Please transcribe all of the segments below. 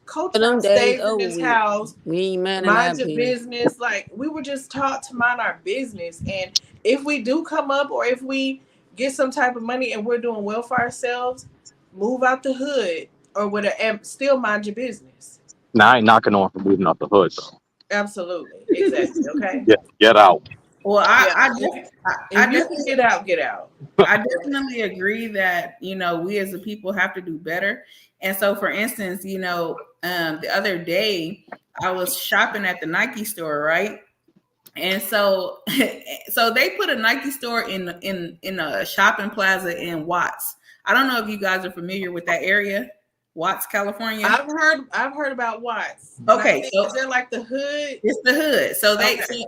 culture them days stays in over this with. house. We ain't minding our Mind your business. business. Like we were just taught to mind our business. And if we do come up or if we get some type of money and we're doing well for ourselves, move out the hood or whatever and still mind your business. Now I ain't knocking on for moving out the hood though. Absolutely. Exactly. Okay. Get out. Well, Yeah. If I you can definitely get out, get out. I definitely agree that, we as a people have to do better. And so, for instance, the other day I was shopping at the Nike store, right? And so, so they put a Nike store in a shopping plaza in Watts. I don't know if you guys are familiar with that area, Watts, California. I've heard about Watts. And I Okay, think so is there like the hood? it's the hood. So they, Okay.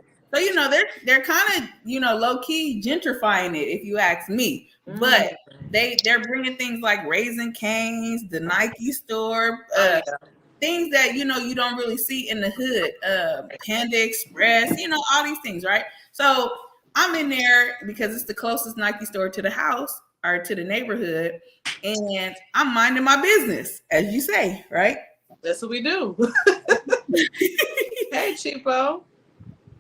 they're kind of low key gentrifying it, if you ask me. But they're bringing things like Raising Canes, the Nike store, Yeah. things that you don't really see in the hood. Panda Express, all these things, right? So I'm in there because it's the closest Nike store to the house or to the neighborhood, and I'm minding my business, as you say, right? That's what we do. Hey, Cheapo.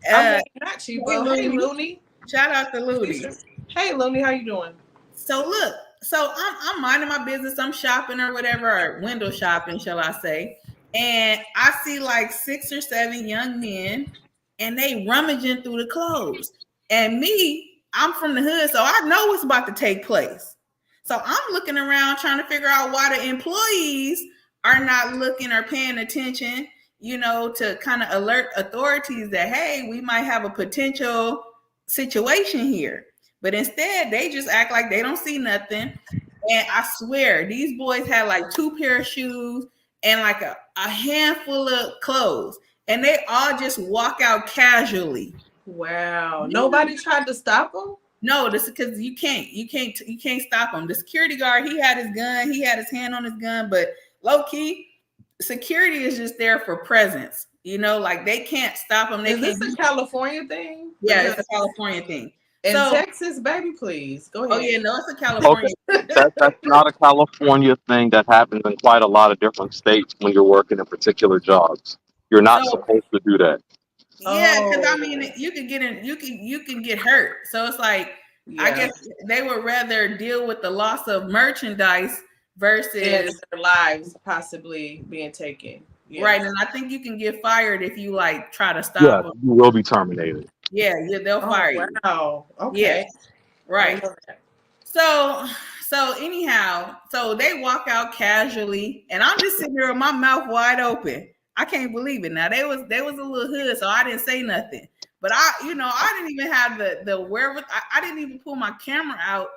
I mean, not Cheapo. Hey, Looney. Shout out to Looney. Hey, Looney, how you doing? So look, so I'm minding my business. I'm shopping or whatever, or window shopping, shall I say? And I see like 6 or 7 young men, and they rummaging through the clothes. And me, I'm from the hood, so I know what's about to take place. So I'm looking around trying to figure out why the employees are not looking or paying attention, to kind of alert authorities that, hey, we might have a potential situation here. But instead, they just act like they don't see nothing. And I swear, these boys had like 2 pair of shoes and like a handful of clothes. And they all just walk out casually. Wow. Nobody tried to stop them? No, this is because you can't stop them. The security guard, he had his gun, he had his hand on his gun, but low key, security is just there for presence. Like they can't stop them. Is this a California thing? Yeah, it's a California thing. In Texas, baby, please go ahead. Oh yeah, no, it's a California. Okay. That's not a California thing. That happens in quite a lot of different states when you're working in particular jobs. You're not supposed to do that. Yeah, because I mean, you can get in, you can get hurt. So it's like, I guess they would rather deal with the loss of merchandise versus their lives possibly being taken. Yeah. Right, and I think you can get fired if you like try to stop them. You will be terminated. Yeah, they'll fire you. Wow. Okay. Yeah. Right. So anyhow, so they walk out casually, and I'm just sitting there with my mouth wide open. I can't believe it. Now they was a little hood, so I didn't say nothing. But I didn't even have the wherewithal. I didn't even pull my camera out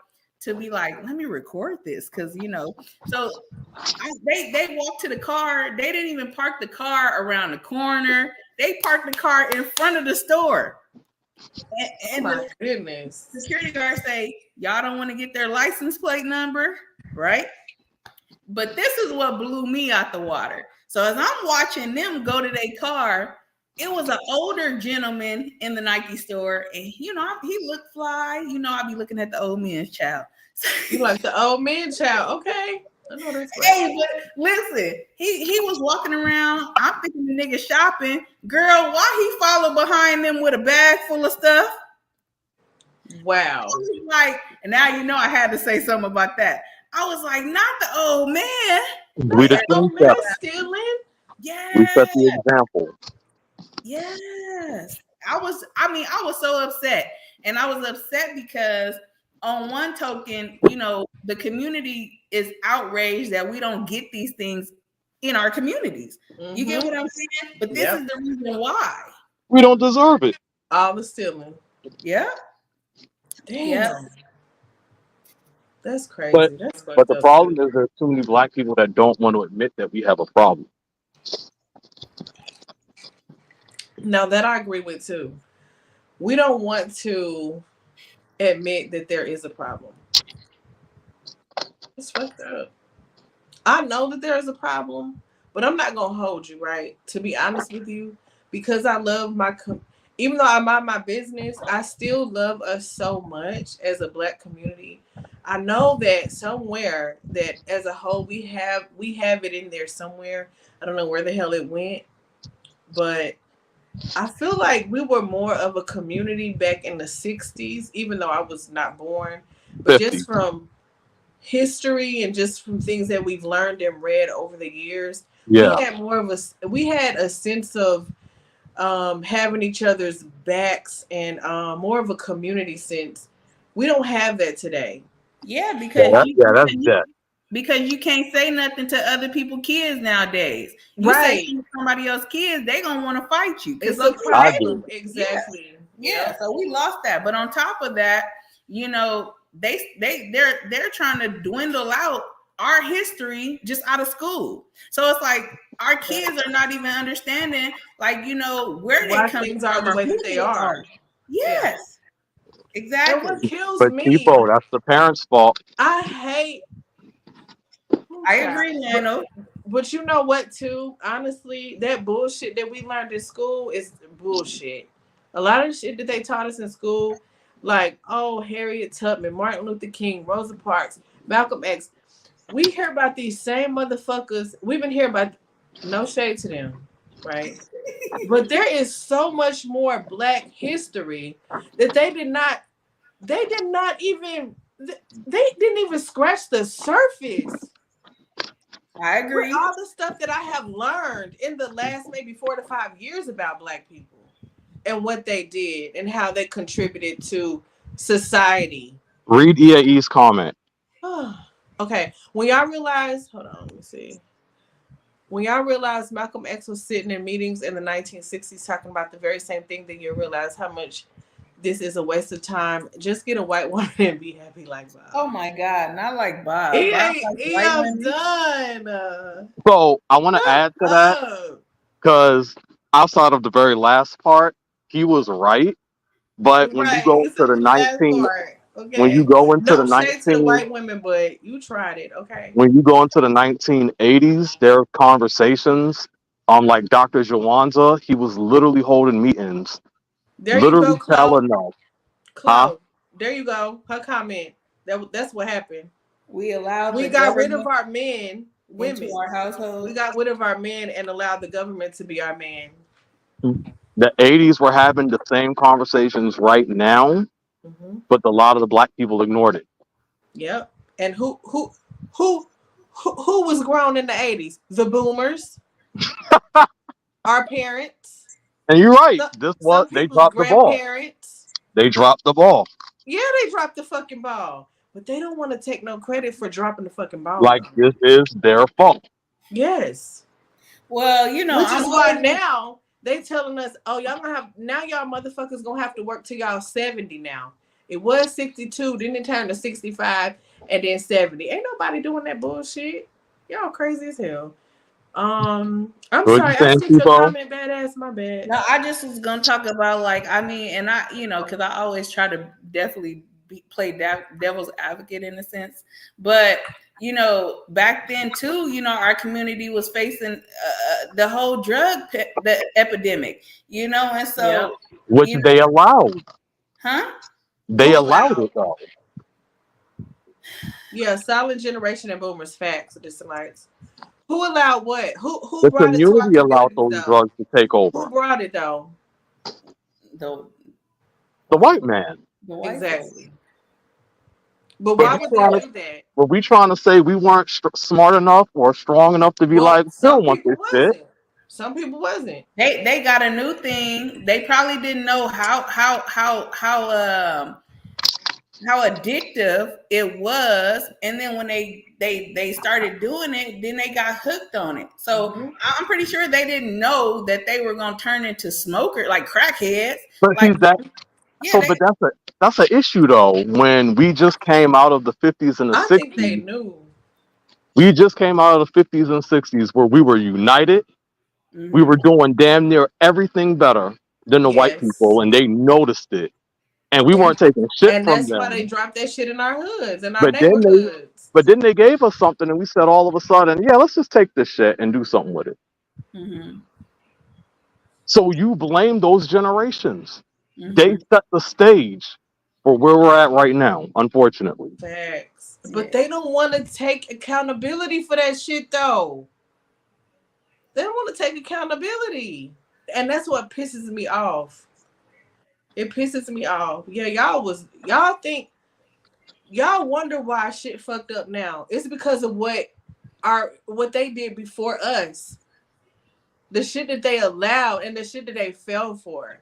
to be like, let me record this, because So they walked to the car. They didn't even park the car around the corner. They parked the car in front of the store. And my goodness, the security guard say, y'all don't want to get their license plate number, right? But this is what blew me out the water. So as I'm watching them go to their car, it was an older gentleman in the Nike store, and he looked fly. I'll be looking at the old man's child. You like the old man child, okay? I know that's right. Hey, but listen, he was walking around. I'm thinking the nigga shopping. Girl, why he followed behind them with a bag full of stuff? Wow. Like, and now I had to say something about that. I was like, not the old man. We the old man stealing? Yes. We set the example. Yes. I was so upset. And I was upset because on one token, the community is outraged that we don't get these things in our communities. Mm-hmm. You get what I'm saying? But this is the reason why. We don't deserve it. All the stealing. Yeah. Damn. Yeah. That's crazy. But the problem is there's too many Black people that don't want to admit that we have a problem. Now that I agree with too. We don't want to admit that there is a problem. It's fucked up. I know that there is a problem, but I'm not gonna hold you, right? To be honest with you, because I love even though I mind my business, I still love us so much as a Black community. I know that somewhere that as a whole we have it in there somewhere. I don't know where the hell it went, but I feel like we were more of a community back in the 60s, even though I was not born. But 50. just from history and just from things that we've learned and read over the years, Yeah. we had a sense of having each other's backs and more of a community sense. We don't have that today. Yeah, because That's dead. because you can't say nothing to other people's kids nowadays. You Right. say to somebody else's kids, they gonna want to fight you. It's Because a problem. I Exactly. yeah, so we lost that. But on top of that, you know, they're trying to dwindle out our history just out of school. So it's like our kids are not even understanding, like, you know, where Why they come things are from the or way who that they are. Yes, And exactly. what kills But me, people, that's the parents' fault. I hate. I agree, Lano. But you know what, too? Honestly, that bullshit that we learned in school is bullshit. A lot of shit that they taught us in school, like, oh, Harriet Tubman, Martin Luther King, Rosa Parks, Malcolm X. We hear about these same motherfuckers. We've been hearing about, no shade to them, right? But there is so much more Black history that they did not even, they didn't even scratch the surface. I agree. With all the stuff that I have learned in the last maybe 4 to 5 years about Black people and what they did and how they contributed to society. Read EAE's comment. Okay, when y'all realize, hold on, let me see. When y'all realize Malcolm X was sitting in meetings in the 1960s talking about the very same thing, then you realize how much this is a waste of time. Just get a white woman and be happy like Bob. Oh my God, not like Bob. He Bob ain't, like he white I'm women. done. So I want to add to that, because outside of the very last part, he was right. But when you Right, go it's to the the last 19, part. Okay. when you go into the No shade to the 19, white women, but you tried it. Okay. when you go into the 1980s, there are conversations. Like Dr. Jawanza, he was literally holding meetings, There you literally go, Chloe. telling us, Chloe. There you go. Her comment. That's what happened. We allowed We the got rid of government our men, women. into our household. We got rid of our men and allowed the government to be our man. the 80s were having the same conversations right now, Mm-hmm. but a lot of the Black people ignored it. Yep. And who was grown in the 80s? The boomers. Our parents. And you're right. Some They people's dropped the ball. grandparents. They dropped the ball. Yeah, they dropped the fucking ball. But they don't want to take no credit for dropping the fucking ball. Like, this is their fault. Yes. Well, you know, Which is why now they telling us, oh, y'all motherfuckers gonna have to work till y'all 70 now. It was 62, then it turned to 65, and then 70. Ain't nobody doing that bullshit. Y'all crazy as hell. I'm sorry, I skipped your comment, badass. My bad. No, I just was gonna talk about, like, I mean, and I, you know, because I always try to definitely play devil's advocate in a sense, but you know, back then too, you know, our community was facing the whole the epidemic, you know, and so which they allowed. Huh? They allowed it though. Yeah, silent generation and boomers. Facts. Dissimites. Who allowed what? Who the brought community it to our allowed those drugs to take over? Who brought it though? The white man. Exactly. But why would they do that? Were we trying to say we weren't smart enough or strong enough to be like, we don't want this shit? Some people wasn't. They got a new thing. They probably didn't know how addictive it was, and then when they started doing it, then they got hooked on it. So I'm pretty sure they didn't know that they were going to turn into smokers, like crackheads. But like, but that's an issue though. When we just came out of the 50s and the 60s, think they knew. We just came out of the 50s and 60s where we were united. Mm-hmm. We were doing damn near everything better than the white people, and they noticed it. And we weren't taking shit from them. And that's why they dropped that shit in our hoods and our neighborhoods. But then they gave us something, and we said all of a sudden, yeah, let's just take this shit and do something with it. Mm-hmm. So you blame those generations. Mm-hmm. They set the stage for where we're at right now, unfortunately. Facts. But they don't want to take accountability for that shit, though. They don't want to take accountability. And that's what pisses me off. It pisses me off. Yeah, y'all wonder why shit fucked up now. It's because of what they did before us. The shit that they allowed and the shit that they fell for.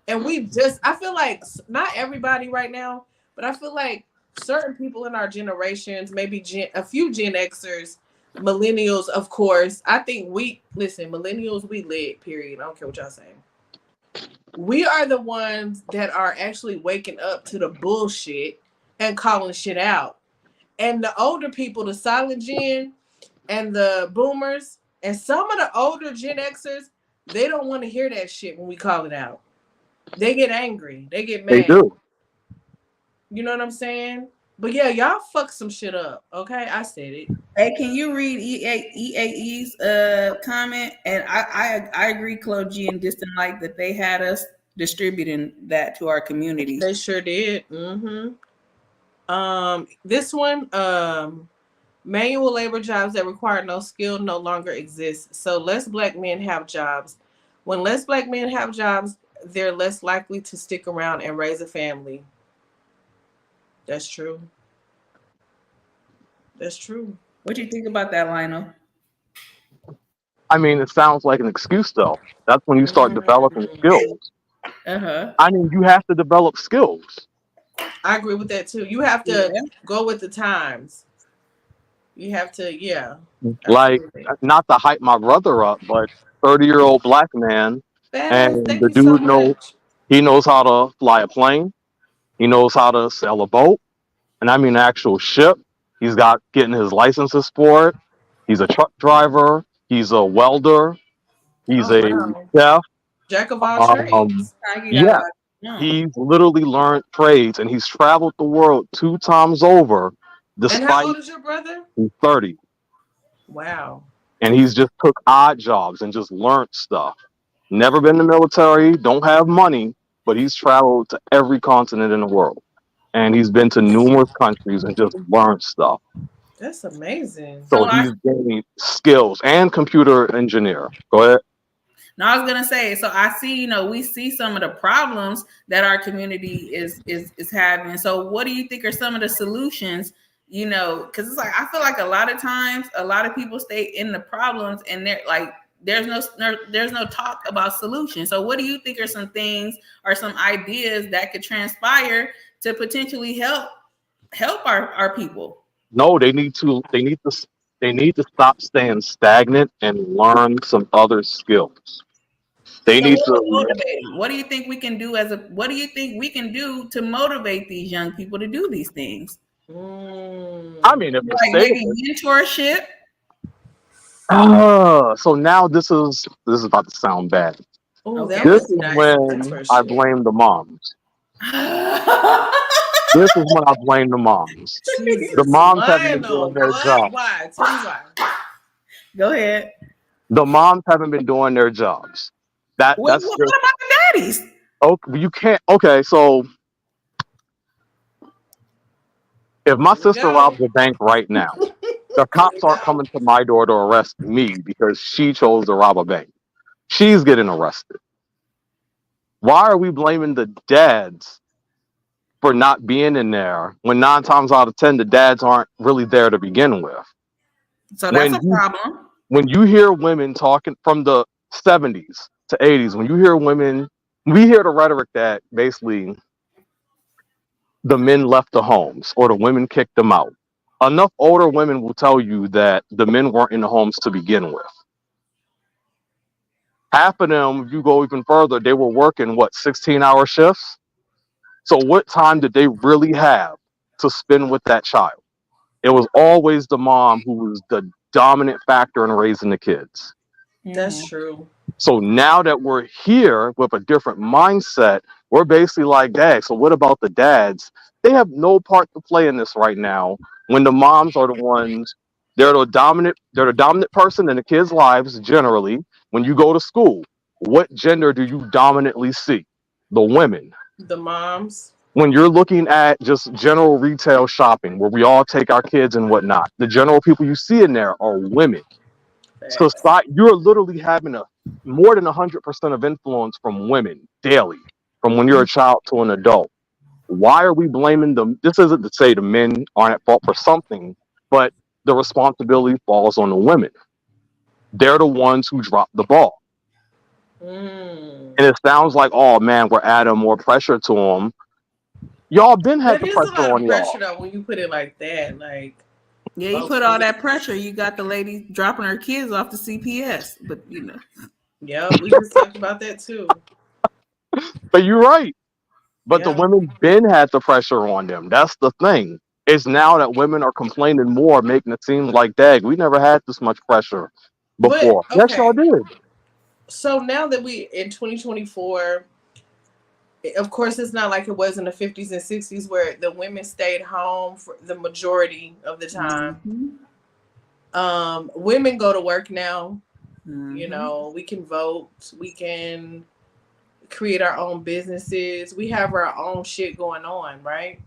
And I feel like not everybody right now, but I feel like certain people in our generations, maybe a few Gen Xers, millennials, of course. I think millennials, we lit, period. I don't care what y'all saying. We are the ones that are actually waking up to the bullshit and calling shit out. And the older people, the silent gen and the boomers, and some of the older Gen Xers, they don't want to hear that shit when we call it out. They get angry. They get mad. They do. You know what I'm saying? But yeah, y'all fuck some shit up. Okay, I said it. Hey, can you read EAE's comment? And I agree, Chloe G and Distant Light, that they had us distributing that to our community. They sure did. This one, manual labor jobs that require no skill no longer exist. So less black men have jobs. When less black men have jobs, they're less likely to stick around and raise a family. That's true. That's true. What do you think about that, Lionel? I mean, it sounds like an excuse, though. That's when you start developing skills. I mean, you have to develop skills. I agree with that, too. You have to go with the times. You have to, Like, not to hype my brother up, but 30-year-old black man, and the dude knows how to fly a plane. He knows how to sail a boat, and I mean an actual ship. He's getting his licenses for it. He's a truck driver. He's a welder. He's a chef. Jack of all trades. Yeah, he's literally learned trades, and he's traveled the world 2 times over. Despite, and how old is your brother? He's 30. Wow. And he's just took odd jobs and just learned stuff. Never been in the military, don't have money, but he's traveled to every continent in the world. And he's been to numerous countries and just learned stuff. That's amazing. So he's gaining skills and computer engineer. Go ahead. No, I was gonna say, so I see, we see some of the problems that our community is having. So what do you think are some of the solutions? Because it's like, I feel like a lot of times, a lot of people stay in the problems and they're like, there's no talk about solutions. So what do you think are some things or some ideas that could transpire to potentially help our people? No, they need to stop staying stagnant and learn some other skills. They need to motivate. What do you think we can do what do you think we can do to motivate these young people to do these things? I mean, if like maybe mentorship. So now this is about to sound bad. This is when I blame the moms. This is when I blame the moms. The moms haven't been doing their job. Why? Tell me why. Go ahead. The moms haven't been doing their jobs. What about the daddies? Oh, you can't. Okay, so if my sister robs a bank right now, the cops aren't coming to my door to arrest me because she chose to rob a bank. She's getting arrested. Why are we blaming the dads for not being in there when 9 times out of 10 the dads aren't really there to begin with? So that's a problem. When you hear women talking from the 70s to 80s, when you hear women, we hear the rhetoric that basically the men left the homes or the women kicked them out. Enough older women will tell you that the men weren't in the homes to begin with. Half of them, if you go even further, they were working, 16-hour shifts? So what time did they really have to spend with that child? It was always the mom who was the dominant factor in raising the kids. That's true. So now that we're here with a different mindset, we're basically like, dang, so what about the dads? They have no part to play in this right now when the moms are the ones, they're the dominant person in the kids' lives generally. When you go to school, what gender do you dominantly see? The women. The moms. when you're looking at just general retail shopping, where we all take our kids and whatnot, the general people you see in there are women. So Facts. you're literally having a more than 100% of influence from women daily, from when you're a child to an adult. Why are we blaming them? This isn't to say the men aren't at fault for something, but the responsibility falls on the women. They're the ones who drop the ball. Mm. And it sounds like, oh man, we're adding more pressure to them. Y'all been had That the is a pressure lot on of y'all. pressure though when you put it like that. Like, Yeah, you put all that pressure. You got the lady dropping her kids off to CPS, but you know. yeah, we just talked about that too. But you're right. But the Yeah. women been had the pressure on them. That's the thing. It's now that women are complaining more, making it seem like, dang, we never had this much pressure But before. Yes, y'all okay, did. so now that we in 2024, of course, it's not like it was in the 50s and 60s where the women stayed home for the majority of the time. Women go to work now. You know, we can vote, we can create our own businesses, we have our own shit going on, right?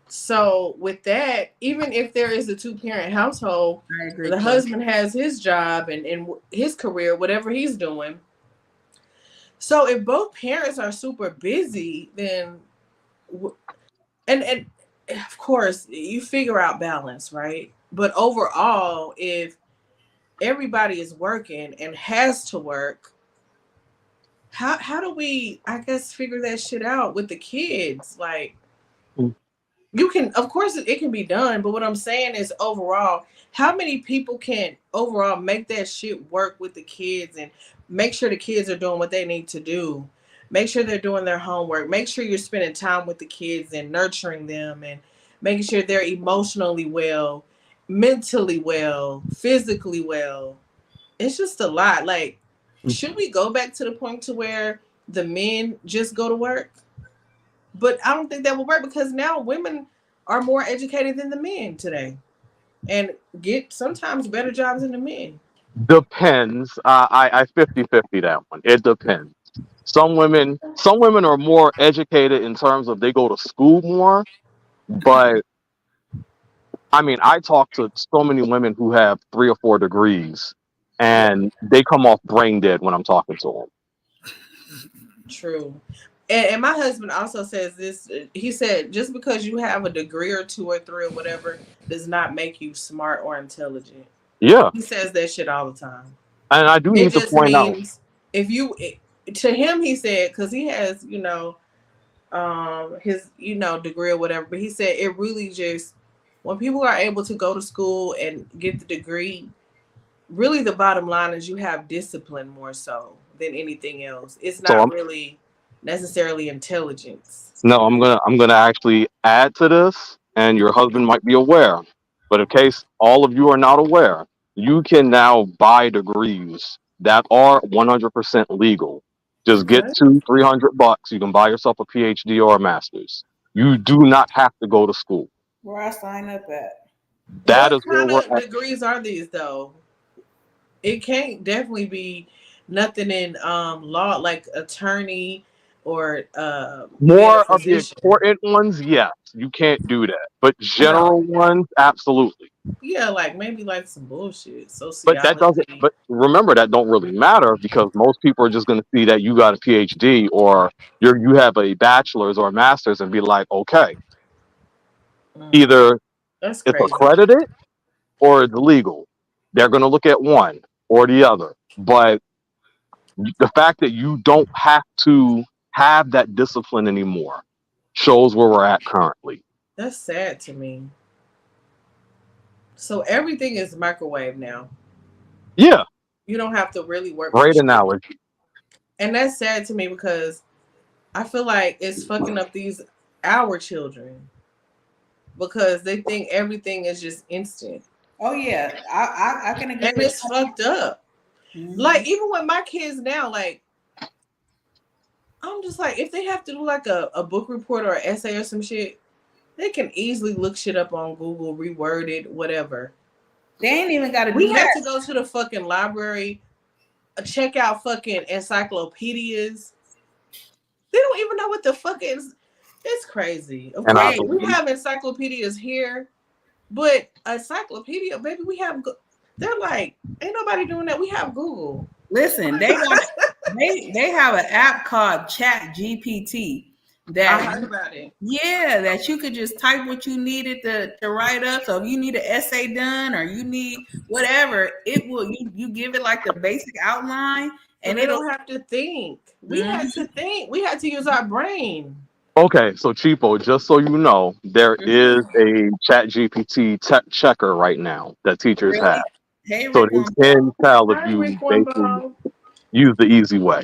So with that, even if there is a 2-parent household, I agree. the husband has his job and his career, whatever he's doing. So if both parents are super busy, then and of course you figure out balance, right? But overall, if everybody is working and has to work, how do we, I guess, figure that shit out with the kids? Like, you can, of course it can be done, but what I'm saying is overall, how many people can overall make that shit work with the kids and make sure the kids are doing what they need to do, make sure they're doing their homework, make sure you're spending time with the kids and nurturing them and making sure they're emotionally well, mentally well, physically well. It's just a lot. Like, should we go back to the point to where the men just go to work? But I don't think that will work because now women are more educated than the men today and get sometimes better jobs than the men. Depends. I 50-50 that one. It depends. Some women are more educated in terms of they go to school more, but I mean, I talk to so many women who have 3 or 4 degrees, and they come off brain dead when I'm talking to them. True. And my husband also says this. He said, just because you have a degree or 2 or 3 or whatever does not make you smart or intelligent. Yeah, He says that shit all the time. and I do It need to just point out. means if you, to him, he said, because he has, his, degree or whatever, but he said it really just, when people are able to go to school and get the degree, really the bottom line is you have discipline more so than anything else. It's So not really necessarily intelligence. no, I'm gonna actually add to this, and your husband might be aware, but in case all of you are not aware, you can now buy degrees that are 100% legal. Just get Okay. $200-300. You can buy yourself a PhD or a master's. You do not have to go to school. Where I sign up at? That What is where kind we're of at. degrees are these though? It can't definitely be nothing in law like attorney or being a More of the physician. important ones, yes, you can't do that. But No. general ones, absolutely. Yeah, like maybe like some bullshit. But that doesn't. Sociology. But remember, that don't really matter because most people are just going to see that you got a PhD or you have a bachelor's or a master's and be like, okay, either That's it's crazy. accredited or it's legal. They're going to look at one or the other. But the fact that you don't have to have that discipline anymore shows where we're at currently. That's sad to me. So everything is microwave now. Yeah, You don't have to really work for great shit. analogy. And that's sad to me because I feel like it's fucking up our children because they think everything is just instant. Oh yeah, I can agree. And it's fucked up. Mhm. Like even with my kids now, like I'm just like, if they have to do like a book report or an essay or some shit, they can easily look shit up on Google, reword it, whatever. They ain't even got to do We have that. to go to the fucking library, check out fucking encyclopedias. They don't even know what the fuck is. It's crazy. Of And course, we have encyclopedias here, but encyclopedia, baby, we have. They're like, ain't nobody doing that. We have Google. Listen, they have an app called Chat GPT that I heard about it. Yeah, that you could just type what you needed to write up. So if you need an essay done or you need whatever, it will you give it like the basic outline and they don't have to think. We had to think. We had to use our brain. Okay, so Cheapo, just so you know, there is a Chat GPT checker right now that teachers have. Hey, so they can tell if you basically use the easy way.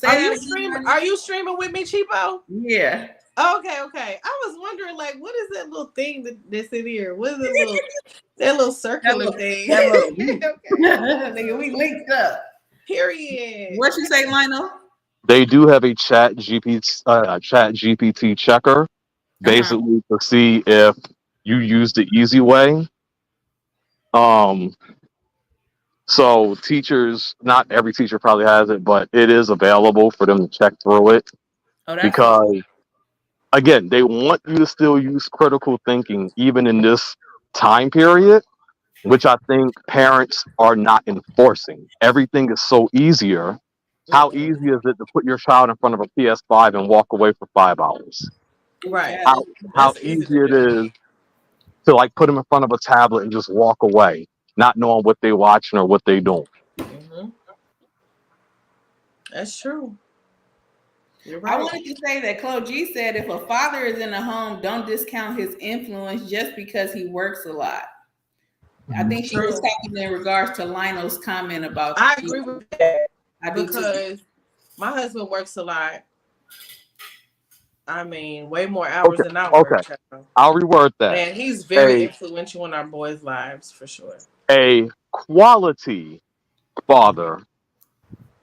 Are you streaming with me, Cheapo? Yeah. Okay. I was wondering, like, what is that little thing that's in here? What is that little circular thing? Nigga, we linked up. Period. What you say, Lionel? They do have a Chat GPT checker, basically to see if you use the easy way. So teachers, not every teacher probably has it, but it is available for them to check through it. Because again, they want you to still use critical thinking even in this time period, which I think parents are not enforcing. Everything is so easier. How easy is it to put your child in front of a PS5 and walk away for 5 hours? Right. How easy it is to like put them in front of a tablet and just walk away, not knowing what they're watching or what they're doing. Mm-hmm. That's true. You're right. I wanted to say that Chloe G said if a father is in a home, don't discount his influence just because he works a lot. I think she was talking in regards to Lionel's comment about. I agree with that. Because my husband works a lot. I mean, way more hours than I work. Okay. I'll reword that. And he's very influential in our boys' lives, for sure. A quality father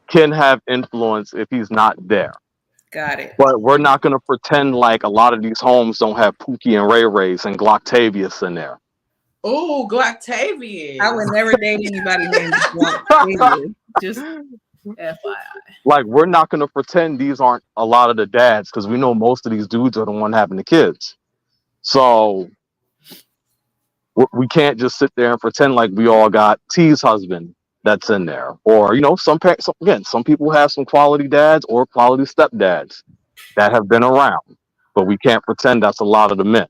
can have influence if he's not there. Got it. But we're not going to pretend like a lot of these homes don't have Pookie and Ray Rays and Glocktavius in there. Oh, Glocktavius. I would never date anybody named Glocktavius. Just FYI. Like, we're not going to pretend these aren't a lot of the dads because we know most of these dudes are the one having the kids. So we can't just sit there and pretend like we all got T's husband that's in there. Or, you know, some people have some quality dads or quality stepdads that have been around. But we can't pretend that's a lot of the men.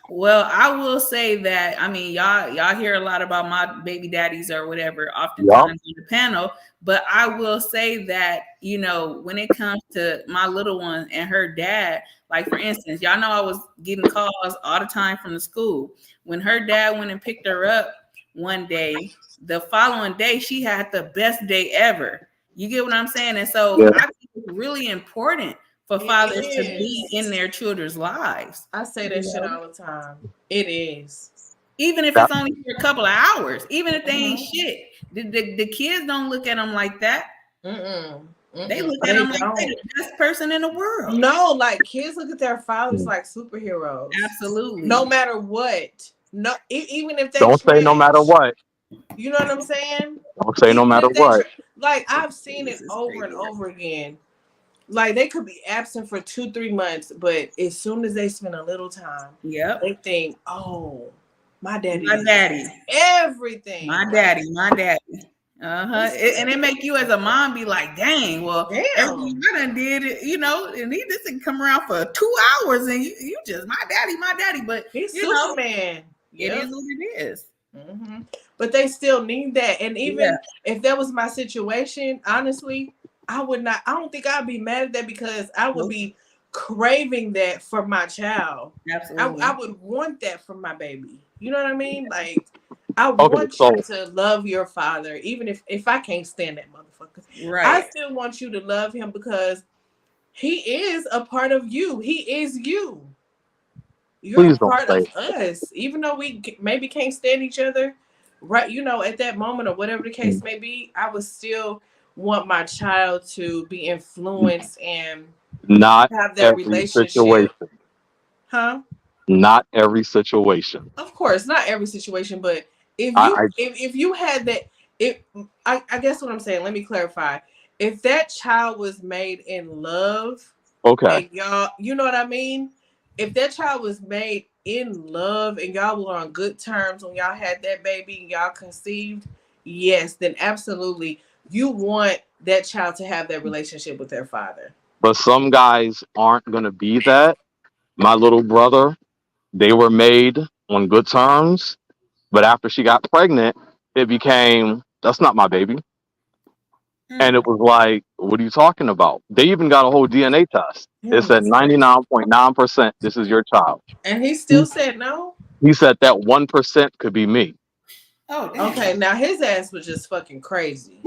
Well, I will say that, I mean, y'all hear a lot about my baby daddies or whatever oftentimes on the panel, but I will say that, you know, when it comes to my little one and her dad, like for instance, y'all know I was getting calls all the time from the school. When her dad went and picked her up one day, the following day, she had the best day ever. You get what I'm saying? And so I think it's really important for fathers to be in their children's lives. I say that shit all the time. It is. Even if it's only for a couple of hours, even if they ain't shit. The kids don't look at them like that. They look at them like they're the best person in the world. No, like kids look at their fathers like superheroes. Absolutely. No matter what. No, even if they don't say no matter what. You know what I'm saying? Don't say no matter what. Like I've seen it over and over again. Like they could be absent for 2-3 months, but as soon as they spend a little time, they think, "Oh, my daddy, everything, my daddy." And it make you as a mom be like, "Dang, well, everything I done did it, you know, and this didn't come around for 2 hours, and you just my daddy." But he's Superman. It is what it is. Mm-hmm. But they still need that, and even if that was my situation, honestly. I don't think I'd be mad at that because I would be craving that for my child. Absolutely. I would want that for my baby. You know what I mean? Like, I want you to love your father, even if I can't stand that motherfucker. Right. I still want you to love him because he is a part of you. He is you. You're a part of us. Even though we maybe can't stand each other, right? You know, at that moment or whatever the case may be, I would still want my child to be influenced and not have that relationship. Situation. Huh? Not every situation. Of course, not every situation, but if you had that, I guess what I'm saying, let me clarify. If that child was made in love Okay. and y'all, you know what I mean? If that child was made in love and y'all were on good terms when y'all had that baby and y'all conceived, yes, then absolutely you want that child to have that relationship with their father. But some guys aren't going to be that. My little brother, they were made on good terms. But after she got pregnant, it became, that's not my baby. And it was like, what are you talking about? They even got a whole DNA test. It Damn, said that's crazy. 99.9% this is your child. And he still said no? He said that 1% could be me. Oh, damn. Okay, now his ass was just fucking crazy.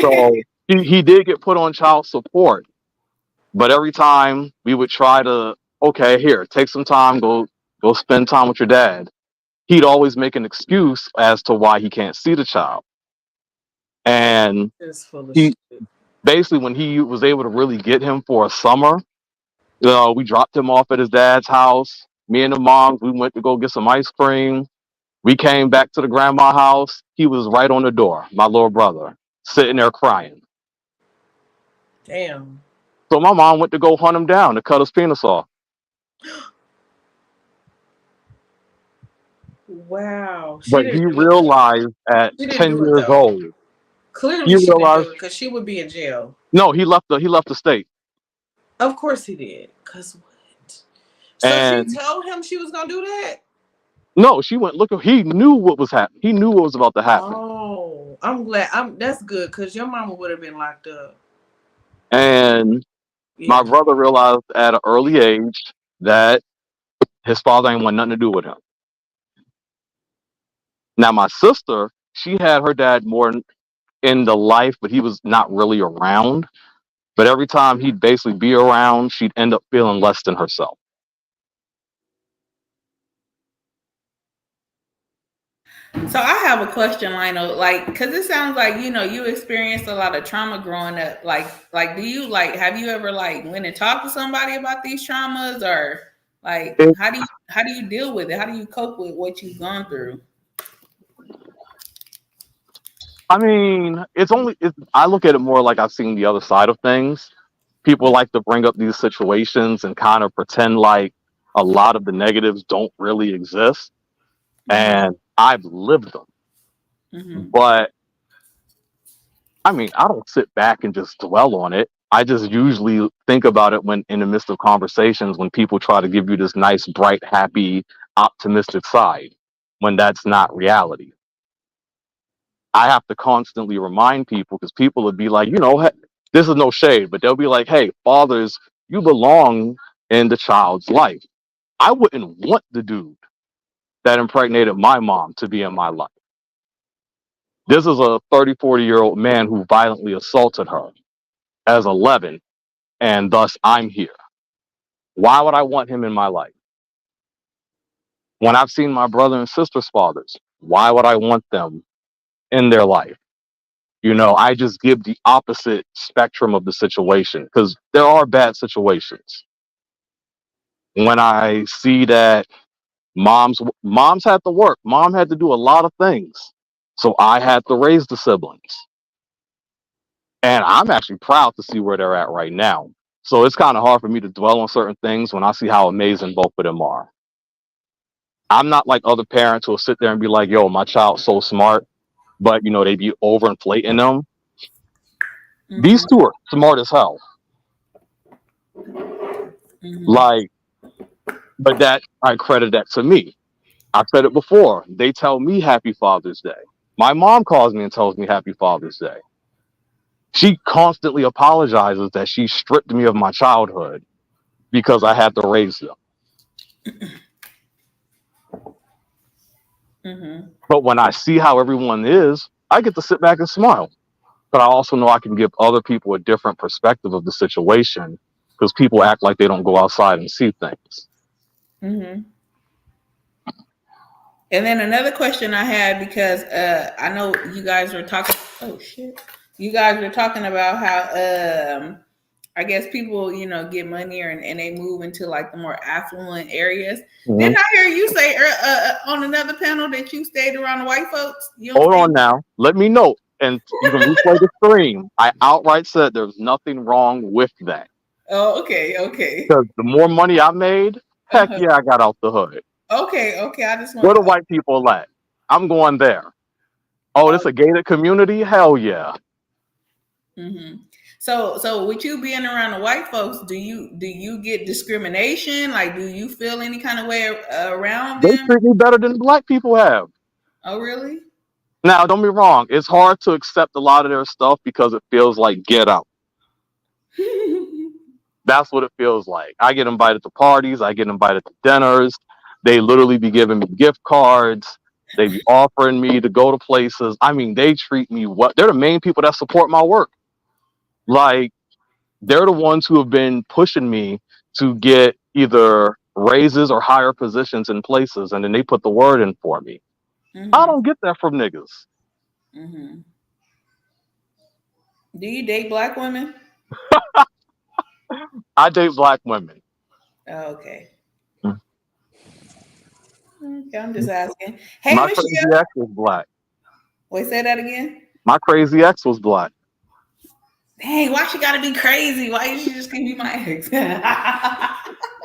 So he did get put on child support. But every time we would try to, okay, here, take some time, go spend time with your dad. He'd always make an excuse as to why he can't see the child. And It's full of he shit. basically, when he was able to really get him for a summer, we dropped him off at his dad's house. Me and the moms, we went to go get some ice cream. We came back to the grandma house. He was right on the door, my little brother, sitting there crying. Damn. So my mom went to go hunt him down to cut his penis off. Wow. She But he didn't do it. realized at She didn't 10 do it years though. old, Clearly he she didn't do realized, it because she would be in jail. no, he left the state. Of course he did. Cause what? So And she told him she was gonna do that? no, she went look. He knew what was happening. He knew what was about to happen. Oh, I'm glad. That's good because your mama would have been locked up. And Yeah. my brother realized at an early age that his father ain't want nothing to do with him. Now my sister, she had her dad more in the life, but he was not really around. But every time he'd basically be around, she'd end up feeling less than herself. So I have a question, Lionel, like, because it sounds like, you experienced a lot of trauma growing up. Like, do you, like, have you ever, like, went and talked to somebody about these traumas, or like, It- how do you deal with it? How do you cope with what you've gone through? I mean, I look at it more like I've seen the other side of things. People like to bring up these situations and kind of pretend like a lot of the negatives don't really exist. And I've lived them. Mm-hmm. But I mean, I don't sit back and just dwell on it. I just usually think about it when in the midst of conversations, when people try to give you this nice, bright, happy, optimistic side, when that's not reality. I have to constantly remind people because people would be like, this is no shade, but they'll be like, hey, fathers, you belong in the child's life. I wouldn't want the dude that impregnated my mom to be in my life. This is a 30, 40-year-old man who violently assaulted her as 11, and thus I'm here. Why would I want him in my life? When I've seen my brother and sister's fathers, why would I want them in their life? I just give the opposite spectrum of the situation because there are bad situations. When I see that moms had to work, mom had to do a lot of things, so I had to raise the siblings. And I'm actually proud to see where they're at right now. So it's kind of hard for me to dwell on certain things when I see how amazing both of them are. I'm not like other parents who will sit there and be like, yo, my child's so smart, but they be overinflating them. Mm-hmm. These two are smart as hell. Mm-hmm. Like, but that I credit that to me. I've said it before. They tell me Happy Father's Day. My mom calls me and tells me Happy Father's Day. She constantly apologizes that she stripped me of my childhood because I had to raise them. Mm-hmm. But when I see how everyone is, I get to sit back and smile. But I also know I can give other people a different perspective of the situation because people act like they don't go outside and see things. Mm-hmm. And then another question I had, because I know you guys were talking. Oh shit! You guys were talking about how I guess people get money and they move into like the more affluent areas. Mm-hmm. Didn't I hear you say on another panel that you stayed around the white folks? Hold on now. Let me know. And you can replay the stream. I outright said there's nothing wrong with that. Oh, okay, okay. Because the more money I made, heck Uh-huh. yeah, I got out the hood. Okay. I just Where want the white people at? I'm going there. Oh, this a gated community? Hell yeah. Mm-hmm. So with you being around the white folks, do you get discrimination? Like, do you feel any kind of way around They them? treat me better than black people have. Oh, really? Now, don't be wrong. It's hard to accept a lot of their stuff because it feels like get out. That's what it feels like. I get invited to parties. I get invited to dinners. They literally be giving me gift cards. They be offering me to go to places. I mean, they treat me well. They're the main people that support my work. Like, they're the ones who have been pushing me to get either raises or higher positions in places, and then they put the word in for me. I don't get that from niggas. Mm-hmm. Do you date black women? I date black women. Oh, okay. Mm. Okay, I'm just asking. Hey, My Michelle. crazy ex was black. Wait, say that again. My crazy ex was black. Dang, why she gotta be crazy? Why you just can't be my ex?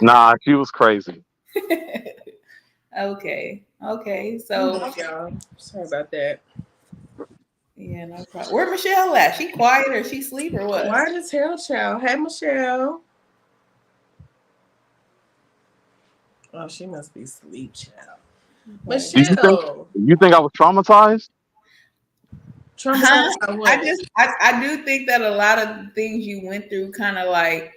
Nah, she was crazy. Okay. So y'all. Sorry about that. yeah, no problem. Where Michelle at? She quiet or she sleep or what? Why does hell, child? Hey, Michelle. Oh, she must be sleep, child. Michelle. You think I was traumatized? Traumatized by what? I do think that a lot of things you went through kind of like,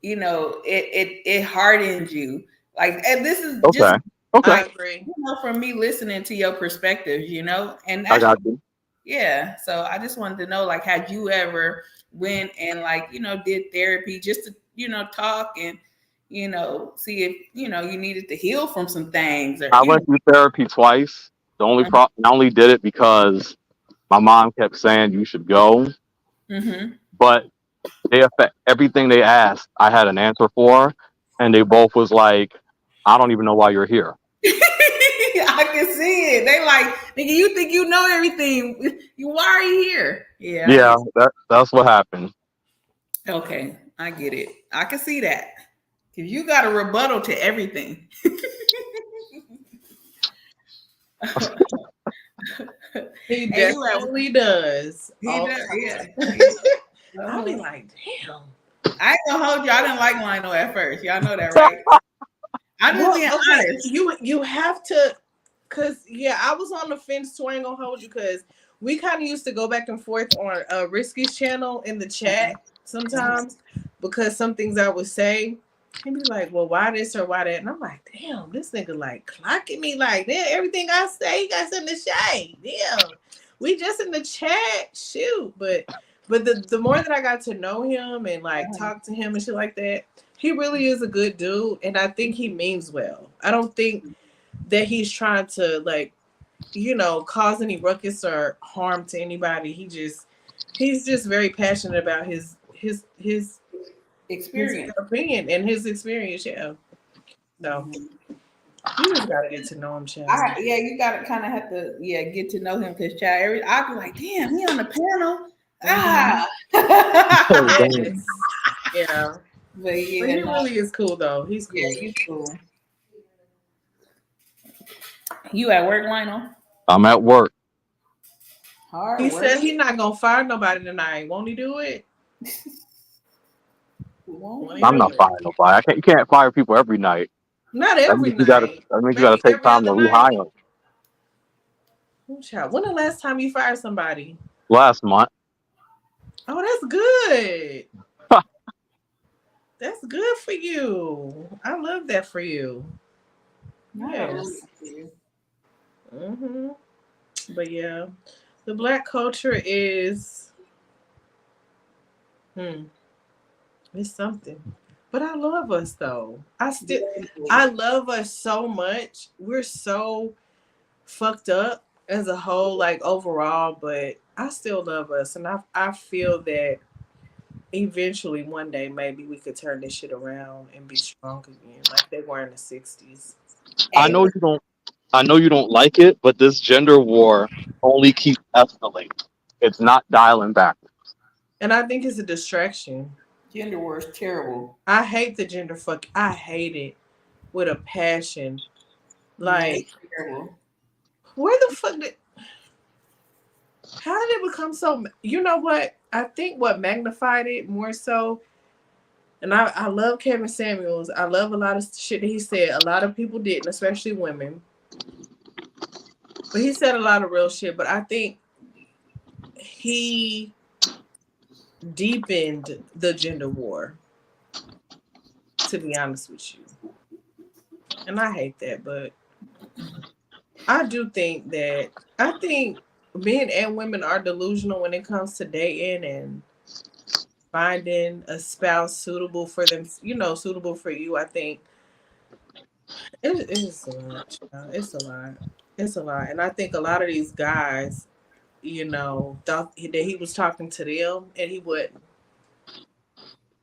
you know, it hardened you. Like, and this is just Okay. I agree. You know, from me listening to your perspectives, you know, and I got you. Yeah. So I just wanted to know, like, had you ever went and like, you know, did therapy just to, you know, talk and, you know, see if, you know, you needed to heal from some things? Or, I went through therapy twice. The only problem, I only did it because my mom kept saying you should go. Mm-hmm. But they affect everything they asked. I had an answer for, and they both was like, I don't even know why you're here. I can see it. They like, nigga, you think you know everything. Why are you here? Yeah, that's what happened. Okay, I get it. I can see that. Because you got a rebuttal to everything. He definitely does. He does, yeah. I'll be like, damn. I ain't gonna hold you. I didn't like Lionel at first. Y'all know that, right? I'm just being honest. You have to, cause yeah, I was on the fence too. I ain't gonna hold you, cause we kind of used to go back and forth on Risky's channel in the chat sometimes, because some things I would say, he'd be like, "Well, why this or why that?" And I'm like, "Damn, this nigga like clocking me like that. Everything I say, he got something to say. Damn, we just in the chat, shoot." But the more that I got to know him and like talk to him and shit like that, he really is a good dude, and I think he means well. I don't think that he's trying to like, you know, cause any ruckus or harm to anybody. He's just very passionate about his experience, his opinion and his experience. Yeah. So you just gotta get to know him, child. yeah, you gotta kind of have to get to know him, because child, I'd be like, damn, he on the panel. Yes. Yeah. But yeah, he really is cool though. He's cool. Yeah, he's cool. You at work, Lionel? I'm at work. Hard he work. said he's not gonna fire nobody tonight. Won't he do it? I'm not firing nobody. You can't fire people every night. Not every night. That means you gotta take time to rehire them. Child, when the last time you fired somebody? Last month. Oh, that's good. That's good for you. I love that for you. Yes. Mm-hmm. But yeah, the Black culture is it's something. But I love us though. I love us so much. We're so fucked up as a whole, like overall, but I still love us, and I feel that eventually one day maybe we could turn this shit around and be strong again, like they were in the 60s. I know you don't like it, but this gender war only keeps escalating. It's not dialing back. And I think it's a distraction. Gender war is terrible. I hate the gender fuck. I hate it with a passion. Yeah, Like, it's terrible. where the fuck did? How did it become so? You know what? I think what magnified it more so, and I love Kevin Samuels. I love a lot of shit that he said. A lot of people didn't, especially women. But he said a lot of real shit. But I think he deepened the gender war, to be honest with you. And I hate that, but I do think that men and women are delusional when it comes to dating and finding a spouse suitable for them, suitable for you. I think it's a lot. It's a lot. It's a lot. And I think a lot of these guys, thought that he was talking to them, and he wouldn't.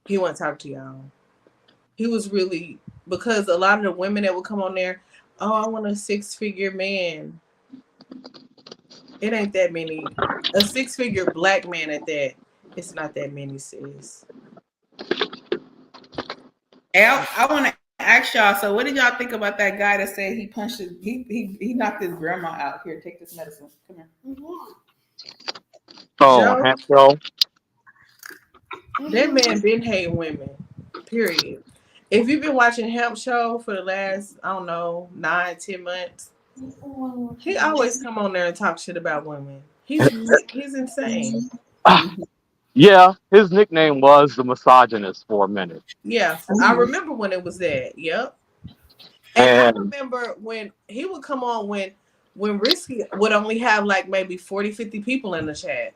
He wouldn't talk to y'all. He was really, because a lot of the women that would come on there, oh, I want a 6-figure man. It ain't that many. A 6-figure black man at that. It's not that many, sis. Hey, I want to ask y'all. So, what did y'all think about that guy that said he punched his, he knocked his grandma out? Here, take this medicine. Come here. Oh, Hampshire. That man been hating women. Period. If you've been watching Hemp Show for the last, I don't know, 9-10 months, he always come on there and talk shit about women. He's insane. Yeah, his nickname was the misogynist for a minute. Yeah, I remember when it was that. Yep. And I remember when he would come on when Risky would only have like maybe 40, 50 people in the chat.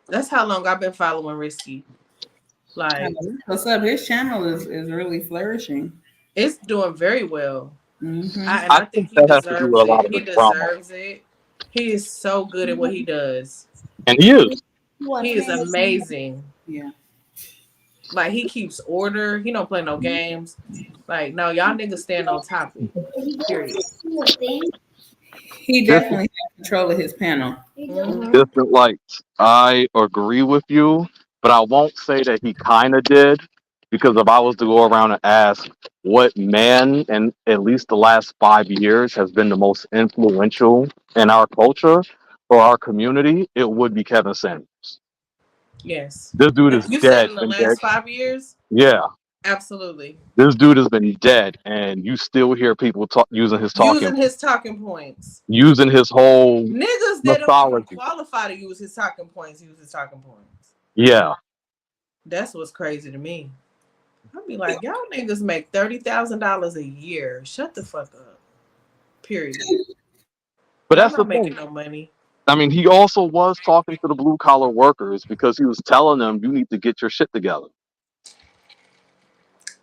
That's how long I've been following Risky. Like, what's up? His channel is really flourishing. It's doing very well. I think he deserves it. He deserves it. He is so good at what he does. And he is. He is amazing. Yeah. Like, he keeps order. He don't play no games. Like, no, y'all niggas stand on topic. Period. He definitely has control of his panel. Different lights. I agree with you, but I won't say that he kind of did, because if I was to go around and ask what man in at least the last 5 years has been the most influential in our culture or our community, it would be Kevin Samuels. Yes. This dude is you dead. Said in the last 5 years? Yeah. Absolutely. This dude has been dead, and you still hear people using his talking points. Using his whole niggas that don't qualify to use his talking points. Yeah. That's what's crazy to me. I'd be like, y'all niggas make $30,000 a year. Shut the fuck up. Period. But that's the making thing. No money. I mean, he also was talking to the blue collar workers, because he was telling them, you need to get your shit together.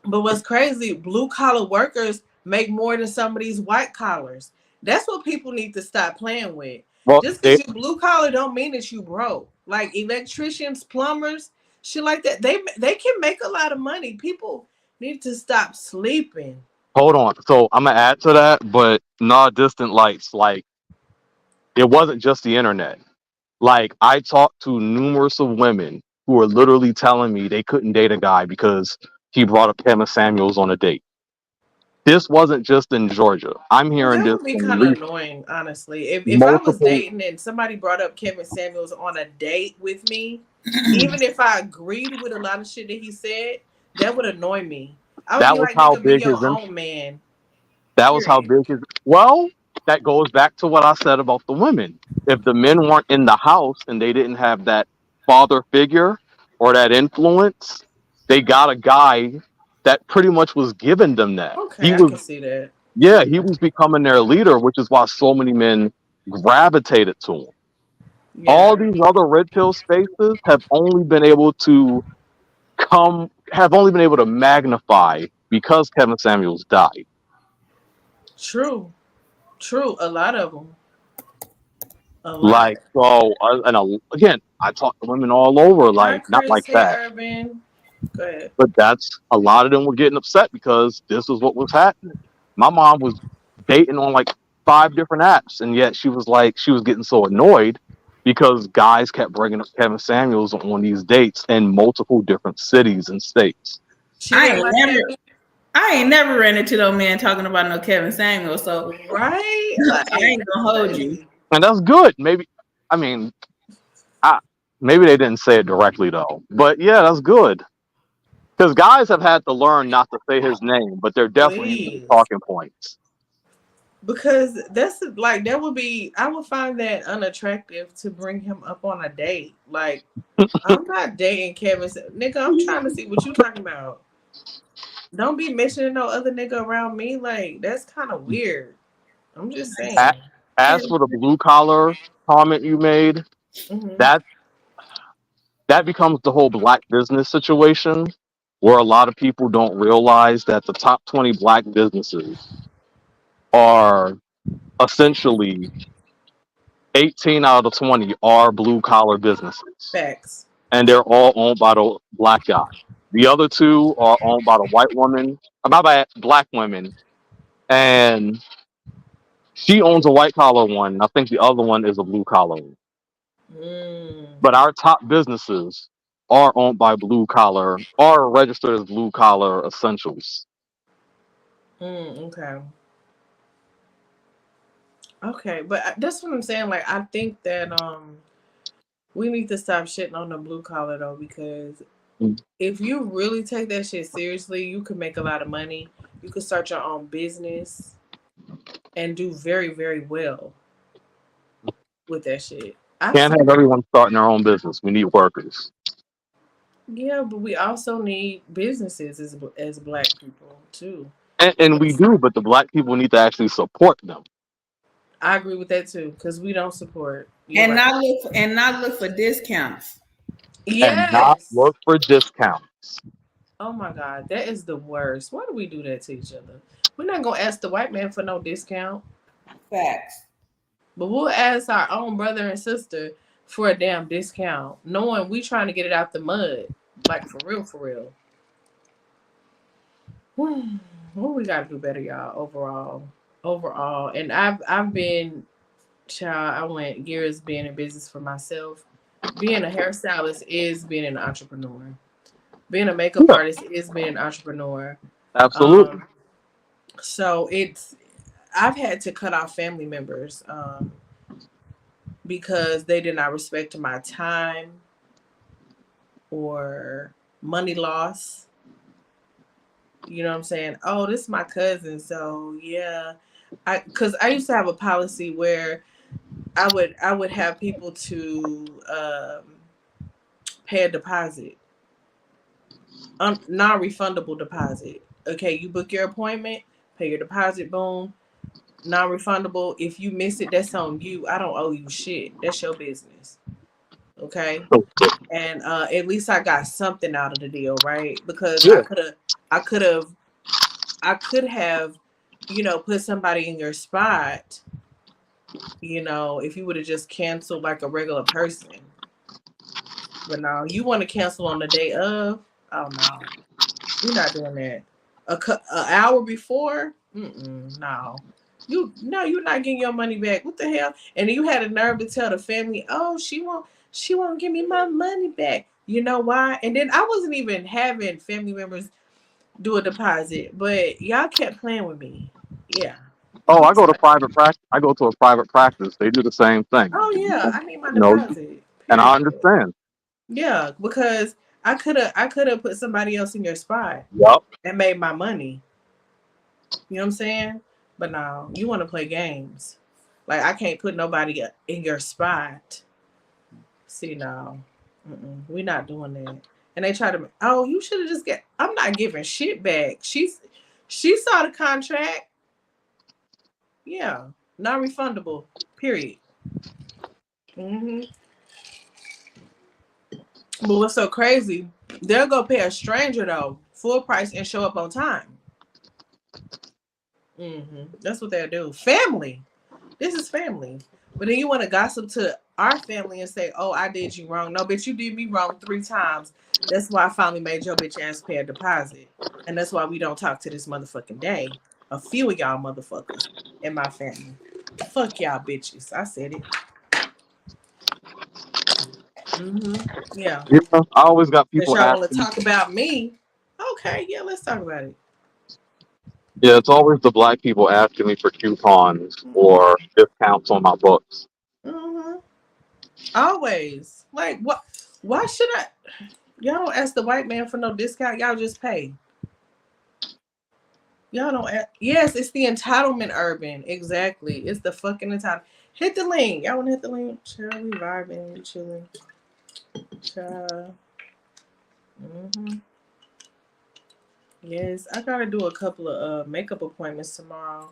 But what's crazy, blue collar workers make more than some of these white collars. That's what people need to stop playing with. Well, just because you blue collar don't mean that you broke. Like electricians, plumbers, shit like that. They can make a lot of money. People need to stop sleeping. Hold on. So I'm gonna add to that, but not distant lights. Like, it wasn't just the internet. Like, I talked to numerous of women who were literally telling me they couldn't date a guy because he brought up Kevin Samuels on a date. This wasn't just in Georgia. I'm hearing that would be kind of annoying, honestly. If I was dating and somebody brought up Kevin Samuels on a date with me, even if I agreed with a lot of shit that he said, that would annoy me. That was how big his man. That was how big his. Well, that goes back to what I said about the women. If the men weren't in the house and they didn't have that father figure or that influence, they got a guy that pretty much was giving them that. Okay, I can see that. Yeah, he was becoming their leader, which is why so many men gravitated to him. Yeah. All these other red pill spaces have only been able to magnify because Kevin Samuels died. True. A lot of them. Like, so, again, I talk to women all over, like, not like that. Urban. Go ahead. But that's, a lot of them were getting upset because this is what was happening. My mom was dating on like 5 different apps, and yet she was getting so annoyed because guys kept bringing up Kevin Samuels on these dates in multiple different cities and states. She I didn't ain't like never, that, I ain't never ran into no man talking about no Kevin Samuel. So right? I ain't gonna hold you. Crazy. And that's good. Maybe, I mean, maybe they didn't say it directly though, but yeah, that's good. Because guys have had to learn not to say his name, but they're definitely using Please. talking points. Because that's like that would be I would find that unattractive to bring him up on a date. Like I'm not dating Kevin. Nigga, I'm trying to see what you talking about. Don't be mentioning no other nigga around me. Like that's kind of weird. I'm just A- saying. As for the blue collar comment you made, Hmm. that that becomes the whole black business situation, where a lot of people don't realize that the top 20 black businesses are essentially 18 out of 20 are blue collar businesses, Facts. and they're all owned by the black guy. The other two are owned by the white woman, by black women, and she owns a white collar one. I think the other one is a blue collar one. Mm. But our top businesses are owned by blue collar, are registered as blue collar essentials. Okay. Okay, but that's what I'm saying. Like I think that we need to stop shitting on the blue collar though, because if you really take that shit seriously, you could make a lot of money. You could start your own business and do very, very well with that shit. I Can't see. have everyone starting their own business. We need workers. Yeah, but we also need businesses as black people too. And we do, but the black people need to actually support them. I agree with that too, because we don't support. You're And right. not look for discounts. And not Yes. work for discounts. Oh my God, that is the worst. Why do we do that to each other? We're not gonna ask the white man for no discount, Facts. but we'll ask our own brother and sister for a damn discount, knowing we trying to get it out the mud, like for real, for real. What we gotta do better, y'all. Overall, and I've been, child. I went years being in business for myself. Being a hairstylist is being an entrepreneur. Being a makeup Yeah, artist is being an entrepreneur. absolutely. Um, so I've had to cut off family members because they did not respect my time or money loss. You know what I'm saying? Oh, this is my cousin, so yeah. Because I used to have a policy where I would have people to pay a deposit, non-refundable deposit. Okay, you book your appointment, pay your deposit, boom, non-refundable. If you miss it, that's on you. I don't owe you shit. That's your business. Okay. So, And at least I got something out of the deal, right? Because yeah. I could have, I could have, put somebody in your spot. If you would have just canceled like a regular person. But no, you want to cancel on the day of? Oh no, we're not doing that. An hour before? No. You're not getting your money back. What the hell? And you had a nerve to tell the family, oh, she won't give me my money back. You know why? And then I wasn't even having family members do a deposit, but y'all kept playing with me. Yeah. Oh, I It's go to like, private practice. I go to a private practice. They do the same thing. oh yeah, I need my You know, deposit. and I Period. understand. Yeah, because I could have put somebody else in your spot Yep. and made my money. You know what I'm saying? But no, you want to play games. Like I can't put nobody in your spot. See, no, we're not doing that. And they try to, oh, you should have just get. I'm not giving shit back. She saw the contract. Yeah, non-refundable. Period. hmm But what's so crazy? They'll go pay a stranger though, full price, and show up on time. That's what they'll do. Family. This is family. But then you want to gossip to our family and say, oh, I did you wrong. No, bitch, you did me wrong 3 times. That's why I finally made your bitch ass pay a deposit. And that's why we don't talk to this motherfucking day. A few of y'all motherfuckers in my family. Fuck y'all bitches. I said it. Yeah. Yeah, I always got Since people y'all want to asking. talk about me, okay, yeah, let's talk about it. Yeah, it's always the black people asking me for coupons or discounts on my books. Mm-hmm. Always. Like, what? Why should I? Y'all don't ask the white man for no discount. Y'all just pay. Y'all don't ask. Yes, it's the entitlement urban. Exactly. It's the fucking entitlement. Hit the link. Y'all want to hit the link? Child, we vibing. We chilling. Child. Mm-hmm. Yes, I gotta do a couple of makeup appointments tomorrow.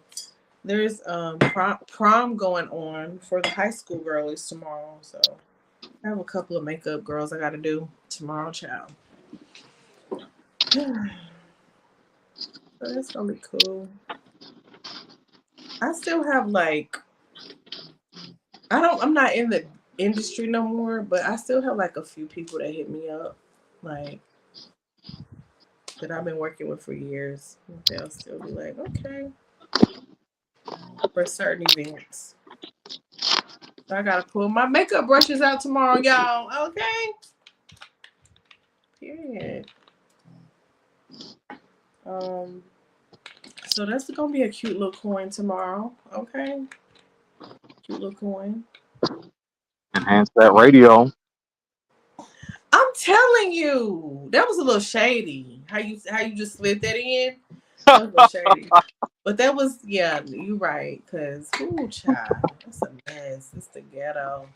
There's prom going on for the high school girlies tomorrow, so I have a couple of makeup girls I gotta do tomorrow, child. So that's gonna be cool. I still have like I'm not in the industry no more, but I still have like a few people that hit me up, like that I've been working with for years. They'll still be like, okay, for certain events. So I gotta pull my makeup brushes out tomorrow, y'all. Okay. Period. So that's gonna be a cute little coin tomorrow. Okay. Cute little coin. Enhance that radio. I'm telling you, that was a little shady. How you just slid that in? That was a little shady. But that was, yeah, you right. Cause ooh, child, that's a mess. It's the ghetto.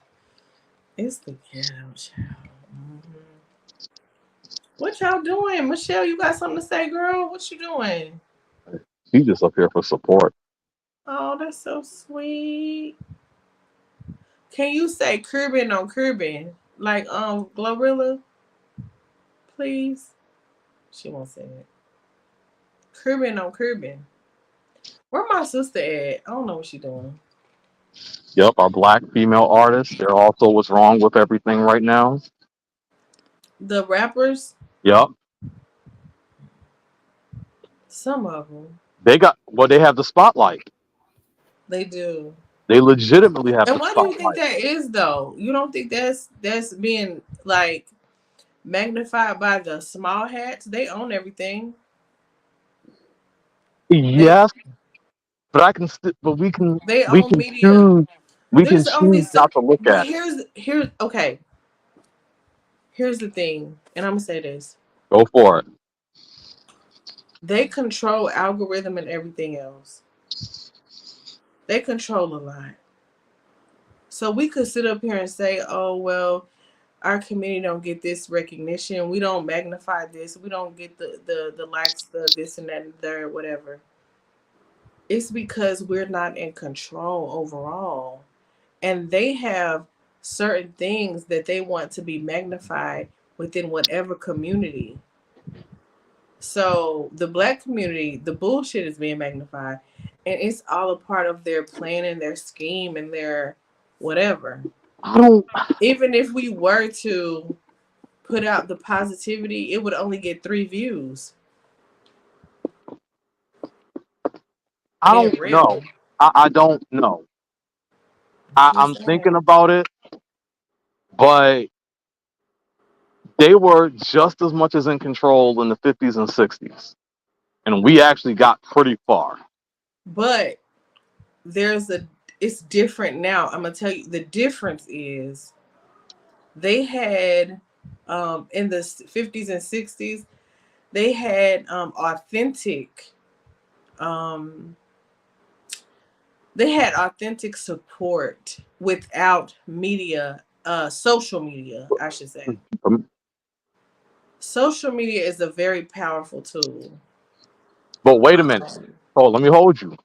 It's the ghetto, child. Mm-hmm. What y'all doing, Michelle? You got something to say, girl? What you doing? He's just up here for support. Oh, that's so sweet. Can you say Curbin on Curbin? Like Glorilla, please? She won't say it. Curbin on Curbin. Where my sister at? I don't know what she doing. Yep, our black female artists. They're also what's wrong with everything right now. The rappers, Yep. some of them, They have the spotlight. they do. They legitimately have And the why do you think spotlight. that is though? You don't think that's being like magnified by the small hats? They own everything. They Yes, but they we own can media. choose we can There's only choose so. not to look But at it. here's okay. Here's the thing, and I'm gonna say this: Go for it. they control algorithm and everything else. They control a lot. So we could sit up here and say, "Oh well, our community don't get this recognition. We don't magnify this. We don't get the likes, the this and that and there, whatever." It's because we're not in control overall, and they have certain things that they want to be magnified within whatever community. So the black community, the bullshit is being magnified, and it's all a part of their plan and their scheme and their whatever. I don't Even if we were to put out the positivity, it would only get 3 views. I Being don't know. real, I don't know. I'm just thinking saying. about it, but they were just as much as in control in the 50s and 60s. And we actually got pretty far. But there's a, it's different now. I'm gonna tell you the difference is they had in the 50s and 60s they had authentic um they had authentic support without media, social media, I should say. Um, Social media is a very powerful tool. But wait a minute. Um, Oh, let me hold you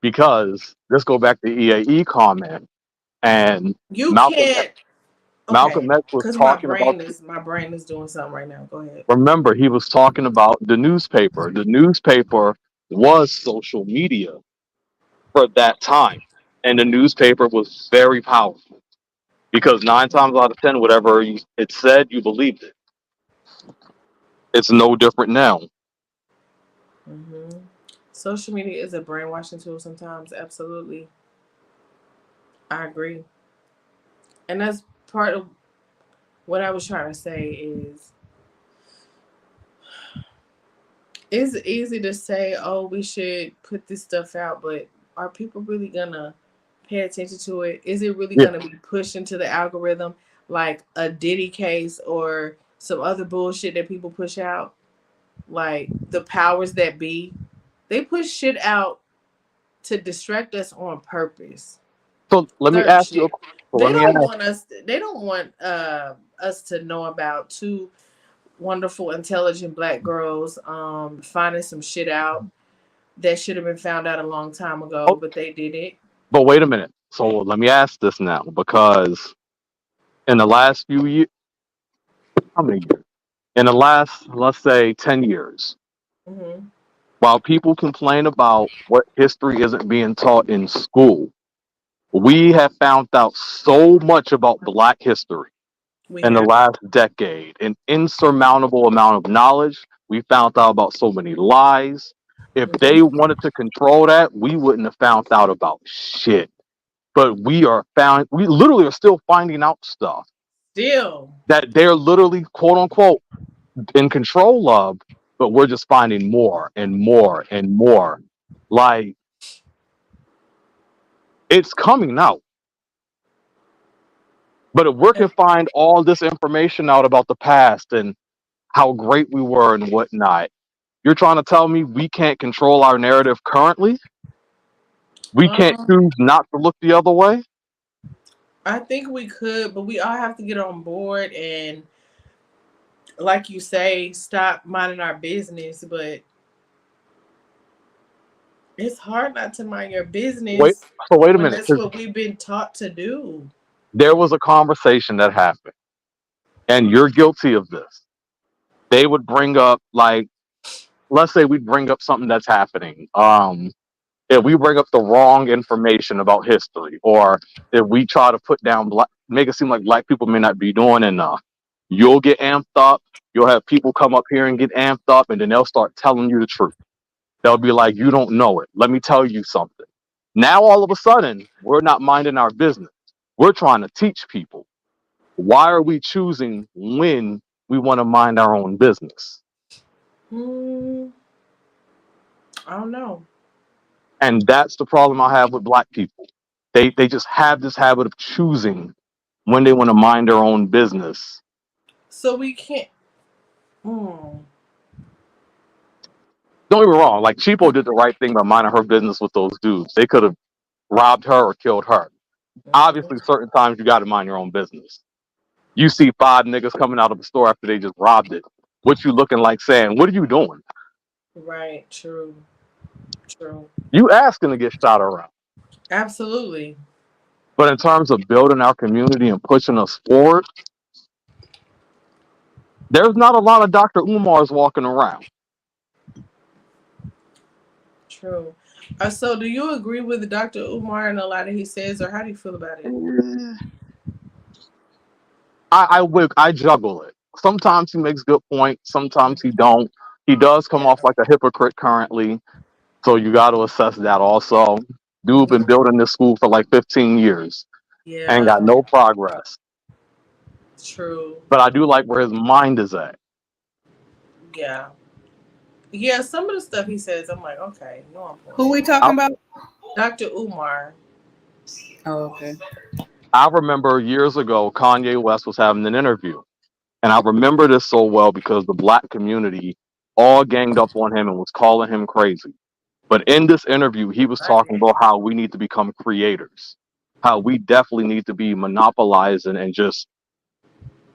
because let's go back to EAE comment and you Malcolm can't. Okay, Malcolm X was because talking about. my brain is doing something right now. Go ahead. Remember, he was talking about the newspaper. The newspaper was social media for that time, and the newspaper was very powerful because 9 times out of 10, whatever it said, you believed it. It's no different now. Hmm. Social media is a brainwashing tool sometimes. Absolutely, I agree, and that's part of what I was trying to say is it's easy to say, oh, we should put this stuff out, but are people really gonna pay attention to it? Is it really Yeah. gonna be pushed into the algorithm like a Diddy case or some other bullshit that people push out? Like the powers that be, they push shit out to distract us on purpose. So let me Certain ask you. shit. So let They me don't ask. want us. They don't want us to know about two wonderful, intelligent black girls finding some shit out that should have been found out a long time ago, Oh, but they did it. but wait a minute. So let me ask this now, because in the last few years, how many years? In the last, let's say, 10 years, Hmm. while people complain about what history isn't being taught in school, we have found out so much about Black history We in the have. last decade, an insurmountable amount of knowledge. We found out about so many lies. If Hmm. they wanted to control that, we wouldn't have found out about shit. But we literally are still finding out stuff Still. that they're literally, quote unquote, in control of, but we're just finding more and more and more. Like, it's coming out. But if we can find all this information out about the past and how great we were and whatnot, you're trying to tell me we can't control our narrative currently? We can't Um, choose not to look the other way? I think we could, but we all have to get on board and, like you say, stop minding our business. But it's hard not to mind your Wait, business so wait a when minute, that's because what we've been taught to do. there was a conversation that happened, and you're guilty of this. They would bring up, like, let's say we bring up something that's happening. If we bring up the wrong information about history, or if we try to put down make it seem like Black people may not be doing enough, you'll get amped up. You'll have people come up here and get amped up, and then they'll start telling you the truth. They'll be like, "You don't know it. Let me tell you something." Now, all of a sudden, we're not minding our business. We're trying to teach people. Why are we choosing when we want to mind our own business? Hmm, I don't know. And that's the problem I have with Black people. They just have this habit of choosing when they want to mind their own business. So we can't. Hmm. Don't get me wrong, like Cheapo did the right thing by minding her business with those dudes. They could have robbed her or killed her. Obviously, certain times you got to mind your own business. You see five niggas coming out of the store after they just robbed it. What you looking like saying, what are you doing? Right. True. True. You asking to get shot around. Absolutely. But in terms of building our community and pushing us forward, there's not a lot of Dr. Umars walking around. True. So, do you agree with Dr. Umar and a lot of he says, or how do you feel about it? I juggle it. Sometimes he makes good points, sometimes he don't. He does come Yeah. off like a hypocrite currently, so you got to assess that also. Dude been Mhm. building this school for like 15 years, ain't got Yeah. no progress. True. But I do like where his mind is at. Yeah. Yeah. Some of the stuff he says, I'm like, okay, no, I'm Who we I, talking about? Dr. Umar. Oh, okay. I remember years ago, Kanye West was having an interview, and I remember this so well because the Black community all ganged up on him and was calling him crazy. But in this interview, he was I talking did. about how we need to become creators, how we definitely need to be monopolizing and just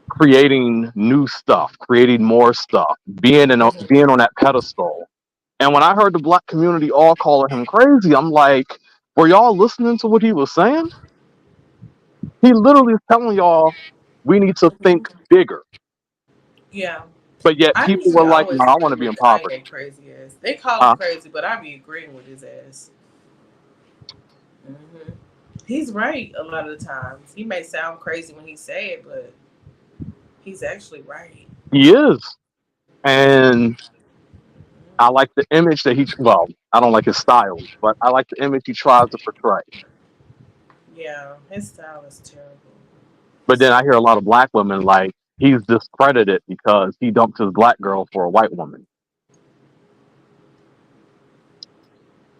creating new stuff, creating more stuff, being on that pedestal. And when I heard the Black community all calling him crazy, I'm like, were y'all listening to what he was saying? He literally is telling y'all we need to think bigger. Yeah. But yet I people usually were like, no, always I want agree to be with impoverished. Kanye crazy ass. They call him Huh? crazy, but I be agreeing with his ass. Hmm. He's right a lot of the times. He may sound crazy when he say it, but he's actually right. He is. And I like the image that well, I don't like his style, but I like the image he tries to portray. Yeah, his style is terrible. But then I hear a lot of Black women like, he's discredited because he dumped his black girl for a white woman.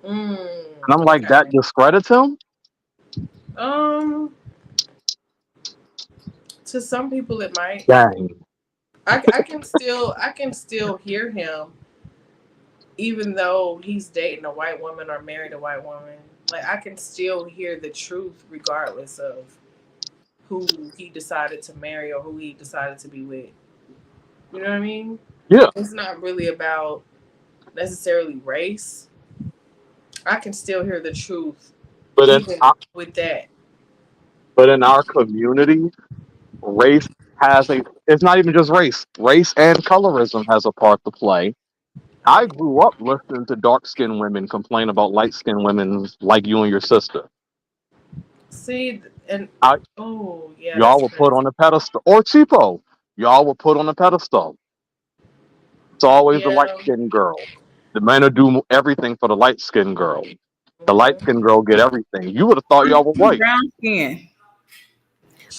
And I'm like, Okay. that discredits him? To some people it might. Dang. I can still hear him, even though he's dating a white woman or married a white woman. Like, I can still hear the truth regardless of who he decided to marry or who he decided to be with. You know what I mean? Yeah. It's not really about necessarily race. I can still hear the truth But even with that. But in our community, race it's not even just race. Race and colorism has a part to play. I grew up listening to dark-skinned women complain about light-skinned women like you and your sister. See, and y'all were put on a pedestal. Or cheapo. Y'all were put on a pedestal. It's always the light-skinned girl. The men will do everything for the light-skinned girl. The light-skinned girl get everything. You would have thought y'all were white. Brown skin.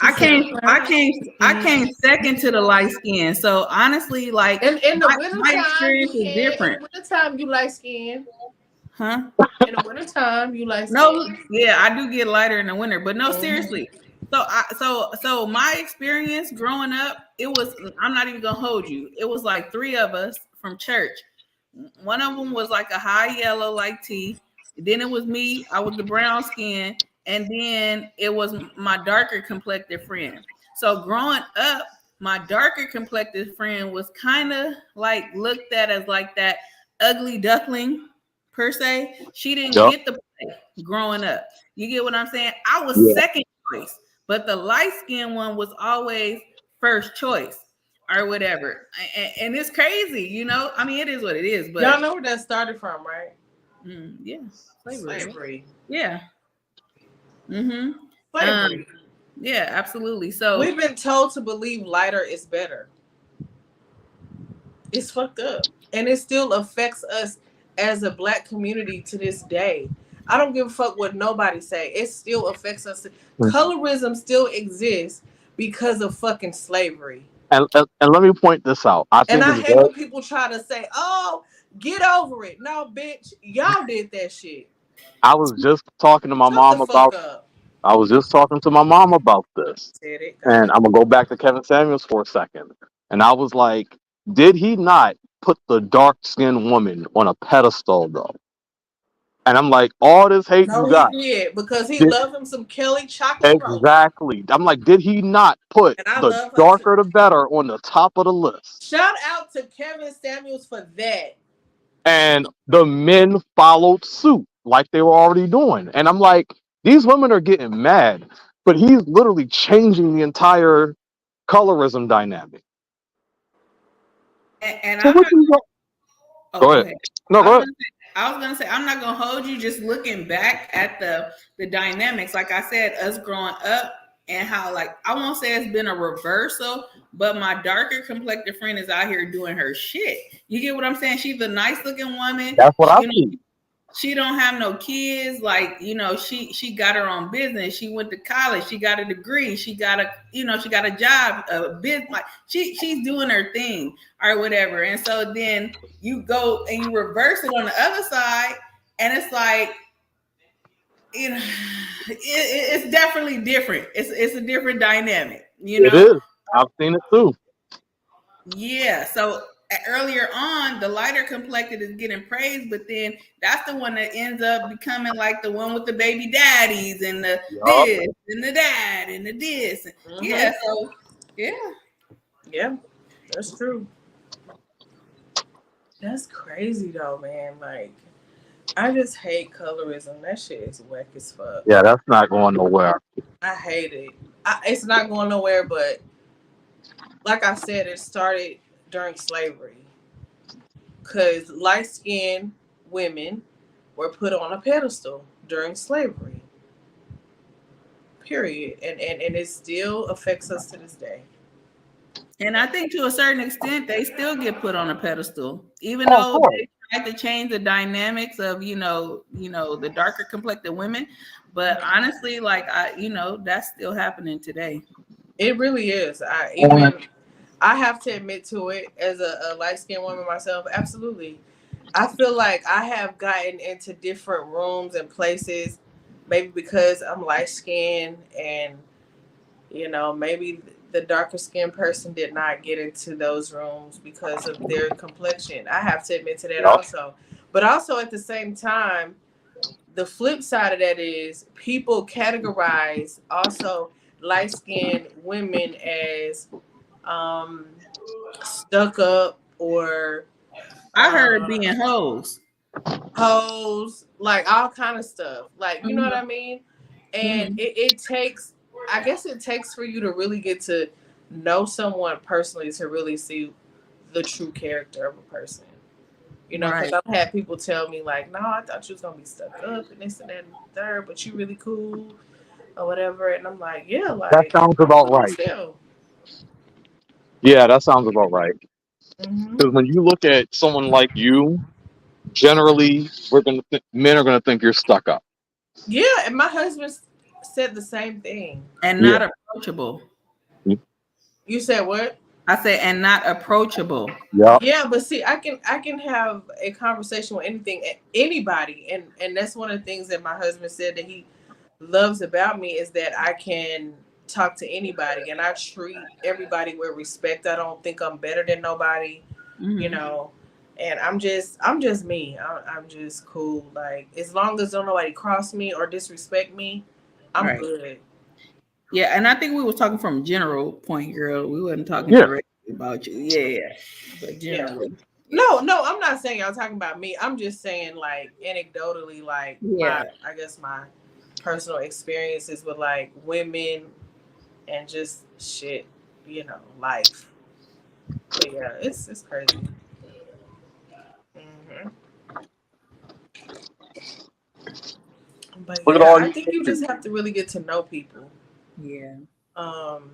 I came second to the light skin. So honestly, like in the my experience is different. In the wintertime, you light skin. Huh? In the wintertime, you light skin. No, yeah, I do get lighter in the winter, but no, seriously. So my experience growing up, it was, I'm not even gonna hold you. It was like 3 of us from church. One of them was like a high yellow like tea. Then it was me. I was the brown skin. And then it was my darker complected friend. So growing up, my darker complected friend was kind of like looked at as like that ugly duckling per se. She didn't get the play growing up. You get what I'm saying? I was second choice, but the light skinned one was always first choice or whatever. And it's crazy, you know? I mean, it is what it is. But y'all know where that started from, right? Yeah. Slavery. Yeah. Mm-hmm. Slavery. Yeah, absolutely. So we've been told to believe lighter is better. It's fucked up, and it still affects us as a black community to this day. I don't give a fuck what nobody say. It still affects us. Colorism still exists because of fucking slavery. And let me point this out. I hate when people try to say, "Oh, get over it." No, bitch, y'all did that shit. I was just talking to my mom about. I was just talking to my mom about this, and I'm gonna go back to Kevin Samuels for a second. And I was like, "Did he not put the dark-skinned woman on a pedestal, though?" And I'm like, "All this hate you got." He did, because he loved him some Kelly chocolate. Exactly. I'm like, did he not put the darker the better on the top of the list? Shout out to Kevin Samuels for that. And the men followed suit like they were already doing. And I'm like, these women are getting mad, but he's literally changing the entire colorism dynamic. And so go ahead. No, go ahead. I was gonna say, I'm not gonna hold you. Just looking back at the dynamics, like I said, us growing up and how, like, I won't say it's been a reversal, but my darker complected friend is out here doing her shit. You get what I'm saying? She's a nice looking woman. That's what I see. She don't have no kids. Like, you know, she got her own business. She went to college. She got a degree. She got a job, a business. Like, she's doing her thing or whatever. And so then you go and you reverse it on the other side, and it's like, you know, it's definitely different. It's a different dynamic. You know, it is. I've seen it too. Yeah. So earlier on, the lighter complected is getting praised, but then that's the one that ends up becoming like the one with the baby daddies and the this and the dad and the this. Mm-hmm. Yeah. So yeah, that's true. That's crazy though, man. Like, I just hate colorism. That shit is whack as fuck. Yeah, that's not going nowhere. I hate it. It's not going nowhere, but like I said, it started during slavery, because light-skinned women were put on a pedestal during slavery. Period. And it still affects us to this day. And I think to a certain extent, they still get put on a pedestal, even though they tried to change the dynamics of, you know, the darker complected women. But honestly, like, that's still happening today. It really is. I have to admit to it as a light skinned woman myself. Absolutely. I feel like I have gotten into different rooms and places, maybe because I'm light skinned and, maybe the darker skinned person did not get into those rooms because of their complexion. I have to admit to that Yup. also. But also at the same time, the flip side of that is people categorize also light skinned women as stuck up or I heard being hoes. hoes, like all kind of stuff. Like, you know what I Mhm. mean? And it takes, I guess it takes for you to really get to know someone personally to really see the true character of a person. Because Right. I've had people tell me like, no, I thought you was gonna be stuck up and this and that and the third, but you really cool or whatever. And I'm like, yeah, That like sounds I'm about cool as right. hell. Yeah, that sounds about right. Hmm. Because when you look at someone like you, generally, men are gonna think you're stuck up. Yeah, and my husband said the same thing. And Yeah. not approachable. You said what? I said, and not approachable. Yeah. Yeah, but see, I can have a conversation with anybody, and that's one of the things that my husband said that he loves about me is that I can talk to anybody and I treat everybody with respect. I don't think I'm better than nobody, you Mhm. know. And I'm just me. I'm just cool. Like as long as don't nobody cross me or disrespect me, I'm Right. good. Yeah, and I think we were talking from general point, girl. We wasn't talking Yeah. directly about you. Yeah, but Yeah. generally. No, I'm not saying y'all talking about me. I'm just saying like anecdotally, like Yeah. I guess my personal experiences with like women and just shit, life. But yeah, it's crazy. Hmm. But Look at yeah, all I you think you just ladies. have to really get to know people. Yeah. Um,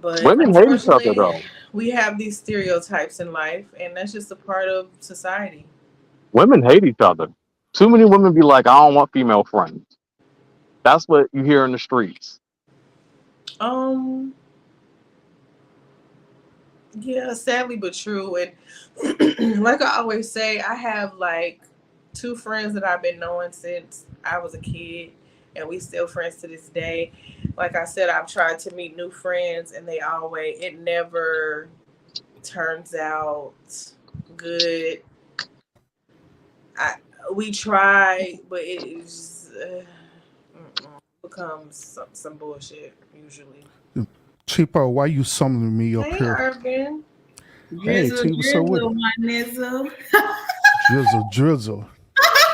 but Women hate each other unfortunately, though. we have these stereotypes in life, and that's just a part of society. Women hate each other. Too many women be like, I don't want female friends. That's what you hear in the streets. Um, Yeah, sadly but true. And like I always say, I have like two friends that I've been knowing since I was a kid, and we still friends to this day. Like I said, I've tried to meet new friends, and it never turns out good. I we try, but it is becomes some bullshit usually. Cheapo, why you summoning me up Hey, here? Urban. Hey, Drizzle, T, what's up with drizzle, it? my nizzle. Drizzle, drizzle.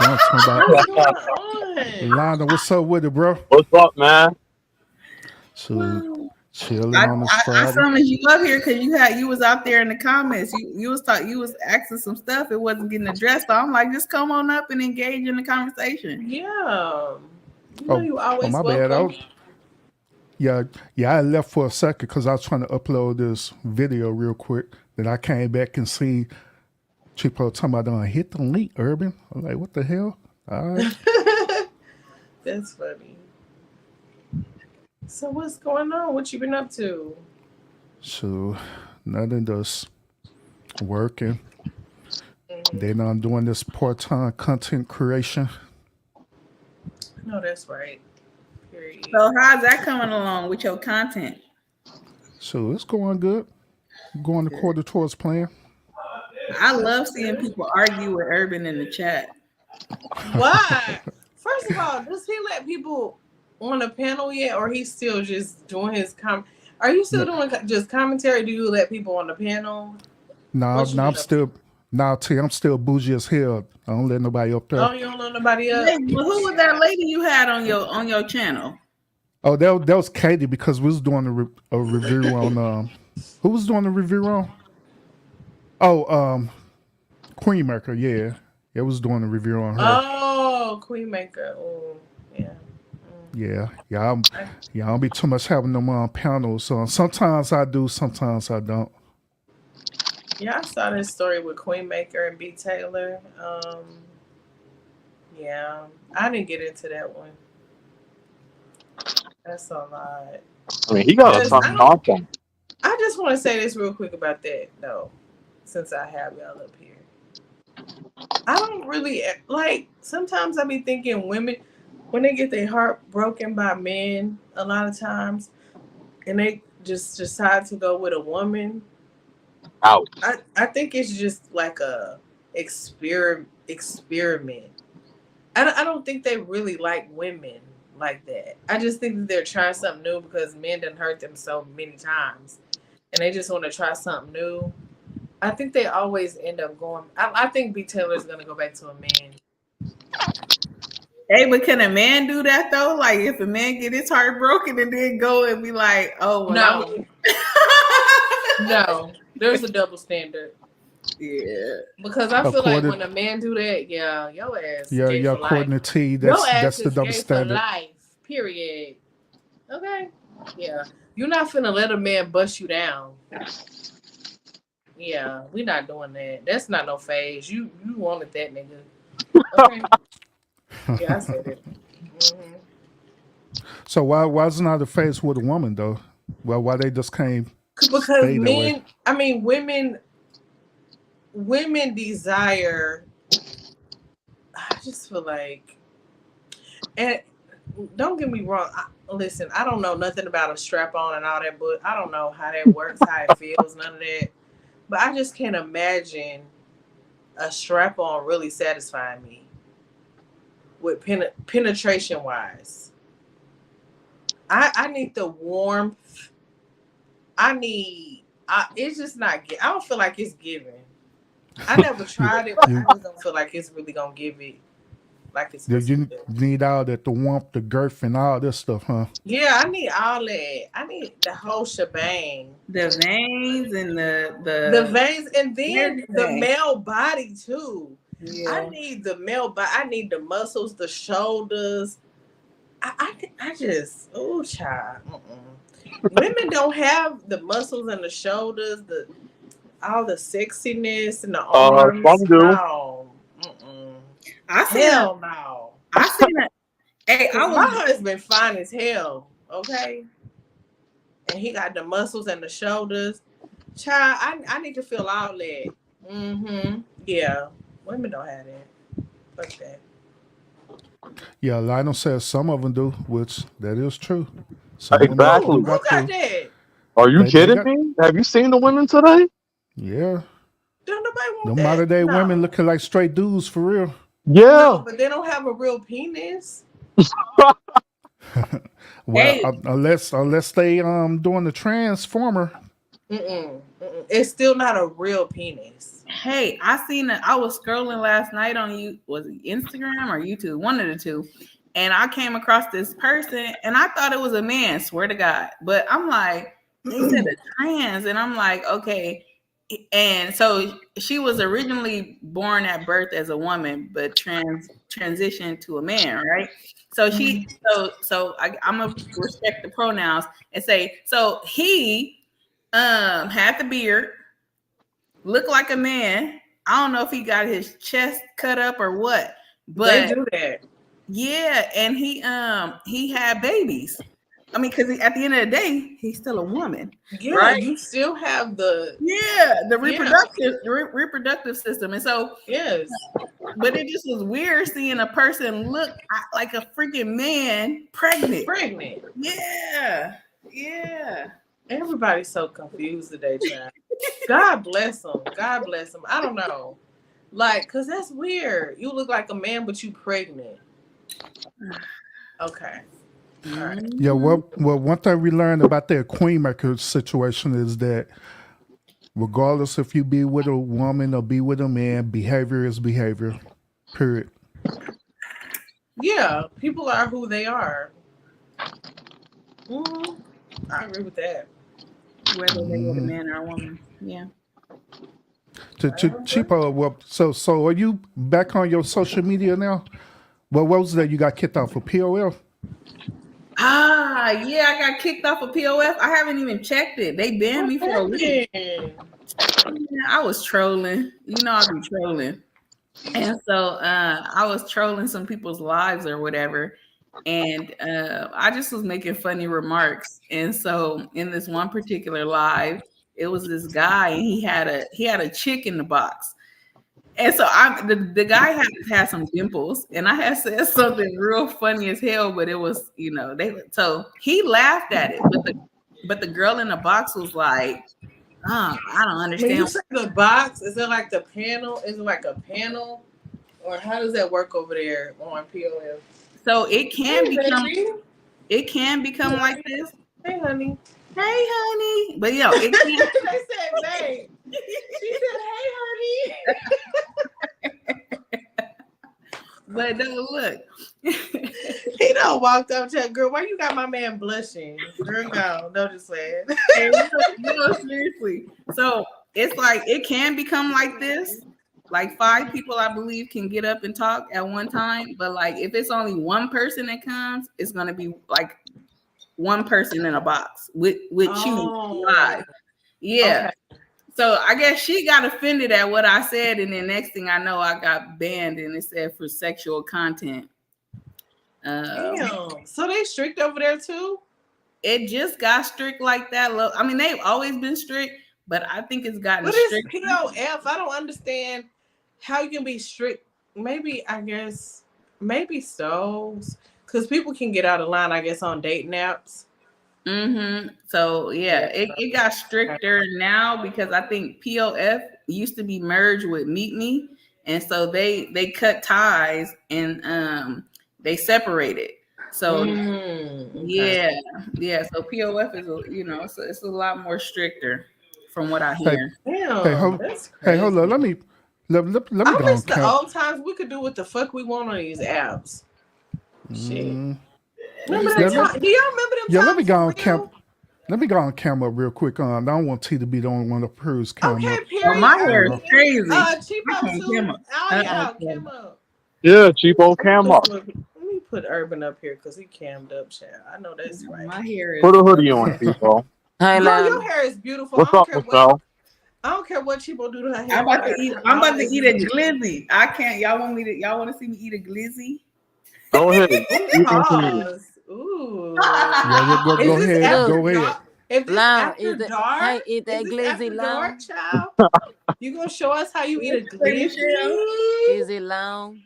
You know what I'm talking about? What's going on? Lana, what's up with it, bro? What's up, man? So, Woo. chilling I, on this I Friday. summoned you up here because you was out there in the comments. You was asking some stuff. It wasn't getting addressed. So I'm like, just come on up and engage in the conversation. Yeah. Oh, You oh, always my bad. welcome. Yeah, I left for a second because I was trying to upload this video real quick. Then I came back and see Cheapo talking about hit the link, Urban. I'm like, what the hell? All right. That's funny. So what's going on? What you been up to? So, nothing, just working. Mhm. Then I'm doing this part-time content creation. No, that's right. Period. So how's that coming along with your content? So it's going good. Going the quarter towards plan. I love seeing people argue with Urban in the chat. Why? First of all, does he let people on a panel yet, or he's still just doing his Are you still No, doing just commentary? Do you let people on the panel? nah, What you nah, I'm been up to? still, nah, T, I'm still bougie as hell. I don't let nobody up there. Oh, you don't let nobody up? Wait, but who was that lady you had on your channel? Oh, that was Katie because we was doing a review on who was doing the review on? Oh, Queen Maker, yeah. It was doing a review on her. Oh, Queen Maker. Oh, yeah. Yeah. I I- don't be too much having them on panels. So sometimes I do, sometimes I don't. Yeah, I saw this story with Queen Maker and B Taylor. Yeah, I didn't get into that one. That's a lot. I mean, he got a Because tough content. I just want to say this real quick about that, though, since I have y'all up here. I don't really like. Sometimes I be thinking women, when they get their heart broken by men, a lot of times, and they just decide to go with a woman. Out. I think it's just like a experiment. I don't think they really like women like that. I just think that they're trying something new because men done hurt them so many times, and they just want to try something new. I think they always end up going. I think B. Taylor's gonna go back to a man. Hey, but can a man do that though? Like, if a man get his heart broken and then go and be like, "Oh, well, No, there's a double standard. Yeah, Because I feel like According- when a man do that, yeah, your ass. Yeah, gay yeah. for According life. to T, Your ass that's the is double gay for standard. life. Period. Okay. Yeah, you're not finna let a man bust you down. Yeah, we not doing that. That's not no phase. You wanted that, nigga. Okay. Yeah, I said it. Mm-hmm. So why is it not a phase with a woman though? Well, why they just can't? Because Stay that way. men, I mean, women desire. I just feel like, and don't get me wrong. Listen, I don't know nothing about a strap on and all that, but I don't know how that works, how it feels, none of that. But I just can't imagine a strap on really satisfying me with penetration wise. I need the warmth. It's just not. I don't feel like it's giving. I never tried it, but I just don't feel like it's really gonna give it like it's. You need all that, the warmth, the girth, and all this stuff, huh? Yeah, I need all that. I need the whole shebang. the veins and The veins, and then the everything. male body too. Yeah. I need the male body. I need the muscles, the shoulders. I just, oh, child. Women don't have the muscles and the shoulders, all the sexiness and the arms. Some do. No. I seen Hell no. I seen it. Hey, My husband fine as hell, okay? And he got the muscles and the shoulders. Child, I need to feel all that. Mm-hmm. Yeah. Women don't have that. Fuck that. Yeah, Lionel says some of them do, which that is true. Some Exactly. Who women got to. that? Are you They kidding got- me? Have you seen the women today? Yeah, Don't nobody want them that. modern day No. women looking like straight dudes for real. Yeah. No, but they don't have a real penis. Well, Hey. unless they doing the transformer. It's still not a real penis. Hey, I was scrolling last night on was it Instagram or YouTube, one of the two, and I came across this person, and I thought it was a man. Swear to God, but I'm like, they said a trans, and I'm like, okay. And so she was originally born at birth as a woman, but transitioned to a man, right? So I'm gonna respect the pronouns and say, so he had the beard, looked like a man. I don't know if he got his chest cut up or what, but They do that. yeah, and he had babies. I mean, because at the end of the day, he's still a woman. Yeah, Right? you still have the The reproductive system, and so, yes. but it just was weird seeing a person look like a freaking man pregnant. Pregnant. Yeah. Everybody's so confused today, child. God bless them. God bless them. I don't know. Like, cause that's weird. You look like a man, but you pregnant. Okay. All right. Yeah, well, one thing we learned about that Queenmaker situation is that regardless if you be with a woman or be with a man, behavior is behavior. Period. Yeah, people are who they are. I agree with that. Whether they were a man or a woman. Yeah. To Cheapo, well, so are you back on your social media now? Well, what was that you got kicked off for POL? Yeah, I got kicked off of POF. I haven't even checked it. They banned me for a week. I was trolling. You know, I be trolling. And so I was trolling some people's lives or whatever. and I just was making funny remarks. And so in this one particular live, it was this guy, and he had a chick in the box. And so the guy had some dimples, and I had said something real funny as hell, but it was, so he laughed at it, but the girl in the box was like, I don't When understand. you say the box, is it like the panel? Is it like a panel? Or how does that work over there on POF? So it can Hey, become baby. like this. Hey, honey. Hey, honey. But it can. They said, babe. She said, hey, honey. But no, look. He done walked up to that girl. Why you got my man blushing? Girl, no, just saying. Seriously. So it's like it can become like this. Like 5 people, I believe, can get up and talk at one time. But like if it's only one person that comes, it's gonna be like one person in a box with you live. Yeah. Okay. So I guess she got offended at what I said, and then next thing I know, I got banned, and it said for sexual content. Damn. So they strict over there too? It just got strict like that. I mean, they've always been strict, but I think it's gotten strict. But it's POF. I don't understand how you can be strict. Maybe so. Because people can get out of line, I guess, on dating apps. Mm-hmm. So yeah, it got stricter now because I think POF used to be merged with Meet Me, and so they cut ties and they separated. So okay. yeah. So POF is it's a lot more stricter from what I hear. Hey, hold on. Let me I miss the old times. We could do what the fuck we want on these apps. Shit. Remember that time? Do y'all remember them? Yeah, let me go on camera real quick. I don't want T to be the only one to peruse camera. Okay, period. My hair is crazy. Cheapo too. Camo. Yeah, cheapo camo. Let me put Urban up here because he cammed up, child. I know that's right. My hair is. Put a hoodie on, Cheapo. Your hair is beautiful. What's up, Michelle? I don't care what Cheapo do to her hair. I'm about to eat a glizzy. I can't. Y'all want to see me eat a glizzy? Go ahead. Ooh. Yeah, go ahead. Go ahead. If this after dark, hey, eat that glizzy long. Child, you gonna show us how you eat a glizzy? Is it long?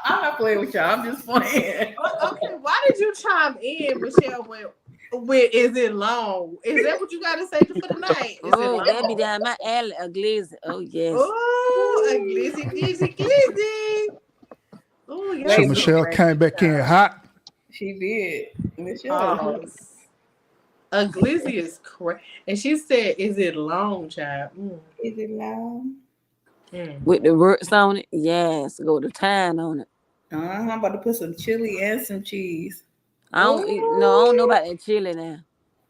I'm not playing with y'all. I'm just playing. Okay, why did you chime in, Michelle? With is it long? Is that what you got to say for the night? Oh, that be down my alley, a glizzy. Oh yes. Oh, a glizzy. Oh yes. So Michelle came back in hot. She did. Michelle. A glizzy is crazy, and she said, "Is it long, child? Is it long?" With the works on it, yes. Go to town on it. I'm about to put some chili and some cheese. I don't know about that chili now.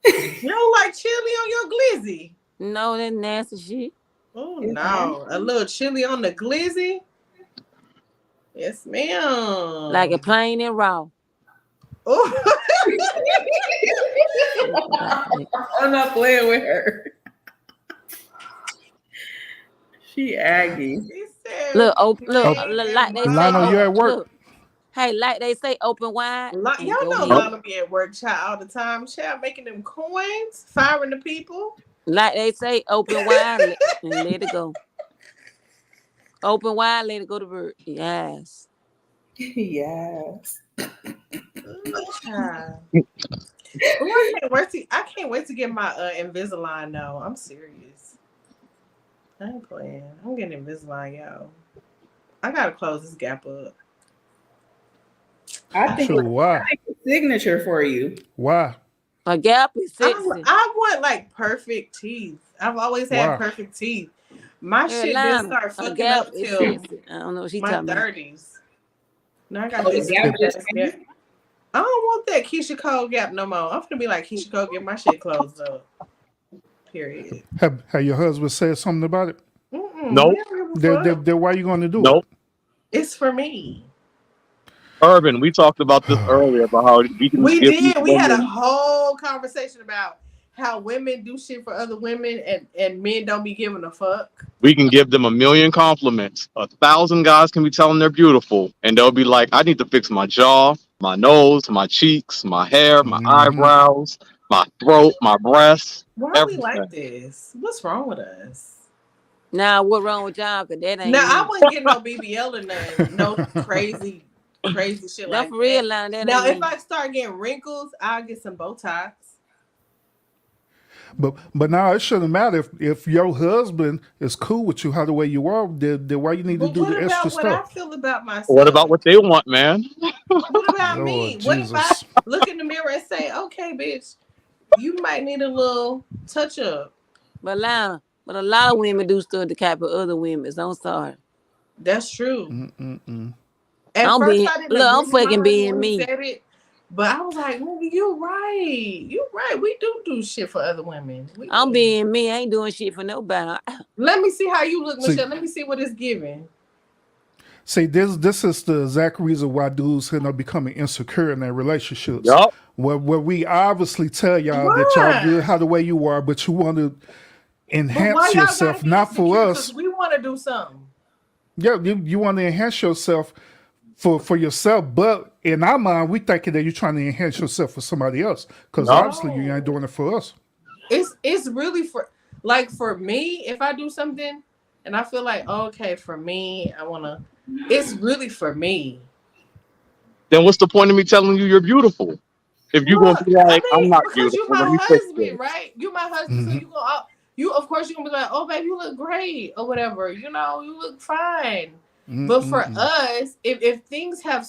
You don't like chili on your glizzy? No, that nasty shit. Oh no, a little chili on the glizzy. Yes, ma'am. Like a plain and raw. Oh. I'm not playing with her. She Aggie. Look, like they say. Lana, you at work? Look, hey, like they say, open wide. Y'all know Lana be at work, child, all the time. Child making them coins, firing the people. Like they say, open wide and let it go. Open wide, let it go to work. Yes. Yes. I can't wait to get my Invisalign now. I'm serious. I ain't playing. I'm getting Invisalign, yo. I gotta close this gap up. I think why? Signature for you. Why? A gap is sexy. I want like perfect teeth. I've always had perfect teeth. My shit didn't start fucking up till I don't know what she's my talking 30s. Now I got this gap. I don't want that Keisha Cole gap no more. I'm gonna be like Keisha Cole, get my shit closed up. Period. Have your husband said something about it? Nope. Then why you going to do it? Nope. It's for me. Urban, we talked about this earlier about how we can. We did. We had a whole conversation about how women do shit for other women and men don't be giving a fuck. We can give them 1,000,000 compliments. 1,000 guys can be telling they're beautiful, and they'll be like, "I need to fix my jaw, my nose, my cheeks, my hair, my Mm-hmm. eyebrows, my throat, my breasts, Why are we everything." like this? What's wrong with us? Now, what wrong with y'all? Cause that ain't Now I me. wouldn't get no BBL or nothing, no crazy shit That's like for real, that. line. That Now, ain't if me. I start getting wrinkles, I'll get some Botox. But now it shouldn't matter if your husband is cool with you how the way you are. Then why you need to But do what the extra about what I stuff? feel about What about myself? what they want, man? What about Lord me? What if I Jesus. look in the mirror and say, "Okay, bitch, you might need a little touch up"? But Lana, but a lot of women do stuff to copy other women. So I'm sorry. That's true. Mm-mm-mm. At I'm first, being I didn't look. I'm agree with my fucking husband being when he me. said it, but I was like, "Nigga, you're right. You're right. We do shit for other women. We I'm do." being me. I ain't doing shit for nobody. Let me see how you look, See, Michelle. Let me see what it's giving. this is the exact reason why dudes end up becoming insecure in their relationships. Yup. Where we obviously tell y'all that y'all good Why? how the way you are, but you want to But why enhance y'all gotta yourself, be not for insecure? Because us. we want to do something. Yeah, you want to enhance yourself for yourself, but in our mind, we thinking that you're trying to enhance yourself for somebody else. Because Yup. obviously you ain't No, doing it for us. it's really for me. If I do something and I feel like, okay, for me, I wanna. It's really for me. Then what's the point of me telling you you're beautiful? If you're gonna What? be I like, "I'm mean, not because you beautiful. Let my me fix husband, this." right? You my husband, so Hmm. you go out. You of course you gonna be like, oh babe, you look great or whatever. You know, you look fine. But for Mm-mm-mm. us, if things have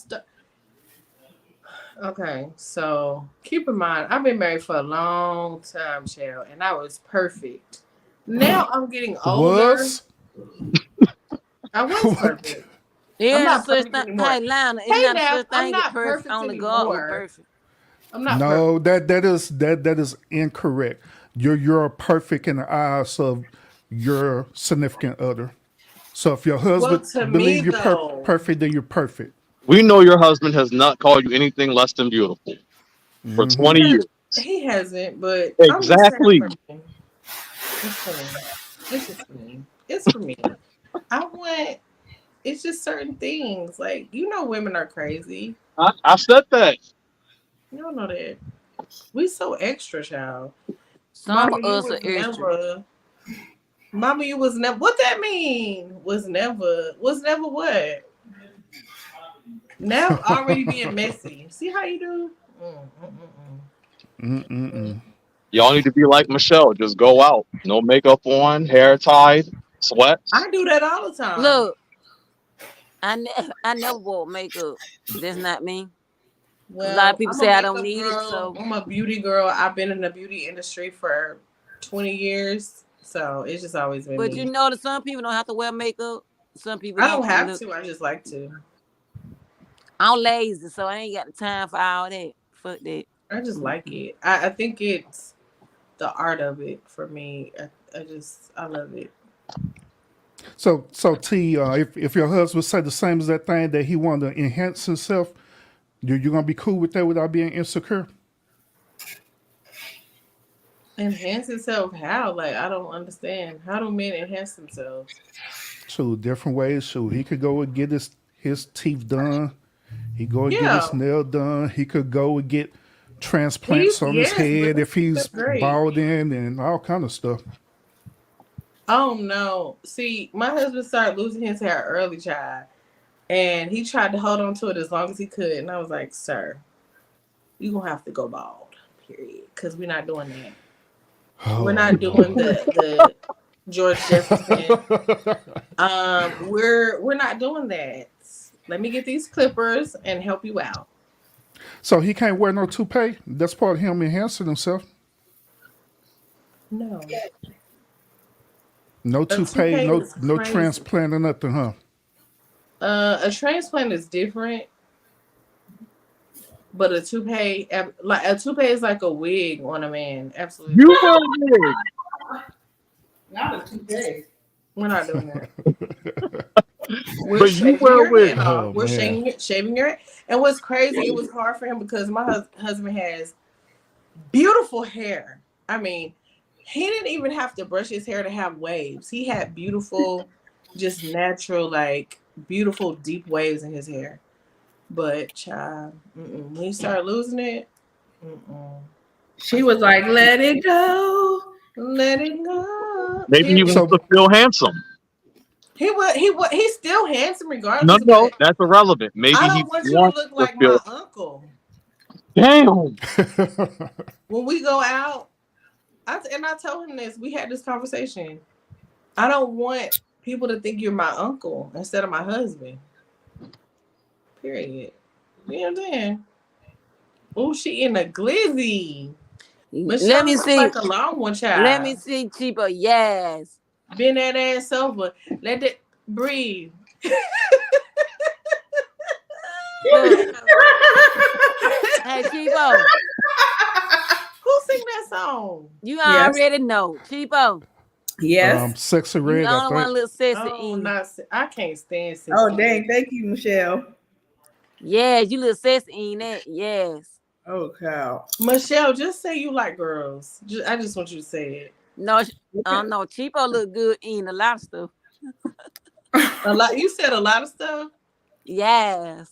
okay, so keep in mind, I've been married for a long time, child, and I was perfect. Now I'm getting older. Was I was what? perfect. It I'm ain't a not such perfect thing. anymore. Hey, Lana, it's Hey, not a Nap, such I'm thing as not perfect. perfect Only God was anymore. perfect. I'm not perfect. No, that is incorrect. You're perfect in the eyes of your significant other. So if your Well, husband to me believe you're though, perfect, then you're perfect. We know your husband has not called you anything less than beautiful for Hmm. 20 he, years. he hasn't, but I'm just saying Exactly. for me. It's for me. It's just for me. It's for me. I want. It's just certain things. Like women are crazy. I said that. You don't know that. We so extra, child. Some Mama, of you us are was extra. never. Mama, you was never. What that mean? Was never. Was never what? Now already being messy. See how you do? Mm. Mm-mm-mm. Y'all need to be like Michelle. Just go out. No makeup on, hair tied, sweats. I do that all the time. Look, I never wore makeup. That's not me. Cause a lot of Well, people I'm a say I don't makeup need it. girl. So, I'm a beauty girl. I've been in the beauty industry for 20 years. So it's just always been but you me. know that some people don't have to wear makeup. Some people I don't don't. And have look, to. I just like to. I'm lazy, so I ain't got the time for all that. Fuck that. I just like it. I think it's the art of it for me. I love it. So T, if your husband say the same as that thing that he wanted to enhance himself, you gonna be cool with that without being insecure? Enhance itself how? Like I don't understand. How do men enhance themselves? So different ways. So he could go and get his teeth done. He go and get his Yeah. nail done. He could go and get Teeth, transplants on his yes, but head his if teeth are he's great. balding and all kind of stuff. Oh no. See, my husband started losing his hair early, child. And he tried to hold on to it as long as he could. And I was like, sir, you're gonna have to go bald, period. Because we're not doing that. We're Oh not doing Lord. the George Jefferson. We're not doing that. Let me get these clippers and help you out. So he can't wear no toupee. That's part of him enhancing himself. No. No A toupee, toupee is no crazy. transplant or nothing, huh? A transplant is different, but a toupee is like a wig on a man. Absolutely You different. wear a wig, Not a toupee. We're not doing that. We're but you shaving wear a your wig. head off. Oh We're man. shaving your head. And what's crazy, it was hard for him because my husband has beautiful hair. I mean, he didn't even have to brush his hair to have waves. He had beautiful, just natural, like beautiful deep waves in his hair. But child, when he started losing it, She was like, "Let it go." let it go. Maybe he Period. wants to feel handsome. He's still handsome No, regardless. no, But that's irrelevant. Maybe I he don't want you to wants look to like feel. my uncle. Damn. When we go out, I told him this. We had this conversation. I don't want people to think you're my uncle instead of my husband. Period. You know what I'm saying? Oh, she in a glizzy. Michelle Let me looks see. like a long one, child. Let me see, cheaper. Yes. Bend that ass over. Let it breathe. Look. Hey, Cheapo. Who sing that song? You Yes. already know. Cheapo. Yes. Sexy You Red, the I only one think. little sexy Oh, in. I can't stand sexy. Oh, dang. Thank you, Michelle. Yes, you little sexy in that. Yes. Oh, cow. Michelle, just say you like girls. I just want you to say it. No, no. Cheapo look good in a lot of stuff. A lot. You said a lot of stuff. Yes.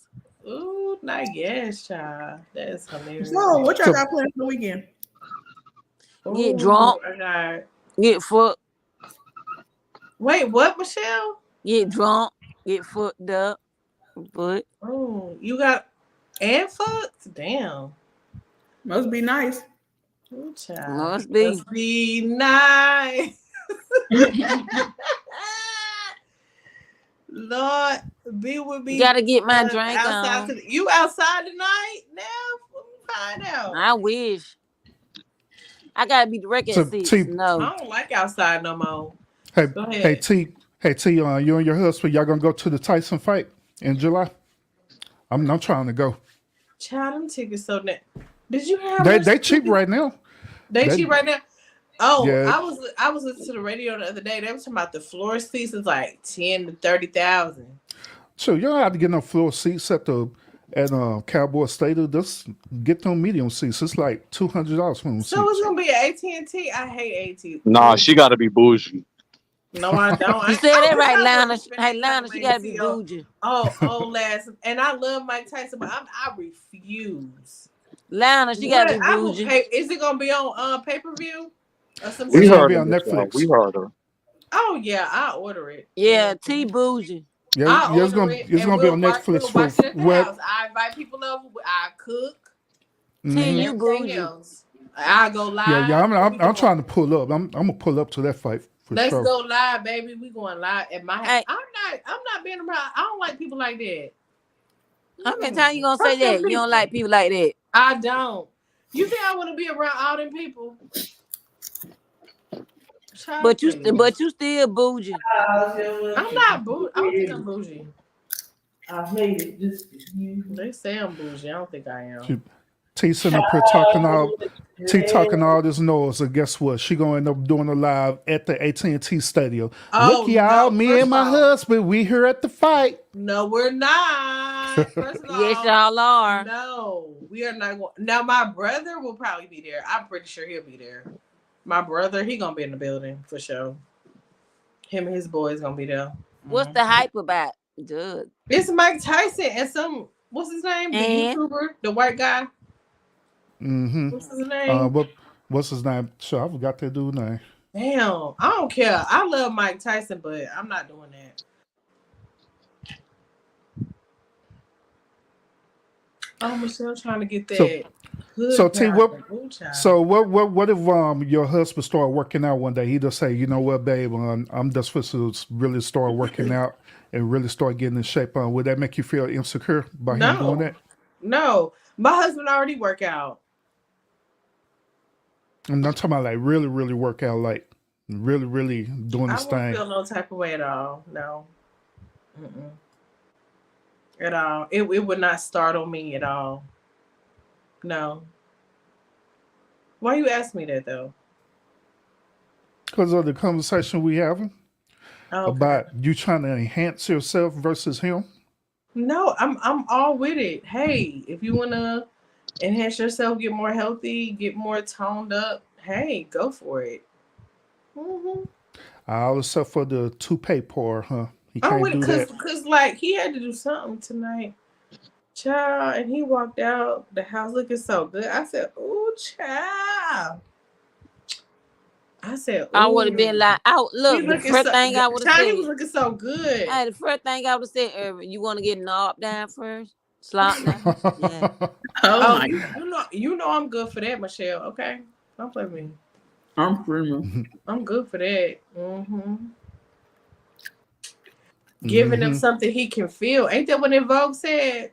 Ooh, not yes, child. That's hilarious. So, what y'all So- got planned for the weekend? Get Ooh, drunk. I got- Get fucked. Wait, what, Michelle? Get drunk. Get fucked up. But Oh, you got and fucked? Damn. Must be nice. Ooh, child. must be. Must be nice. Lord, be with me. Gotta get my drink outside. on. You outside tonight now? Let me find out. I wish. I gotta be direct So, at 6. T- No. I don't like outside no more. Hey, Go ahead. hey T, you and your husband, y'all gonna go to the Tyson fight in July? I'm trying to go. Child, them tickets so net. Did you have They cheap right now. They They- cheap right now. Oh, Yeah. I was listening to the radio the other day. They were talking about the floor seats is like 10 to 30,000. So you don't have to get no floor seats at Cowboy Stadium. Just get them medium seats. It's like $200 for them So it's seats. gonna be at AT&T. I hate AT&T. Nah, she got to be bougie. No, I don't. You said that right, I'm not Lana. spending Hey, that Lana, kind of she money gotta to be see bougie. last. And I love Mike Tyson, but I refuse. Lana, she gotta be I will bougie. pay. Is it gonna be on pay-per-view or some We It's shit? gonna heard be her. on Michelle. Netflix. We heard her. Oh yeah, I'll order it. Yeah, T bougie. Yeah, I'll it's order gonna it, it's and gonna be we'll on watch Netflix for it at the what? house. I invite people over. I cook T, and you everything bougie. else. I go live. Yeah. We I'm going- trying to pull up. I'm gonna pull up to that fight for Let's sure. go live, baby. We going live at my house. Hey. I'm not being around. I don't like people like that. How many times you gonna Fuck say them that? You people. don't like people like that. I don't. You think I want to be around all them people? Child, But you please. still bougie. I'm not bougie. I don't think I'm bougie. I made it. Just you. They say I'm bougie. I don't think I am. T sitting up here talking all this noise, and guess what? She gonna end up doing a live at the AT&T Stadium. Oh, Look, y'all, no, me first and my of all- husband, we here at the fight. No, we're not. First of all, Yes, y'all are. no, we are not going. Now, my brother will probably be there. I'm pretty sure he'll be there. My brother, he gonna be in the building for sure. Him and his boys gonna be there. What's the hype about? Good. It's Mike Tyson and what's his name? The And? YouTuber, the white guy. Mm-hmm. What's his name? What's his name? Sure, I forgot that dude's name. Damn, I don't care. I love Mike Tyson, but I'm not doing that. Oh, Michelle trying to get that. So T, what? Ooh, child. So what if your husband started working out one day? He just say, you know what, babe, I'm just supposed to really start working out and really start getting in shape. Would that make you feel insecure by him doing that? No, my husband already work out. I'm not talking about like really, really work out, like really, really doing I this won't thing. feel no type of way at all. No. Mm-mm. At all. It would not startle me at all. No. Why you ask me that though? Because of the conversation we having Okay. about you trying to enhance yourself versus him. No, I'm all with it. Hey, if you wanna enhance yourself, get more healthy, get more toned up, hey, go for it. Mm-hmm. All except for the toupee pour, huh? He Oh, can't wait, do cause, that. cause like he had to do something tonight, child, and he walked out the house looking so good. I said, "Ooh, child." I said, I would have been "Ooh." like, out. He Look, the looking first so, thing I would have child. He was said. looking so good. Hey, the first thing I would have said, Irvin, you want to get knocked down first? Slop down? Yeah. Oh Oh, my you know, I'm good for that, Michelle. Okay, don't play with me. I'm screaming. I'm good for that. Mm-hmm. Giving him Mm-hmm. something he can feel. Ain't that what In Vogue said?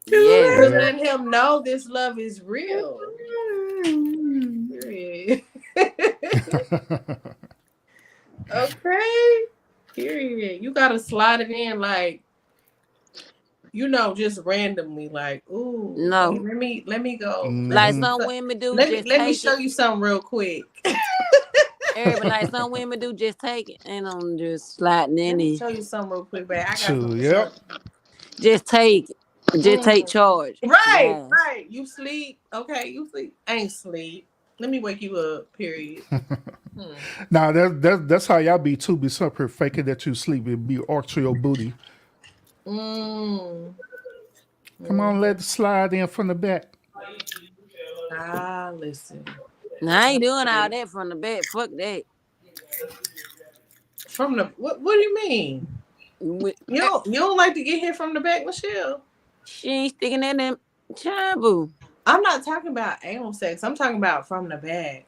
Yeah. Yeah. Letting him know this love is real. Period. Okay. Period. You gotta slide it in like, you know, just randomly, like, ooh, No. okay, let me go. Like Mm-hmm. some women do, Let me just let me take show it. you something real quick. Irvin, like some women do, just take it. And I'm just sliding Let in me it. show you something real quick, babe. I got True. something to show Yep. Just take it. Just take charge. you. Right, Yes. right. You sleep. Okay, you sleep. Ain't sleep. Let me wake you up, period. Now that's how y'all be too. Be super faking that you sleep and be arching your booty. Mm. Come on, let it slide in from the back. Listen. Now, I ain't doing all that from the bed. Fuck that. From the what do you mean? With- You don't like to get hit from the back, Michelle? She ain't sticking in them chabu. I'm not talking about anal sex. I'm talking about from the back.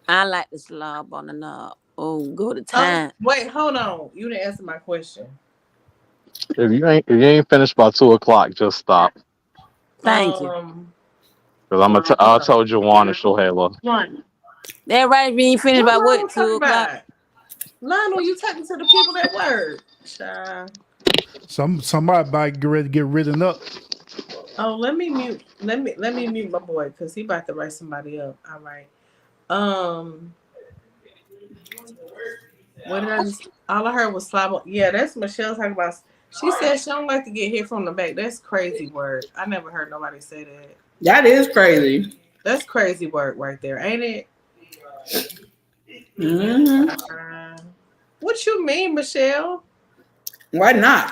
I like to slob on the knob. Oh, go to Oh, time. wait, hold on. You didn't answer my question. If you ain't finished by 2 o'clock, just stop. Thank you. Because I'll tell Jawan and Shohela. That right, if you ain't finished by what, 2 o'clock? Lionel, you talking to the people that work. Child. Somebody might get ready to get ridden up. Oh, let me mute my boy because he about to write somebody up. All right. What did all I heard was slob. Yeah, that's Michelle talking about. She said she don't like to get hit from the back. That's crazy work. I never heard nobody say that. That is crazy. That's crazy work right there, ain't it? Mm-hmm. What you mean, Michelle? Why not?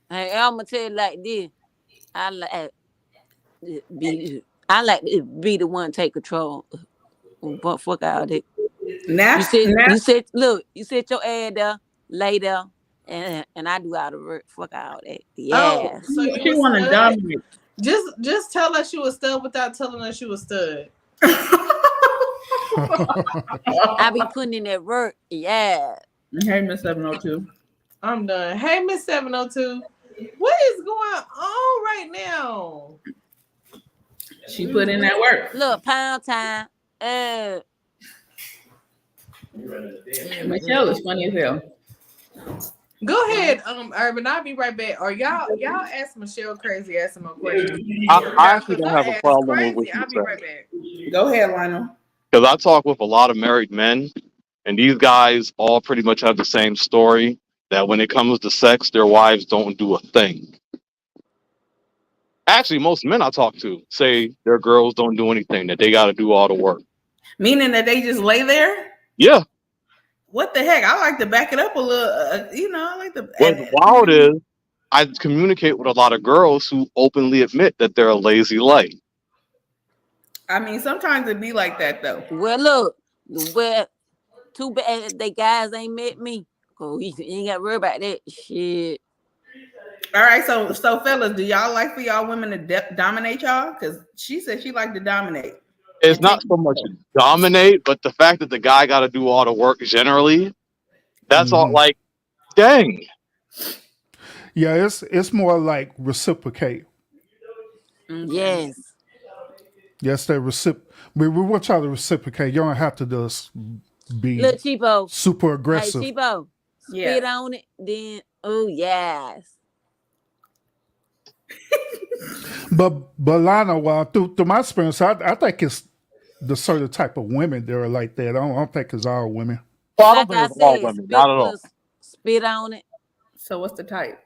Hey, I'm gonna tell you like this. I like to be the one to take control. But fuck all that. You said, look, you sit your ass there, lay there, and I do all the work. Fuck all that. Oh, Yes. so you She was want to stud? dominate. Just tell us you was stud without telling us you was stud. I be putting in that work. Yeah. Hey, Miss 702. I'm done. Hey, Miss 702. What is going on right now? She put in that work. Look, pound time. Michelle is funny as hell. Go ahead, Urban. I'll be right back. Or y'all ask Michelle crazy, ask some more questions. I actually don't have a problem with what Crazy. I'll be you right said. back. Go ahead, Lionel. Because I talk with a lot of married men, and these guys all pretty much have the same story, that when it comes to sex, their wives don't do a thing. Actually, most men I talk to say their girls don't do anything, that they got to do all the work. Meaning that they just lay there? Yeah. What the heck? I like to back it up a little. I like to. What's wild is I communicate with a lot of girls who openly admit that they're a lazy lay. I mean, sometimes it be like that though. Well, look. Well, too bad they guys ain't met me. Oh, you ain't got to worry about that shit. All right, so fellas, do y'all like for y'all women to dominate y'all? Because she said she like to dominate. It's not so much dominate, but the fact that the guy got to do all the work generally, that's all. Like, dang. Yeah, it's more like reciprocate. Yes. Yes, they we want y'all to reciprocate. You don't have to just be Look, cheapo. super aggressive. Hey, cheapo. Spit on it, then oh yes. But Lana, well, through my experience, I think it's the certain type of women that are like that. I don't think it's all women. Well, I don't think it's all women. Not at all. Spit on it. So what's the type?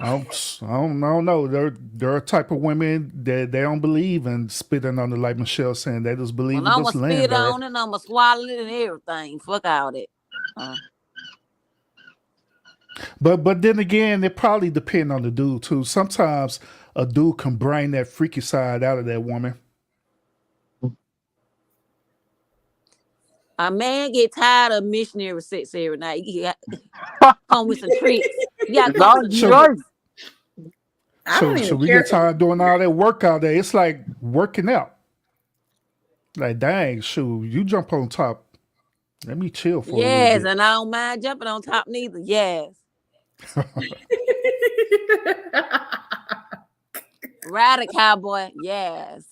I don't know. There are type of women that they don't believe in spitting on it, like Michelle saying. They just believe Well, in I'm just gonna laying spit there. on it and I'm gonna swallow it and everything. Fuck all that. But then again, it probably depends on the dude too. Sometimes a dude can bring that freaky side out of that woman. A man get tired of missionary sex every night. He got come with some tricks. You gotta come with some So, right. tricks. I don't so even we care. get tired of doing all that work out there. It's like working out. Like, dang, shoot, you jump on top. Let me chill for a little Yes, bit. and I don't mind jumping on top neither. Yes. Ride a cowboy. Yes.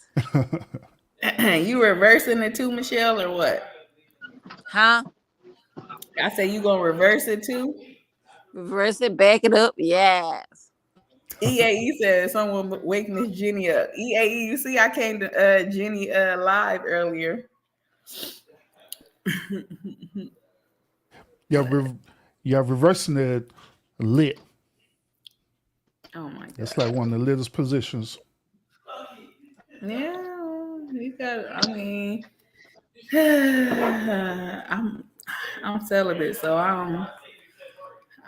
You reversing it too, Michelle, or what? Huh? I say you gonna reverse it too? Reverse it, back it up. Yes. EAE said someone wake Miss Jenny up. EAE, you see, I came to Jenny live earlier. You're reversing it lit. Oh my god. It's like one of the littest positions. Yeah, you got. I mean, I'm celibate, so I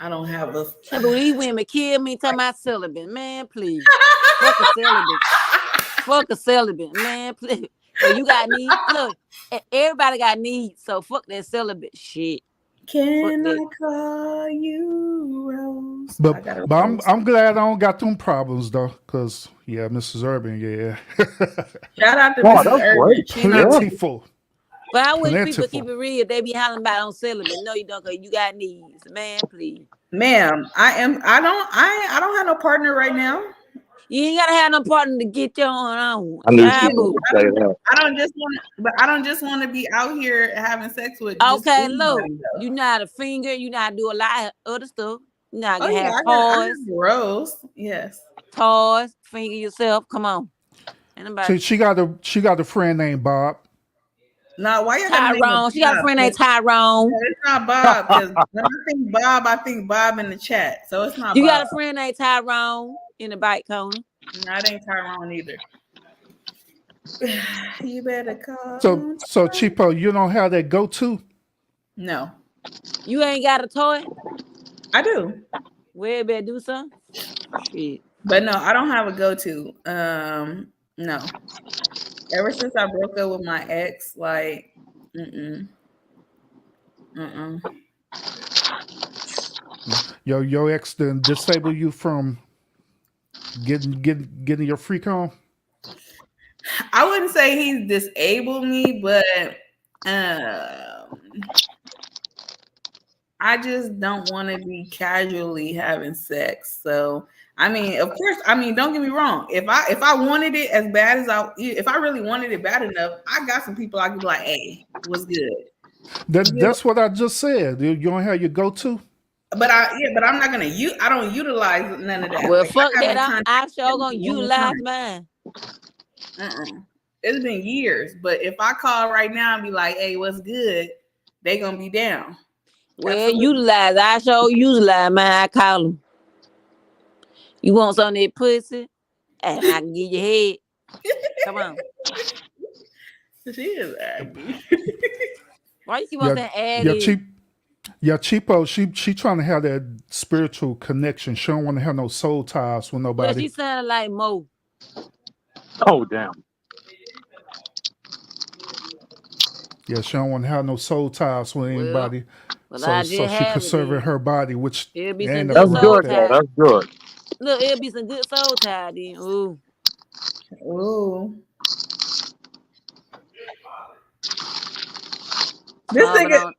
don't have a. But these women kill me talking about celibate. Man, please. Fuck a celibate. Fuck a celibate. Man, please. So you got needs. Look, everybody got needs. So fuck that celibate shit. Can I call you Rose? But I'm glad I don't got them problems though, cause yeah, Mrs. Urban, yeah. Shout out to Mrs. Urban. Plentiful. But I wish people keep it real. They be hollering about on celibate. No, you don't. Cause you got needs, man. Please, ma'am. I don't have no partner right now. You ain't gotta have no partner to get your own. I don't just want to be out here having sex with. Okay, look, you know how to finger. You know how to do a lot of other stuff. You know how to have toys. Gross. Yes. Toys. Finger yourself. Come on. So she got a friend named Bob. No, why you Tyrone? She got a friend named Tyrone. No, it's not Bob. Because when I think Bob in the chat. So it's not. You Bob. got a friend named Tyrone in the bike corner. No, it ain't Tyrone either. You better call. So Cheapo, you don't have that go-to? No. You ain't got a toy? I do. Well, better do something. Shit. But no, I don't have a go-to. No. Ever since I broke up with my ex, like, Your ex then disable you from getting your freak on? I wouldn't say he's disabled me, but I just don't want to be casually having sex. So I mean, of course, don't get me wrong. If I wanted it as bad as if I really wanted it bad enough, I got some people I could be like, hey, what's good? That's what I just said. You don't have your go-to? But I'm not gonna I don't utilize none of that. Well, like, fuck that. I'm sure gonna utilize mine. It's been years, but if I call right now and be like, hey, what's good? They gonna be down. Well, utilize. I sure utilize mine. I call them. You want some of that pussy? And I can give you head. Come on. She is aggy. Why you keep on saying aggy? Yeah, Cheapo, she trying to have that spiritual connection. She don't want to have no soul ties with nobody. Well, she sounded like Mo. Oh, damn. Yeah, she don't want to have no soul ties with anybody. Well, so she conserving her body, which it'll be some that's good. That's good. Look, it'll be some good soul tie then. Ooh. Ooh. This nigga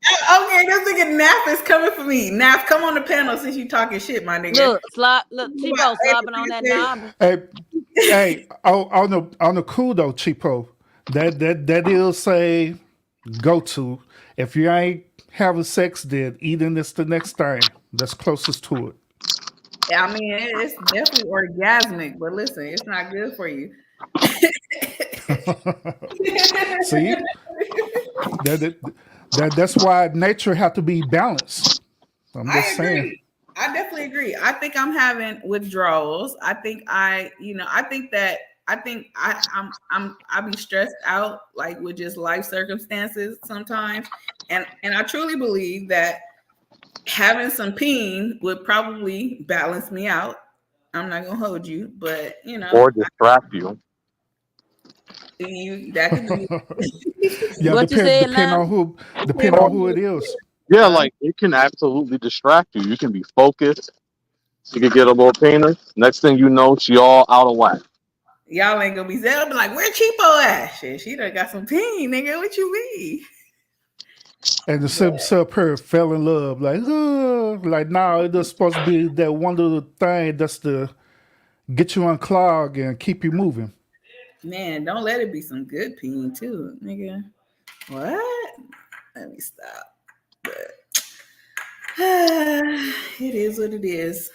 Naf is coming for me. Naf, come on the panel since you talking shit, my nigga. Look, Cheapo slobbing on that knob. Hey, on the cool though, Cheapo, that is say go to. If you ain't having sex, then eating is the next thing. That's closest to it. Yeah, I mean, it's definitely orgasmic, but listen, it's not good for you. See, that's why nature have to be balanced. I'm just saying. I definitely agree. I think I'm having withdrawals. I think I be stressed out like with just life circumstances sometimes. And I truly believe that having some peen would probably balance me out. I'm not gonna hold you, but or distract you. that could be. Yeah, What you said, depend Lon? on who it is. Yeah, like it can absolutely distract you. You can be focused. You can get a little penis. Next thing you know, she all out of whack. Y'all ain't gonna be sad. I'll be like, where Cheapo at? Shit, she done got some peen, nigga. What you mean? And the sub her fell in love, like now it's just supposed to be that one little thing that's to get you unclogged and keep you moving. Man, don't let it be some good peen too, nigga. What? Let me stop. But it is what it is.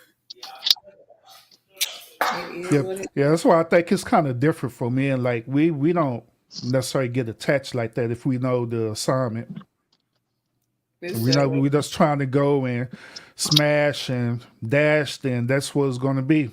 Yeah, that's why I think it's kind of different for men. Like we don't necessarily get attached like that if we know the assignment. We know we're just trying to go and smash and dash, then that's what it's going to be.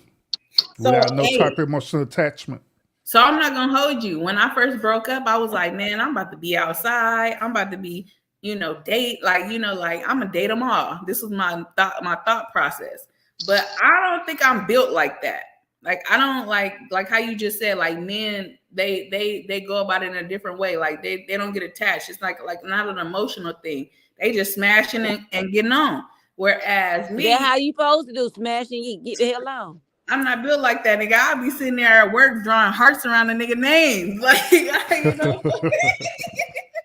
So, Without no type of emotional attachment. So I'm not gonna hold you. When I first broke up, I was like, man, I'm about to be outside. I'm about to be, date, like I'm gonna date them all. This was my thought process. But I don't think I'm built like that. Like I don't like how you just said, like men, they go about it in a different way. Like they don't get attached. It's like not an emotional thing. They just smashing and getting on. Whereas me, That's how you supposed to do, smashing you, get the hell on. I'm not built like that, nigga. I'll be sitting there at work drawing hearts around the nigga names.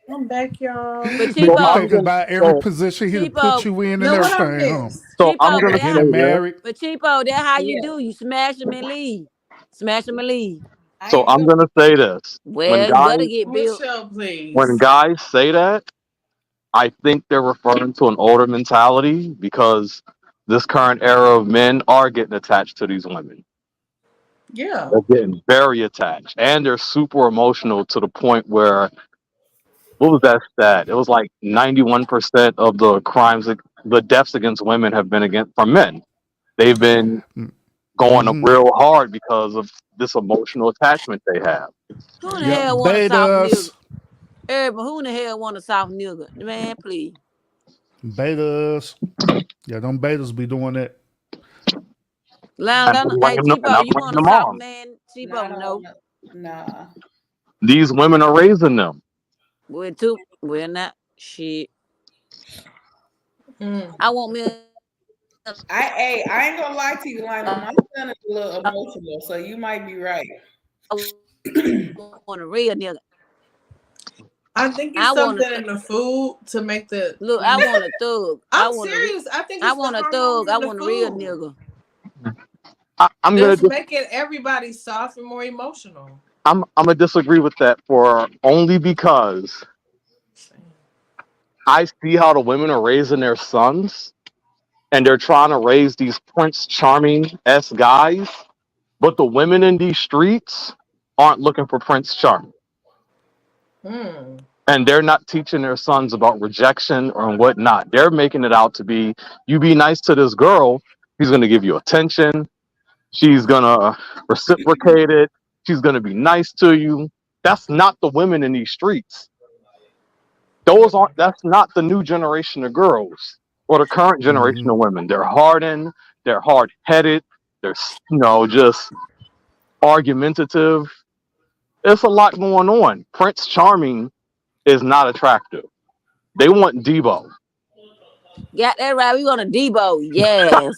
I'm back, y'all. But Thinking Cheapo, about every position he'll put you in and know what I everything. Huh? miss? So I'm gonna Cheapo, say Married. but Cheapo, that's how you do. You smash them and leave. Smash them and leave. So I'm gonna say this. Well, you better get built. Michelle, please. When guys say that, I think they're referring to an older mentality because this current era of men are getting attached to these women. Yeah. They're getting very attached. And they're super emotional to the point where, what was that stat? It was like 91% of the crimes, the deaths against women have been from men. They've been going real hard because of this emotional attachment they have. Who the hell want a soft betas. nigga? But who in the hell want a soft nigga? Man, please. Betas. Yeah, them betas be doing that. Hey, Cheapo, you want a soft man? Cheapo, no. Nah. These women are raising them. We're not shit. I want me. I ain't gonna lie to you, Lionel. My son is a little emotional, so you might be right. Want a real nigga. I think it's something in the food to make the look. I want a thug. I'm serious. I think I want a thug. I want a real nigga. I'm gonna making everybody soft and more emotional. I'm gonna disagree with that for only because I see how the women are raising their sons, and they're trying to raise these Prince Charming-esque guys, but the women in these streets aren't looking for Prince Charming. And they're not teaching their sons about rejection or whatnot. They're making it out to be, you be nice to this girl, she's going to give you attention, she's going to reciprocate it, she's going to be nice to you. That's not the women in these streets. That's not the new generation of girls or the current generation of women. They're hardened, they're hard-headed, they're just argumentative. There's a lot going on. Prince Charming is not attractive. They want Debo. Got that right. We want a Debo. Yes.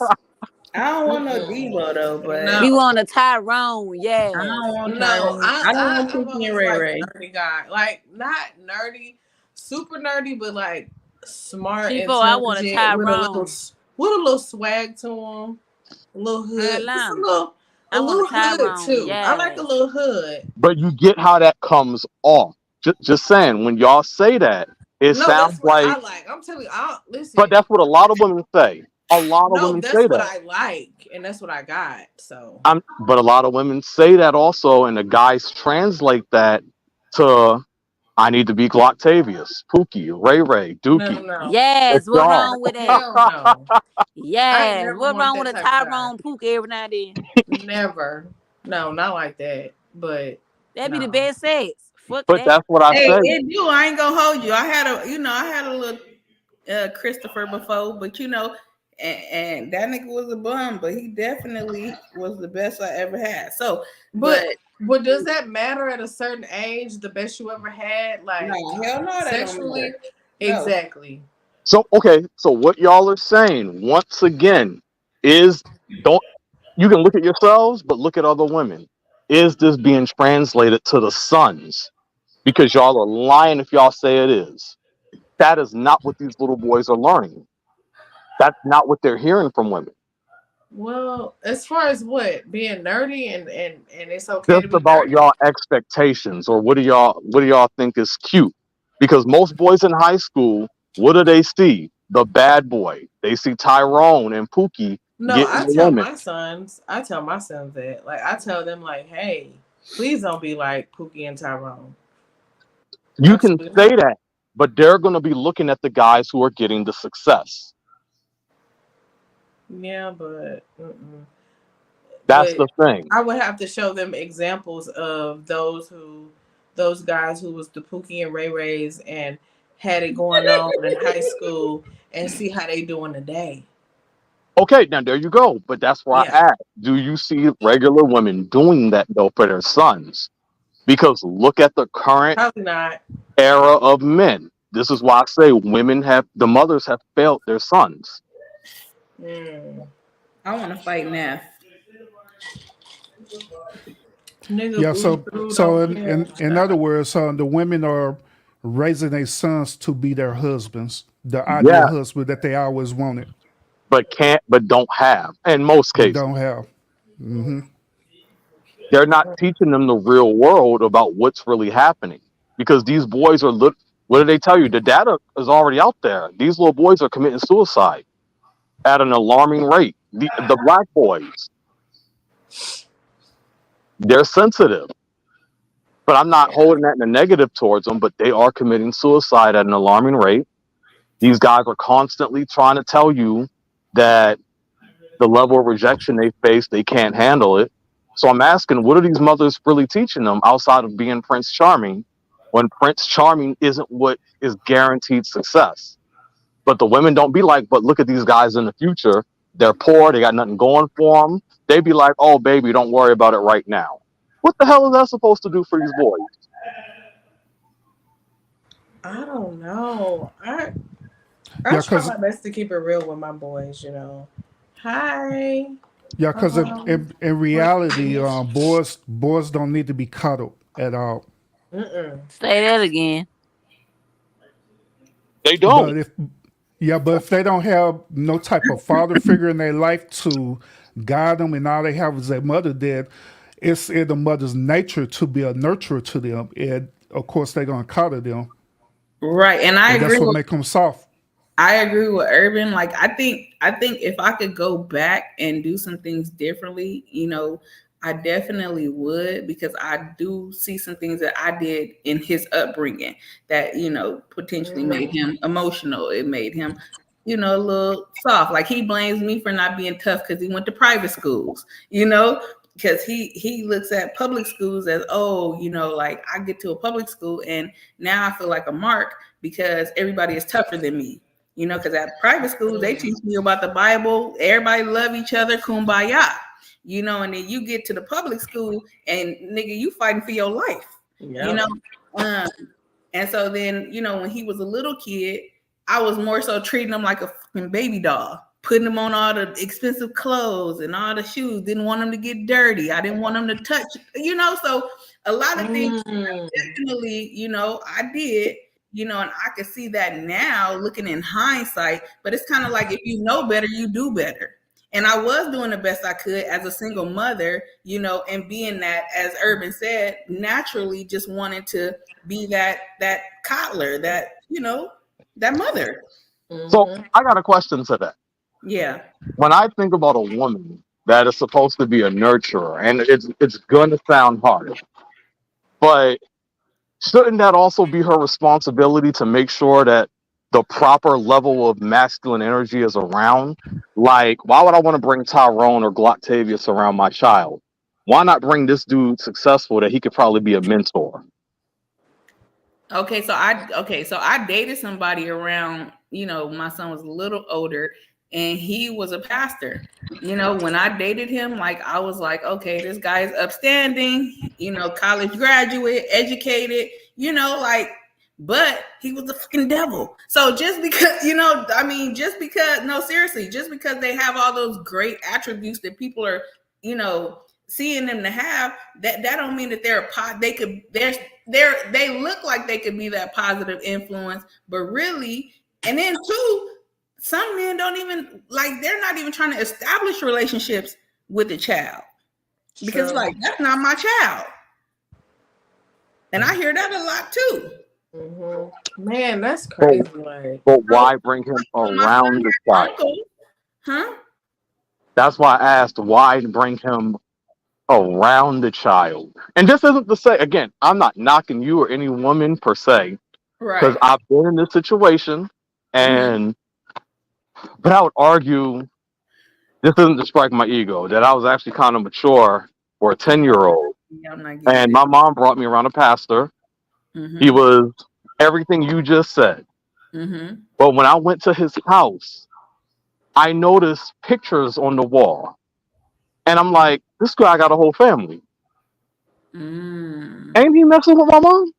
I don't want no Debo though, but we want a Tyrone. Yes. I don't want Tyrone. I don't want Pinky and Ray Ray. Nerdy guy, like not nerdy, super nerdy, but like smart. People, I want a Tyrone with a little swag to him, a little hood, a little hood too. Yes. I like a little hood. But you get how that comes off. Just saying, when y'all say that, sounds like I like. I'm telling you, listen. But that's what a lot of women say. A lot of women say that. That's what I like, and that's what I got. So. But a lot of women say that also, and the guys translate that to I need to be Glocktavius, Pookie, Ray Ray, No, Dookie. no. Yes, It's what y'all. wrong with that? Hell no. I Yes, never what want wrong that with a type of guy. Tyrone Pook every now and then? Never. No, not like that. But That'd be the no. best sex. Fuck But that. that's what I Hey, say. it do. I ain't gonna hold you. I had a little Christopher before, but and that nigga was a bum, but he definitely was the best I ever had. So, But does that matter at a certain age? The best you ever had, like no, hell no, that don't sexually? matter. No. Exactly. So okay, so what y'all are saying once again is don't you can look at yourselves, but look at other women. Is this being translated to the sons? Because y'all are lying if y'all say it is. That is not what these little boys are learning. That's not what they're hearing from women. Well, as far as what being nerdy and it's okay Just to be about nerdy. y'all expectations or what do y'all think is cute? Because most boys in high school, what do they see? The bad boy. They see Tyrone and Pookie No, getting I the tell woman. my sons. I tell my sons that. Like I tell them, like, hey, please don't be like Pookie and Tyrone. You can Absolutely say not. that, but they're going to be looking at the guys who are getting the success. Yeah, but. That's But the thing. I would have to show them examples of those guys who was the Pookie and Ray Rays and had it going on in high school and see how they doing today. Okay, now there you go. But that's why I Yeah, asked, do you see regular women doing that though for their sons? Because look at the current probably not. era of men. This is why I say the mothers have failed their sons. Mm. I want to fight Neff. Nigga Yeah, booty so through so don't in care. in other words, the women are raising their sons to be their husbands, the Yeah, ideal husband that they always wanted but don't have. In most but cases, don't have. Hmm. they're not teaching them the real world about what's really happening. Because these boys are what do they tell you? The data is already out there. These little boys are committing suicide at an alarming rate. The black boys, they're sensitive. But I'm not holding that in a negative towards them, but they are committing suicide at an alarming rate. These guys are constantly trying to tell you that the level of rejection they face, they can't handle it. So I'm asking, what are these mothers really teaching them outside of being Prince Charming when Prince Charming isn't what is guaranteed success? But the women don't be like, but look at these guys in the future. They're poor. They got nothing going for them. They be like, oh, baby, don't worry about it right now. What the hell is that supposed to do for these boys? I don't know. I Yeah, try cause my best to keep it real with my boys. You know. Hi. yeah, cause in reality, Please. boys don't need to be coddled at all. Say that again. They But don't. if they don't have no type of father figure in their life to guide them, and all they have is their mother dead, it's in the mother's nature to be a nurturer to them, and of course they're gonna coddle them, Right, and I and agree that's what with make them soft. Urban. Like I think if I could go back and do some things differently, I definitely would, because I do see some things that I did in his upbringing that, potentially made him emotional. It made him, a little soft. Like he blames me for not being tough because he went to private schools, because he looks at public schools as, like I get to a public school and now I feel like a mark because everybody is tougher than me. Because at private schools, they teach you about the Bible. Everybody love each other, kumbaya. And then you get to the public school and nigga, you fighting for your life. Yep. And so then, when he was a little kid, I was more so treating him like a fucking baby doll, putting him on all the expensive clothes and all the shoes. Didn't want him to get dirty. I didn't want him to touch, so a lot of things definitely, I did. And I can see that now looking in hindsight, but it's kind of like if you know better, you do better. And I was doing the best I could as a single mother, and being that, as Urban said, naturally just wanted to be that coddler, that, that mother. So I got a question to that. Yeah. When I think about a woman that is supposed to be a nurturer, and it's going to sound hard, but shouldn't that also be her responsibility to make sure that the proper level of masculine energy is around? Like, why would I want to bring Tyrone or Gloctavius around my child? Why not bring this dude successful that he could probably be a mentor? Okay, so I dated somebody around, my son was a little older and he was a pastor. When I dated him, like I was like, okay, this guy is upstanding, college graduate, educated, but he was a fucking devil. So just because, just because they have all those great attributes that people are, seeing them to have, that don't mean that they look like they could be that positive influence, but really, and then too, some men don't even they're not even trying to establish relationships with the child because that's not my child. And I hear that a lot too. Mm-hmm. Man, that's crazy. But why bring him around the child? Huh? That's why I asked, why bring him around the child? And this isn't to say, again, I'm not knocking you or any woman per se, because I've been in this situation, and but I would argue, this isn't to strike my ego, that I was actually kind of mature for a 10-year-old. And my mom brought me around a pastor. Mm-hmm. He was everything you just said. Mm-hmm. But when I went to his house, I noticed pictures on the wall. And I'm like, this guy got a whole family. Ain't he messing with my mom?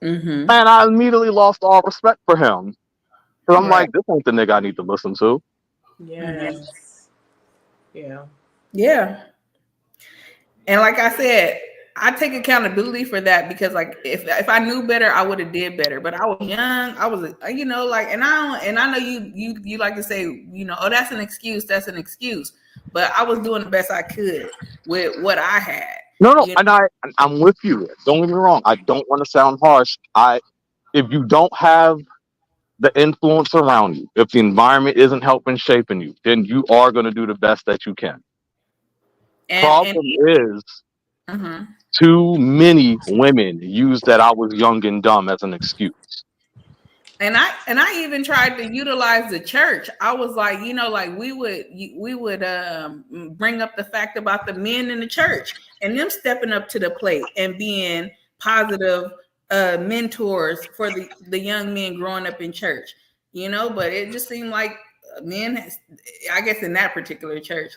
Mm-hmm. And I immediately lost all respect for him. Because I'm like, this ain't the nigga I need to listen to. Yes. Yeah. Yeah. And like I said, I take accountability for that because if I knew better, I would have did better. But I was young. I was, and I know you like to say, oh, that's an excuse. That's an excuse. But I was doing the best I could with what I had. No, and I'm with you. Don't get me wrong. I don't want to sound harsh. If you don't have the influence around you, if the environment isn't helping shaping you, then you are going to do the best that you can. Problem is, too many women use that I was young and dumb as an excuse. And I even tried to utilize the church. I was like, we would bring up the fact about the men in the church and them stepping up to the plate and being positive mentors for the young men growing up in church, but it just seemed like men, I guess in that particular church,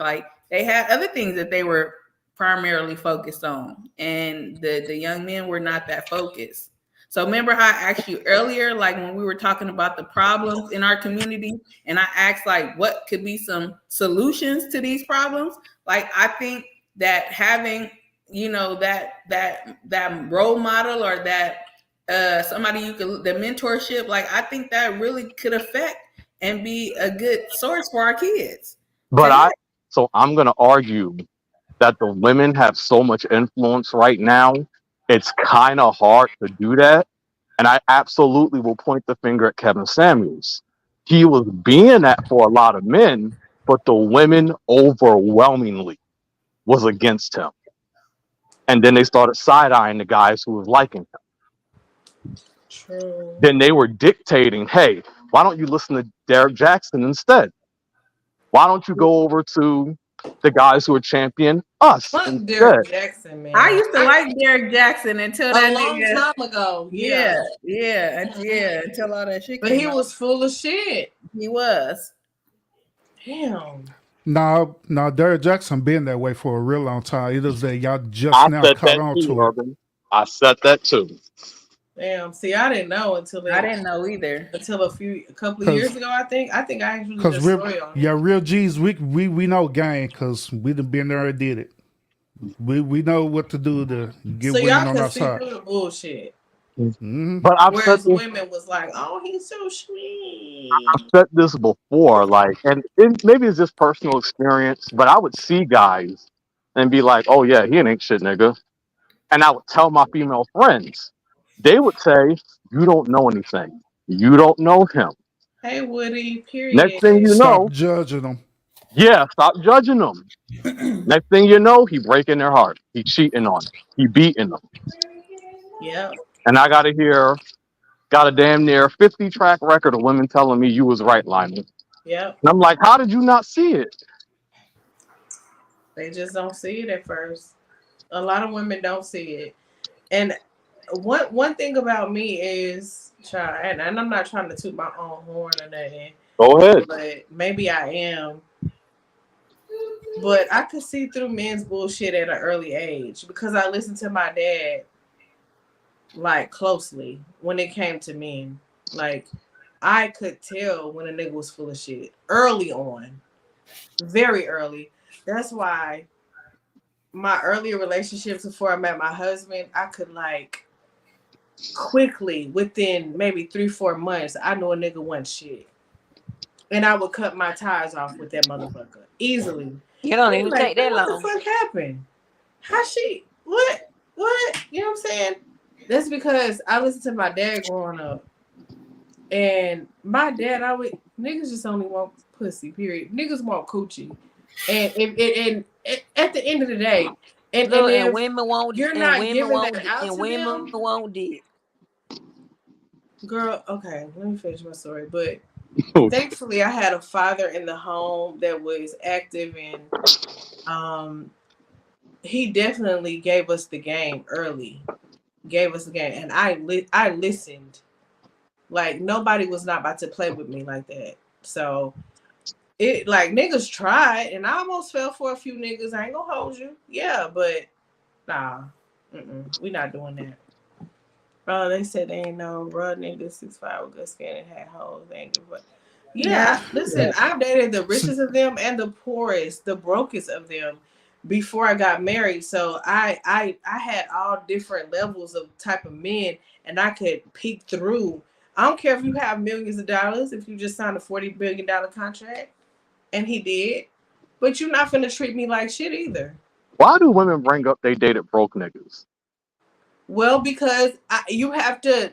they had other things that they were primarily focused on, and the young men were not that focused. So remember how I asked you earlier, when we were talking about the problems in our community, and I asked what could be some solutions to these problems? I think that having, that role model or that somebody the mentorship, I think that really could affect and be a good source for our kids. But I'm going to argue that the women have so much influence right now, it's kind of hard to do that. And I absolutely will point the finger at Kevin Samuels. He was being that for a lot of men, but the women overwhelmingly was against him. And then they started side-eyeing the guys who was liking him. True. Then they were dictating, hey, why don't you listen to Derek Jackson instead? Why don't you go over to the guys who are champion us? Derek Jackson, man. I used to like Derek Jackson until that long time ago. Yeah, until all that shit. But he was full of shit. He was. Damn. No, Derek Jackson been that way for a real long time. It is that y'all just now caught on to it. I said that too. Damn. See, I didn't know until I didn't know either until a couple of years ago. I think I actually just real G's. We know gang because we done been there and did it. We know what to do to get women on our side. The bullshit. Mm-hmm. But whereas women was like, "Oh, he's so sweet." I've said this before, and maybe it's just personal experience, but I would see guys and be like, "Oh yeah, he ain't shit, nigga," and I would tell my female friends. They would say, "You don't know anything. You don't know him." Hey, Woody. Period. Next thing you know, stop judging them. Yeah, stop judging them. Next thing you know, he breaking their heart. He cheating on them. He beating them. Yep. And I got a damn near 50 track record of women telling me you was right, Lionel. Yep. And I'm like, how did you not see it? They just don't see it at first. A lot of women don't see it. And one thing about me is, and I'm not trying to toot my own horn or nothing, Go ahead. but maybe I am. But I could see through men's bullshit at an early age because I listened to my dad like closely when it came to men. Like I could tell when a nigga was full of shit early on, very early. That's why my earlier relationships before I met my husband, I could like quickly within maybe 3-4 months, I knew a nigga wasn't shit, and I would cut my ties off with that motherfucker easily. You don't They even like, take that what long. the fuck happened? How she? What? You know what I'm saying? That's because I listened to my dad growing up, and my dad niggas just only want pussy. Period. Niggas want coochie, and at the end of the day, and Look, if and women won't. you're And not women giving won't. that out And to women them, won't dick. girl. Okay, let me finish my story. But thankfully, I had a father in the home that was active, and he definitely gave us the game early. Gave us the game, and I listened. Like nobody was not about to play with me like that. So it like niggas tried, and I almost fell for a few niggas. I ain't gonna hold you, yeah, but nah, we not doing that. Oh, they said they ain't no bro niggas 6'5" with good skin and had hoes. They ain't give a fuck. Yeah, listen, I've dated the richest of them and the poorest, the brokest of them before I got married. So I had all different levels of type of men, and I could peek through. I don't care if you have millions of dollars, if you just signed a $40 billion contract, and he did, but you're not gonna treat me like shit either. Why do women bring up they dated broke niggas? Well, because you have to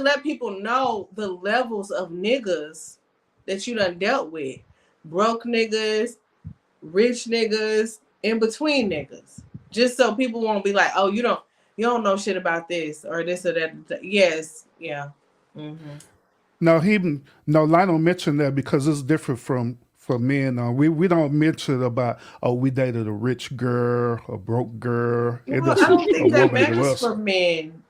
let people know the levels of niggas that you done dealt with. Broke niggas, rich niggas, in between niggas. Just so people won't be like, oh, you don't know shit about this or this or that. Yes, yeah. Mm-hmm. No, Lionel mentioned that because it's different from for men. We don't mention about we dated a rich girl, a broke girl. It Well, is I don't a think that woman to matters us. for men.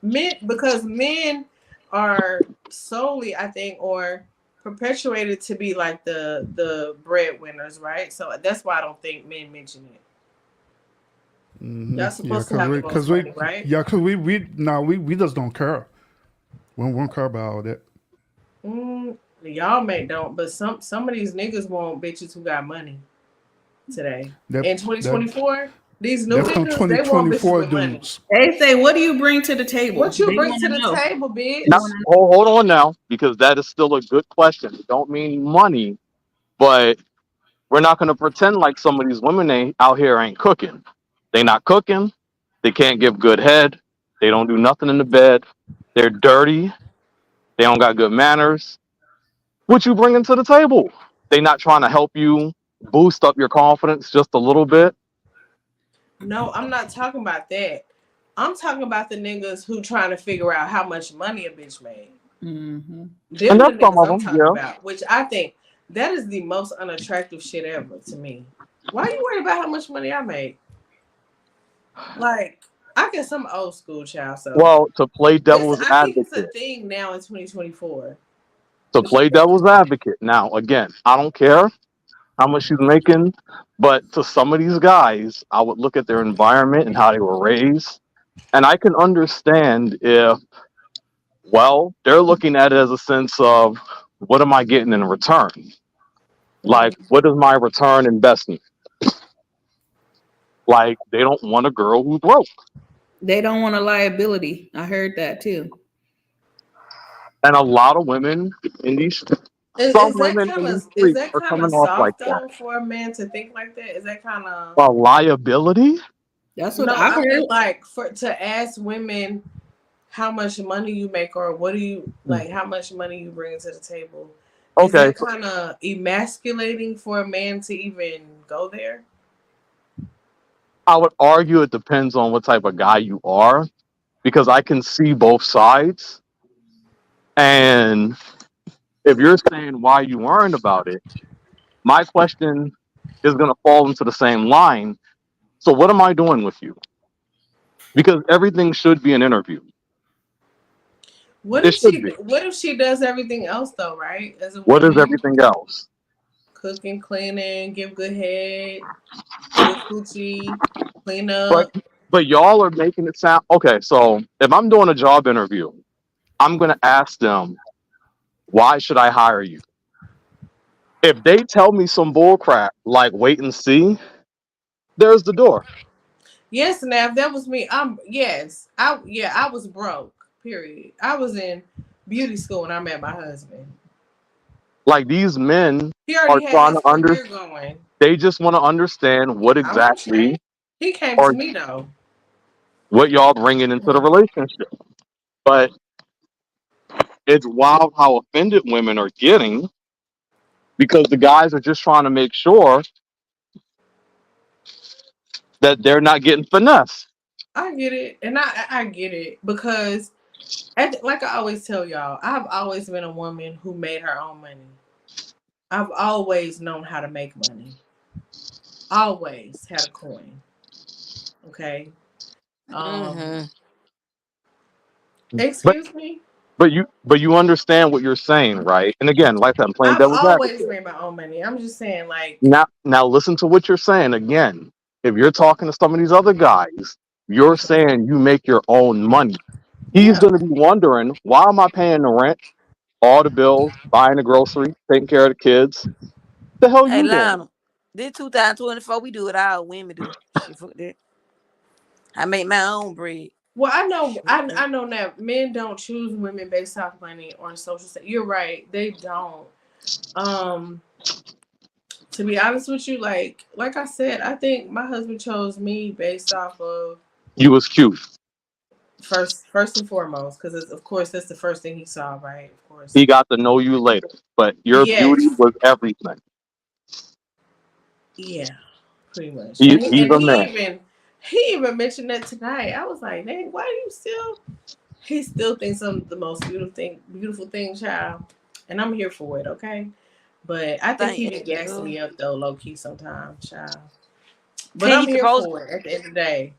Because men are solely, I think, or perpetuated to be like the breadwinners, right? So that's why I don't think men mention it. Y'all Yeah, supposed to have the most money, right? because we just don't care. We don't care about all that. Y'all may don't, but some of these niggas want bitches who got money today. That In that 2024, these new that's them niggas, they want bitches 2024 with money. dudes. They say, "What do you bring to the table?" What you They bring want to to the know. table, bitch? Now, hold on now, because that is still a good question. It don't mean money, but we're not going to pretend like some of these women out here ain't cooking. They not cooking. They can't give good head. They don't do nothing in the bed. They're dirty. They don't got good manners. What you bringing to the table? They not trying to help you boost up your confidence just a little bit. No, I'm not talking about that. I'm talking about the niggas who trying to figure out how much money a bitch made. Mm-hmm. Them And the that's some niggas of I'm them, talking yeah. about, which I think that is the most unattractive shit ever to me. Why are you worried about how much money I make? Like, I guess I'm old school child, so Well, to play devil's I think it's a advocate, thing now in 2024. to What you play think? devil's advocate. Now, again, I don't care how much she's making, but to some of these guys, I would look at their environment and how they were raised, and I can understand if, well, they're looking at it as a sense of, what am I getting in return? Like, what is my return investment? Like, they don't want a girl who's broke. They don't want a liability. I heard that too. And a lot of women in these, some women in these Is streets that are kind of coming off like soft that. though for a man to think like that? Is that kind of A liability? That's what no? I've I mean, heard. like to ask women how much money you make or what do you like, how much money you bring to the table. Is Okay, that kind of emasculating for a man to even go there? I would argue it depends on what type of guy you are. because I can see both sides. And if you're saying why you worrying about it, my question is going to fall into the same line. So what am I doing with you? Because everything should be an interview. What It if should be. she does everything else though, right? As a What is woman, everything else? cooking, cleaning, give good head, good coochie, clean But up. but y'all are making it sound okay. So if I'm doing a job interview, I'm going to ask them, why should I hire you? If they tell me some bull crap like wait and see, there's the door. Yes, now if that was me, I was broke. Period. I was in beauty school when I met my husband. Like these men He are already had trying his to under career going. they just want to understand what I want to exactly change. He came or to me though. what y'all bringing into the relationship. But it's wild how offended women are getting because the guys are just trying to make sure that they're not getting finesse. I get it, and I get it because, like I always tell y'all, I've always been a woman who made her own money. I've always known how to make money. Always had a coin. Okay. Mm-hmm. But Excuse me. but you understand what you're saying, right? And again, like I'm playing I've devil's always advocate. made my own money. I'm just saying, like, Now listen to what you're saying again. If you're talking to some of these other guys, you're saying you make your own money. He's yeah, going to be wondering, why am I paying the rent, all the bills, buying the groceries, taking care of the kids? The hell Hey, you doing? Lionel, this 2024, we do it all. Women do. Shit, fuck that. I make my own bread. well, I know that men don't choose women based off money or social status. You're right, they don't. Um, to be honest with you, like I said, I think my husband chose me based off of You was cute. first and foremost, because of course that's the first thing he saw, right? Of course. He got to know you later, but your beauty Yes. was everything. Yeah, pretty much. He's And a man. he even mentioned that tonight. I was like, "Dang, why do you still?" He still thinks I'm the most beautiful thing, child, and I'm here for it. Okay, but I think he be Thank gassing you. me up though, low key sometimes, child. But Can I'm you here supposed for it. At the end of the day,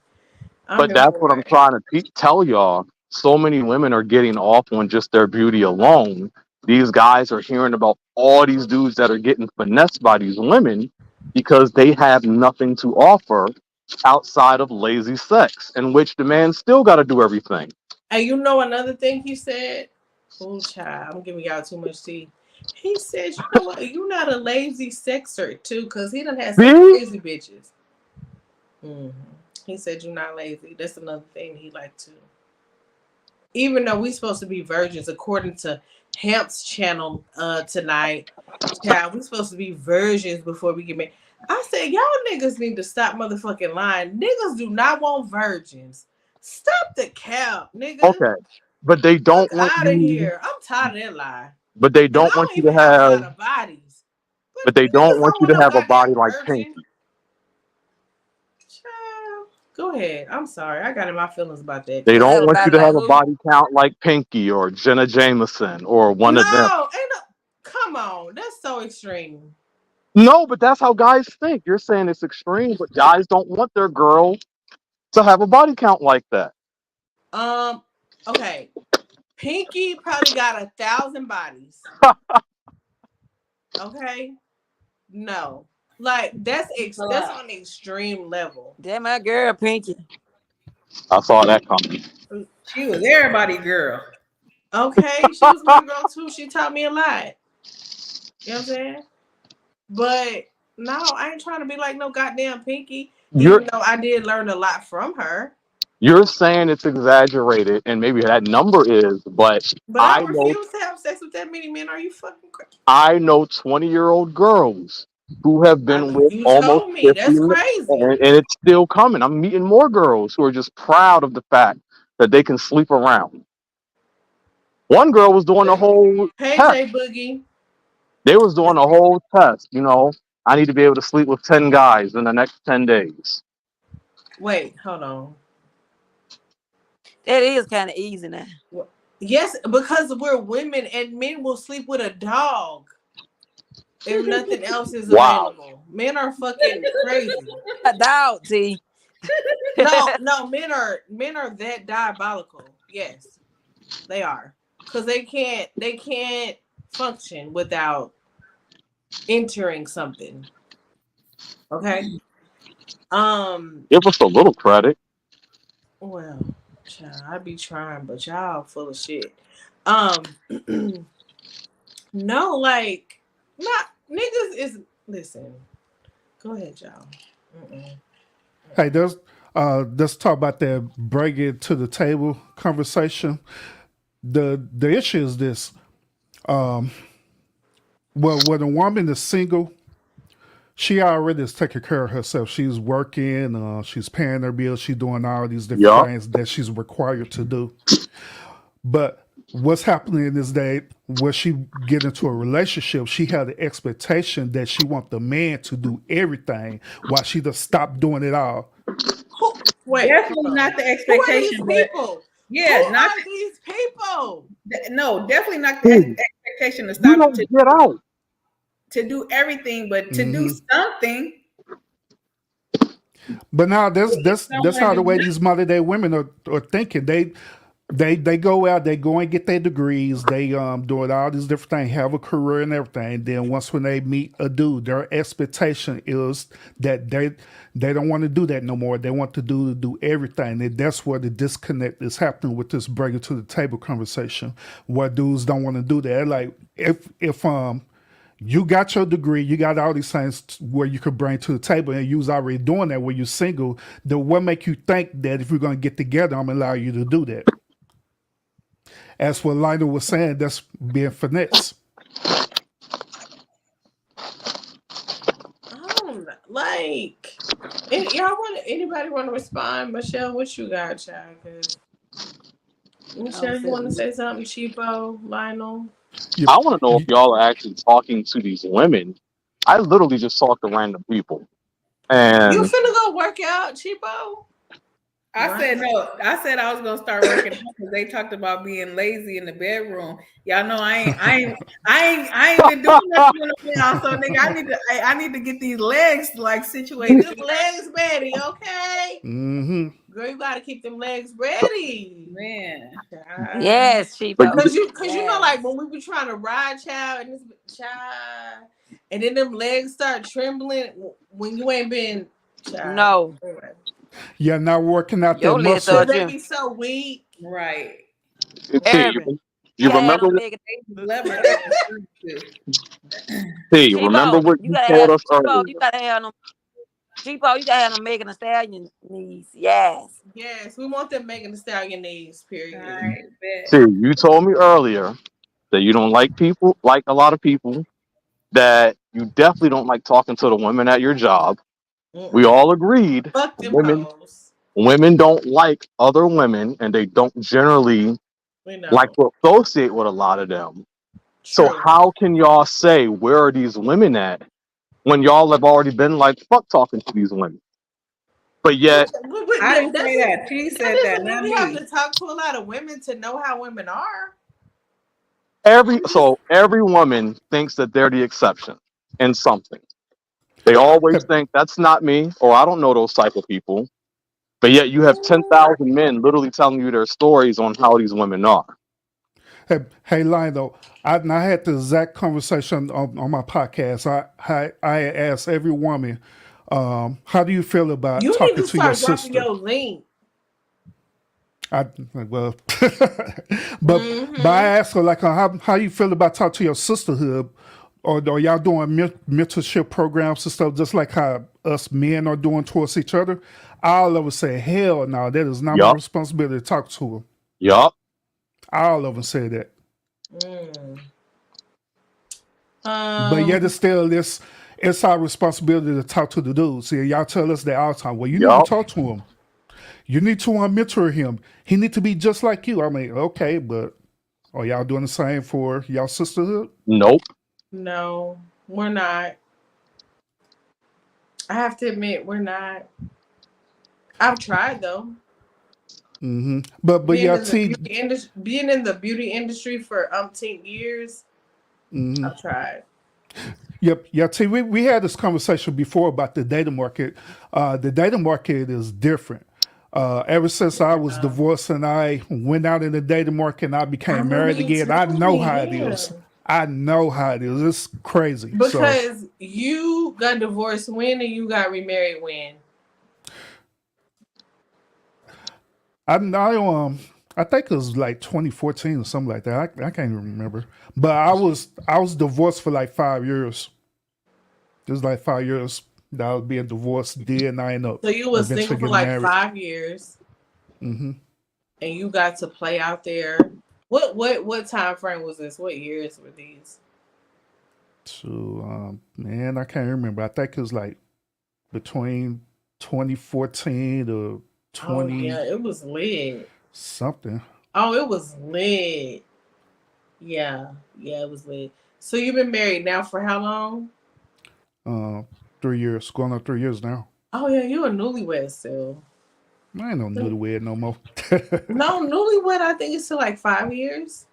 I'm But here that's what for I'm it. trying to tell y'all. So many women are getting off on just their beauty alone. These guys are hearing about all these dudes that are getting finessed by these women because they have nothing to offer outside of lazy sex, in which the man still got to do everything. And you know another thing he said? Oh, child, I'm giving y'all too much tea. He said, "You know what? You're not a lazy sexer too, because he done had some See? crazy bitches." Hmm. He said, "You're not lazy." That's another thing he liked too. Even though we supposed to be virgins, according to Hamp's channel tonight, child, we supposed to be virgins before we get married. I said, y'all niggas need to stop motherfucking lying. Niggas do not want virgins. Stop the cap, nigga. Okay. But they Fuck don't want out of you, here. I'm tired of that lie. but they And I don't want don't you to even have a have, lot of bodies. But but they don't niggas want don't you want to no have a body goddamn like virgin. Pinky. Child, go ahead. I'm sorry. I got in my feelings about that. They you don't have a want you body to like have a who? body count like Pinky or Jenna Jameson or one of them. No, ain't no. Come on. That's so extreme. No, but that's how guys think. You're saying it's extreme, but guys don't want their girl to have a body count like that. Um, okay. Pinky probably got 1,000 bodies. Okay. No. Like that's on the extreme level. That my girl, Pinky. I saw that coming. She was everybody girl. Okay, she was my girl too. She taught me a lot. You know what I'm saying? But no, I ain't trying to be like no goddamn Pinky, You're even though I did learn a lot from her. you're saying it's exaggerated, and maybe that number is, but But I I know refuse to have sex with that many men. Are you fucking crazy? I know 20-year-old girls who have been with You almost told me 50, that's crazy. and it's still coming. I'm meeting more girls who are just proud of the fact that they can sleep around. One girl was doing a whole Hey test. J Boogie. They was doing a whole test. I need to be able to sleep with 10 guys in the next 10 days. Wait, hold on. That is kind of easy now. Yes, because we're women and men will sleep with a dog if nothing else is Wow. available. Men are fucking crazy. A dog, T. No, men are that diabolical. Yes, they are. Because they can't function without entering something. Okay. Give us a little credit. Well, child, I be trying, but y'all full of shit. No, like, not niggas is listen. Go ahead, y'all. Mm-mm. Hey, let's talk about that bring it to the table conversation. The issue is this. Well, when a woman is single, she already is taking care of herself. She's working, she's paying her bills, she's doing all these different Yup. things that she's required to do. But what's happening is that when she get into a relationship, she had the expectation that she want the man to do everything while she just stop doing it all. Wait, Definitely not the who are these expectation. But people? yeah, Who not are these people? no, definitely not Hey, the expectation to you stop don't get out. to do everything, but to do Mhm. something. But now that's Somewhere how to the way do. these modern day women are thinking. They go out, they go and get their degrees, they doing all these different things, have a career and everything. Then once when they meet a dude, their expectation is that they don't want to do that no more. They want to do everything. And that's where the disconnect is happening with this bring it to the table conversation, where dudes don't want to do that. Like if you got your degree, you got all these things where you could bring to the table, and you was already doing that when you're single. Then what make you think that if we're gonna get together, I'm gonna allow you to do that? As what Lionel was saying, that's being finesse. I don't know. Like, anybody want to respond? Michelle, what you got, child? 'Cause Michelle, you want to say something? Cheapo, Lionel? You, I want to know if you, y'all are actually talking to these women. I literally just talk to random people. You And finna go work out, Cheapo? I said no. I said I was gonna start working out because they talked about being lazy in the bedroom. Y'all know I ain't been doing nothing in a while. So nigga, I need to get these legs like Keep situated. them legs ready, okay? mm-hmm. Girl, you gotta keep them legs ready. Man, Yes, but Cheapo. Cause you know, like when we be trying to ride, child, and this child, and then them legs start trembling when you ain't been, child. No, You're not working out that your legs muscle. are Cause they trim. be so weak. right. T, Urban. you gotta have remember them what Megan. Love my legs too. T, remember Cheapo, what you you gotta told have us Cheapo. earlier. You gotta have them. Cheapo, you gotta have them Megan Thee Stallion knees. Yes. Yes, we want them Megan Thee Stallion knees. Period. All right, bet. T, you told me earlier that you don't like people, like a lot of people, that you definitely don't like talking to the women at your job. We all agreed Fuck them women hoes. women don't like other women, and they don't generally We like know. to associate with a lot of them. So True. how can y'all say where are these women at when y'all have already been like fuck talking to these women? But yet I didn't say that. She said that, doesn't not mean we have me. to talk to a lot of women to know how women are. every woman thinks that they're the exception in something. They always think that's not me, or I don't know those type of people. But yet you have 10,000 men literally telling you their stories on how these women are. Hey, Lionel, I had the exact conversation on my podcast. I asked every woman, how do you feel about You need talking to to your start dropping sister? your link. Well, but I asked her like, how you feel about talking to your sisterhood, or y'all doing mentorship programs and stuff, just like how us men are doing towards each other? All of us say, hell no, that is not my Yup, responsibility to talk to them. yup. All of them say that. But yet it's Um, still this. It's our responsibility to talk to the dudes. See, y'all tell us that all the time. Well, you need to Yup. talk to him. You need to mentor him. He need to be just like you. I mean, okay, but are y'all doing the same for y'all sisterhood? Nope. no, we're not. I have to admit, we're not. I've tried though. But Being yeah, in the T. beauty industry, being in the beauty industry for umpteen years, I've tried. Yep, yeah. T. We had this conversation before about the data market. The data market is different. Ever since I was Yeah. divorced and I went out in the data market and I I became remember married you again, I telling know me, how it yeah. is. I know how it is. It's crazy. So Because you got divorced when and you got remarried when? I think it was like 2014 or something like that. I can't even remember. But I was divorced for like 5 years. It was like 5 years that I was being divorced. Then I ended up So you was single eventually for getting like married. 5 years and you got to play out there. What time frame was this? What years were these? So man, I can't remember. I think it was like between 2014 to Oh 20 yeah, it was lit. something. Oh, it was lit. Yeah, yeah, it was lit. So you've been married now for how long? Uh, 3 years, going on 3 years now. Oh yeah, you a newlywed still. I ain't no newlywed no more. No, newlywed. I think it's still like 5 years.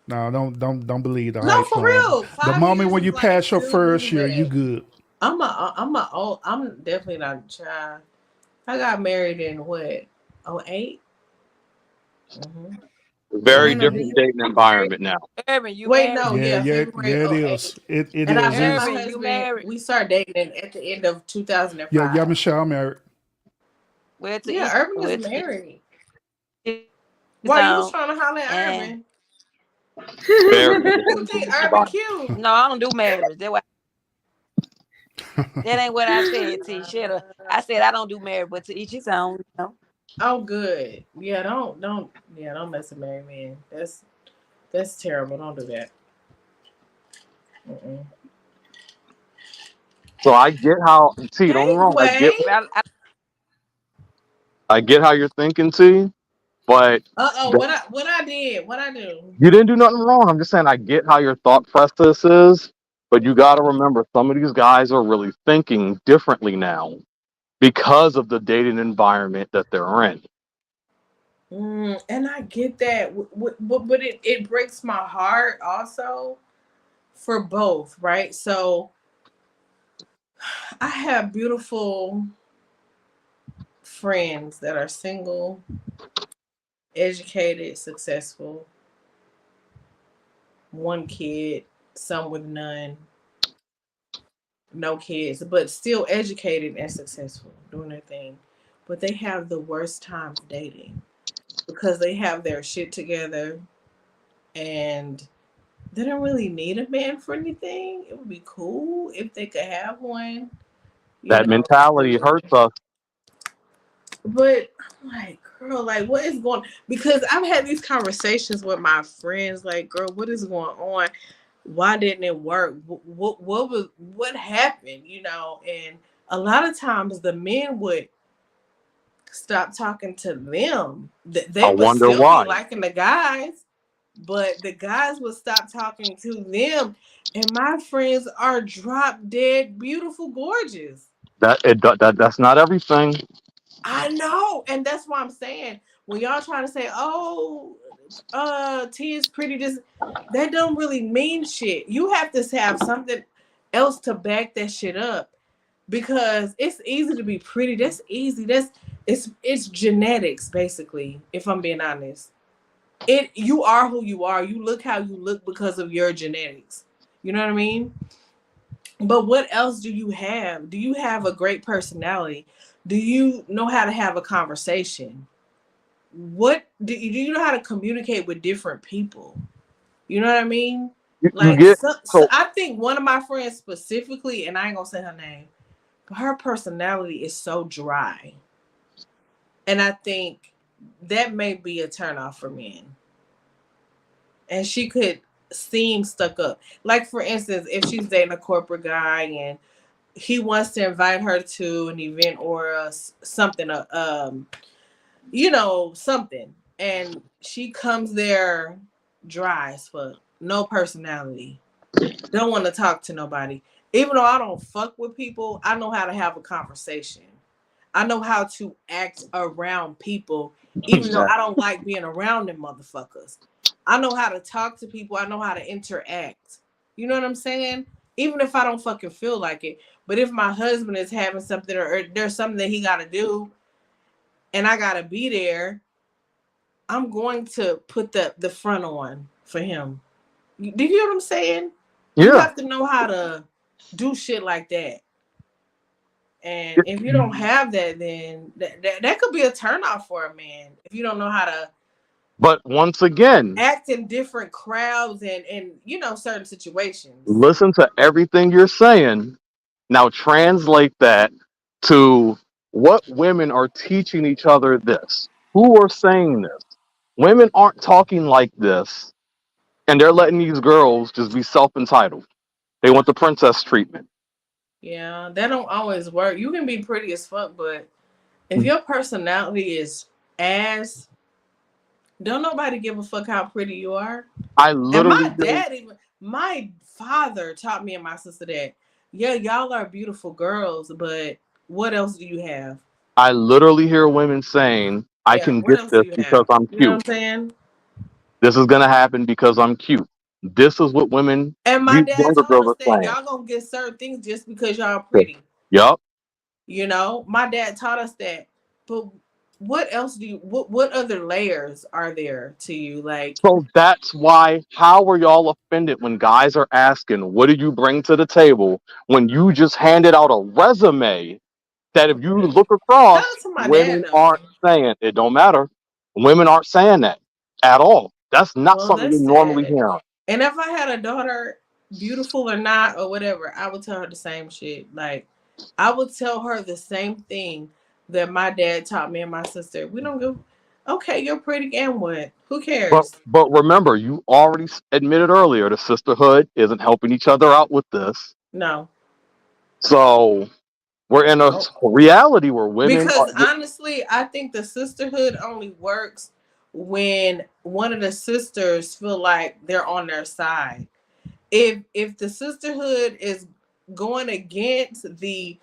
No, don't believe the No, hype. for real. The Five moment years when is you like pass your still first year, you newlywed. good. I'm definitely not a child. I got married in what? 08? Mm-hmm. Very Lena, do different you dating married? environment now. Urban, you Wait, married? no, Yeah, yeah, yeah, February yeah. It is. 08. It And I is. met my It's Urban, you husband. married? We started dating at the end of yeah, 2005. Michelle, I'm married. Where to Yeah, each? Urban is Where to married. each his Why you was own? trying to holler at And Urban? Very You think Urban different. cute? no, I don't do marriage. That ain't what I said. T. Shut up. I said I don't do marriage, but to each his own. You know? Oh, good. Yeah, don't mess with married men. That's terrible. Don't do that. Mm-mm. So I get how T, don't get me Hey, wrong, Quay. I get how you're thinking, T, but What the, I did? What I do? you didn't do nothing wrong. I'm just saying I get how your thought process is, but you gotta remember some of these guys are really thinking differently now because of the dating environment that they're in. And I get that, but it breaks my heart also for both, right? So I have beautiful friends that are single, educated, successful, one kid, some with none, no kids, but still educated and successful, doing their thing. But they have the worst times dating because they have their shit together and they don't really need a man for anything. It would be cool if they could have one, you That know. mentality hurts us. But I'm like, girl, like, what is going? Because I've had these conversations with my friends, like, girl, what is going on? Why didn't it work? What happened? You know, and a lot of times the men would stop talking to them. They I would wonder still be why. liking the guys, but the guys would stop talking to them. And my friends are drop dead, beautiful, gorgeous. That's not everything. I know, and that's why I'm saying when y'all trying to say, "Oh, T is pretty," this that don't really mean shit. You have to have something else to back that shit up because it's easy to be pretty. That's easy. It's genetics basically. If I'm being honest, you are who you are. You look how you look because of your genetics. You know what I mean? But what else do you have? Do you have a great personality? Do you know how to have a conversation? What do you know how to communicate with different people? You know what I mean? You Like get so so I think one of my friends specifically, and I ain't gonna say her name, but her personality is so dry. And I think that may be a turnoff for men. And she could seem stuck up. Like for instance, if she's dating a corporate guy and he wants to invite her to an event or something, something, and she comes there dry as fuck, no personality, don't want to talk to nobody. Even though I don't fuck with people, I know how to have a conversation. I know how to act around people, even though I don't like being around them motherfuckers. I know how to talk to people. I know how to interact. You know what I'm saying? Even if I don't fucking feel like it. But if my husband is having something or there's something that he got to do and I got to be there, I'm going to put the front on for him. Do you hear what I'm saying? You Yeah. have to know how to do shit like that. And if you don't have that, then that could be a turnoff for a man. If you don't know how to But once again, act in different crowds and you know, certain situations. listen to everything you're saying. Now translate that to what women are teaching each other this. Who are saying this? Women aren't talking like this, and they're letting these girls just be self-entitled. They want the princess treatment. Yeah, that don't always work. You can be pretty as fuck, but if your personality is ass, don't nobody give a fuck how pretty you are. I And literally my father taught me and my sister that, yeah, y'all are beautiful girls, but what else do you have? I literally hear women saying, I Yeah, can what get else do this you because have? I'm You know what I'm cute. saying? This is gonna happen because I'm cute. This is what women, And my these dad younger told girls us are that saying. y'all gonna get certain things just because y'all pretty. Yup. You know, my dad taught us that. But what else do you? What other layers are there to you? Like, So that's why, how are y'all offended when guys are asking, what do you bring to the table when you just handed out a resume that if you look shout across, out to my dad women though. aren't saying it don't matter. Women aren't saying that at all. That's not Well, something you that's normally sad. hear. And if I had a daughter, beautiful or not, or whatever, I would tell her the same shit. Like, I would tell her the same thing that my dad taught me and my sister. We don't go, okay, you're pretty and what? Who But cares? but remember, you already admitted earlier the sisterhood isn't helping each other out with this. No. So we're in a Nope. reality where women are. Because honestly, I think the sisterhood only works when one of the sisters feel like they're on their side. If the sisterhood is going against the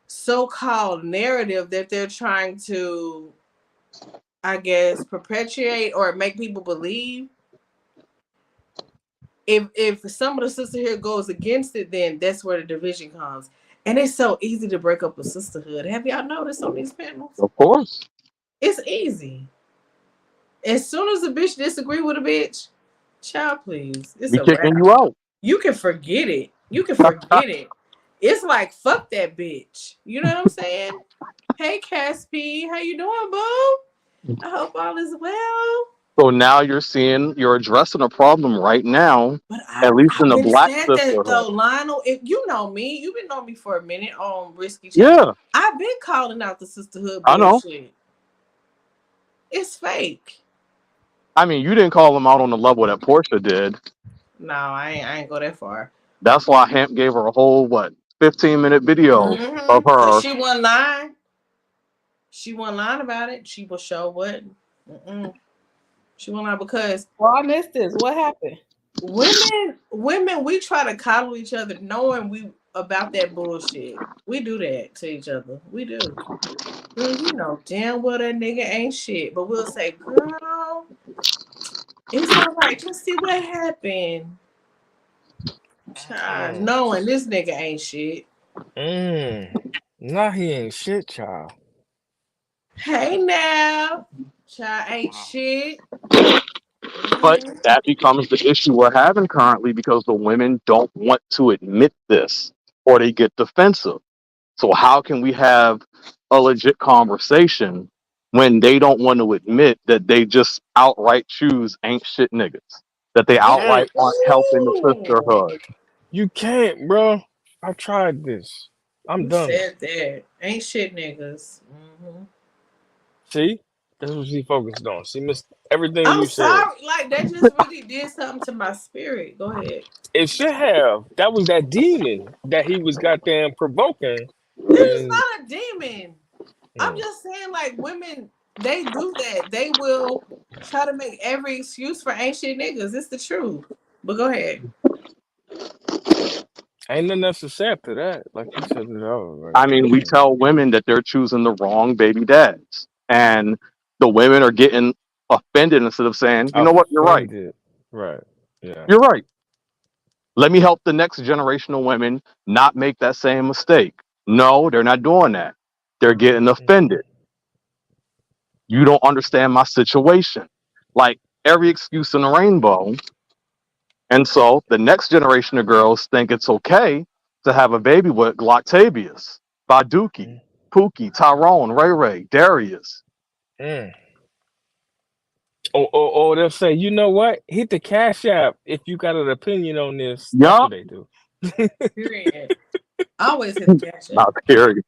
so-called narrative that they're trying to, I guess, perpetuate or make people believe, if some of the sisterhood goes against it, then that's where the division comes. And it's so easy to break up a sisterhood. Have y'all noticed on these panels? Of course, It's easy. As soon as a bitch disagree with a bitch, child, please, it's we a kicking wrap. you out. You can forget it. You can forget it. It's like fuck that bitch. You know what I'm saying? Hey, Caspi, how you doing, boo? I hope all is well. So now you're addressing a problem right now, But at least in I've the been black saying that though, sisterhood. Lionel. If you know me, you've been knowing me for a minute on Risky Chat. Yeah, I've been calling out the sisterhood I know. bullshit. It's fake. I mean, you didn't call them out on the level that Portia did. No, I ain't go that far. That's why Hamp gave her a whole 15-minute video of Cause her. she wasn't lying. She wasn't lying about it. She will show what. She won't lie because Well, I missed this. What happened? women, we try to coddle each other knowing we about that bullshit. We do that to each other. We do. Girl, you know damn well that nigga ain't shit. But we'll say, girl, it's all right. Just see what happened. Child, knowing this nigga ain't shit. Nah, he ain't shit, child. Hey now. Child ain't shit. But that becomes the issue we're having currently because the women don't want to admit this or they get defensive. So how can we have a legit conversation when they don't want to admit that they just outright choose ain't shit niggas? That they outright aren't helping the Ooh. sisterhood. You can't, bro. I tried this. I'm You done. said that. Ain't shit niggas. See? That's what she focused on. She missed everything I'm you said. sorry. Like, that just really did something to my spirit. Go ahead. It should have. That was that demon that he was goddamn provoking. This is And not a demon. I'm just saying, like, women, they do that. They will try to make every excuse for ain't shit niggas. It's the truth. But go ahead. Ain't nothing else to say after that. Like you said it all. Right? I mean, we tell women that they're choosing the wrong baby dads, and the women are getting offended instead of saying, "You know what? You're right. Offended. Right. Yeah. You're right. Let me help the next generation of women not make that same mistake." No, they're not doing that. They're getting offended. You don't understand my situation. Like every excuse in the rainbow. And so the next generation of girls think it's okay to have a baby with Gloctavius, Baduki, Pookie, Tyrone, Ray Ray, Darius. Mm. Or they'll say, you know what? Hit the Cash App if you got an opinion on this. That's Yup. what they do. Period. I always hit the Cash App. Not period.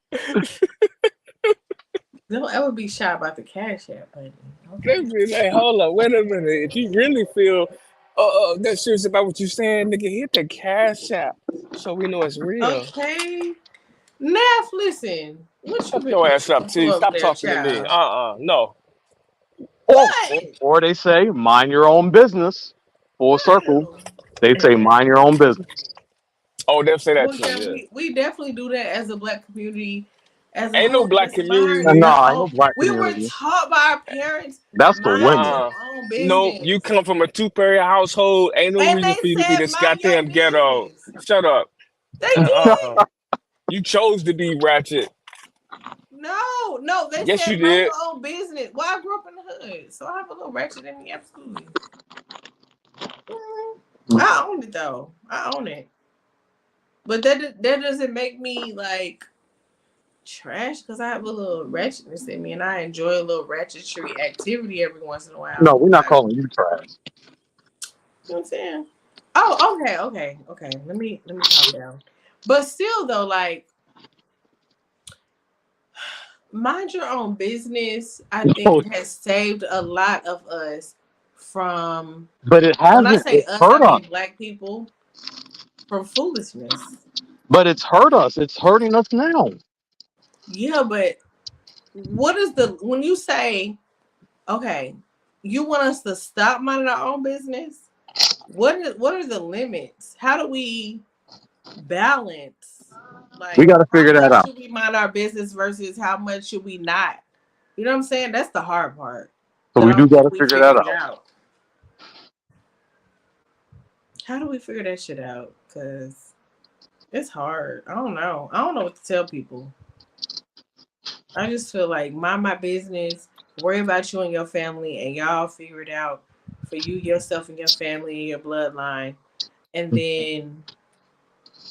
Don't ever be shy about the Cash App, buddy. They be like, hold up, wait a minute. If you really feel that serious about what you're saying, nigga, hit the Cash App so we know it's real. Okay. Neff, listen. What you Shut been your ass up, up T. Stop there, talking to me. child? No. What? Or they say, mind your own business. Full circle. No. They say, mind your own business. Oh, they'll say that Well, too. yeah, Yeah. we definitely do that as a black community, as a Ain't no whole. black Just community, mind No, your nigga. I know own. black We were community. taught by our parents, That's the mind women. your own No, you business. come from a two-parent household. Ain't no And reason they for you to be said, this mind your goddamn ghetto. business. Shut up. They did. You chose to be ratchet. No, they Yes, said you mind did. your own business. Well, I grew up in the hood, so I have a little ratchet in me, absolutely. I own it though. I own it. But that doesn't make me like trash because I have a little ratchetness in me and I enjoy a little ratchetry activity every once in a while. No, we're not Like, calling you trash. you know what I'm saying? Oh, okay. Let me calm down. But still though, like mind your own business, I think has saved a lot of us from, But it when I hasn't. say It's us, hurt I us. mean black people, from foolishness. But it's hurt us. It's hurting us now. Yeah, but what is when you say, okay, you want us to stop minding our own business? What are the limits? How do we balance? Like, We got to how figure that much out. should we mind our business versus how much should we not? You know what I'm saying? That's the hard part. So that we I do don't got think to we figure that figured out. How do we figure that shit out? Because it's hard. I don't know what to tell people. I just feel like mind my business, worry about you and your family, and y'all figure it out for you, yourself, and your family and your bloodline. And then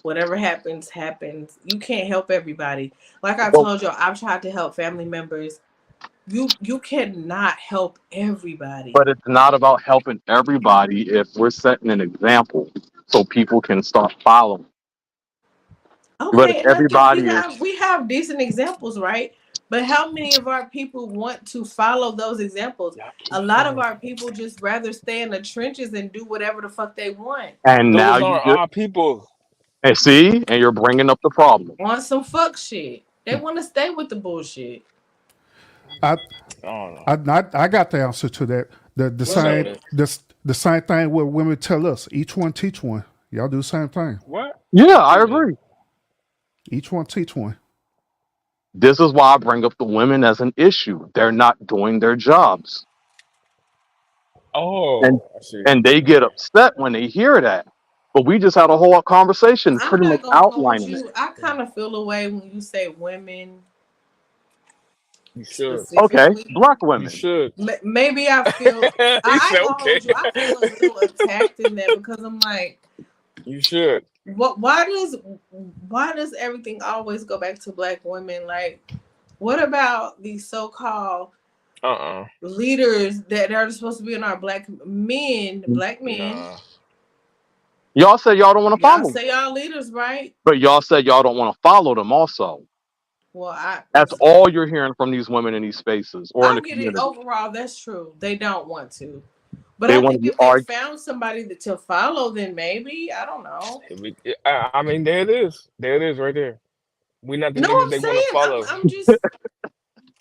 whatever happens, happens. You can't help everybody. Like I Well, told you, I've tried to help family members. You cannot help everybody. but it's not about helping everybody if we're setting an example so people can start following. But if Okay, and I think everybody is, we have decent examples, right? But how many of our people want to follow those examples? A lot of our people just rather stay in the trenches and do whatever the fuck they want. and now Those you aren't just, our people. and see, and you're bringing up the problem. On some fuck shit. They want to stay with the bullshit. I I don't know. I got the answer to that. The What's same up? the same thing what women tell us. Each one teach one. Y'all do the same thing. What? Yeah, I agree. Each one teach one. This is why I bring up the women as an issue. They're not doing their jobs. And I see. and they get upset when they hear that. But we just had a whole conversation I'm pretty much not gonna hold outlining it. you. I kind of feel away when you say women You should. Okay, specifically. black You women. should. Maybe I feel. He I said, ain't gonna okay. hold you. I feel a little attacked in that because I'm like, You should. why does everything always go back to black women? Like, what about these so-called leaders that are supposed to be in our black men? Nah. Y'all said y'all don't want to Y'all follow them. say y'all leaders, right? But y'all said y'all don't want to follow them also. Well, That's all you're hearing from these women in these spaces or in I the get community. it. Overall, that's true. They don't want to. But They I want to think be if they argued. found somebody to follow, then maybe, I don't know. I mean, there it is. There it is right there. We're not the No, niggas I'm they want to saying, follow. I'm just,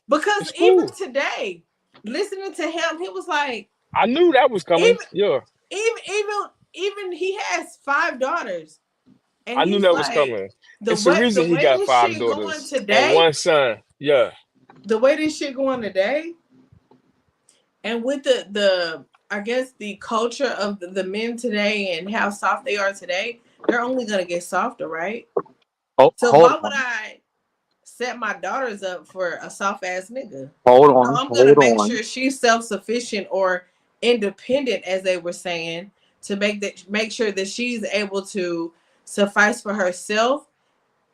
because It's even cool. today, listening to him, he was like, I knew that was coming. even Yeah. even he has 5 daughters, And I knew he's that was like, coming. the It's the way reason he got this 5 shit going daughters and today, 1 son. Yeah. the way this shit going today, and with the I guess the culture of the men today and how soft they are today, they're only gonna get softer, right? Oh, So hold why would on. I set my daughters up for a soft ass nigga? Hold No, on. I'm gonna Hold make on. sure she's self sufficient or independent, as they were saying, to make sure that she's able to suffice for herself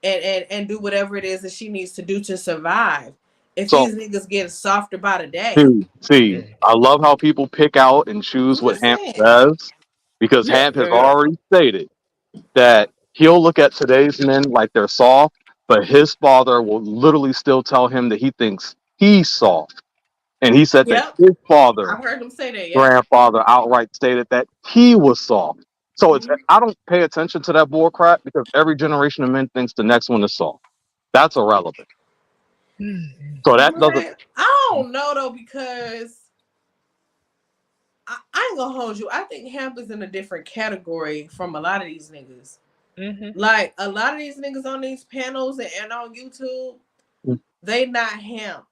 and do whatever it is that she needs to do to survive. If So, these niggas get softer by the day, see, I love how people pick out and choose I'm what just Hamp saying. says because Yeah. Hamp has Yeah. already stated that he'll look at today's men like they're soft, but his father will literally still tell him that he thinks he's soft. And he said that Yep, his father, I've heard them say that. Yep. grandfather, outright stated that he was soft. So it's Mhm. I don't pay attention to that bull crap because every generation of men thinks the next one is soft. That's irrelevant. So that doesn't. Man, I don't know though, because I ain't gonna hold you. I think Hamp is in a different category from a lot of these niggas. Mm-hmm. Like a lot of these niggas on these panels and on YouTube, they not Hamp.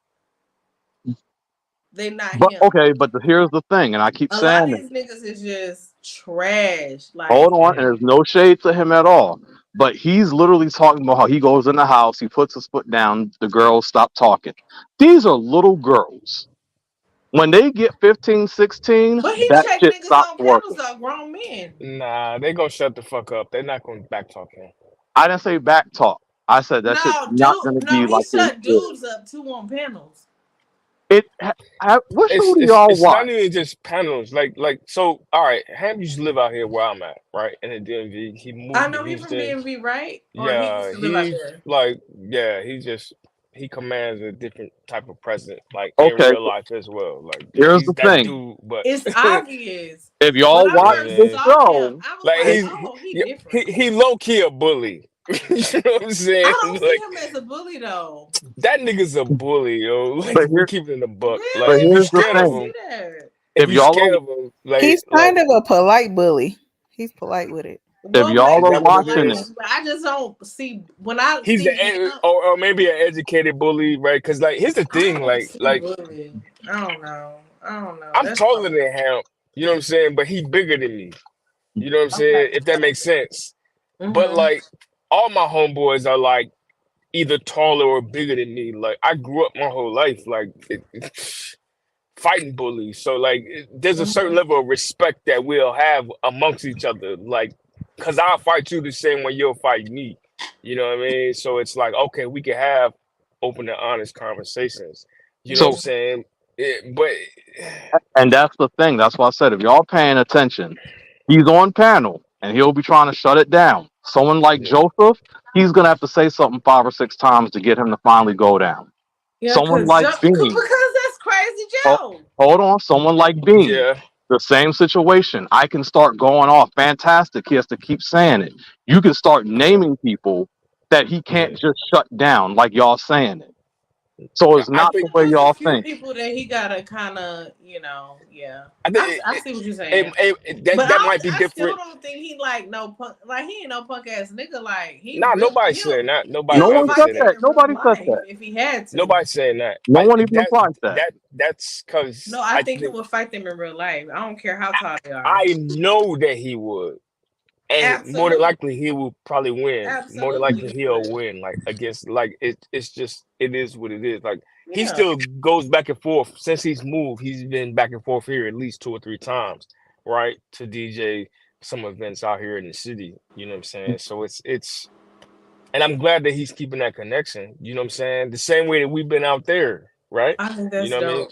They not But him. okay, but here's the thing, and I keep A lot of saying it. these niggas is just trash. Hold Like, on, and there's no shade to him at all. But he's literally talking about how he goes in the house, he puts his foot down, the girls stop talking. These are little girls. When they get 15, 16, but he that check shit niggas stops on panels working. are grown men. Nah, they gonna shut the fuck up. They're not gonna back talk him. I didn't say back talk. I said that shit's No, not going to be he like they shut dudes up too on panels. what show It's do it's y'all it's not watch? even just panels. Like so. All right, Ham used to live out here where I'm at, right in the DMV. He I moved to know he from Houston. DMV, right? Or he used Yeah, to live out he there. like yeah. He commands a different type of presence, like in Okay, real life as well. Like here's he's the that thing. dude, but It's obvious. If When y'all I watch first this yeah, saw him, show, I was like like, if, oh, he he different. he low key a bully. You know what I'm saying? I don't see Like him as a bully though. that nigga's a bully, yo. Like but we here, keep it in the Really? buck. Like but if I you here's the scared of don't thing. see him, that. if If you y'all scared are of him, He's like kind of a polite bully. He's polite with it. if Well, y'all is are maybe that what it watching polite, it, is? but I just don't see when I He's see the him. or maybe an educated bully, right? Because like here's the I thing, don't like see like bully. I don't know. I don't know. I'm That's taller all. than him, you know what I'm saying? But he bigger than me. You know what I'm Okay. saying? If that makes sense. But Mm-hmm. like all my homeboys are like either taller or bigger than me. Like I grew up my whole life like fighting bullies. So like there's a certain Mm-hmm. level of respect that we'll have amongst each other. Like, cause I'll fight you the same way you'll fight me. You know what I mean? So it's like, okay, we can have open and honest conversations. You know what I'm so Yeah. saying? But and that's the thing. That's why I said if y'all paying attention, he's on panel and he'll be trying to shut it down. Someone like yeah, Joseph, he's gonna have to say something 5 or 6 times to get him to finally go down. Yeah, Someone because like Bean, that's Crazy ho- Joe. hold on, someone like Bean, yeah. the same situation. I can start going off. Fantastic. He has to keep saying it. You can start naming people that he can't Yeah. just shut down like y'all saying it. So it's I not the think way There's a y'all few think. people that he gotta kind of, yeah. I think I see what you're saying. that But that might be I still different. don't think he like no punk. Like he ain't no punk ass nigga. Like Nah, nobody's saying that. Nobody No will he'll one ever fight said say them that. that. in real Nobody said life that. if he had to. Nobody's saying that. No one even implies that. That's because No, I I think he think would fight them in real life. I don't care how tall they are. I know that he would. And more than Absolutely, likely he will probably win. More than absolutely likely he he'll would. win. Like against like it's just it is what it is. Like he Yeah, still goes back and forth since he's moved. He's been back and forth here at least 2 or 3 times, right? To DJ some events out here in the city. You know what I'm saying? So it's and I'm glad that he's keeping that connection. You know what I'm saying? The same way that we've been out there, right? I think You that's know what I mean? dope.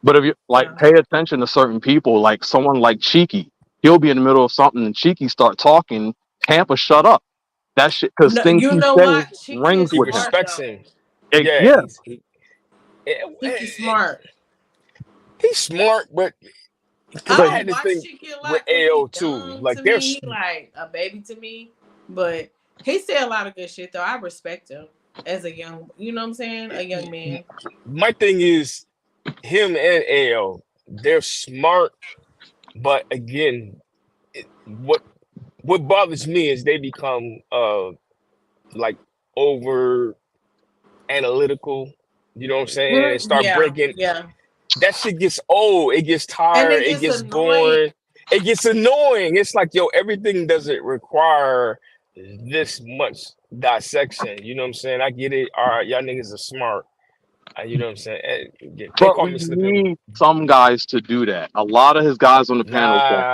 But if you like Yeah. pay attention to certain people, like someone like Cheeky, he'll be in the middle of something and Cheeky start talking, Tampa shut up. That shit because No, things you he know says what? Cheeky rings is He with him. smart respects though. him. Yeah, Yeah. eh, Cheeky's smart. he's smart, but because I I But don't had this watch thing Cheeky a with lot because AO he too. young Like to me. there's He like a baby to me. But he said a lot of good shit though. I respect him as a young, you know what I'm saying? A young man. my thing is him and AO, they're smart, but again, what what bothers me is they become like over analytical. You know what I'm saying? And start Yeah, breaking. yeah. That shit gets old. It gets And tired. it It gets gets annoying. boring. It gets annoying. It's like, yo, everything doesn't require this much dissection. You know what I'm saying? I get it. All right, y'all niggas are smart. You know what I'm saying? They But call we me slipping. need some guys to do that. A lot of his guys on the panel don't.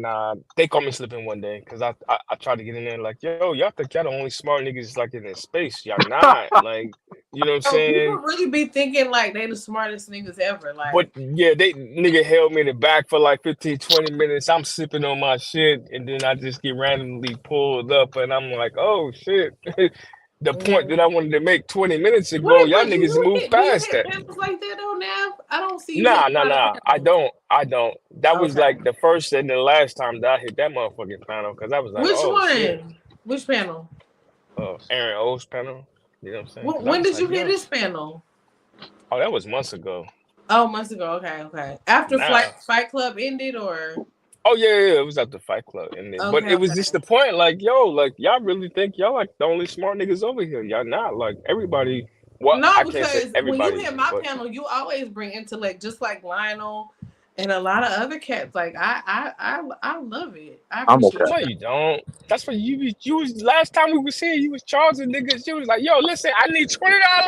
Nah. They call me slipping one day because I tried to get in there like, yo, y'all think y'all the only smart niggas like in this space. Y'all not. Like, you know what I'm So people saying? really be thinking like they the smartest niggas ever. Like, But yeah, they nigga held me in the back for like 15, 20 minutes. I'm sipping on my shit, and then I just get randomly pulled up, and I'm like, oh shit. The point that I wanted to make 20 minutes ago, wait, y'all but do niggas you moved hit past that. panels like that though now? I don't see you hitting Nah. a lot of I panels. don't. That was Okay. like the first and the last time that I hit that motherfucking panel because I was like, Which oh shit. one? Which panel? Aaron O's panel. You know what I'm saying? 'Cause I When was did you like, hit yo. this panel? Oh, that was months ago. Oh, months ago. Okay. After Nah. Fight Club ended, or Oh yeah, it was at the Fight Club, and but okay, it was okay. just the point, like, yo, like y'all really think y'all like the only smart niggas over here? Y'all not. Like everybody. Well, No, I can't say because when you everybody, hit my but panel, you always bring intellect, just like Lionel and a lot of other cats. Like I love it. I I'm appreciate okay. no, you. you don't. That's what you was last time we was here. You was charging niggas. You was like, yo, listen, I need $20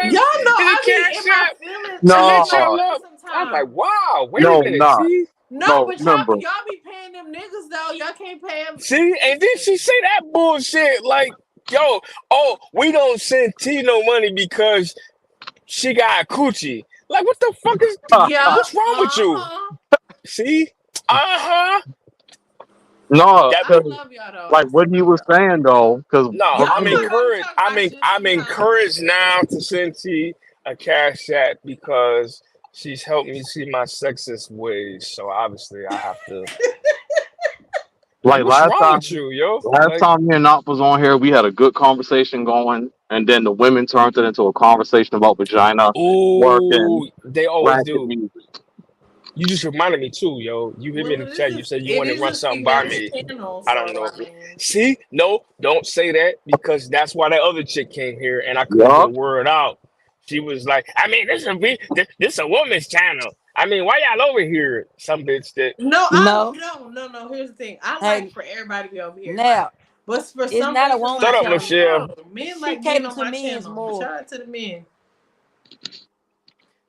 Y'all know in the I be cash in my app feelings. to I be let in my y'all No, up. feelings I'm like, sometimes. wow, wait a no, minute, nah. see. No, No, but remember. y'all be paying them niggas though. Y'all can't pay them. See, and then she say that bullshit like, yo, oh, we don't send T no money because she got a coochie. Like, what the fuck is? Yeah. What's wrong with you? See, No, that. I because love y'all though. like I what he love was y'all. saying though, because No, Y'all I'm know remember, how to encouraged. talk my shit I'm sometimes. encouraged now to send T a cash app because she's helped me see my sexist ways. So obviously, I have to. Like, like what's last wrong time, with you, yo? last Like, time me and Knox was on here, we had a good conversation going, and then the women turned it into a conversation about vagina, work, and ooh, they always ratchet do. music. You just reminded me too, yo. You hit me in Well, the chat. You said you it want to is run a something by female me. channel, I so don't know if I it. mean, See, no, don't say that because that's why that other chick came here and I couldn't get a Yup. word out. She was like, I mean, this a woman's channel. I mean, why y'all over here? Some bitch that no. Here's the thing. I like Hey, for everybody to be over here, right? now But for it's some not a reason, woman shut like up, channel. Michelle. men She like being catered on to my men's channel. more. Shout out to the men.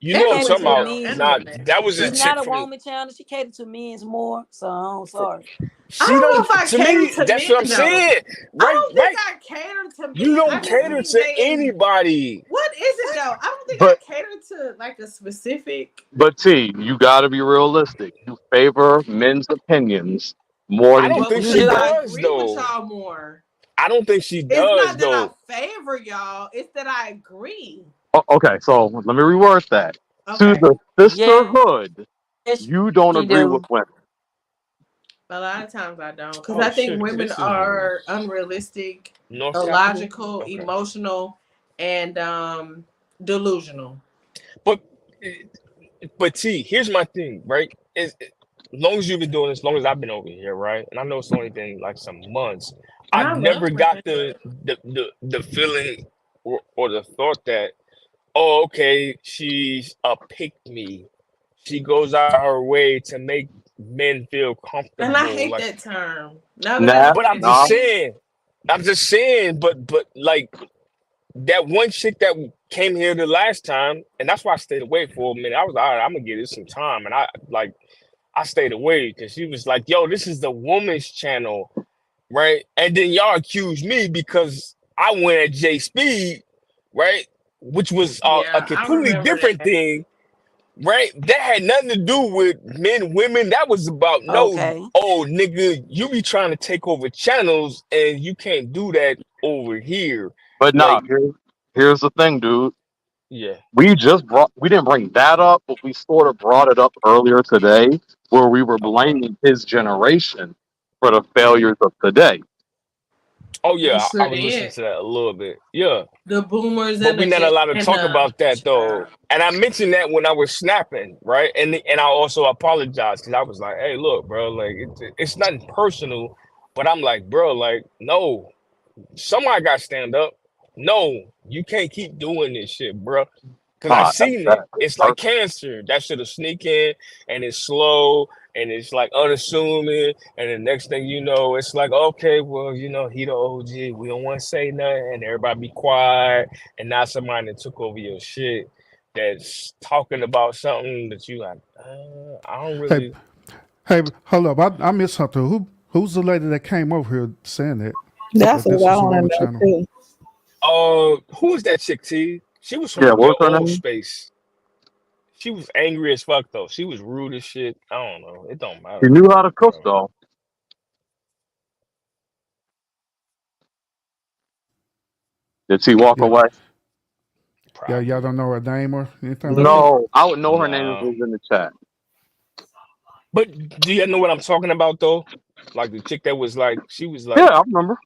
You She know what I'm catered talking to Everywhere about. though. men's Nah, more. Everywhere. that was a It's chick not a from woman channel. She catered to men's more. So I'm sorry. I she don't know don't if I to cater me, to that's what I'm men though. saying. I Right, don't think right. I cater to men. You I don't just cater think to they anybody. What is it though? I don't think I But cater to like a specific. T, you got to be realistic. You favor men's opinions more I than don't you Well, think You favor she because women. I do. does agree with though. y'all more. I don't think she It's does not that I though. favor y'all. It's that I agree. Okay, so let me reword that. To Okay. the Yes, sisterhood, you don't she agree with do. women. A lot of times I don't, because Oh I think shit, women this is are unrealistic, North Capitol. illogical, Okay. emotional, and delusional. But T, here's my thing, right? As long as you've been doing this, as long as I've been over here, right? And I know it's only been like some months. And I've I love never got women. the feeling or the thought that, oh, okay, she's a pick me. She goes out her way to make men feel comfortable. And I hate Like, that term. Now that Nah, I but heard nah. I'm just saying, but like that one chick that came here the last time, and that's why I stayed away for a minute. I was all right, I'm gonna give this some time, and I stayed away because she was like, "Yo, this is the woman's channel, right?" And then y'all accused me because I went at J Speed, right, which was a Yeah, I completely remember different that. thing, right? That had nothing to do with men, women. That was about Okay. oh nigga, you be trying to take over channels and you can't do that over here. But Like, here's the thing, dude. yeah. We didn't bring that up, but we sort of brought it up earlier today, where we were Okay. blaming his generation for the failures of today. Oh We yeah, I sure was listening did. to that a little bit. Yeah. The boomers But and we're the not Gen allowed to and talk the about that though. And I mentioned that when I was snapping, right? And I also apologized because I was like, "Hey, look, bro, like it's nothing personal. But I'm like, bro, like, no, somebody got to stand up. No, you can't keep doing this shit, bro. Because I've seen it. It's like cancer. That shit'll sneak in and it's slow and it's like unassuming. And the next thing you know, it's like, okay, well, you know, he the OG. We don't want to say nothing. And everybody be quiet. And now somebody that took over your shit that's talking about something that you like, I don't really. Hey, hold up. I missed something. Who's the lady that came over here saying that? That's That this what I is a want woman to know channel? too. Who was that chick, T? She was from Yeah, what was her your old name? space. She was angry as fuck though. She was rude as shit. I don't know. It don't matter. She knew how to cook though. Did she walk Yeah. away? Yeah, y'all don't know her name or anything like that? No, I would know her name if No. it was in the chat. But do you know what I'm talking about though? Like the chick that was like, she was like, Yeah, I remember.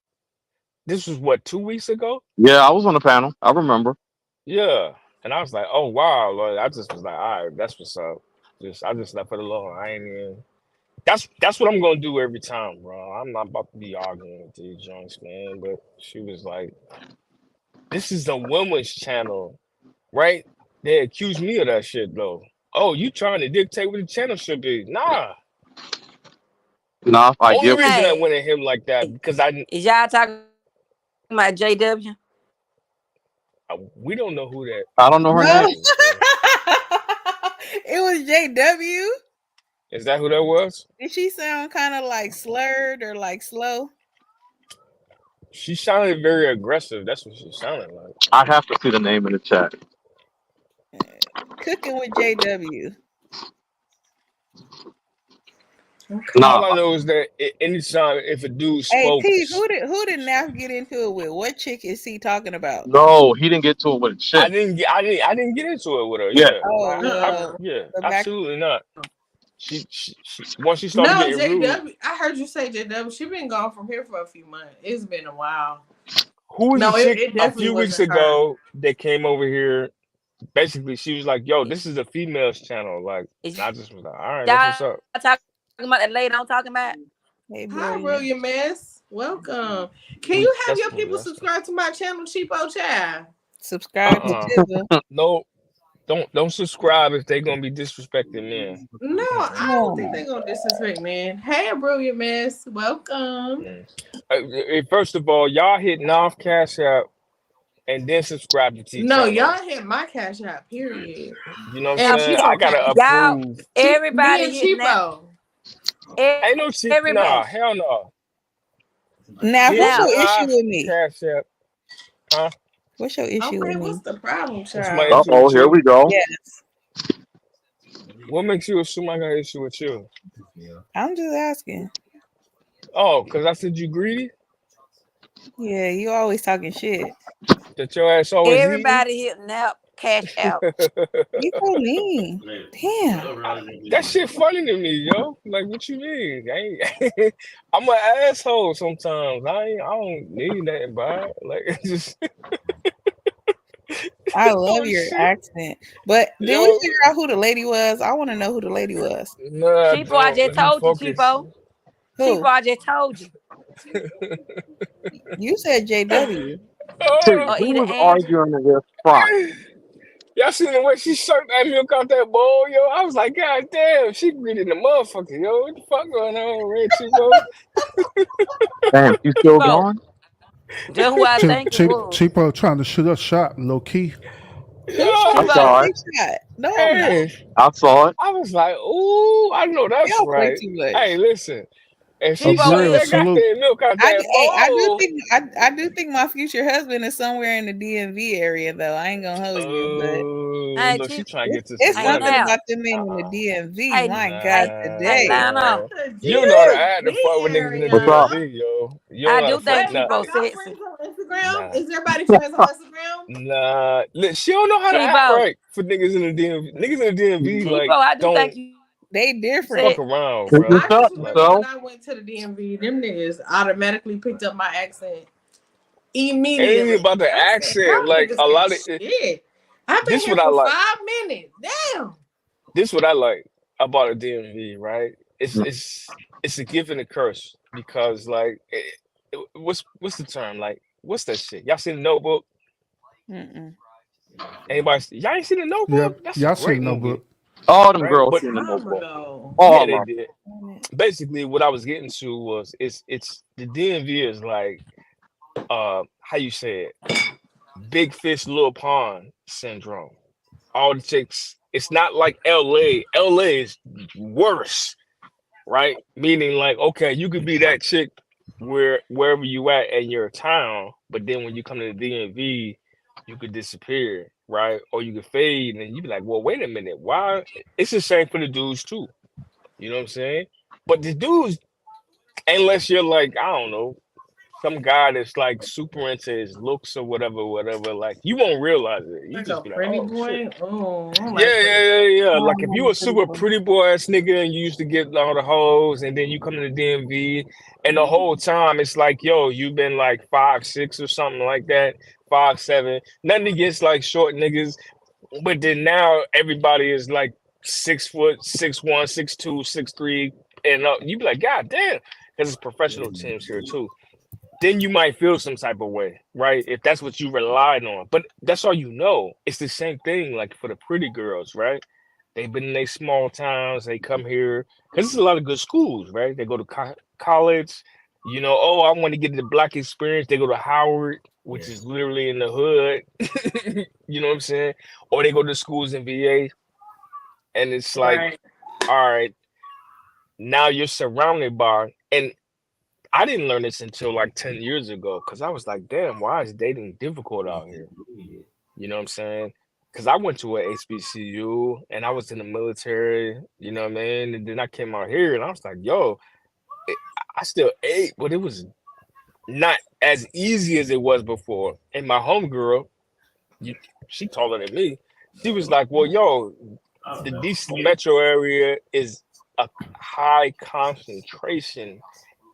this was what, 2 weeks ago? Yeah, I was on the panel. I remember. Yeah. And I was like, oh wow, Lord. I just was like, all right, that's what's up. I just left it alone. I ain't even. That's what I'm gonna do every time, bro. I'm not about to be arguing with these joints, man. But she was like, this is the women's channel, right? They accused me of that shit though. Oh, you trying to dictate what the channel should be? Nah. Nah, I Only get. reason I Hey, went at him like that because is y'all talking about JW? we don't know who that I don't know her No. name. is. So, It was JW. is that who that was? Did she sound kind of like slurred or like slow? She sounded very aggressive. That's what she sounded like. I have to see the name in the chat. Cooking with JW. All Nah, I know is that anytime if a dude Hey spoke, T, who did Naf get into it with? What chick is he talking about? no, he didn't get to it with a chick. I didn't get into it with her. Yeah. Yeah, Oh, yeah, the back- absolutely not. She once she started No, getting rude. JW. I heard you say JW. She been gone from here for a few months. It's been a while. Who was No, the it chick a definitely few weeks wasn't her. ago that came over here? Basically, she was like, "Yo, this is a female's channel." Like, Is I just was like, "All right, that's y'all what's up." talking about that lady I'm talking about? Hey, Hi, brilliant. Brilliant Mess. Welcome. Can you have That's your cool, people that's cool. subscribe to my channel, Cheapo Child? Subscribe to Tizza. No, don't subscribe if they're gonna be disrespecting men. No, I don't think they're gonna disrespect, man. Hey, Brilliant Mess. Welcome. First of all, y'all hit North Cash App and then subscribe to T. No, Channel. y'all hit my cash out, period. You know what And I'm saying? Cheapo I gotta Cash. approve. Everybody Me and hitting that. Cheapo. Ain't no cheap. Nah, Everybody. hell no. Now, Hit what's your Live issue with me? Cash App. Huh? What's your issue Okay, with me? what's the problem, What's my child? issue with Here you? we go. Yes, What makes you assume I got an issue with you? I'm just asking. Oh, because I said you greedy? Yeah, you always talking shit. That your ass always eating? Everybody hitting that cash out. You so mean. Damn. That shit funny to me, yo. Like, what you mean? I'm an asshole sometimes. I don't need nothing, bro. Like, it's just. I love your shit. accent. But did Yo. we figure out who the lady was? I want to know who the lady was. Nah, Cheapo, I just told you, Cheapo. Who? Cheapo, I just told you. You said JW. Oh, Who either was and. arguing against Fry? y'all seen the way she sucked that milk out that bowl, yo? I was like, God damn, she greedy the motherfucker, yo. What the fuck going on, Red Cheapo? Damn, she's still Cheapo. going? Just who I think it was. Cheapo trying to shoot a shot, low key. I saw it. No, I'm not. Hey, I saw it. I was like, ooh, I know that's Y'all play right. too much. Hey, listen. If she Cheapo sucked Grill, that salute. goddamn milk out that I bowl. do think my future husband is somewhere in the DMV area though. I ain't gonna hold you, Hey, Look, she Cheap- trying to get to but it's some Hey, something money. now. about the men in the DMV. Hey, My Nah, God, Hey, today. Lionel. You know the ad to fuck with niggas in the What's up? DMV, yo. You I don't know do how to think fuck nah. Cheapo Y'all sexy. friends on Instagram? Nah. Is everybody friends on Instagram? Nah, look, she don't know how to act Cheapo. right for niggas in the DMV. Niggas in the DMV Cheapo, like I do don't think you They fuck different. said. around, What's bro. I up, just remember so? when I went to the DMV, them niggas automatically picked up my accent It immediately. ain't about the I said, accent. y'all Like niggas a lot of ain't shit. I've been this here what I for like. 5 minutes. Damn. This what I like about a DMV, right? It's a gift and a curse. because like what's the term? Like what's that shit? Y'all seen the Notebook? Mm-mm. Y'all ain't seen the Yeah, Notebook? That's a y'all seen great no movie, book. All them right? girls But seen the Time Notebook. ago. yeah, All of they them. did. On it. Basically, what I was getting to was it's the DMV is like how you say it, big fish little pond syndrome. All the chicks, it's not like LA. LA is worse, right? Meaning like, okay, you could be that chick wherever you at in your town, but then when you come to the DMV, you could disappear, right? Or you could fade, and you be like, well, wait a minute, why? It's the same for the dudes too. You know what I'm saying? But the dudes, unless you're like, I don't know, some guy that's like super into his looks or whatever, whatever, like you won't realize it. You Like a just be like, pretty oh shit. boy. Oh, I don't Yeah, like pretty. yeah, yeah, yeah. Oh, Like if I'm you a a pretty super boy. pretty boy ass nigga and you used to get all the hoes, and then you come to the DMV, and the whole time it's like, yo, you've been like 5'6" or something like that, 5'7". Nothing against like short niggas, but then now everybody is like 6 foot, 6'1", 6'2", 6'3", and you be like, God damn, because it's professional teams here too. Then you might feel some type of way, right? If that's what you relied on. But that's all you know. It's the same thing like for the pretty girls, right? They've been in their small towns, they come here because there's a lot of good schools, right? They go to college, oh, I want to get the black experience. They go to Howard, which is literally in the hood. You know what I'm saying? Or they go to schools in VA, and it's like, Right. all right, now you're surrounded by, and I didn't learn this until like 10 years ago because I was like, damn, why is dating difficult out here? You know what I'm saying? Because I went to a HBCU and I was in the military, you know what I mean? And then I came out here and I was like, yo, it, I still ate, but it was not as easy as it was before. And my homegirl, she taller than me, she was like, well, yo, the DC metro area is a high concentration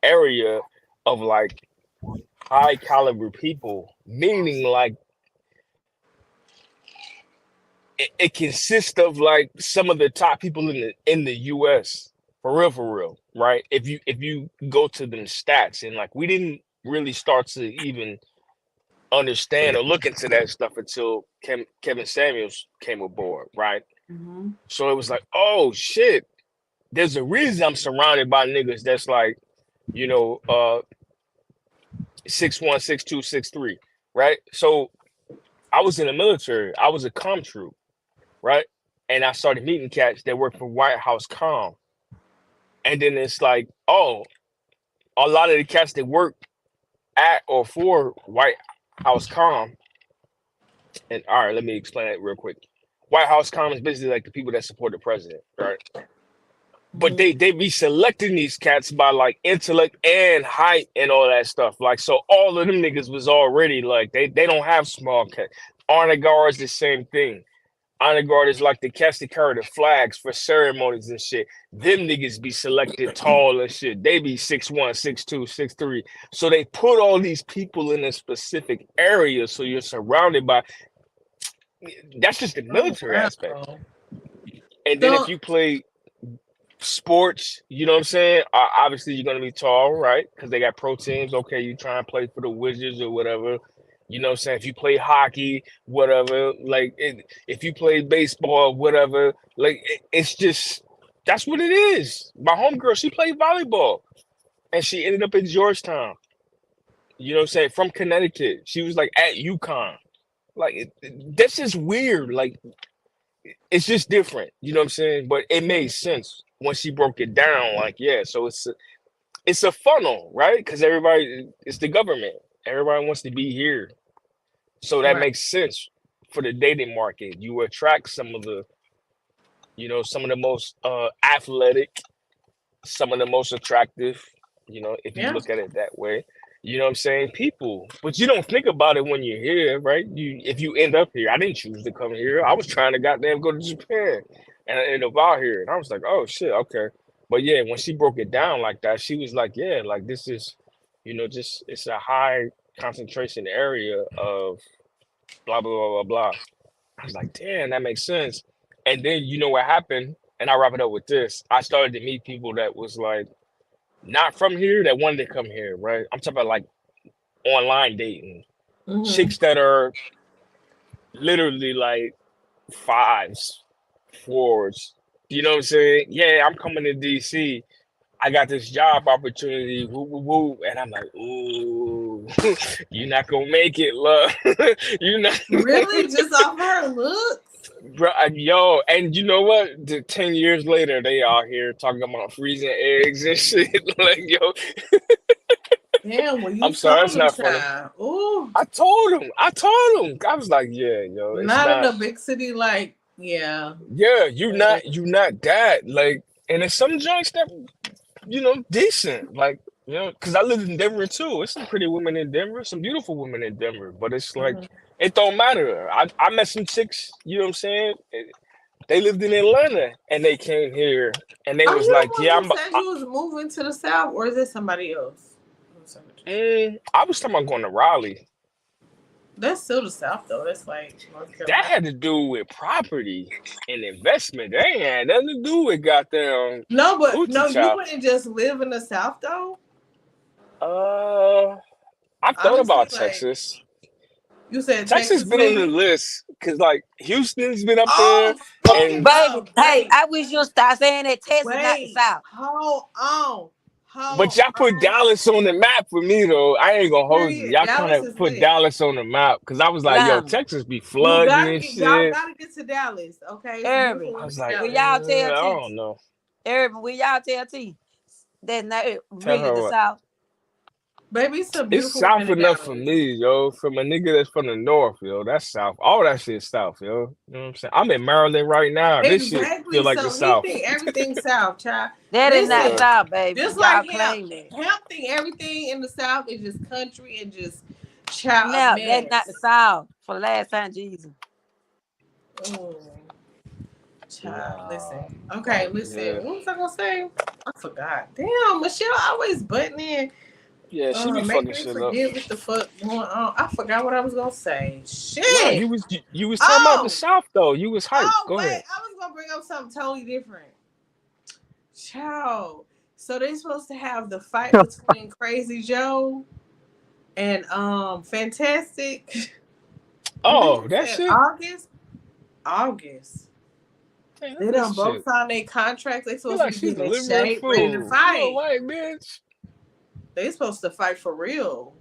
area of like high caliber people, meaning like it consists of like some of the top people in the US, for real, right? If you go to them stats, and like we didn't really start to even understand or look into that stuff until Kevin Samuels came aboard, right? Mm-hmm. So it was like, oh shit, there's a reason I'm surrounded by niggas that's like, 6'1", 6'2", 6'3", right? So I was in the military. I was a comm troop, right? And I started meeting cats that work for White House Comm. And then it's like, oh, a lot of the cats that work at or for White House Comm. And all right, let me explain that real quick. White House Comm is basically like the people that support the president, right? But they be selecting these cats by like intellect and height and all that stuff. Like, so all of them niggas was already like, they don't have small cats. Honor guards, the same thing. Honor guard is like the cats that carry the flags for ceremonies and shit. Them niggas be selected tall and shit. They be 6'1", 6'2", 6'3". So they put all these people in a specific area so you're surrounded by, that's just the military aspect. And then if you play sports, you know what I'm saying? Obviously, you're gonna be tall, right? Because they got pro teams. Okay, you try and play for the Wizards or whatever. You know what I'm saying? If you play hockey, whatever, like if you play baseball, whatever, like it's just that's what it is. My homegirl, she played volleyball, and she ended up in Georgetown. You know what I'm saying? From Connecticut, she was like at UConn. Like that's just weird. Like it's just different. You know what I'm saying? But it made sense once she broke it down. Like yeah, so it's a funnel, right? Because it's the government. Everybody wants to be here. So that makes sense for the dating market. You attract some of the most athletic, some of the most attractive, if you look at it that way. You know what I'm saying? People. But you don't think about it when you're here, right? If you end up here, I didn't choose to come here. I was trying to goddamn go to Japan and I ended up out here. And I was like, oh shit, okay. But yeah, when she broke it down like that, she was like, yeah, like this is, just it's a high concentration area of blah, blah, blah, blah, blah. I was like, damn, that makes sense. And then you know what happened? And I'll wrap it up with this. I started to meet people that was like, not from here that wanted to come here, right? I'm talking about like online dating. Chicks that are literally like 5s, 4s. You know what I'm saying? Yeah, I'm coming to DC. I got this job opportunity. Woo, woo, woo. And I'm like, ooh, you're not gonna make it, love. You're not Really? Just off her looks? Bro, yo, and you know what? 10 years later, they out here talking about freezing eggs and shit. Like, yo, Damn, well, you I'm sorry, it's told him, not funny. child. Ooh, I told him. I was like, yeah, yo, it's not in not. a big city like, yeah. Yeah, you not that. Like, and there's some joints that, decent. Like, because I lived in Denver too. It's some pretty women in Denver, some beautiful women in Denver. But it's like, it don't matter. I met some chicks, you know what I'm saying? They lived in Atlanta and they came here and they Are was you like, the yeah, one who said you was moving to the South, or is it somebody else? I was talking about going to Raleigh. That's still the South, though. That's like North Carolina. That had to do with property and investment. That ain't had nothing to do with goddamn. No, but Hoochie no, you Chow. wouldn't just live in the South, though. I've thought Honestly, about like, Texas. You said Texas been on the maybe? list because like Houston's been up Oh, there. fucking And Baby, hey, wait, I wish you'd stop saying that Texas not the wait, South. hold on, but y'all put Dallas on the map for me though. I ain't gonna hold you. Period. Y'all kind Dallas of is put lit. Dallas on the map because I was like, yo, Nah. Texas be You flooding gotta and get, y'all shit. gotta get to Dallas, okay? It's Urban. beautiful I in was like, Will Dallas. y'all I tell T? don't know. Urban, will y'all tell T? That's not Tell really her the what. South. Baby, it's some It's beautiful south women in enough for Dallas. me, yo. From a nigga that's from the north, yo. That's south. All that shit is south, yo. You know what I'm saying? I'm in Maryland right now. This shit Exactly. feel like So the he south. think everything South, child. That is not Listen, South, baby. just Y'all like claim him. that. Him think everything in the South is just country and just child No, a that's not the mess. South. For the last time, Jesus. Child, listen. Nah, Okay, like, listen. yeah. What was I gonna say? I forgot. Damn, Michelle always butting in. Yeah, she be Making fucking me shit up. forget what the fuck going on. I forgot what I was gonna say. No, Shit. you was talking about the Oh, south though. You was hyped. Go wait. ahead. I was gonna bring up something totally different. Child. So they're supposed to have the fight between Crazy Joe and Fantastic. Oh, that said shit. August. Man, They done both signed their contracts. They Feel supposed like to be she's getting in delivering shape, ready to food. You a fight. white bitch. They supposed to fight for real.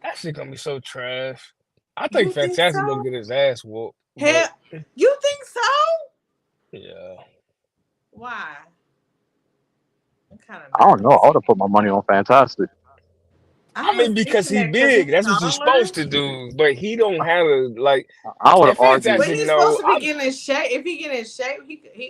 That shit gonna be so trash. I You think think Fantastic so? gonna get his ass whooped. Hell, But you think so? yeah. Why? I'm kind of I don't know. I would have put my money on Fantastic. I mean, because he big. That's what you're supposed to do. But he don't have a like. I would And have argued. But Fantastic, he's no. supposed to be getting in shape. If he get in shape,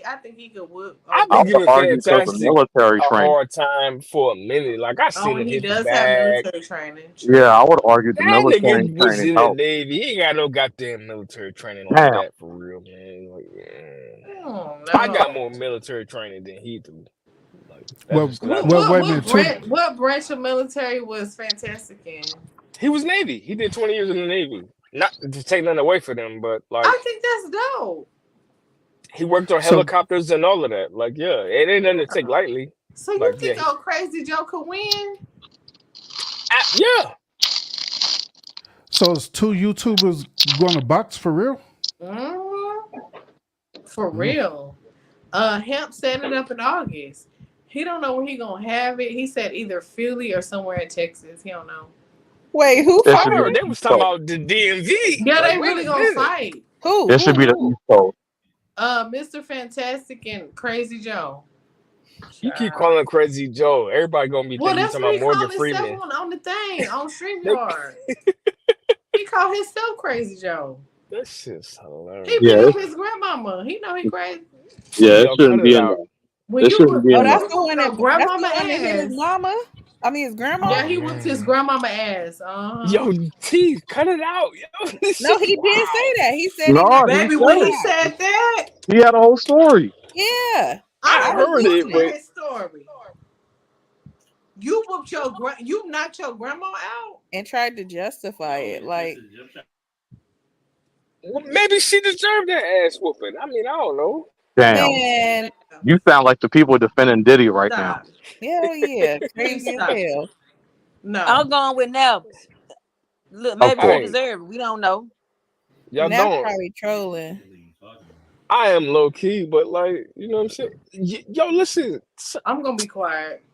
I think he could whoop. I've I been would have giving argued because of Fantastic military a training. hard time for a minute. Like I seen and him he hit the does have bag. military training. Yeah, I would have argued the That military nigga was training in the helped. Navy. He ain't got no goddamn military training like Damn. that for real, man. Like, Oh, I got no. more military training than he do. Like Well, that's just what I well, know. wait a minute. What branch of military was Fantastic in? He was Navy. He did 20 years in the Navy. Not to take nothing away from them, but like I think that's dope. he worked on So, helicopters and all of that. Like, yeah, it ain't nothing to take lightly. So you Like, think yeah, Crazy Joe could win? yeah. so is 2 YouTubers going to box for real? For real. Hemp set it up in August. He don't know where he gonna have it. He said either Philly or somewhere in Texas. He don't know. Wait, who It I should be heard the they was East talking Coast. about the DMV. Yeah, Like, they wait really a gonna minute. fight. Who? It should be the East Coast. Mr. Fantastic and Crazy Joe. You keep calling Crazy Joe. Everybody gonna be Well, thinking you that's talking what he about Morgan called himself Freeman. on the thing on StreamYard. He called himself Crazy Joe. That shit's hilarious. He beat up his grandmama. He know he crazy. Yeah, it Yo, cut shouldn't it be in out. there. When It you shouldn't be Oh, in that's there. the one that grandmama hit his ass. mama. I mean his grandma. Yeah, Oh he whooped his man. grandmama ass. Yo, T, cut it out. Yo, this No, shit he did say that. He said he No, knocked he Baby, said when he it. said that, He had a whole story. Yeah. I I was heard it, listening but to his story. You whooped you knocked your grandma out? And tried to justify it. Like well, maybe she deserved that ass whooping. I mean, I don't know. Damn. Man, You sound like the people defending Diddy right now. Stop. hell yeah, crazy as Stop. hell. No. I'm going with never. Look, Of maybe she course. Hey, deserve it. We don't know. y'all Now don't. probably trolling. I am low key, but like, you know what I'm saying? Yo, listen, I'm gonna be quiet.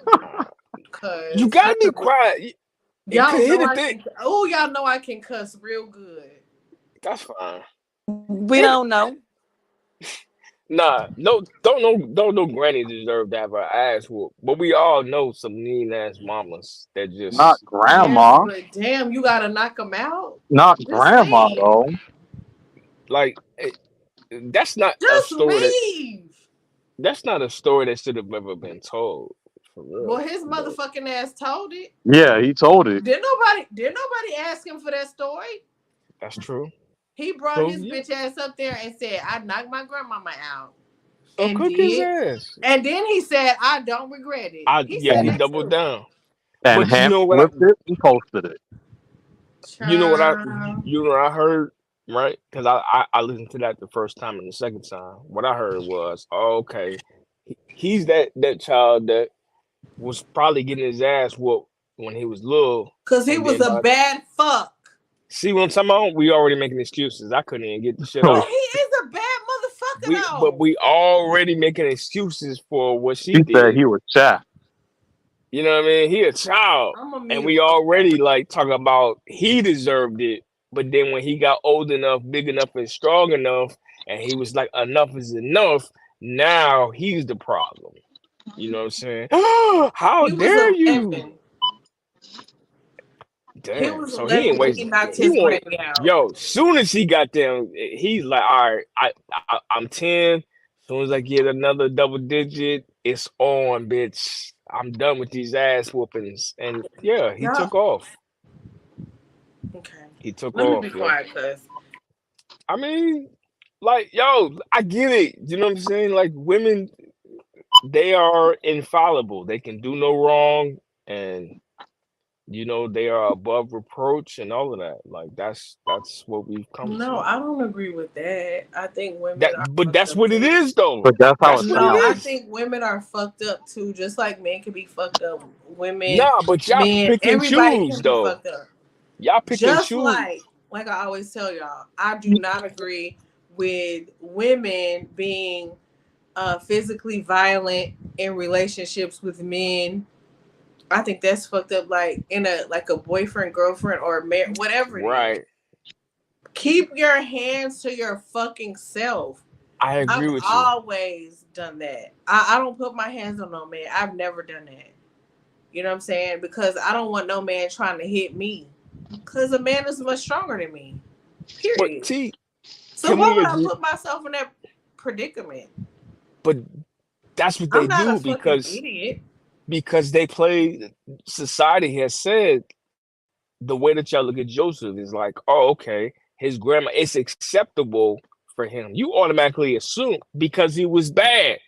you Cause gotta be quiet. y'all Here's know the I thing. can. Oh, y'all know I can cuss real good. That's fine. We don't know. Nah, don't no granny deserve to have her ass whooped. But we all know some mean ass mamas that Not just Yes, grandma. but damn, you gotta knock them out. Not Just grandma leave. though. like that's not a Just story leave. that's not a story that should have ever been told. For Well, real. his But motherfucking ass told it. Yeah, he told it. Did nobody ask him for that story? that's true. He brought So his yeah. bitch ass up there and said, I knocked my grandmama out. So And cook his did. ass. And then he said, I don't regret it. He Yeah, said he that doubled too. down. And But you Hamp know what flipped it and posted it. you know what Child. I heard, right? Because I listened to that the first time and the second time. What I heard was, oh, okay, he's that child that was probably getting his ass whooped when he was little. Because he And was then a bad fuck. see what I'm talking about? We already making excuses. I couldn't even get the shit Oh, And off. he is a bad motherfucker But though. we already making excuses for what she he said did. he was Shaq. You know what I mean? He a child. I'm a And mute. we already like talking about he deserved it. But then when he got old enough, big enough, and strong enough, and he was like, enough is enough, now he's the problem. You know what I'm saying? How He was dare you? 11. He Damn. was So he 11 ain't when he wasting. knocked He his want granny out. yo. Soon as he got down, he's like, all right, I'm 10. Soon as I get another double digit, it's on, bitch. I'm done with these ass whoopings. And yeah, he Yeah. took off. Okay. He took Let me off, be yo. quiet, cuz. I mean, like, yo, I get it. You know what I'm saying? Like, women, they are infallible. They can do no wrong, and you know they are above reproach and all of that. Like, that's what we've come No, to. I don't agree with that. I think women are But fucked that's up what it too. is, though. But that's how That's it what it No, I sounds. is. think women are fucked up too. Just like men can be fucked up. Women, Nah, but y'all men, pick and everybody choose, can be though. fucked up. Y'all pick and Just choose. like I always tell y'all, I do not agree with women being physically violent in relationships with men. I think that's fucked up. Like in a boyfriend, girlfriend, or whatever it is. Right. Keep your hands to your fucking self. I agree I've with you. always done that. I don't put my hands on no man. I've never done that. You know what I'm saying? Because I don't want no man trying to hit me. Because a man is much stronger than me. But Period. T, So can why we would I agree? put myself in that predicament? But that's what I'm they not a do fucking idiot. because they play. Society has said the way that y'all look at Joseph is like, oh, okay, his grandma, it's acceptable for him. You automatically assume because he was bad.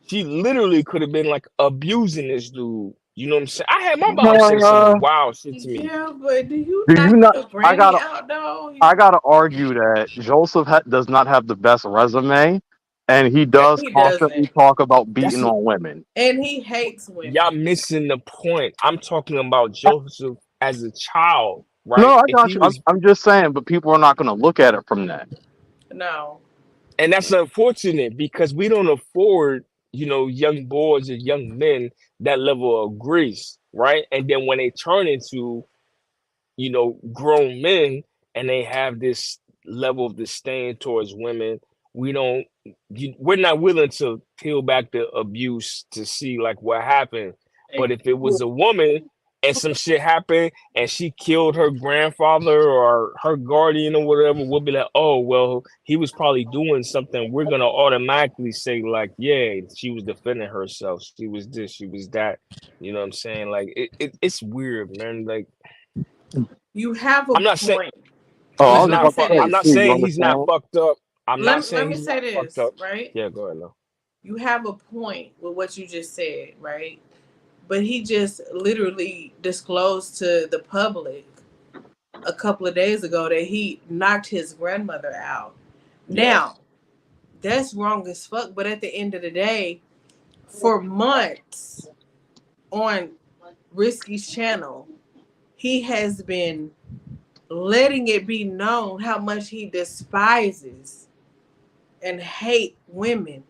She literally could have been like abusing this dude. You know what I'm saying? I had my mom say some wild shit to me. Yeah, but do you Do knock you not? your I granny gotta. out though? I gotta argue that Joseph does not have the best resume, and he does He constantly doesn't. talk about That's beating on women. And he hates women. y'all missing the point. I'm talking about Joseph as a child, right? No, I If got he you. was, I'm just saying, but people are not going to look at it from that. No. and that's unfortunate because we don't afford, young boys and young men that level of grace, right? And then when they turn into, grown men and they have this level of disdain towards women, we're not willing to peel back the abuse to see like what happened. But if it was a woman and some shit happened and she killed her grandfather or her guardian or whatever, we'll be like, oh well, he was probably doing something. We're gonna automatically say like, yeah, she was defending herself, she was this, she was that. You know what I'm saying? Like it's weird, man. Like You have a I'm not saying point. Oh, I he's was Let just me not about say to I'm say, this. not too, you saying he's not understand? fucked up. I'm not Let saying me he's say not fucked this, up. right? Yeah, go ahead, no. You have a point with what you just said, right? But he just literally disclosed to the public a couple of days ago that he knocked his grandmother out. Yes. Now, that's wrong as fuck. But at the end of the day, for months on Risky's channel, he has been letting it be known how much he despises and hate women.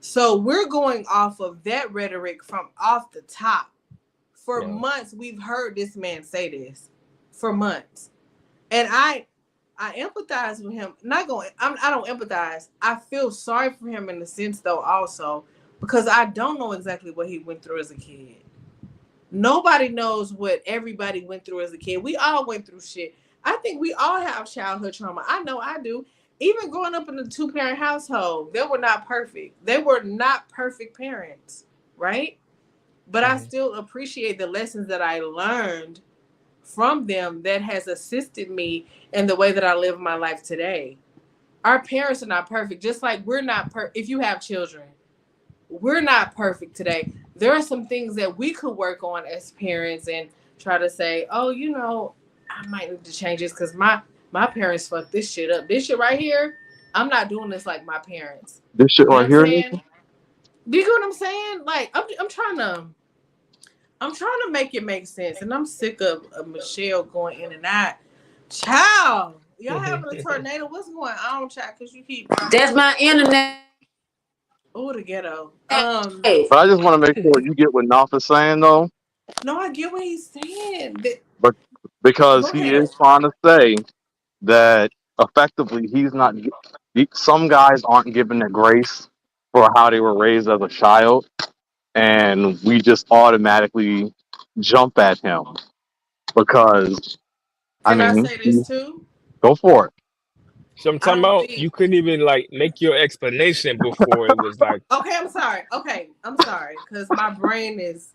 So we're going off of that rhetoric from off the top. For months, we've heard this man say this. For months. And I empathize with him. I don't empathize. I feel sorry for him in the sense, though, also, because I don't know exactly what he went through as a kid. Nobody knows what everybody went through as a kid. We all went through shit. I think we all have childhood trauma. I know I do. Even growing up in a 2-parent household, they were not perfect. They were not perfect parents, right? But I still appreciate the lessons that I learned from them that has assisted me in the way that I live my life today. Our parents are not perfect, just like we're not if you have children, we're not perfect today. There are some things that we could work on as parents and try to say, oh, you know, I might need to change this because my parents fucked this shit up. This shit right here, I'm not doing this like my parents. This shit right here. Do you get what I'm saying? Like I'm trying to make it make sense, and I'm sick of Michelle going in and out. Child, y'all having a tornado? What's going on, child? Because you keep. That's my internet. Oh, the ghetto. Hey. But I just want to make sure you get what Naf is saying, though. No, I get what he's saying. But because Go he ahead. is trying to say that effectively he's not. Some guys aren't given the grace for how they were raised as a child, and we just automatically jump at him because. Can I mean, say this too? Go for it. So I'm talking about you couldn't even like make your explanation before it was like. Okay, I'm sorry. Because my brain is.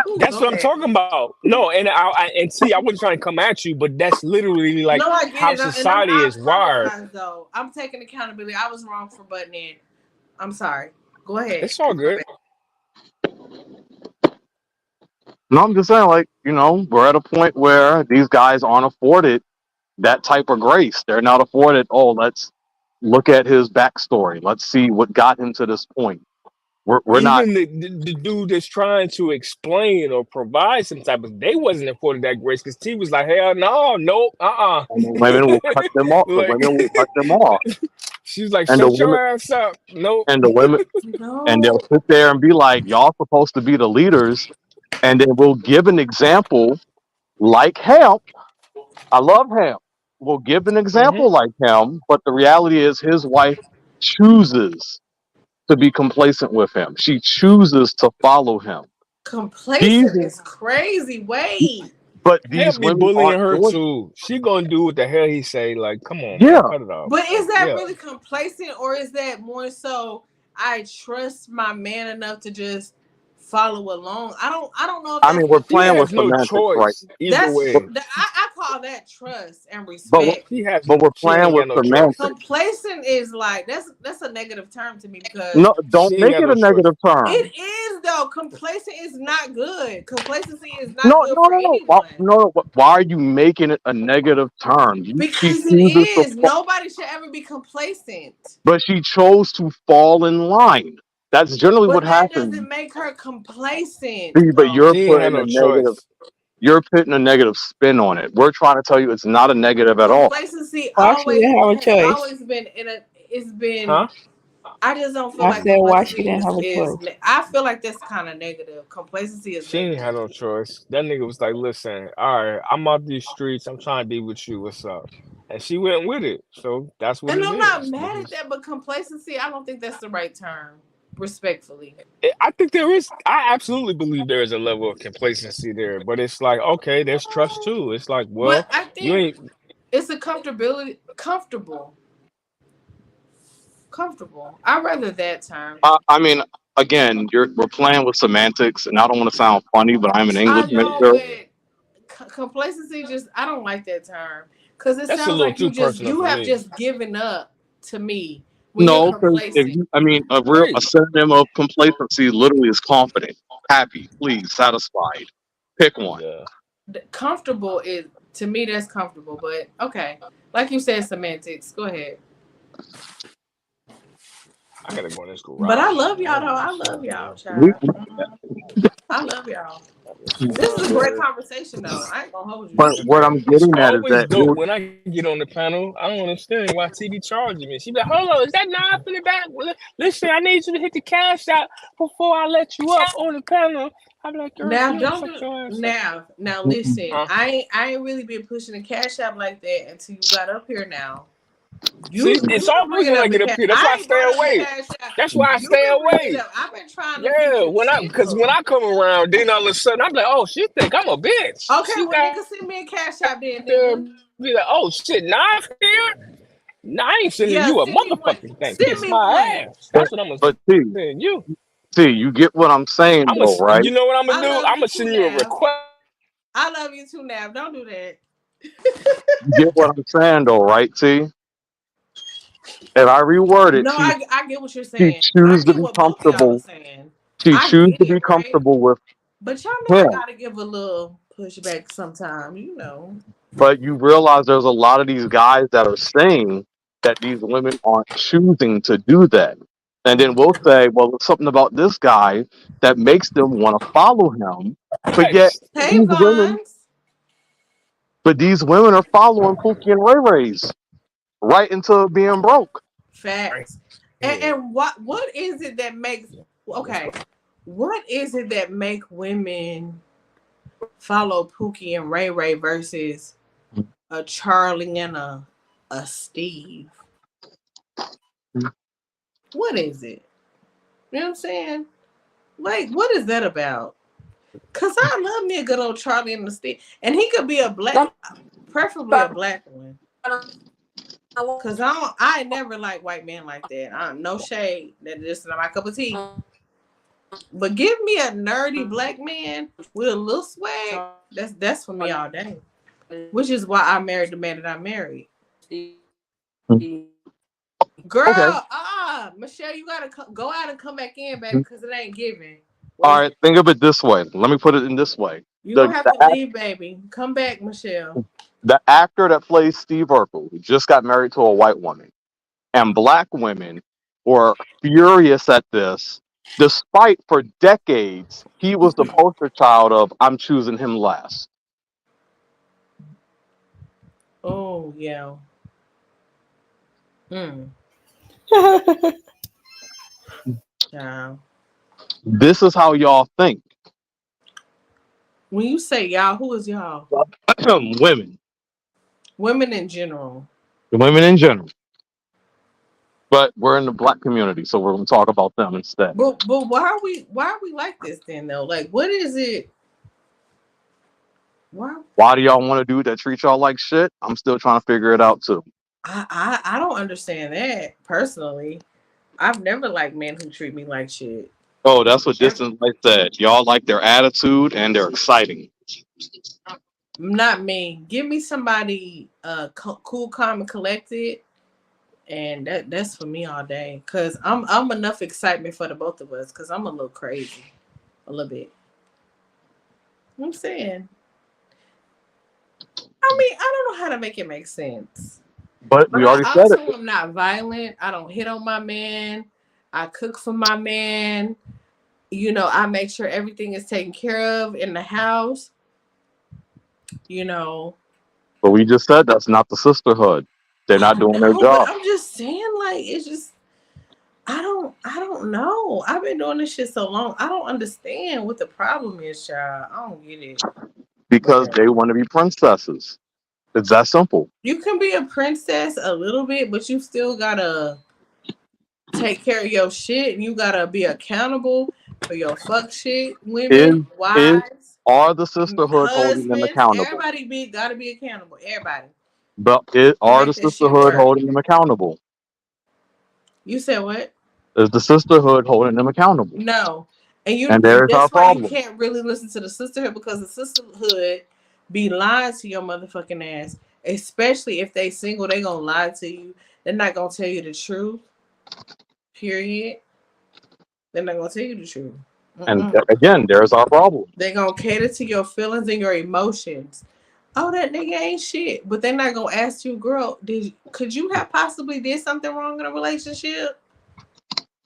Ooh, that's what I'm talking about. No, and I see, I wasn't trying to come at you, but that's literally like how society is wired. Though I'm taking accountability. I was wrong for butting in. I'm sorry. Go ahead. It's all good. No, I'm just saying, like, you know, we're at a point where these guys aren't afforded that type of grace. They're not afforded, oh, let's look at his backstory. Let's see what got him to this point. We're even not. The dude that's trying to explain or provide some type of, they wasn't afforded that grace because T was like, hell no, nope, Women will cut them off. The women will cut them off. She's like, shut your ass up. Nope. And the women, and they'll sit there and be like, y'all supposed to be the leaders. And then we'll give an example like Hemp. I love Hemp. We'll give an example like him, but the reality is his wife chooses to be complacent with him. She chooses to follow him. Complacent is crazy. Wait. But these be women bullying her too. She gonna do what the hell he say. Like, come on, yeah. Man, cut it off. But is that really complacent, or is that more so I trust my man enough to just follow along? I don't know. I mean, we're playing with no semantics, right? Either way. I call that trust and respect. But we're playing with semantics. Complacent is like that's a negative term to me because no, don't make it a negative term. It is though. Complacent is not good. Complacency is not good for anyone. Why are you making it a negative term? Because it is. Nobody should ever be complacent. But she chose to fall in line. That's generally what happens. That doesn't make her complacent. But you're putting a negative spin on it. We're trying to tell you it's not a negative at all. Complacency always been in a. It's been. Huh? I just don't feel like. Why she didn't have a choice? I feel like that's kind of negative. Complacency is. She didn't have no choice. That nigga was like, "Listen, all right, I'm out these streets. I'm trying to be with you. What's up?" And she went with it. So that's what. And I'm not mad at that, but complacency, I don't think that's the right term. Respectfully, I think there is. I absolutely believe there is a level of complacency there, but it's like, okay, there's trust too. It's like, well, I think it's a comfortable. I'd rather that term. I mean, again, we're playing with semantics, and I don't want to sound funny, but I'm an English major. Complacency, I don't like that term because it sounds like you have just given up to me. No, because a synonym of complacency literally is confident, happy, pleased, satisfied. Pick one. Yeah. Comfortable is, to me, that's comfortable, but okay. Like you said, semantics. Go ahead. I gotta go in this garage. But I love y'all though. I love y'all, child. I love y'all. This is a great conversation though. I ain't gonna hold you. But what I'm It's getting at is always that dope when I get on the panel. I don't understand why TD charging me. She be like, "Hold on, is that $9 in the back? Listen, I need you to hit the cash out before I let you up on the panel." I'm like, "Girl, Now you don't shut your do ass up." now listen. Huh? I ain't really been pushing the cash out like that until you got up here now. See, it's always bringing when I up the get up cash. here. That's why I ain't stay brought up the away. cash out. That's why I You stay been bringing it away. up. I've been trying to Yeah, feed when I you. because when I come around, then all of a sudden I'm like, "Oh, she think I'm a bitch." Okay, She well, got nigga, send me a cash out then, to nigga. be like, "Oh shit, Nas here? Nah, I ain't sending Yeah, you a send me one. motherfucking thing. Send Kiss me my one. ass." That's what I'm gonna but send you. you get what I'm saying I'm though, right? you know what I'm I gonna do? love I'm you gonna too, send you a Nav. request. I love you too, Nav. Don't do that. You get what I'm saying though, right? T? If I reword it, No, I get what you're she saying. I choose to get be what both of y'all are comfortable. saying. She I choose get to be it, right? comfortable with But y'all know I him. gotta give a little pushback sometime, you know. But you realize there's a lot of these guys that are saying that these women aren't choosing to do that. And then we'll say, well, there's something about this guy that makes them want to follow him. But yet Hey, these women, Vons. are following Pookie and Ray Ray's right into being broke. Facts. Yeah. And what is it that makes okay? What is it that make women follow Pookie and Ray Ray versus a Charlie and a Steve? What is it? You know what I'm saying? Like, what is that about? Cause I love me a good old Charlie and the Steve, and he could be a black, preferably a black one. Cause I never like white men like that. No shade. That is not my cup of tea. But give me a nerdy black man with a little swag. That's for me all day. Which is why I married the man that I married. Okay. Girl, Michelle, you gotta go out and come back in, baby, because it ain't giving. All right. Think of it this way. Let me put it in this way. You don't have to leave, baby. Come back, Michelle. The actor that plays Steve Urkel who just got married to a white woman, and black women were furious at this, despite for decades he was the poster child of "I'm choosing him last." Oh yeah. Yeah. This is how y'all think, When you say y'all, who is y'all? women, Women in general. women in general. But we're in the black community, so we're going to talk about them instead. But why are we like this then though? Like, what is it? Why do y'all want a dude that treats y'all like shit? I'm still trying to figure it out too. I don't understand that personally. I've never liked men who treat me like shit. Oh, that's what Distance Light said. Y'all like their attitude and they're exciting. Not me. Give me somebody cool, calm, and collected, and that's for me all day. Cause I'm enough excitement for the both of us. Cause I'm a little crazy, a little bit. I'm saying. I mean, I don't know how to make it make sense. But we already I said also it. am not violent. I don't hit on my man. I cook for my man. You know, I make sure everything is taken care of in the house. You know. But we just said that's not the sisterhood. They're not doing their No, job. but I'm just saying, like, it's just I don't know. I've been doing this shit so long. I don't understand what the problem is, child. I don't get it. Because they want to be princesses. It's that simple. You can be a princess a little bit, but you still gotta take care of your shit, and you gotta be accountable for your fuck shit. Women, wives, Are the sisterhood holding them husbands, accountable? everybody gotta be accountable. Everybody. But To are the make this shit sisterhood work. holding them accountable? You said what? Is the sisterhood holding them accountable? No. And there's our That's why you problem. can't really listen to the sisterhood, because the sisterhood be lying to your motherfucking ass. Especially if they single, they gonna lie to you. They're not gonna tell you the truth. Period. They're not gonna tell you the truth. And again, there's our problem. They're gonna cater to your feelings and your emotions. Oh, that nigga ain't shit. But they're not gonna ask you, girl, could you have possibly did something wrong in a relationship?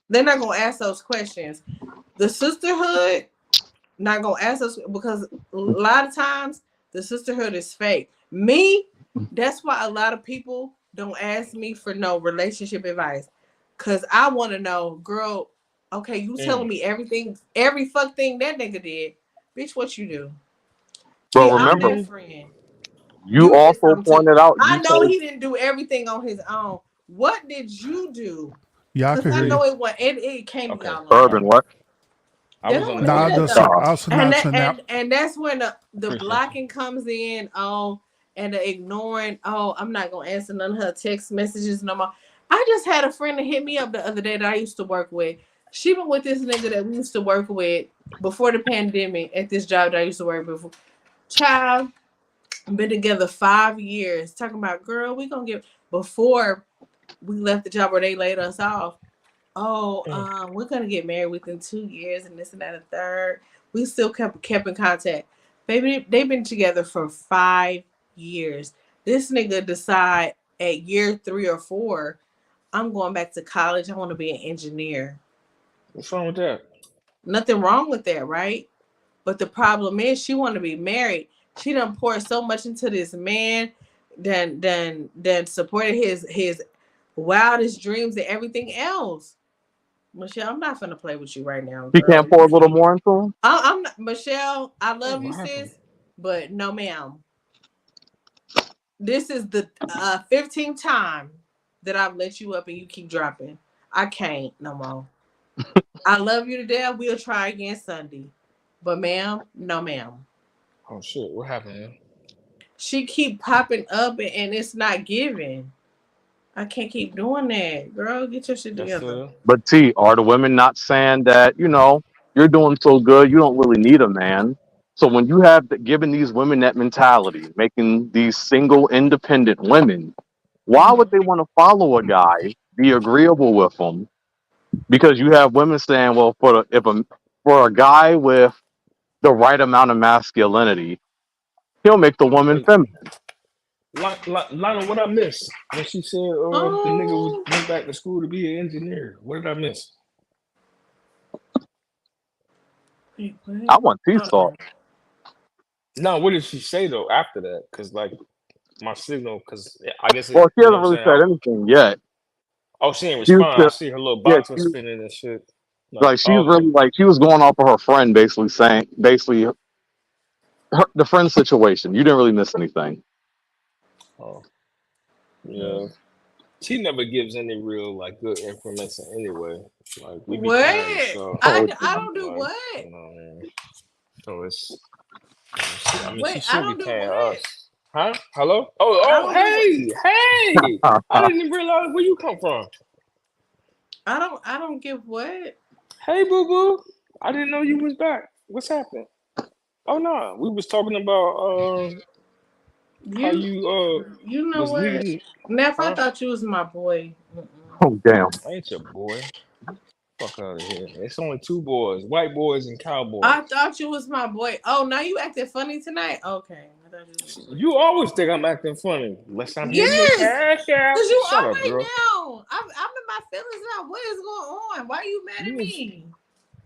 They're not gonna ask those questions. The sisterhood not gonna ask us because a lot of times the sisterhood is fake. Me, that's why a lot of people don't ask me for no relationship advice. Cause I want to know, girl, okay, you telling me everything, every fuck thing that nigga did. Bitch, what you do? But I'm remember, that friend. you You did also something too. pointed out. I You know said he didn't do everything on his own. What did you do? Yeah, I Because can I hear know you. it can't be Okay. all on Urban. him. What? I They was don't on want the to hear Nah, I that phone. just though. I was And announcing out. that's when the Appreciate you. blocking comes in and the ignoring. Oh, I'm not gonna answer none of her text messages no more. I just had a friend that hit me up the other day that I used to work with. She been with this nigga that we used to work with before the pandemic at this job that I used to work before. Child, been together 5 years. Talking about, girl, we gonna get before we left the job or they laid us off. Oh, we're gonna get married within 2 years and this and that and third. We still kept in contact. Baby, they've been together for 5 years. This nigga decide at year 3 or 4, I'm going back to college. I want to be an engineer. What's wrong with that? Nothing wrong with that, right? But the problem is she want to be married. She done poured so much into this man, then supported his wildest dreams and everything else. Michelle, I'm not gonna play with you right now, He girl. can't You pour a little can't. more into him. I'm not, Michelle. I Oh, love you, what happened? sis, but no, ma'am. This is the 15th time that I've let you up and you keep dropping. I can't no more. I love you to death. We'll try again Sunday, but ma'am, no, ma'am. Oh shit, what happened, man? She keep popping up and it's not giving. I can't keep doing that, girl. Get your shit That's together. But T, are the women not saying that, you're doing so good, you don't really need a man? So when you have given these women that mentality, making these single, independent women, why would they want to follow a guy, be agreeable with him? Because you have women saying, well, for a guy with the right amount of masculinity, he'll make the woman Wait, feminine. Lana, what I missed when she said the nigga Oh, went back to school to be an engineer? What did I miss? wait, I what? want T's Hold thought. on. No, what did she say though after that? Because like my signal, because I guess Well, she you know hasn't what I'm really saying. said anything yet. She didn't She was respond. I just, see her little yeah, box was spinning and shit. Like, like she's really okay. like she was going off of her friend, basically the friend situation. You didn't really miss anything. Oh, yeah. She never gives any real like good information anyway. Like we be What? paying, so Oh, I don't do like what? you know what I mean? So I mean, she Wait, I should be don't do paying what? us. Huh? Hello? I Oh, don't do what? hey! I didn't even realize where you come from. I don't give what? Hey, boo boo. I didn't know you was back. What's happening? Oh no, we was talking about how You you know was what? leading. Neff, I Huh? thought you was my boy. Mm-mm. oh damn. I ain't your boy. Fuck out of here. It's only two boys, white boys and I cowboys. thought you was my boy. Oh, now you acting funny tonight? Okay. I thought you was my boy. You always think I'm acting funny. Unless I'm hitting your Yes! cash out. Because you Shut up, always girl. down. I'm in my feelings now. What is going on? Why are you mad at You was, me?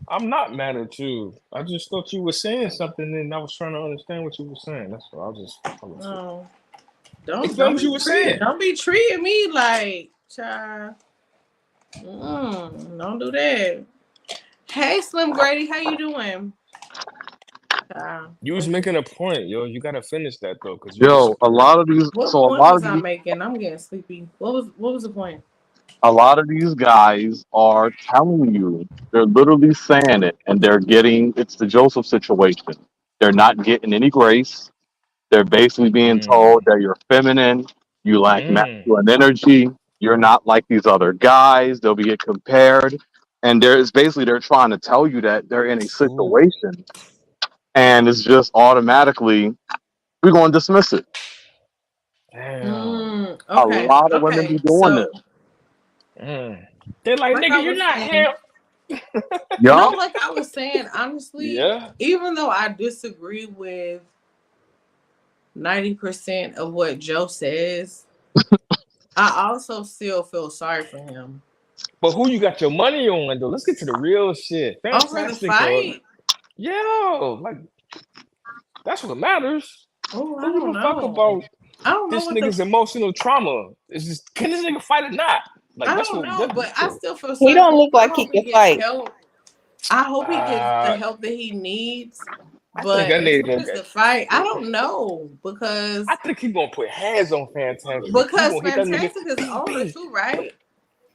I'm not mad at you. I just thought you were saying something and I was trying to understand what you were saying. That's all. I was Oh, explain what you were saying. don't be treating me like child. Don't do that. Hey, Slim Grady, how you doing? You was making a point, yo. You gotta finish that though, because you Yo, disappeared. What point was I making? I'm getting sleepy. What was the point? a lot of these guys are telling you, they're literally saying it, and it's the Joseph situation. They're not getting any grace. They're basically being told Mm. that you're feminine, you lack Mm. masculine energy, you're not like these other guys. They'll be compared, and they're trying to tell you that they're in a Ooh. situation, and it's just automatically we're going to dismiss it. Damn. A Okay. lot of women be Okay. doing So, this. Mm. They're like, like I nigga, you're was not saying, him. Yeah, no, like I was saying, honestly, Yeah. even though I disagree with 90% of what Joe says, I also still feel sorry for him. But who you got your money on though? Let's get to the real shit. Oh, for the Fantastic, fight? yo, like that's what matters. Oh, I Who give don't a fuck know. about I don't know this what nigga's emotional trauma? It's just can this nigga fight or not? Like I that's don't what. know, That's but I still feel He sorry. don't look I like he hope he can gets fight. help. I hope he gets the Uh, help that he needs. I But think that as nigga far as gonna. the fight, I don't know because I think he gonna put hands on Fantastic. He gonna hit that nigga. Fantastic is He older big. too, right?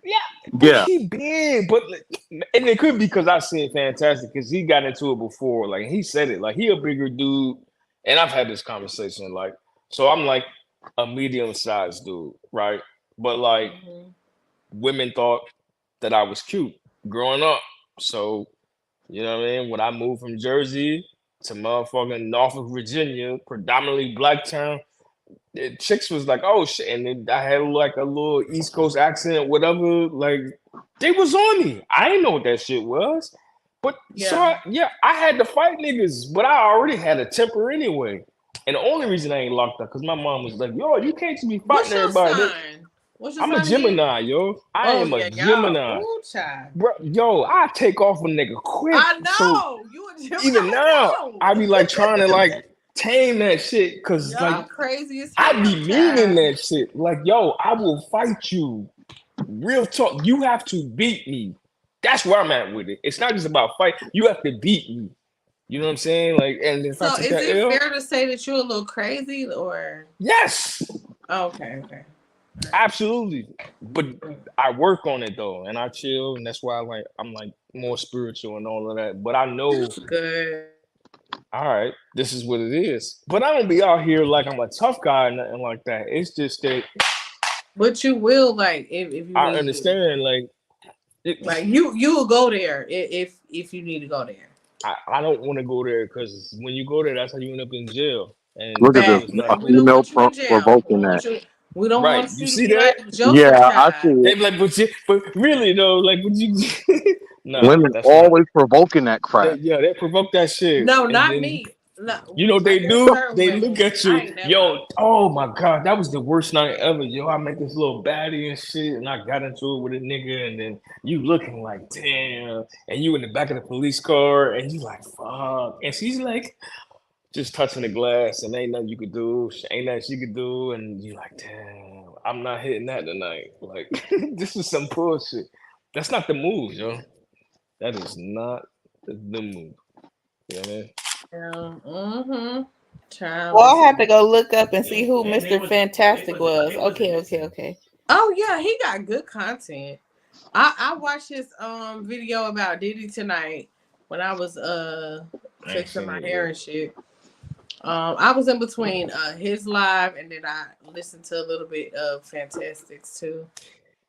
Yeah, but Yeah. he big. But and it could be because I seen Fantastic because he got into it before. Like he said it. Like he a bigger dude, and I've had this conversation. Like so, I'm like a medium sized dude, right? But like Mhm. women thought that I was cute growing up. So, you know what I mean? When I moved from Jersey to motherfucking Norfolk, Virginia, predominantly black town, chicks was like, oh shit. And then I had like a little East Coast accent, whatever. Like, they was on me. I didn't know what that shit was. But so Yeah. I had to fight niggas, but I already had a temper anyway. And the only reason I ain't locked up because my mom was like, yo, you can't just be What's fighting your everybody. sign? What's your I'm a sign again? Gemini, yo. I Oh am a yeah, Gemini. y'all. Ooh, child. Bro, yo, I take off a nigga quick. I So know you a Gemini. even now, I be like trying to like tame that shit because Y'all like crazy as I hell, be meaning child. that shit. Like, yo, I will fight you. Real talk. You have to beat me. That's where I'm at with it. It's not just about fight. You have to beat me. You know what I'm saying? Like, and if I So take is that it L, fair to say that you're a little crazy or yes, okay. absolutely. But I work on it though, and I chill, and that's why I'm like more spiritual and all of that. But I know, Good. all right, this is what it is. But I don't be out here like I'm a tough guy or nothing like that. It's just that But you will like if you I need to. understand, like, Like you will go there if you need to go there. I don't want to go there because when you go there, that's how you end up in jail. And Look at jail this is We not don't cool. want you in jail. provoking that. We don't Right. want You you to see be that? like Joseph Yeah, I child. see They it. be like, but really though, like, would you? Nah, Women that's not. always provoking that crap. They provoke that shit. No, And not then, me. No, you know what I they guess do? certain They women. look at I you, ain't never. yo. Oh my god, that was the worst night ever, yo. I met this little baddie and shit, and I got into it with a nigga, and then you looking like damn, and you in the back of the police car, and you like fuck, and she's like just touching the glass, and ain't nothing you could do, ain't nothing she could do, and you like damn, I'm not hitting that tonight. Like this is some bullshit. That's not the move, yo. That is not the move. You know what I mean? Child. Well, I have to go look up and see who Mr. Fantastic was. Okay. Oh yeah, he got good content. I watched his video about Diddy tonight when I was fixing my hair and shit. I was in between his live and then I listened to a little bit of Fantastics too.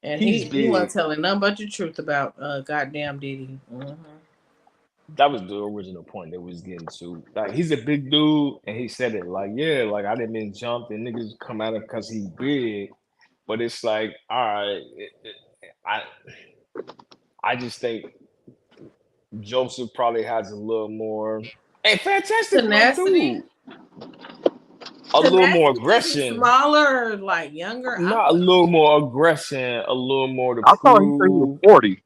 And he wasn't telling nothing but the truth about goddamn Diddy. That was the original point that we was getting to. Like he's a big dude, and he said it like, yeah, like I didn't mean jump and niggas come at him because he big, but it's like, all right, I just think Joseph probably has a little more. Hey, Fantastic tenacity. A little more aggression. Smaller, like younger. Not a little more aggression, a little more to I thought he prove. said he was 40.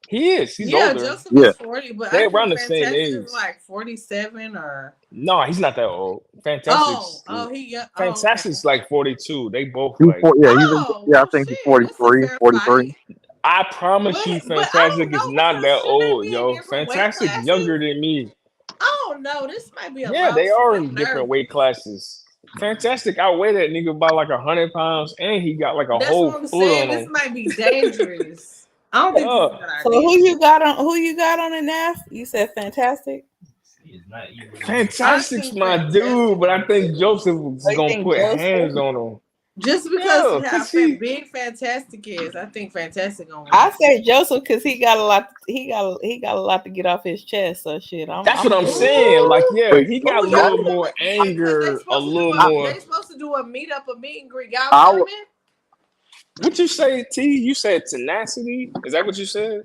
He is. He's yeah, older. Joseph is 40, but they're I around the think same age. is like 47 or. No, he's not that old. Fantastic's. Fantastic's like 42. They both like. I think he's 43, 43. I promise you, Fantastic is not that old, yo. Fantastic's younger than me. Oh no, this might be a they are in different weight classes. Fantastic outweigh that nigga by like 100 pounds, and he got like a whole foot on him. This might be dangerous. I don't think this is a good idea. So who you got on it now? You said Fantastic. Fantastic's my dude, but I think Joseph is gonna put hands on him. Just because how big Fantastic is, I think Fantastic gonna win. I say Joseph because he got a lot. He got a lot to get off his chest. So shit. That's what I'm saying. Like, yeah, he got a little more anger, a little more. They supposed to do a meet and greet. Y'all coming? What you say, T? You said tenacity? Is that what you said?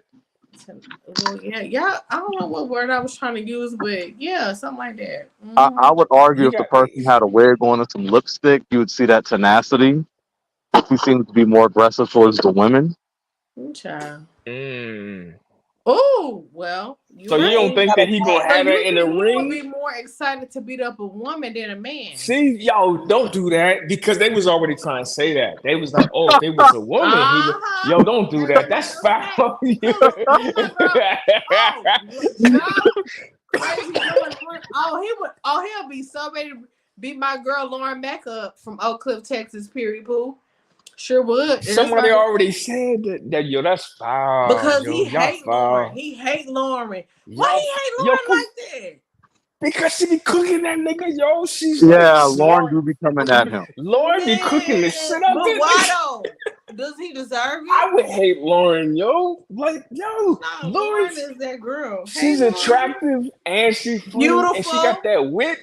Well, yeah. I don't know what word I was trying to use, but yeah, something like that. I would argue if the person had a wig on and some lipstick, you would see that tenacity. He seems to be more aggressive towards the women. Child. Mm. Oh, well. So you don't think that he gonna So have you that in the think he would be ring? more excited to beat up a woman than a man? See, yo, don't do that because they was already trying to say that. They was like, oh, if it was a woman, he would. Uh-huh. Yo, don't do that. That's foul. Crazy Lauren. He'll be so ready to beat my girl Lauren back up from Oak Cliff, Texas, period poo. Sure would. And Somebody already said that. Yo, that's foul. because yo, he y'all hate foul. Lauren. He hate Lauren. Why Yo, he hate yo, Lauren like that? because she be cooking that nigga, yo. She's Yeah, like Lauren smart. do be coming at him. Lauren be cooking the shit out But there. why though? Does he deserve it? I would hate Lauren, yo. Like, yo, No, Lauren, Lauren is that girl. she's Hey, attractive and she's beautiful, and she got that wit.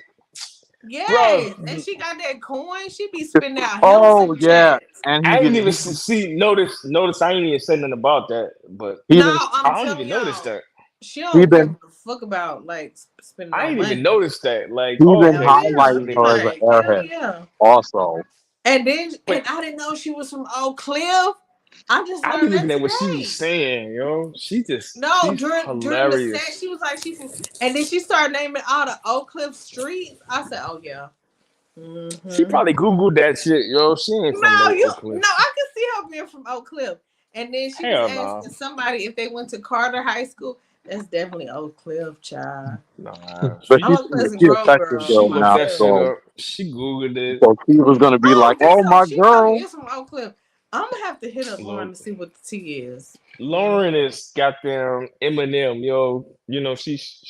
Yes, Bro, and she got that coin. She be spinning out. Oh yeah, and I he ain't get even notice. I ain't even say nothing about that, but he No, been I'm I don't telling even y'all, notice that. she he don't give been a fuck about like spending I no ain't money. even noticed that. Like, he oh, been okay, Hell highlighting yeah, her as an like hell airhead yeah. also. And then Wait. I didn't know she was from Oak Cliff. I just I learned didn't even that know what she today. was saying, yo. She's No, during the hilarious. set, she was like and then she started naming all the Oak Cliff streets. I said, oh yeah. Mm-hmm. She probably Googled that shit, yo. She ain't from No, no Oak Cliff. I can see her being from Oak Cliff. And then she Hell was nah. asking somebody if they went to Carter High School. That's definitely Oak Cliff, child. Nah. But I'm a Pleasant she a Grove Texas girl. She girl looked now, that shit so up. She Googled it. she was gonna be like, Oh, "Oh my she girl." probably is from Oak Cliff. I'm gonna have to hit up Lauren to see what the T is. Lauren is goddamn Eminem, yo. You know, she's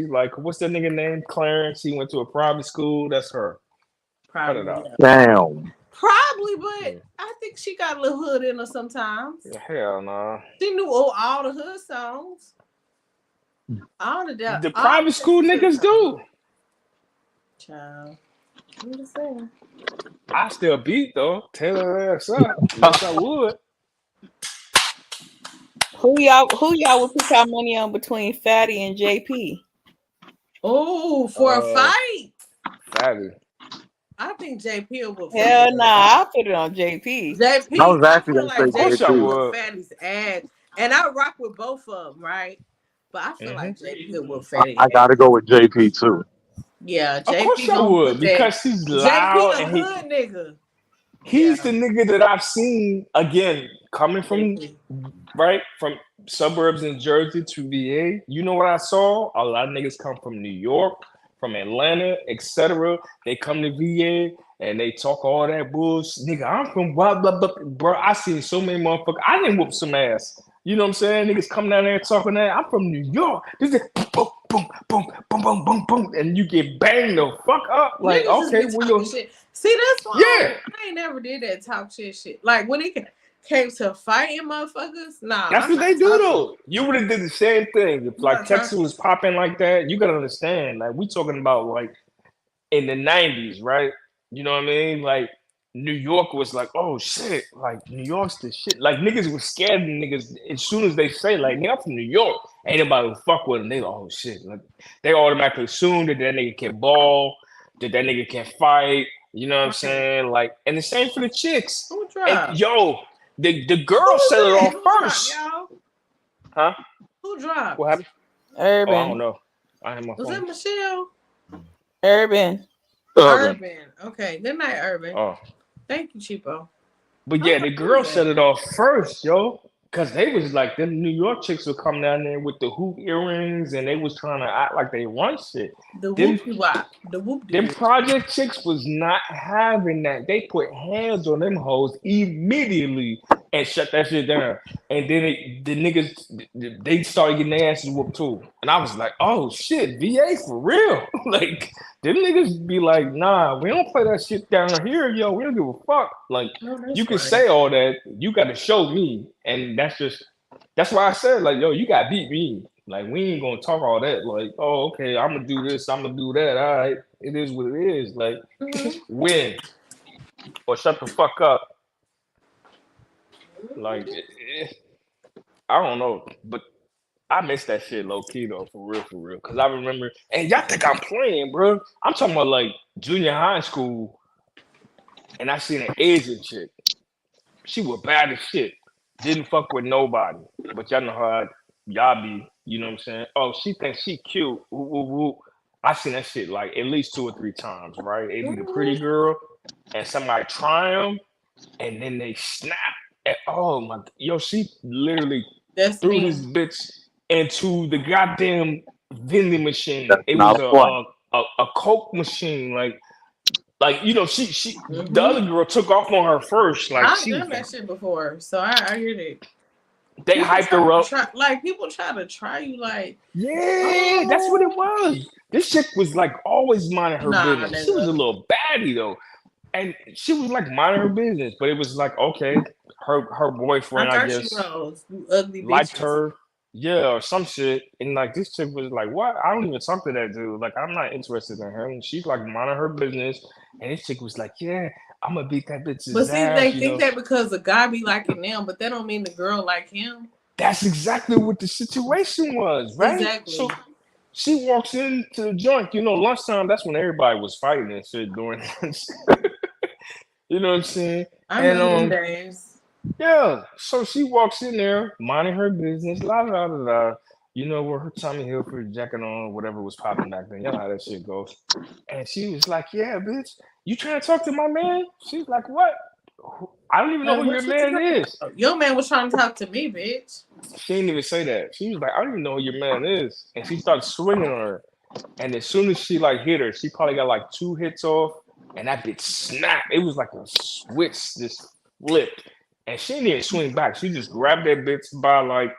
like, what's that nigga name? Clarence. He went to a private school. That's her. Cut it Probably, out. Damn. probably, but I think she got a little hood in her sometimes. Hell nah. She knew all the hood songs. All The private school niggas do. Child. I'm just saying. I still beat though. Tell her ass up. Yes, I would. Who y'all would put y'all money on between Fatty and JP? Oh, for a fight? Fatty. I think JP will. Hell nah, I'll put it on JP. JP, I was actually feel gonna say course I JP. would. Fatty's ass, and I rock with both of them, right? But I feel like JP will Fatty. I gotta go with JP too. Yeah, Of JP course I gonna would put that. because he's loud JP a and hood nigga. he's the nigga that I've seen again coming from from suburbs in Jersey to VA. You know what I saw? A lot of niggas come from New York, from Atlanta, etc. They come to VA and they talk all that bullshit. Nigga, I'm from blah blah blah. Bro, I seen so many motherfuckers. I didn't whoop some ass. You know what I'm saying? Niggas come down there talking that. I'm from New York. This is boom, boom, boom, boom, boom, boom, boom, and you get banged the fuck up. Like, Niggas okay, just well, be you talking shit. See, that's why yeah. I ain't never did that talk shit. Like when it came to fighting motherfuckers, nah. That's what they do though. You would have did the same thing if like Texas was popping like that. You gotta understand, like we talking about like in the 90s, right? You know what I mean? Like New York was like, oh shit, like New York's the shit. Like niggas was scared of niggas as soon as they say like, nigga, I'm from New York. Ain't nobody would fuck with them. They like, oh shit. Like, they automatically assume that nigga can ball, that nigga can fight. You know what I'm saying? Like, and the same for the chicks. Who dropped? And, yo, the girl set it off first. Huh? Who dropped? What happened? Urban. Oh, I don't know. I had my Was phone. that Michelle? Urban. Okay. Good night, Urban. Oh. Thank you, Cheapo. But yeah, the girl set it off first, yo. Cause they was like them New York chicks would come down there with the hoop earrings and they was trying to act like they run shit. The whoop-de-wop. The Them project chicks was not having that. They put hands on them hoes immediately and shut that shit down. And then the niggas, they started getting their asses whooped too. And I was like, oh shit, VA for real. Like, them niggas be like, nah, we don't play that shit down here, yo. We don't give a fuck. Like, you can say all that. You got to show me. And that's why I said, like, yo, you got to beat me. Like, we ain't gonna talk all that. Like, oh, okay, I'm gonna do this, I'm gonna do that. All right, it is what it is. Like, win or shut the fuck up. Like, I don't know, but I miss that shit low key though, for real. Cause I remember, and y'all think I'm playing, bro. I'm talking about like junior high school, and I seen an Asian chick. She was bad as shit. didn't fuck with nobody. But y'all know how y'all be, you know what I'm saying? Oh, she thinks she cute. Woo, woo, woo. I seen that shit like at least 2 or 3 times, right? It be the pretty girl and somebody try them and then they snap. And, oh my, yo, she literally That's threw me. this bitch into the goddamn vending machine. That's It not was fun. a Coke machine, like you know, she the Mm-hmm. other girl took off on her first, like I've she was done like, that shit before, so I hear that. they People hyped her up. people try to try you like, Yeah, that's what it was. This chick was like always minding her nah, business. She was a nigga. little baddie though, and she was like minding her business. But it was like okay, her boyfriend, I Thirsty guess, Rose, you ugly liked bitches. her, yeah, or some shit. And like this chick was like, "What? I don't even talk to that dude. Like I'm not interested in him." And she's like minding her business, and this chick was like, "Yeah, I'm gonna beat that bitch's But see, ass." they You think know, that because the guy be liking them, but that don't mean the girl like him. that's exactly what the situation was, right? Exactly. So she walks into the joint, you know, lunchtime, that's when everybody was fighting and shit during lunch. You know what I'm saying? I And remember them days. yeah, so she walks in there, minding her business, la la la la. You know, with her Tommy Hilfiger jacket on, whatever was popping back then. You know how that shit goes. And she was like, "Yeah, bitch, you trying to talk to my man?" She's like, "What? I don't even know who What your you man talking is." about? Your man was trying to talk to me, bitch. She didn't even say that. She was like, "I don't even know who your man is," and she started swinging on her. And as soon as she like hit her, she probably got like 2 hits off, and that bitch snapped. It was like a switch just flipped, and she didn't even swing back. She just grabbed that bitch by like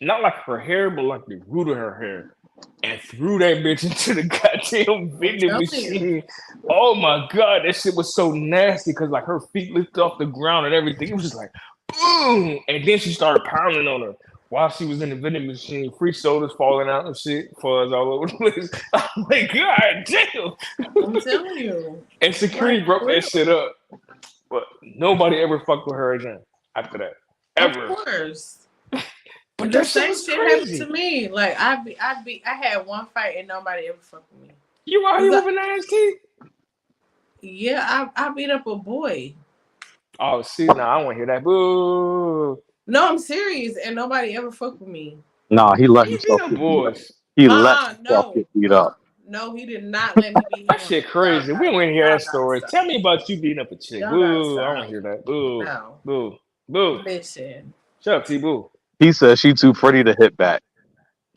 not like her hair, but like the root of her hair, and threw that bitch into the goddamn vending telling machine. Oh my god, that shit was so nasty because like her feet lifted off the ground and everything. It was just like boom, and then she started pounding on her. While she was in the vending machine, free sodas falling out and shit, fuzz all over the place. I'm like, God damn. I'm telling you. And security Like, broke real. that shit up. But nobody ever fucked with her again after that. Ever. Of course. But The that shit same was shit happened crazy. to me. Like I had one fight and nobody ever fucked with me. You out here with an ass kid? Yeah, I beat up a boy. Oh, see, now I want to hear that. Boo. No, I'm serious, and nobody ever fucked with me. Nah, he let You himself beat up get beat up. boys. He let himself get beat up. No, he did not let me beat him. That shit crazy. We don't want to hear that story. Stop. Tell me about you beating up a chick. Y'all Boo. gotta I want stop. to hear that. Boo. No. Boo. Boo. Listen. Shut up, T-Boo. He said she too pretty to hit back.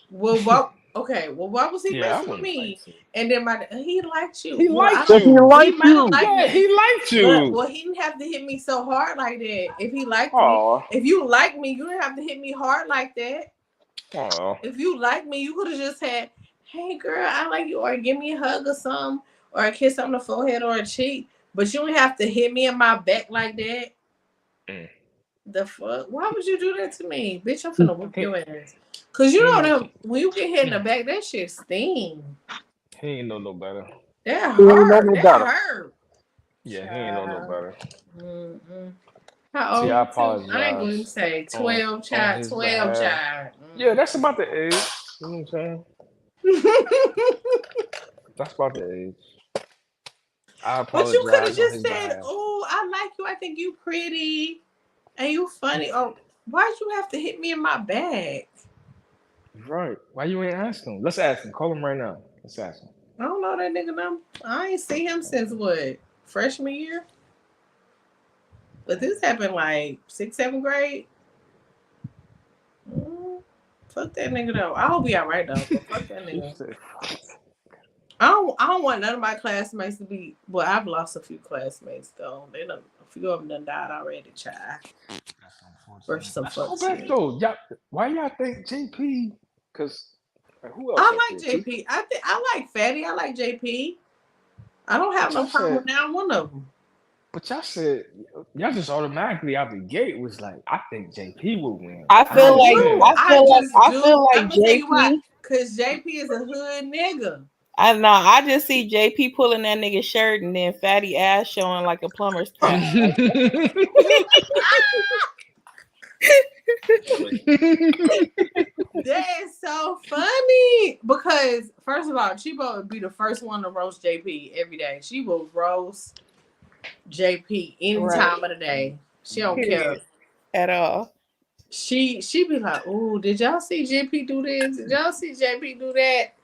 Well, why was he Yeah, I messing with wouldn't me? fight you. And then he liked you. He Well, liked I- He you. liked might have you. liked Yeah, me. he liked But, you. well, he didn't have to hit me so hard like that. If he liked Aw. me, if you like me, you didn't have to hit me hard like that. Aw. If you like me, you could have just had, "Hey, girl, I like you," or give me a hug or something, or a kiss on the forehead or a cheek. But you don't have to hit me in my back like that. Mm. The fuck? Why would you do that to me? Bitch, I'm finna whoop your ass. Cause you know that when you get hit in the back, that shit sting. He ain't know no better. That He ain't know hurt. no That better. hurt. Yeah, he ain't know no better. Mm-mm. How old See, I you? I ain't apologize going to say 12 on child, his 12 behalf. child. Yeah, that's about the age. You know what I'm saying? That's about the age. I But you could have apologize on just his said, behalf. "Oh, I like you. I think you pretty, and you funny." Or why'd you have to hit me in my back? Right. Why you ain't ask him? Let's ask him. Call him right now. Let's ask him. I don't know that nigga number. I ain't seen him since what, freshman year? But this happened like 6th, 7th grade. Fuck that nigga though. I hope he alright though. But fuck that nigga. I don't want none of my classmates to be. Well, I've lost a few classmates though. A few of them done died already, child. For some Let's go fuck back shit. though. Why y'all think JP? Because who else? I like JP. I like Fatty. I like JP. I don't have no problem with now one of them. But y'all said y'all just automatically out the gate was like, I think JP will win. I feel like I'm gonna tell you why. JP. Cause JP is a hood nigga. I know. I just see JP pulling that nigga shirt and then fatty ass showing like a plumber's tap. That is so funny because first of all, Chibo would be the first one to roast JP every day. She will roast JP any time of the day. She don't care at all. she be like, "Oh, did y'all see JP do this? Did y'all see JP do that?"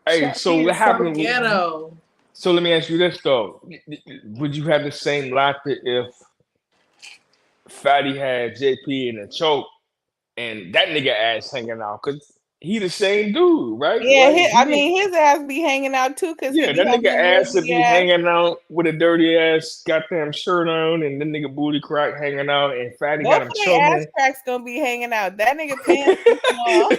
Hey, so She what is so happened? ghetto. So let me ask you this though: would you have the same laughter if Fatty had JP in a choke and that nigga ass hanging out? Cause he the same dude, right? Yeah, Like I mean his ass be hanging out too, cause he yeah, be that nigga having ass would booty be ass. hanging out with a dirty ass goddamn shirt on, and the nigga booty crack hanging out, and Fatty got Both him of their ass choking. cracks gonna be hanging out. That nigga pants is small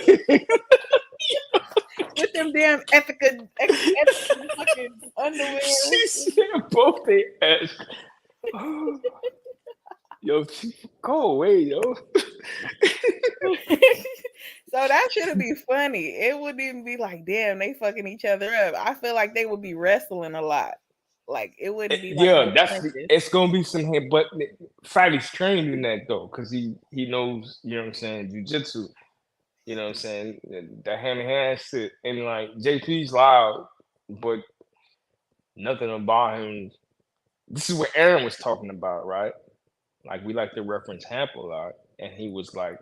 with them damn Ethica fucking underwear. She said both their ass. Yo, go away, yo. So that should be funny. It wouldn't even be like, damn, they fucking each other up. I feel like they would be wrestling a lot. Like it wouldn't be like Yeah, no that's punches. it's gonna be some hit, but Fatty's trained in that though, because he knows, you know what I'm saying, jujitsu. You know what I'm saying? The hand in hand shit. And like JP's loud, but nothing about him. This is what Aaron was talking about, right? Like we like to reference Hamp a lot. And he was like,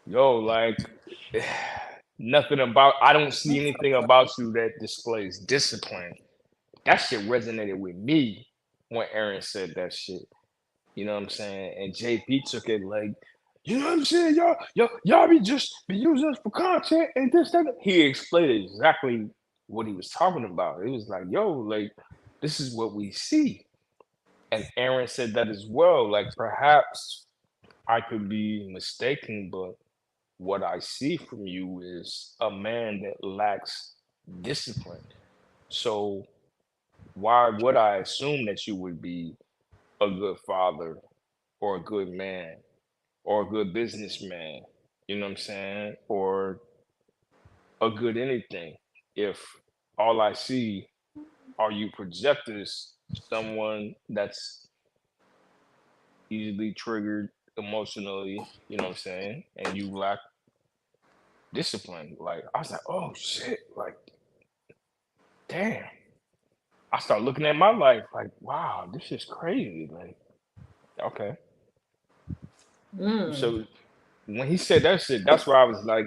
yo, like nothing about I don't see anything about you that displays discipline. That shit resonated with me when Aaron said that shit. You know what I'm saying? And JP took it like, you know what I'm saying? Y'all be using us for content and this, that. He explained exactly what he was talking about. It was like, yo, like, this is what we see. And Aaron said that as well. Like, perhaps I could be mistaken, but what I see from you is a man that lacks discipline. So why would I assume that you would be a good father or a good man or a good businessman, you know what I'm saying? Or a good anything if all I see are you projectors, someone that's easily triggered emotionally, you know what I'm saying? And you lack discipline. Like I was like, oh shit, like damn. I start looking at my life like, wow, this is crazy. Like, okay. So when he said that shit, that's where I was like,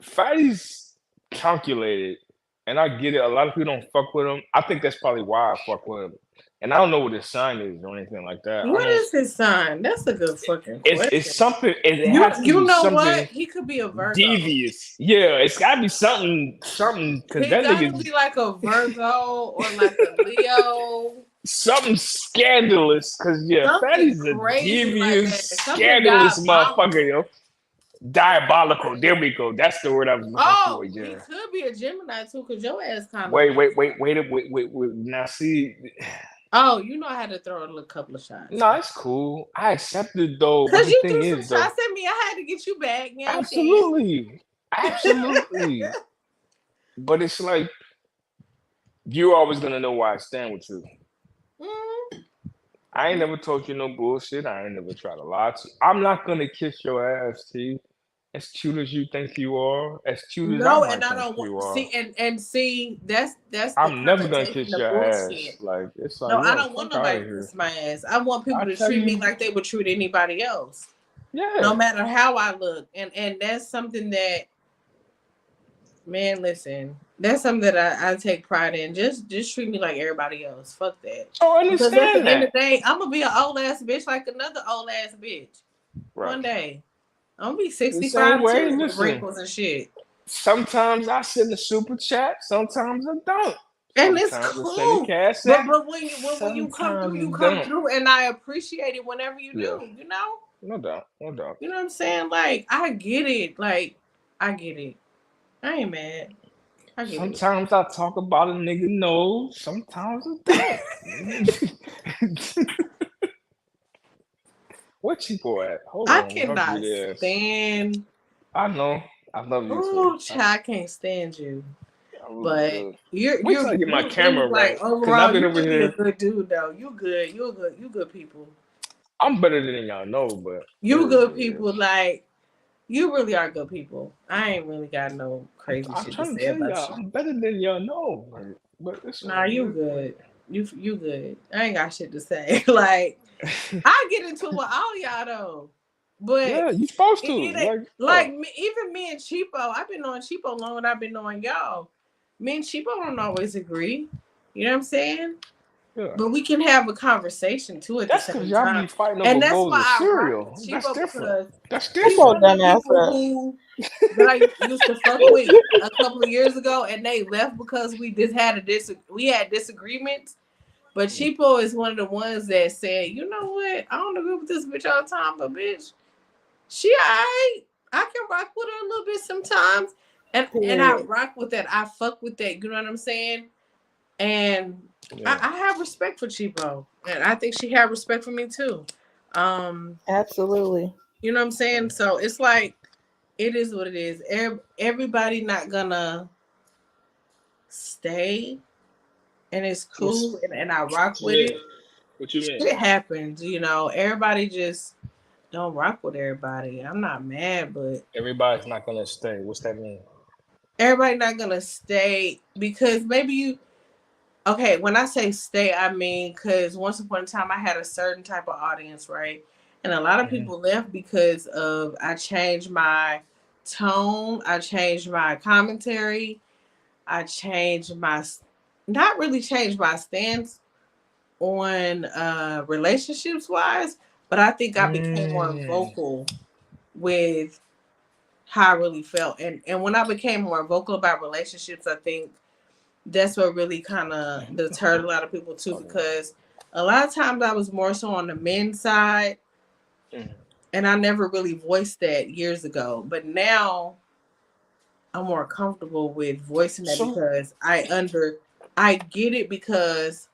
Fatty's calculated, and I get it. A lot of people don't fuck with him. I think that's probably why I fuck with him. And I don't know what his sign is or anything like that. What is his sign? That's a good fucking question. It's something. It has to You be know something what? He could be a Virgo. devious. Yeah, it's got to be something. Because He that gotta nigga be like a Virgo or like a Leo. something scandalous. Because Something Fatty's a crazy like devious, that. Something scandalous diabolical. motherfucker, yo. Diabolical. There we go. That's the word I was looking Oh, for. he Yeah. could be a Gemini too, cause your ass kind of. Wait. Now see. Oh, you know I had to throw a little couple of shots. No, it's cool. I accepted though. Cause The you thing threw some is, though, shots at me. I had to get you back. You know absolutely. But it's like you're always gonna know where I stand with you. I ain't never told you no bullshit. I ain't never tried to lie to you. I'm not gonna kiss your ass, T. As cute as you think you are, as cute as I might and I think don't you want are. see and see that's the I'm never gonna connotation kiss of your bullshit. ass. Like it's like, No, I yo, don't want fuck out nobody of to here. kiss my ass. I want people I to tell treat me you, like they would treat anybody else. yeah. No matter how I look. And that's something that, man, listen, that's something that I take pride in. Just treat me like everybody else. Fuck that. Oh, I Because at the understand end of that. the day, I'm gonna be an old ass bitch like another old ass bitch. Right. One day. I'm gonna be The same 65 way, too with listen. wrinkles and shit. Sometimes I send a super chat. Sometimes I don't. And it's Sometimes I send a cool. cash But app. when you come through, Sometimes you I come don't. through, and I appreciate it whenever you Yeah. do, you know? No doubt. You know what I'm saying? Like, I get it. Like, I get it. I ain't mad. I get it. Sometimes I talk about a nigga nose. Sometimes I don't. Where Chico at? Hold I on. cannot stand. I know. I love you Oh, too. I can't stand you. I really But do. you're Wait till I get my camera right. like Because overall, I've been you over really a here. good dude though. You good. You good people. I'm better than y'all know, but You it good is. people. Like, you really are good people. I ain't really got no crazy I'm shit to trying to say tell about y'all, you. I'm better than y'all know. But it's Nah, all you good. good. You good. I ain't got shit to say. Like, I get into it with all y'all though, but Yeah, you supposed to. it ain't like even me and Cheapo. I've been knowing Cheapo longer than I've been knowing y'all. Me and Cheapo don't always agree. You know what I'm saying? Yeah. But we can have a conversation too at That's the because same y'all time. be fighting And over that's bowls of why I cereal. rock with That's Cheapo different. because That's he's different. one of the dumbass people up. who that I used to fuck with a couple of years ago, and they left because we just had we had disagreements. But Cheapo is one of the ones that said, you know what? I don't agree with this bitch all the time, but bitch, she alright. I can rock with her a little bit sometimes. And I rock with that. I fuck with that. You know what I'm saying? And Yeah. I have respect for Cheapo. And I think she had respect for me too. Absolutely. You know what I'm saying? So it's like, it is what it is. Everybody not gonna stay, and it's cool, and I rock with it. What you mean? It happens, you know. Everybody just don't rock with everybody. I'm not mad, but Everybody's not gonna stay. What's that mean? everybody not gonna stay because maybe you. Okay, when I say stay, I mean because once upon a time I had a certain type of audience, right? And a lot of people left because of I changed my tone, I changed my commentary, I changed my not really changed my stance on relationships wise, but I think I became more vocal with how I really felt. And when I became more vocal about relationships, I think that's what really kind of deterred a lot of people too, because a lot of times I was more so on the men's side, and I never really voiced that years ago. But now I'm more comfortable with voicing that because I get it because,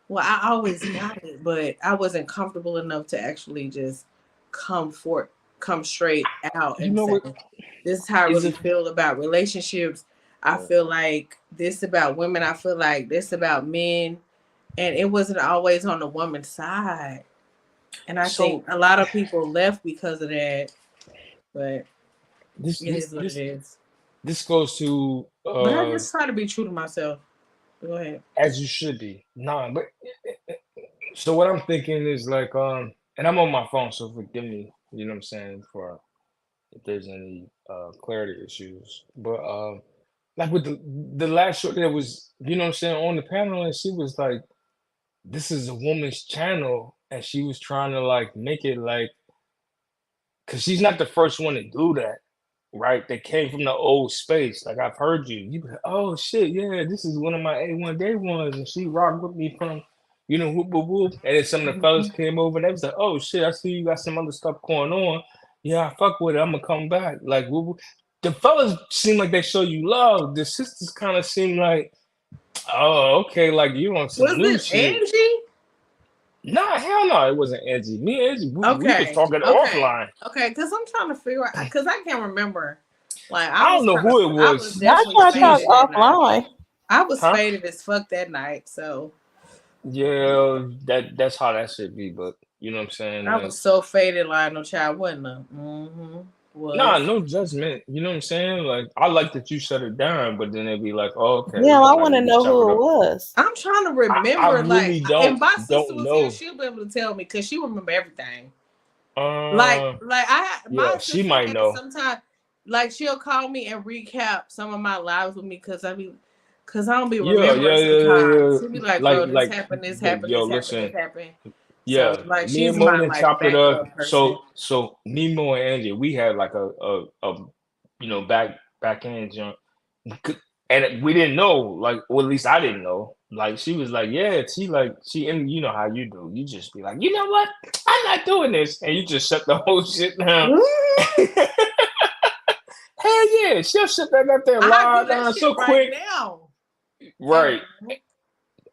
well, I always got it, but I wasn't comfortable enough to actually just come straight out You and know say, what? this is how I Is really it- feel about relationships. I feel like this about women. I feel like this about men. And it wasn't always on the woman's side. And I think a lot of people left because of that. But it is what it is. This goes to But I just try to be true to myself. Go ahead. as you should be. Nah, but so what I'm thinking is like and I'm on my phone, so forgive me, you know what I'm saying, for if there's any clarity issues. But like with the last show that was, you know what I'm saying, on the panel, and she was like, this is a woman's channel, and she was trying to like make it like, because she's not the first one to do that, right? They came from the old space. Like I've heard you be like, oh shit, yeah, this is one of my A1 day ones, and she rocked with me from, you know, whoop whoop whoop. And then some of the fellas came over, and they was like, oh shit, I see you got some other stuff going on. Yeah, I fuck with it. I'm gonna come back. Like whoop, whoop. The fellas seem like they show you love. The sisters kind of seem like, oh, okay, like you on some Was new this shit. Angie? Nah, hell no, it wasn't Angie. Me and Angie, we was talking offline. Okay, because I'm trying to figure out, because I can't remember. Like I don't know who it was. Not trying to talk offline. I was faded as fuck that night, so yeah, that's how that should be. But you know what I'm saying? I was so faded, like no child wasn't. Nah, no judgment. You know what I'm saying? Like I like that you shut it down, but then it'd be like, oh, okay. Yeah, I want to know who it was. I'm trying to remember. I really like, don't. If my sister don't was know. here, she'll be able to tell me because she remember everything. My yeah, sister she might know. Sometimes, like she'll call me and recap some of my lives with me because I don't be remembering sometimes. She'll be like, bro, this happened, this happened, yo, this listen. happened, this happened. Yeah, so, like me and she's Mo my didn't chop it up. person. So Nemo and Angie, we had like a you know back end jump, and we didn't know, like, well, at least I didn't know. Like she was like, yeah, and you know how you do. You just be like, you know what, I'm not doing this, and you just shut the whole shit down. Hell yeah, she'll shut that up there live down so quick. Now. Right.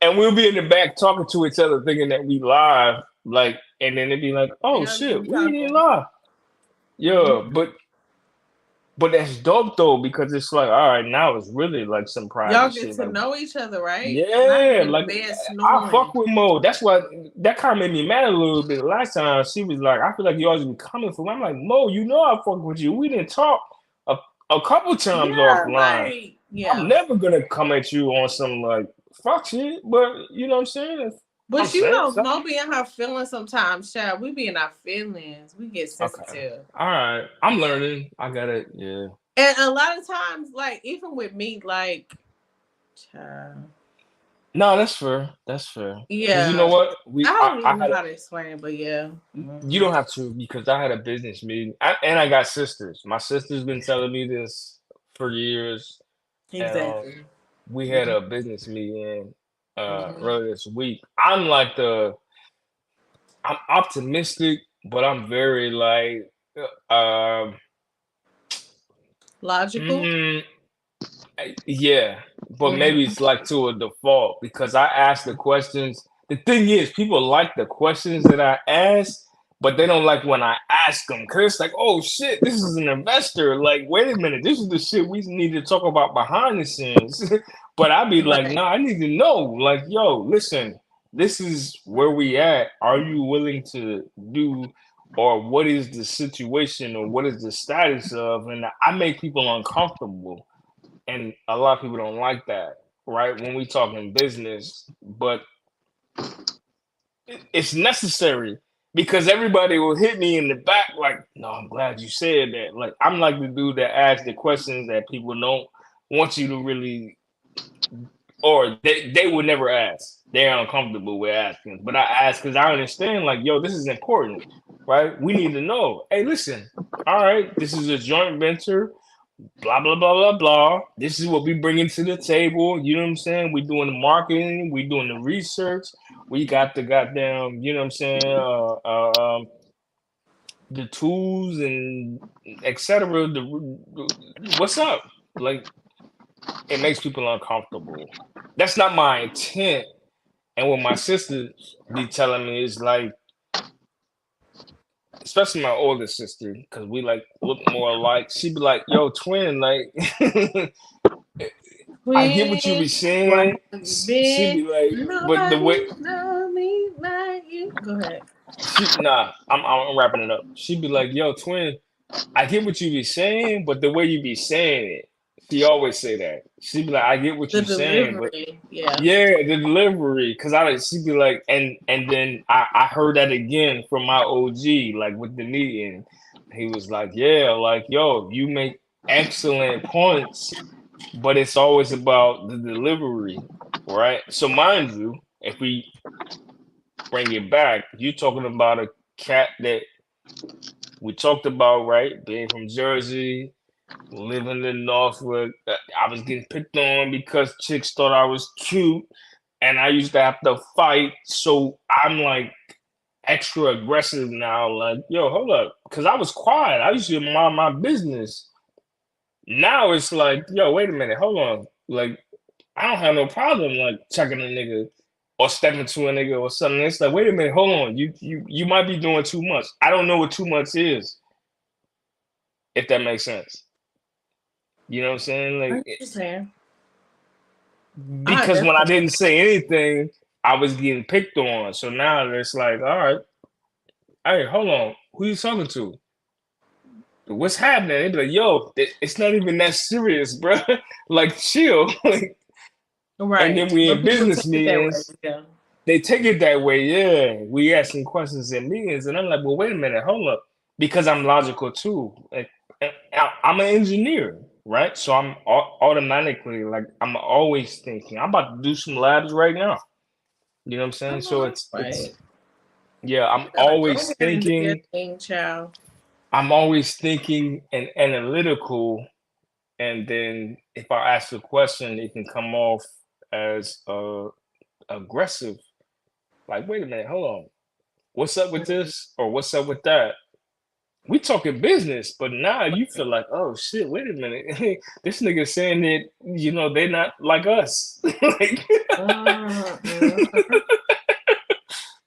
And we'll be in the back talking to each other, thinking that we live, like, and then it'd be like, "Oh shit, we ain't live." Yeah, but that's dope though because it's like, all right, now it's really like some private Y'all shit. get to know each other, right? Yeah, like I fuck with Mo. That's why that kind of made me mad a little bit. Last time she was like, "I feel like you always be coming for me." I'm like, Mo, you know I fuck with you. We didn't talk a couple times offline. Right. Yeah, I'm never gonna come at you on some like fuck shit, but you know what I'm saying? But I'm you saying know, so. Mo be in her feelings sometimes, child. We be in our feelings. We get Okay. sensitive. All right. I'm learning. I got it. Yeah. And a lot of times, like, even with me, like, child. No, that's fair. That's fair. Because you know Yeah. what? I don't I even had know how to explain it, but yeah. you don't have to because I had a business meeting and I got sisters. My sister's been telling me this for years. And Exactly. we had a business meeting Mhm. earlier this week. I'm optimistic, but I'm very like um Logical. mm, yeah, but maybe Mhm. it's like to a default because I ask the questions. The thing is, people like the questions that I ask, but they don't like when I ask them because it's like, oh shit, this is an investor. Like, wait a minute, this is the shit we need to talk about behind the scenes. But I'd be like, Right. no, I need to know. Like, yo, listen, this is where we at. Are you willing to do, or what is the situation, or what is the status of? And I make people uncomfortable. And a lot of people don't like that, right? When we talk in business, but it's necessary because everybody will hit me in the back like, no, I'm glad you said that. Like, I'm like the dude that asks the questions that people don't want you to really, or they would never ask. They're uncomfortable with asking. But I ask because I understand, like, yo, this is important, right? We need to know. Hey, listen, all right, this is a joint venture. Blah blah blah blah blah. This is what we bringing to the table. You know what I'm saying? We doing the marketing. We doing the research. We got the goddamn. You know what I'm saying? The tools and etc. What's up? Like it makes people uncomfortable. That's not my intent. And what my sister be telling me is like, especially my older sister, because we like look more alike. She be like, "Yo, twin, like." I get what you be Queen, saying. She be like, but the way nobody know me like you. Go ahead. I'm wrapping it up. She be like, yo, twin, I get what you be saying, but the way you be saying it, she always say that. She be like, I get what The you saying, but delivery, yeah. yeah, the delivery. Cause she be like, and then I heard that again from my OG, like with the meeting. He was like, yeah, like, yo, you make excellent points, but it's always about the delivery, right? So mind you, if we bring it back, you're talking about a cat that we talked about, right? Being from Jersey, living in Northwood. I was getting picked on because chicks thought I was cute, and I used to have to fight. So I'm like extra aggressive now. Like, yo, hold up, because I was quiet. I used to mind my business. Now it's like, yo, wait a minute, hold on. Like, I don't have no problem like checking a nigga or stepping to a nigga or something. It's like, wait a minute, hold on. You might be doing too much. I don't know what too much is, if that makes sense. You know what I'm saying? Like, because when I didn't say anything, I was getting picked on. So now it's like, all right, hey, hold on, who you talking to? What's happening? They be like, yo, it's not even that serious, bro. Like, chill. Like, right. And then we in business meetings. They take it that way, yeah. We asking questions in meetings, and I'm like, well, wait a minute, hold up, because I'm logical too. Like, I'm an engineer, right? So I'm automatically like, I'm always thinking. I'm about to do some labs right now. You know what I'm saying? So it's yeah. I'm always thinking. I'm always thinking and analytical, and then if I ask a question, it can come off as aggressive. Like, wait a minute, hold on. What's up with this? Or what's up with that? We talking business, but now you feel like, oh shit, wait a minute. This nigga saying that, you know, they not like us. Like,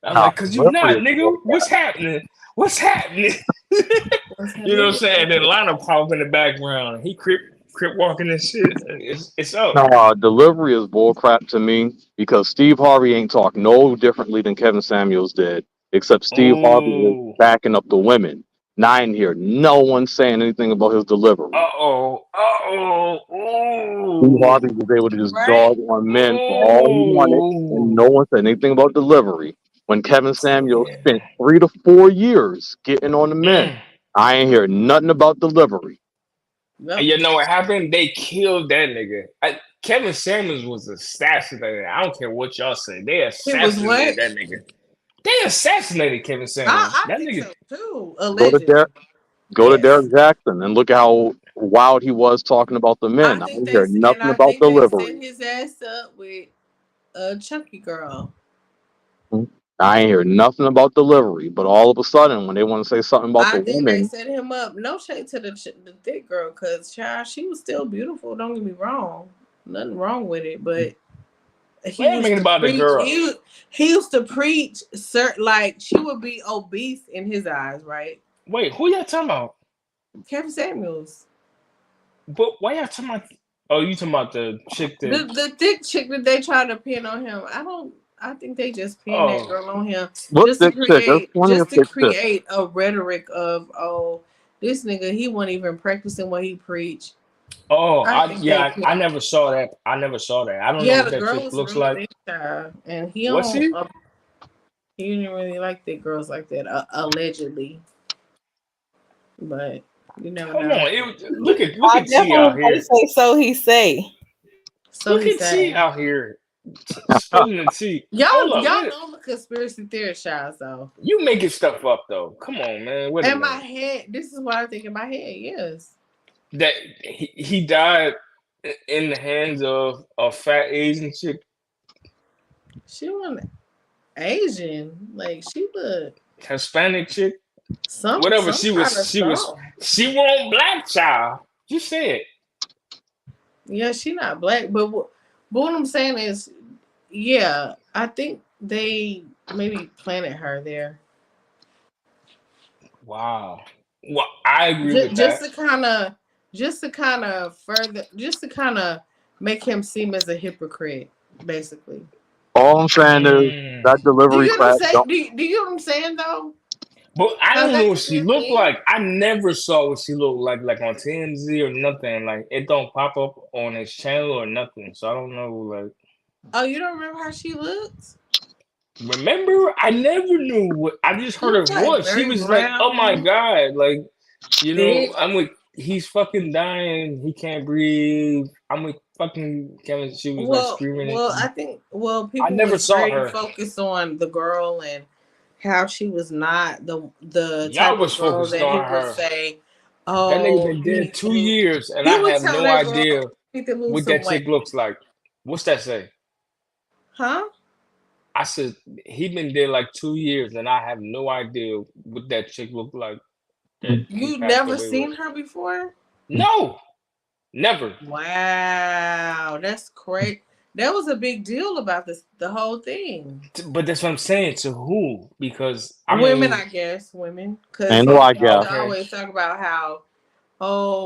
I'm like, cause you not, nigga. What's happening? What's happening? You know what I'm saying? And then Lionel pop in the background. He crip walking and shit. It's up. No, delivery is bullcrap to me because Steve Harvey ain't talk no differently than Kevin Samuels did, except Steve Harvey is backing up the women. Now I didn't hear no one saying anything about his delivery. Uh-oh. Steve Harvey was able to just Right? dog on men for all he wanted, and no one said anything about delivery. When Kevin Samuels spent 3 to 4 years getting on the men, I ain't hear nothing about delivery. And you know what happened? They killed that nigga. Kevin Samuels was assassinated. I don't care what y'all say. They assassinated that nigga. They assassinated Kevin Samuels. I That think nigga. so too. Go to Allegedly. Derek Jackson and look at how wild he was talking about the men. I didn't hear nothing about they delivery. set his ass up with a chunky girl. I ain't hear nothing about delivery, but all of a sudden, when they want to say something about I the think they women, set him up. No shade to the thick girl, because child, she was still beautiful. Don't get me wrong, nothing wrong with it. But he What used to about the preach. girl? He used to preach certain, like she would be obese in his eyes, right? Wait, who y'all talking about? Kevin Samuels. But why y'all talking about? Oh, you talking about the chick that The thick chick that they try to pin on him. I think they just pinned that girl on him what just to thick chick? There's plenty of thick chicks. create a rhetoric of, oh, this nigga, he wasn't even practicing what he preached. Oh, I never saw that. I don't know what that chick looks like. And he Was don't. she? He didn't really like thick girls like that, allegedly. But you never Come know. on, look at I T out definitely here. say so. He say. So Look he at said, T out here spilling the tea. y'all know I'm a conspiracy theorist, child. So you making stuff up though. Come on, man. Wait a minute. my head, this is what I think in my head. Yes, that he died in the hands of a fat Asian chick. she wasn't Asian, like she was Hispanic chick. whatever she won't black, child. You said. Yeah, she not black, but what I'm saying is, yeah, I think they maybe planted her there. Wow. Well, I agree with Just that. to kind of make him seem as a hypocrite, basically. All I'm saying is that delivery crap. Do you know what I'm saying though? But I don't know what she looked like. I never saw what she looked like on TMZ or nothing. Like it don't pop up on his channel or nothing. So I don't know. Like, oh, you don't remember how she looked? Remember, I never knew what. I just heard her voice. She was like, "Oh my god!" Like, you know, I'm like, he's fucking dying. He can't breathe. I'm like, fucking Kevin. She was like screaming. I think people never saw her. Focused on the girl and how she was not the Y'all type was of girl focused that on he her. would say, oh, that nigga been dead 2 years, and I have no idea what that chick looks like. What's that say? Huh? I said he been dead like 2 years, and I have no idea what that chick looked like. You never seen her before? No, never. Wow, that's crazy. That was a big deal about the whole thing. But that's what I'm saying. To who? Because women, I guess women. Because I always talk about how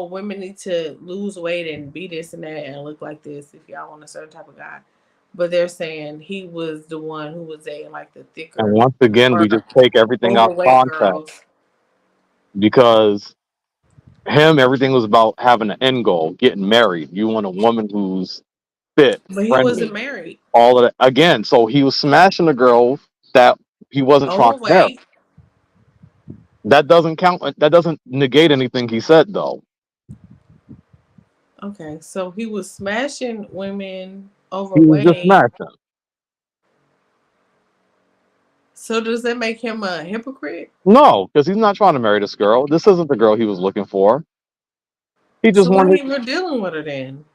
women need to lose weight and be this and that and look like this if y'all want a certain type of guy. But they're saying he was the one who was dating like the thicker. And once again, we just take everything out of context. Because everything was about having an end goal, getting married. You want a woman who's fit. But he wasn't married. All of that again. So he was smashing a girl that he wasn't trying to have. That doesn't count. That doesn't negate anything he said, though. Okay, so he was smashing women overweight. He was just smashing. So does that make him a hypocrite? No, because he's not trying to marry this girl. This isn't the girl he was looking for. He just wanted. Why you were dealing with her then?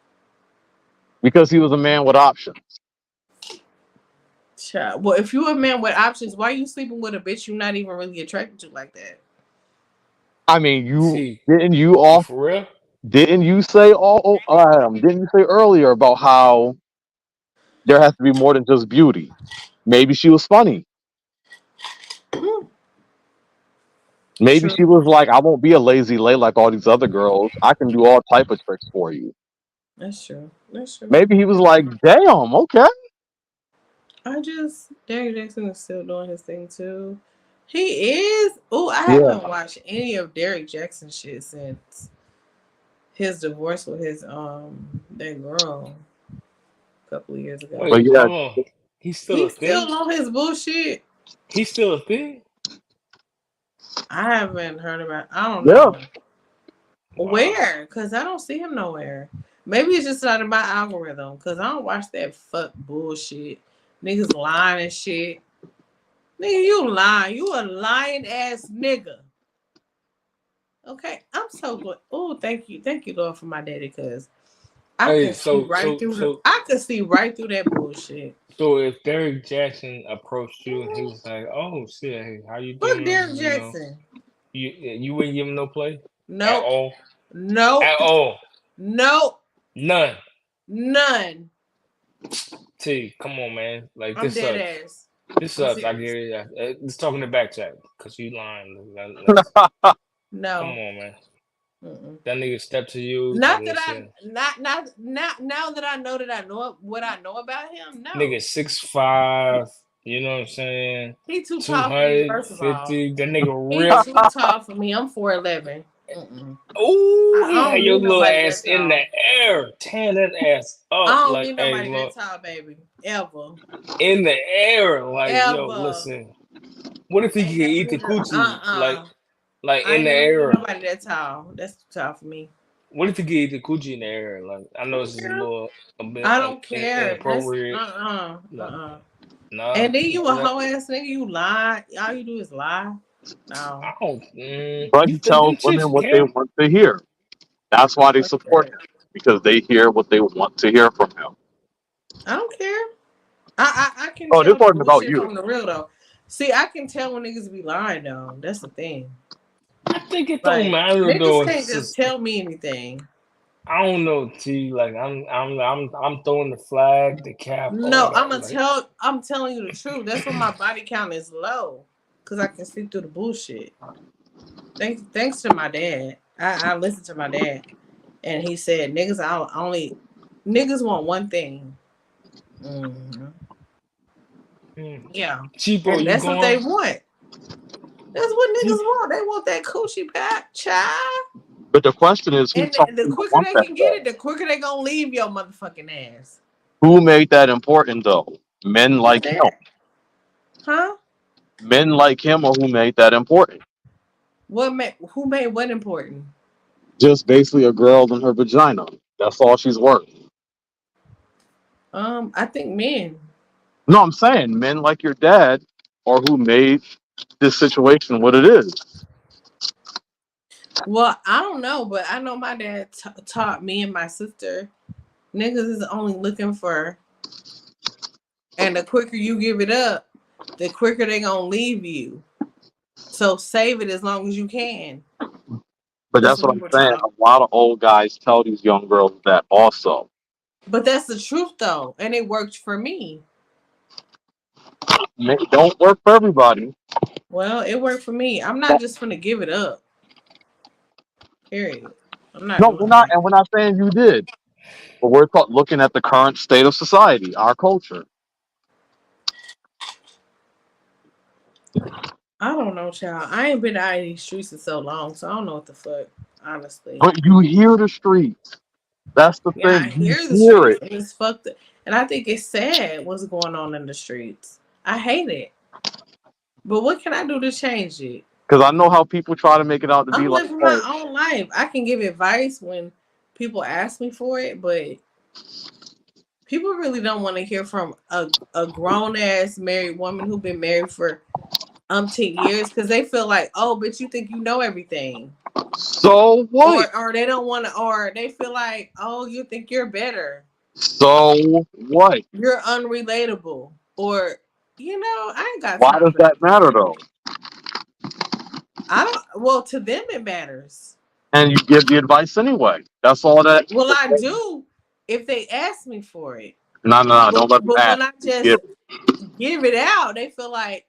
Because he was a man with options. Well, if you're a man with options, why are you sleeping with a bitch you're not even really attracted to like that? I mean, didn't you say earlier about how there has to be more than just beauty? Maybe she was funny. Maybe she was like, I won't be a lazy lay like all these other girls. I can do all type of tricks for you. That's true. Maybe he was like, damn, okay. Derek Jackson is still doing his thing too. He is. Oh, I haven't watched any of Derek Jackson's shit since his divorce with his that girl a couple of years ago. But Wait, yeah, hold on. He's still a He's still thing? on his bullshit. He's still a thing? I haven't heard about. I don't yeah. know Wow. where, cause I don't see him nowhere. Maybe it's just not in my algorithm, cause I don't watch that fuck bullshit. Niggas lying and shit. Nigga, you lying. You a lying ass nigga. Okay, I'm so good. Oh, thank you, Lord, for my daddy, cause I Hey, could see right through. I could see right through that bullshit. So if Derrick Jackson approached you and he was like, "Oh shit, hey, how you Fuck doing?" Derrick You know, Jackson. you wouldn't give him no play at Nope. all, Nope. at all, Nope. none. None. T, come on, man. Like I'm this dead sucks. ass. This I'm sucks. I serious. get it. Let's talk in the back chat because you lying. Come No. on, man. Mm-mm. That nigga stepped to you. Not like, that I listen, not now that I know what I know about him. No. nigga 6'5", you know what I'm saying? He too tall for me, first of all. 250. That nigga He real. too tall for me. I'm 4'11. Ooh, he I don't had your need little nobody ass that in the tall. air, tearing that ass up I don't like, need hey, nobody look, that tall, baby. Ever. in the air, like, yo, Ever. listen. What if he Ain't could no eat the nigga. coochie, like I in ain't the never air? need nobody that tall. That's too tall for me. What if he could eat the coochie in the air? Like, I know this is a bit I don't care. That's inappropriate. No, And then you a no, hoe ass nigga, you lie. All you do is lie. No. I don't. But You he think them tells chicks women what they care? want to hear. That's why they support him, because they hear what they want to hear from him. I don't care. I can Oh, this tell the wasn't about bullshit you. from the real though. See, I can tell when niggas be lying though. That's the thing. I think it Like, don't matter though. niggas can't just tell me anything. I don't know, T. Like I'm throwing the flag, the cap. No, all that. I'm telling you the truth. That's why my body count is low. Cause I can see through the bullshit. Thanks to my dad. I listened to my dad. And he said niggas want one thing. Mm-hmm. Yeah. Cheapo, And you that's what they going? want. That's what niggas want. They want that coochie pack, child. But the question is, who And told the them to quicker want they that can get though? it, the quicker they gonna leave your motherfucking ass. Who made that important though? Men like him. Huh? Men like him, or who made that important? Who made what important? Just basically a girl in her vagina. That's all she's worth. I think men. No, I'm saying men like your dad are who made this situation what it is. Well, I don't know, but I know my dad taught me and my sister, niggas is only looking for, and the quicker you give it up, the quicker they gonna leave you. So save it as long as you can. But that's what I'm saying. A lot of old guys tell these young girls that also. But that's the truth though, and it worked for me. It don't work for everybody. Well, it worked for me. I'm not just gonna give it up. Period. I'm not. No, we're not, and we're not saying you did. But we're looking at the current state of society, our culture. I don't know, child. I ain't been out of these streets in so long, so I don't know what the fuck, honestly. But you hear the streets. That's the thing. I hear the streets, and it's fucked up. And I think it's sad what's going on in the streets. I hate it. But what can I do to change it? Because I know how people try to make it out to be like, I'm living my own life. I can give advice when people ask me for it, but people really don't want to hear from a grown ass married woman who's been married for umpteen years because they feel like, oh, but you think you know everything. So what? Or they don't want to, or they feel like, oh, you think you're better. So what? You're unrelatable. Or, you know, I ain't got Why does that matter though? Well, to them it matters. And you give the advice anyway. That's all that. Well, I do if they ask me for it. No, don't let me ask. When I just give it out, they feel like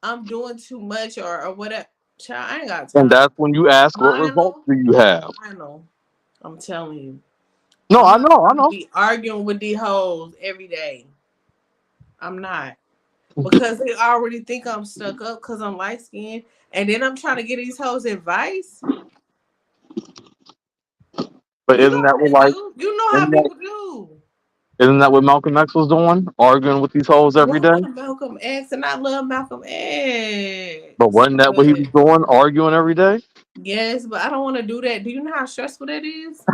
I'm doing too much or whatever. Child, I ain't got time. And that's when you ask, what results do you have? I know. I'm telling you. No, I know. Be arguing with these hoes every day. I'm not. Because they already think I'm stuck up because I'm light skinned. And then I'm trying to get these hoes advice. But You know how they like do. You know how isn't that people do. isn't that what Malcolm X was doing? Arguing with these hoes every day? Love Malcolm X, and I love Malcolm But X. wasn't that what he But was doing? Arguing every day? yes, but I don't want to do that. Do you know how stressful that is?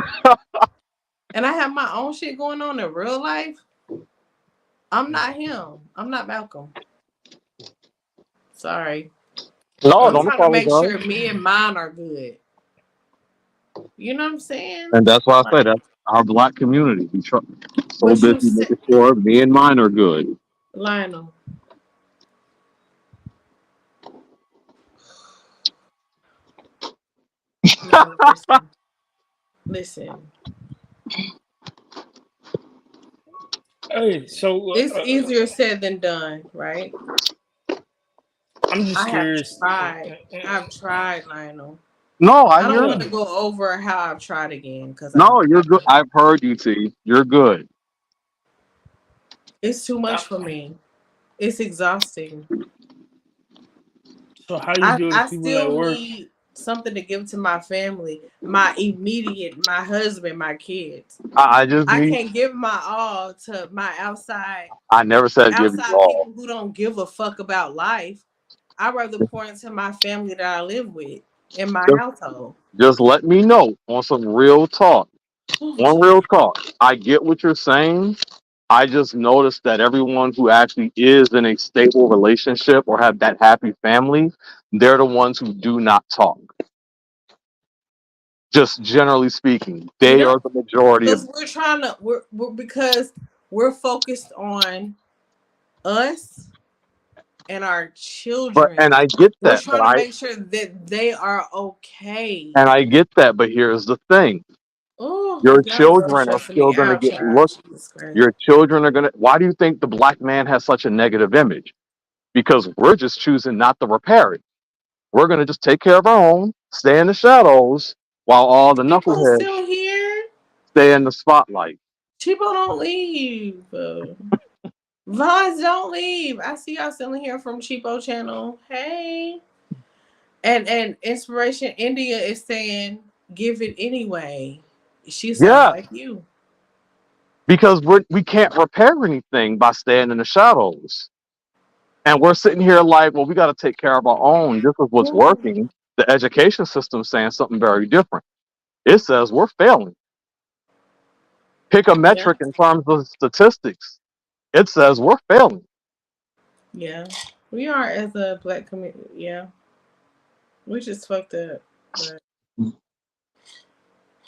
And I have my own shit going on in real life. I'm not him. I'm not Malcolm. Sorry. No, I'm don't trying to make apologize. sure me and mine are good. You know what I'm saying? And that's why I say Like, that's our black community. We try so but busy you said, making sure me and mine are good. Lionel, no, listen. Hey, so It's easier said than done, right? I'm just I have curious. tried. I've tried, Lionel. No, I I don't hear want to you. go over how I've tried again because I No, you're good. I've heard you, T. You're good. it's too much Uh, for me. It's exhausting. So how you deal I with people at still work? need something to give to my family, my immediate, my husband, my kids. I just I need. can't give my all to my I never said give you all. people who don't give a fuck about life. I'd rather pour into my family that I live with in my Just, household. just let me know on some real talk. Oh, On real talk. I get what you're saying. I just noticed that everyone who actually is in a stable relationship or have that happy family, they're the ones who do not talk. Just generally speaking, you they know, are the majority of. because we're trying to, we're because we're focused on us and our But children. and I get We're that, but trying to make sure that they are okay. I get that, but here's the thing: Oh, your y'all so children are stressing still me going to out, get child. looked. Jesus Christ. Your children are going to. Why do you think the black man has such a negative image? Because we're just choosing not to repair it. We're going to just take care of our own, stay in the shadows, while all the People knuckleheads still here. stay in the spotlight. People don't leave. Vons don't leave. I see y'all still in here from Cheapo Channel. Hey. And Inspiration India is saying, give it anyway. She sounds Yeah, like you. because we can't repair anything by staying in the shadows. And we're sitting here like, well, we got to take care of our own. This is what's Ooh. working. The education system saying something very different. It says we're failing. Pick a Yeah. metric in terms of statistics. It says we're failing. Yeah. We are as a black community. Yeah. We just fucked up. But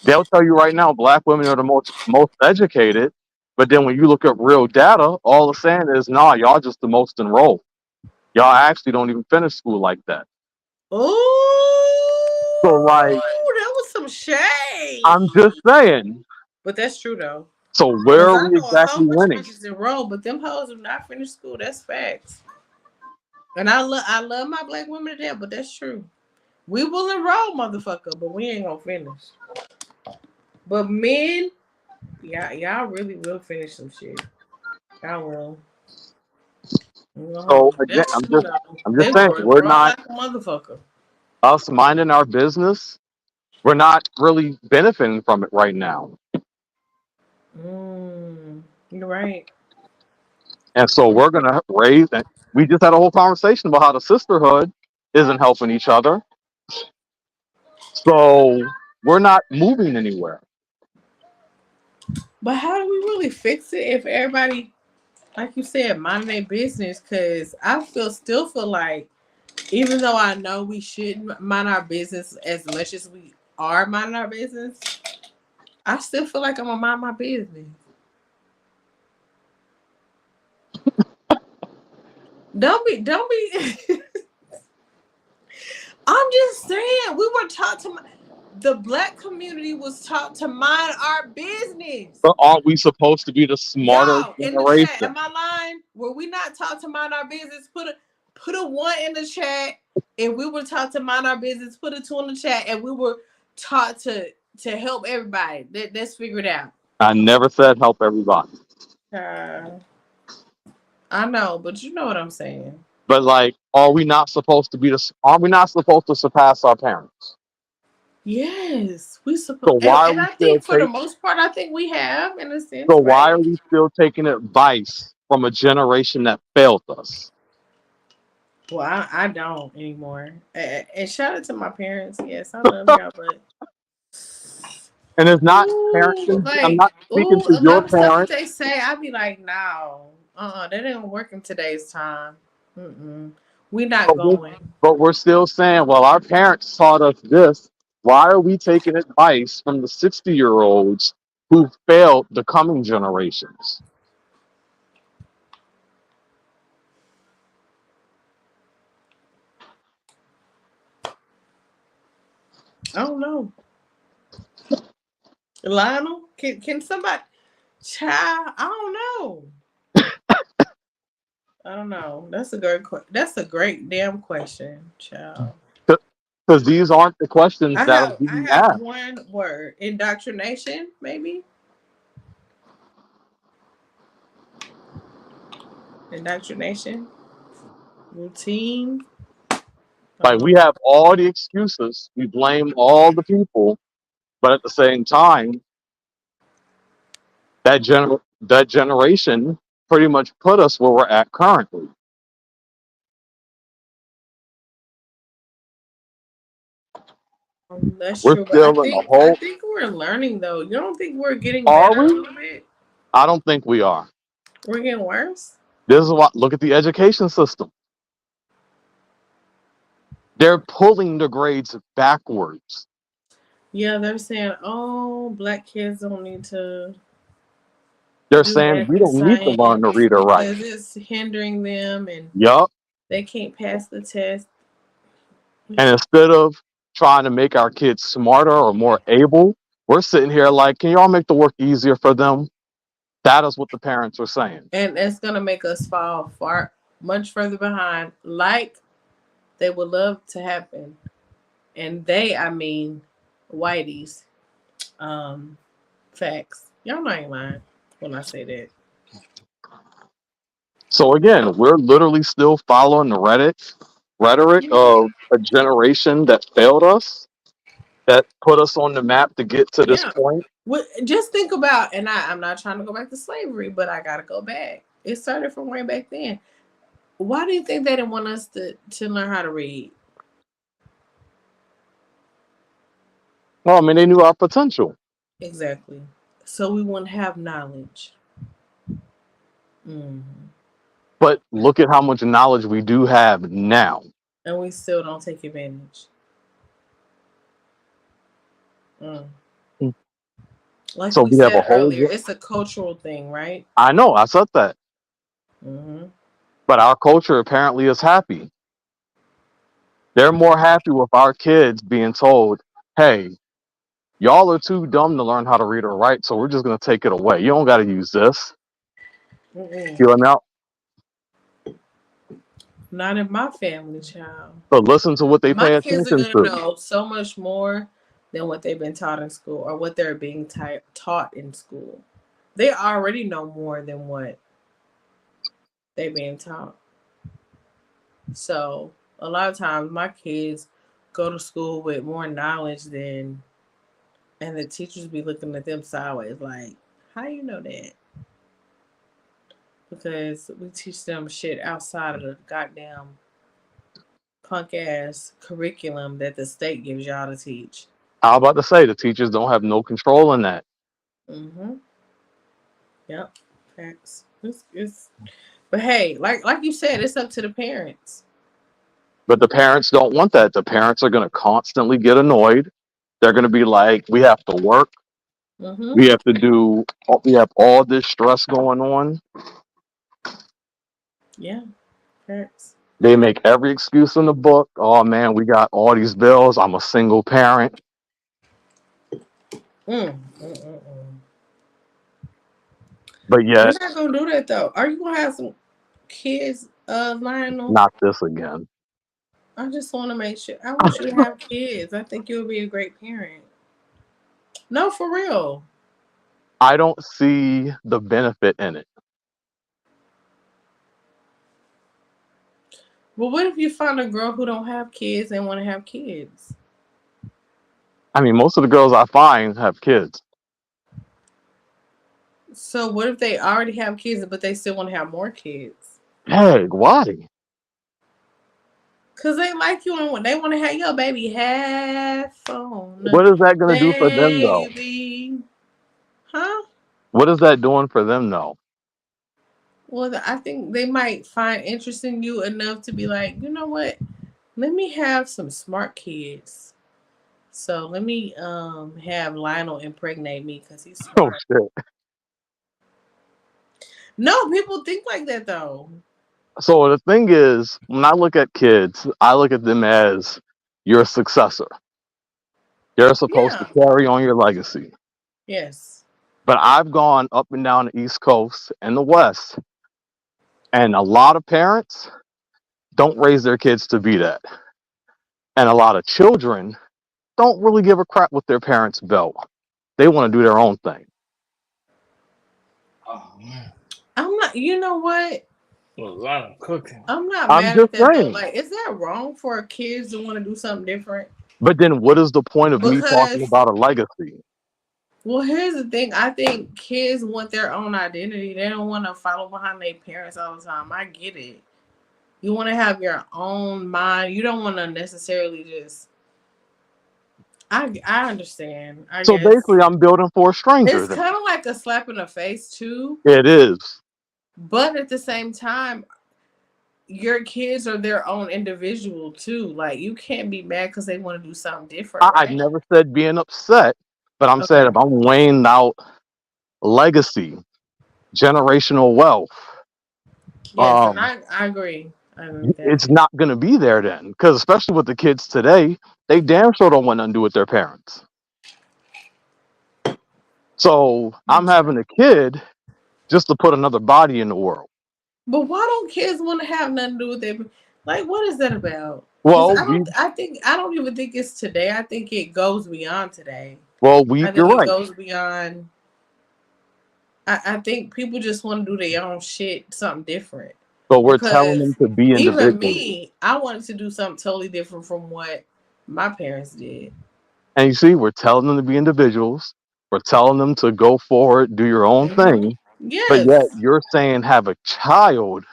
They'll tell you right now, black women are the most educated. But then when you look at real data, all it's saying is, nah, y'all just the most enrolled. Y'all actually don't even finish school like that. So like, oh, that was some I'm just shade. saying. But that's true though. So where Because are I we know a whole exactly bunch of winning? bitches enrolled, but them hoes have not finished school. That's facts. And I love my black women to death, but that's true. We will enroll, motherfucker, but we ain't gonna finish. But men, y'all really will finish some shit. Y'all will. So again, That's true though. I'm They just saying, will we're enroll not like a motherfucker. us minding our business. We're not really benefiting from it right now. You're right. And so we're gonna raise. And we just had a whole conversation about how the sisterhood isn't helping each other. So we're not moving anywhere. But how do we really fix it if everybody, like you said, mind their business? Because I still feel like, even though I know we should mind our business as much as we are minding our business, I still feel like I'm gonna mind my business. Don't be. I'm just saying, we were taught to. The black community was taught to mind our business. But aren't we supposed to be the smarter Y'all in the chat, generation? am I lying? Were we not taught to mind our business? Put a 1 in the chat. If we were taught to mind our business, put a 2 in the chat. And we were taught to help everybody. Let's figure it out. I never said help everybody. I know, but you know what I'm saying. But like, are we not supposed to surpass our parents? Yes, we So suppose, why are and we I still think for the take? most part, I think we have in a So sense, why right? are we still taking advice from a generation that failed us? Well, I don't anymore. And shout out to my parents. Yes, I love y'all, but And it's not ooh, parenting. I'm like not speaking ooh, to a your lot of stuff that parents, they say, I be like, no, that didn't work in today's time. Mm-mm. We not but we're, going. but we're still saying, well, our parents taught us this. Why are we taking advice from the 60-year-olds who failed the coming generations? I don't know. Lionel, can somebody? Child, I don't know. I don't know. That's a great damn question, child. Because these aren't the questions that are I being have asked. one word. Indoctrination, maybe? Indoctrination. Routine. Like we have all the excuses, we blame all the people, but at the same time, that generation pretty much put us where we're at currently. That's We're true, but still in the I whole. think we're learning though. You don't think we're getting Are better a we? little bit? I don't think we are. We're getting worse? This is what, look at the education system. They're pulling the grades backwards. Yeah, they're saying, oh, black kids don't need to They're do saying math we and don't need to learn to science read or write. because it's hindering them and Yup. they can't pass the test. And instead of trying to make our kids smarter or more able, we're sitting here like, can y'all make the work easier for them? That is what the parents are saying. And it's gonna make us fall much further behind, like they would love to happen. And they, I mean, whiteys. Um, facts. Y'all not lying when I say that. So again, we're literally still following the rhetoric Yeah. of a generation that failed us, that put us on the map to get to this Yeah. point. Just think about, and I'm not trying to go back to slavery, but I gotta go back. It started from way back then. Why do you think they didn't want us to learn how to read? Well, I mean, they knew our potential, Exactly. So we wouldn't have knowledge. Mm. but look at how much knowledge we do have now. And we still don't take advantage. Mm. Like So we we have a said whole. earlier, it's a cultural thing, right? I know, I said that, Mm-hmm. but our culture apparently is happy. They're more happy with our kids being told, "Hey, y'all are too dumb to learn how to read or write, so we're just gonna take it away. You don't got to use this." Mm-mm. You know, now, Not in my family, child. but listen to what they My pay kids are attention gonna to. know so much more than what they've been taught in school or what they're being taught in school. They already know more than what they're being taught. So a lot of times my kids go to school with more knowledge than, and the teachers be looking at them sideways like, how you know that? Because we teach them shit outside of the goddamn punk ass curriculum that the state gives y'all to teach. I was about to say the teachers don't have no control in that, Mm-hmm. Yep. Facts. But hey, like you said, it's up to the parents. but the parents don't want that. The parents are going to constantly get annoyed. They're going to be like, "We have to work. Mm-hmm. We have to do. We have all this stress going on." Yeah. Facts. They make every excuse in the book. Oh man, we got all these bills. I'm a single parent, Mm. Mm-mm-mm. but We're yet not gonna do that though. Are you gonna have some kids, Lionel? not this again. I just want to make sure. I want you to have kids. I think you'll be a great parent. No, for real. I don't see the benefit in it. But what if you find a girl who don't have kids and want to have kids? I mean, most of the girls I find have kids. So what if they already have kids, but they still want to have more kids? Hey, why? Cause they like you and they want to have your baby half on, What is that gonna do for them though? baby, huh? What is that doing for them though? Well, I think they might find interest in you enough to be like, you know what? Let me have some smart kids. So let me have Lionel impregnate me because he's Oh smart. shit. No, people think like that though. So the thing is, when I look at kids, I look at them as your successor. They're supposed to Yeah. carry on your legacy. Yes. But I've gone up and down the East Coast and the West, and a lot of parents don't raise their kids to be that. And a lot of children don't really give a crap what their parents built. They want to do their own thing. Oh man, I'm not. You know what? a lot of cooking. I'm not I'm mad just at that though. saying. Like, is that wrong for kids to want to do something different? But then what is the point of me talking Because, about a legacy? well, here's the thing. I think kids want their own identity. They don't want to follow behind their parents all the time. I get it. You want to have your own mind. You don't want to necessarily just. I understand. I So guess basically, I'm building for a stranger it's then. kind of like a slap in the face too. It is. But at the same time, your kids are their own individual too. Like you can't be mad because they want to do something different, I right? never said being upset, but I'm saying if Okay. I'm weighing out legacy, generational wealth, Yes, and um, I agree. I agree with that. it's not going to be there then. Because especially with the kids today, they damn sure don't want nothing to do with their parents. So I'm having a kid just to put another body in the world. But why don't kids want to have nothing to do with their like? What is that about? Well, I don't even think it's today. I think it goes beyond today. you're I think it right. goes beyond. I think people just want to do their own shit, something different. But we're telling Because them to be even individuals. me, I wanted to do something totally different from what my parents did. And you see, we're telling them to be individuals. We're telling them to go forward, do your own thing. But yet Yes. you're saying have a child,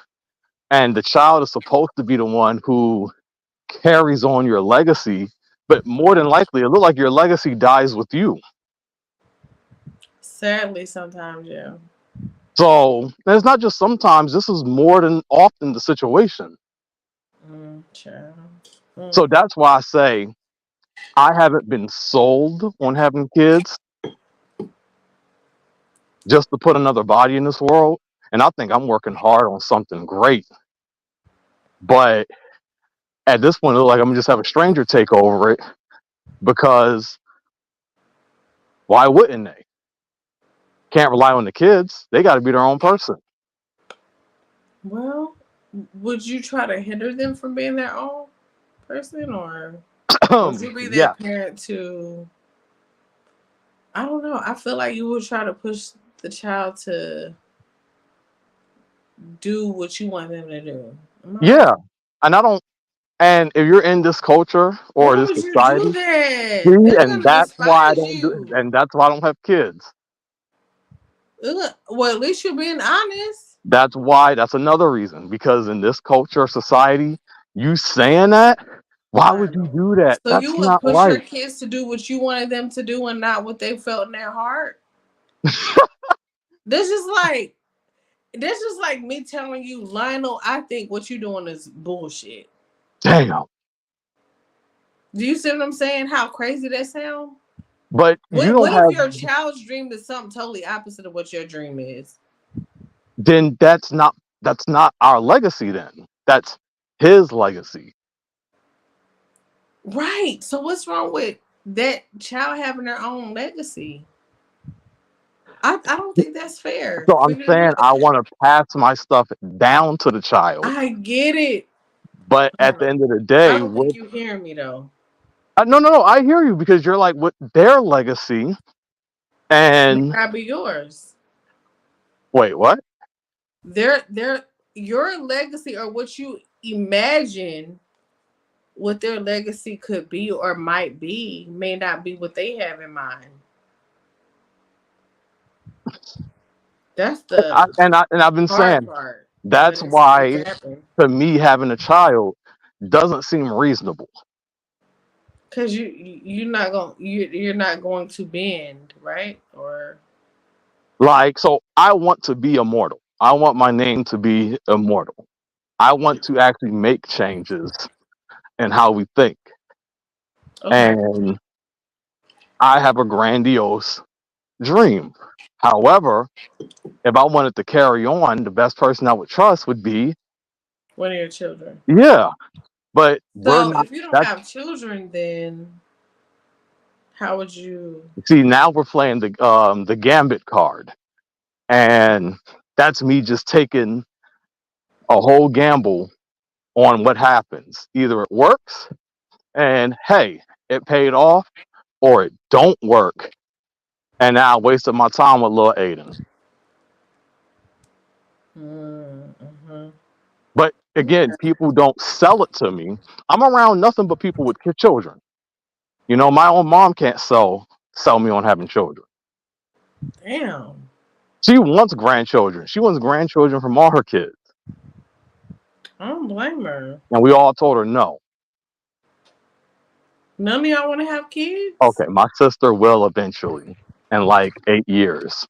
and the child is supposed to be the one who carries on your legacy. But more than likely, it looks like your legacy dies with you. Sadly, sometimes, yeah. So and it's not just sometimes. This is more than often the situation. Child. So that's why I say I haven't been sold on having kids just to put another body in this world. And I think I'm working hard on something great. But at this point, it looks like I'm gonna just have a stranger take over it because why wouldn't they? Can't rely on the kids. They got to be their own person. Well, would you try to hinder them from being their own person, or would you be Yeah. that parent to? I don't know. I feel like you would try to push the child to do what you want them to do. Am I Yeah. right? And I don't. And if you're in this culture or Why this would you do society, that? see, They're and gonna that's why I despise don't do. you. And that's why I don't have kids. Well, at least you're being honest. That's why. That's another reason. Because in this culture, society, you saying that, why would you do that? So That's you would not push right. your kids to do what you wanted them to do and not what they felt in their heart? This is like me telling you, Lionel, I think what you're doing is bullshit. Damn. Do you see what I'm saying? How crazy that sounds? But you don't What have. if your child's dream is something totally opposite of what your dream is? Then that's not our legacy. Then that's his legacy. Right. So what's wrong with that child having their own legacy? I don't think that's fair. So I'm saying I want to pass my stuff down to the child. I get it. But at the end of the I day, don't think you hear me though. no, I hear you because you're like with their legacy, and That'd be yours. wait, what? Your legacy or what you imagine what their legacy could be or might be may not be what they have in mind. That's the And I've been hard saying part, but that's it's why happening to me having a child doesn't seem reasonable. because you're not going to bend, right? Or Like, so I want to be immortal. I want my name to be immortal. I want to actually make changes in how we think. okay, And I have a grandiose dream. However, if I wanted to carry on, the best person I would trust would be, one of your children. yeah. But we're So not if you don't that have children, then how would you? see now we're playing the gambit card. And that's me just taking a whole gamble on what happens. Either it works and hey, it paid off, or it don't work. And now I wasted my time with little Aiden. Mm-hmm. But again, people don't sell it to me. I'm around nothing but people with children. You know, my own mom can't sell me on having children. Damn, She wants grandchildren. She wants grandchildren from all her kids. I don't blame her. And we all told her no. None of y'all want to have kids? Okay, my sister will eventually in like 8 years.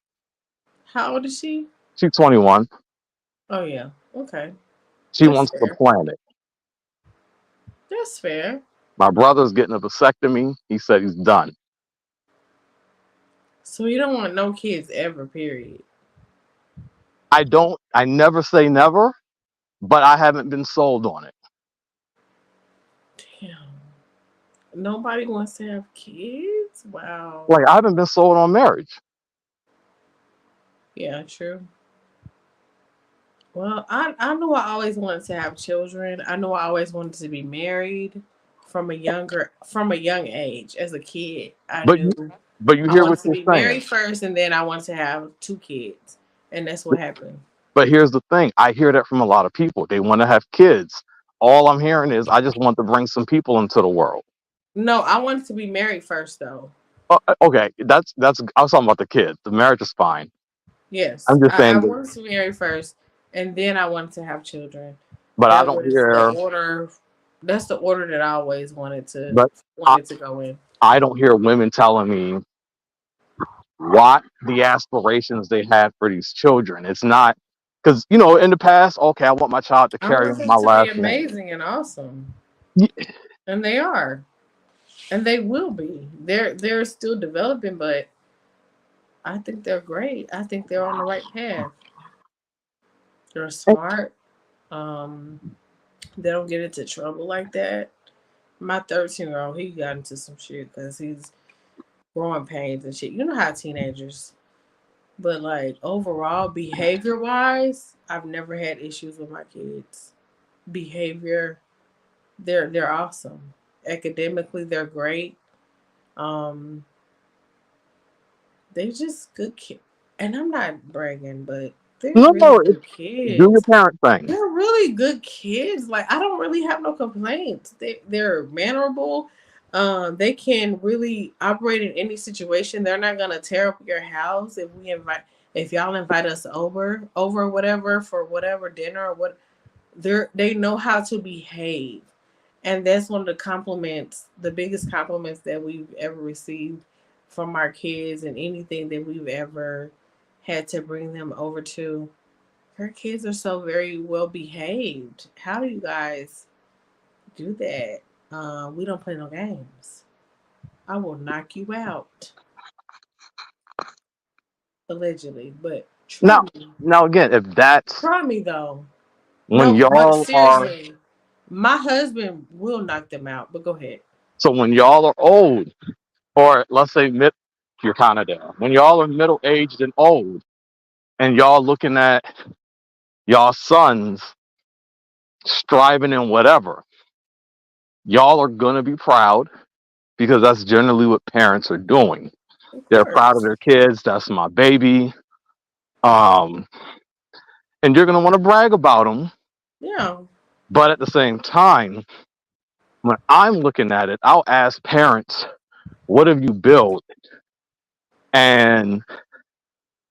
How old is she? She's 21. Oh yeah, okay, She that's wants to fair. plan it. That's fair. My brother's getting a vasectomy. He said he's done. So you don't want no kids ever, period. I never say never, but I haven't been sold on it. Damn. Nobody wants to have kids? Wow. Like, I haven't been sold on marriage. Yeah, true. Well, I know I always wanted to have children. I know I always wanted to be married from a young age as a kid. I But you, knew but you I hear wanted what to you're be saying. married first and then I wanted to have 2 kids. And that's what happened. But here's the thing. I hear that from a lot of people. They want to have kids. All I'm hearing is I just want to bring some people into the world. No, I wanted to be married first though. Okay, that's I was talking about the kids. The marriage is fine. Yes. I'm just I saying that, wanted to be married first and then I wanted to have children. but I That don't was the hear order. That's the order that I always wanted to but I, go in. I don't hear women telling me what the aspirations they have for these children. It's not because in the past, okay, I want my child to I carry want on them my to be last name. amazing and awesome. Yeah, And they are. And they will be. They're still developing, but I think they're great. I think they're on the right path. They're smart. They don't get into trouble like that. My 13-year-old, he got into some shit because he's growing pains and shit. You know how teenagers. But like overall, behavior wise, I've never had issues with my kids. Behavior, they're awesome. Academically, they're great. Um, they just good kids. And I'm not bragging, but they're no, really good do your kids. parent thing. They're really good kids. Like I don't really have no complaints. They're mannerable. They can really operate in any situation. They're not gonna tear up your house if y'all invite us over whatever for whatever dinner or what. They know how to behave, and that's one of the biggest compliments that we've ever received from our kids, and anything that we've ever had to bring them over to. Her kids are so very well behaved. How do you guys do that? We don't play no games. I will knock you out. Allegedly, but try me. Now again, if that's Try me though. when No, but y'all are seriously, my husband will knock them out. But go ahead. so when y'all are old, or let's say you're kind of there. When y'all are middle aged and old, and y'all looking at y'all sons striving in whatever, y'all are gonna be proud because that's generally what parents are doing. Of They're proud of course. their kids. That's my baby. Um, and you're gonna want to brag about them, Yeah. but at the same time, when I'm looking at it, I'll ask parents, what have you built? And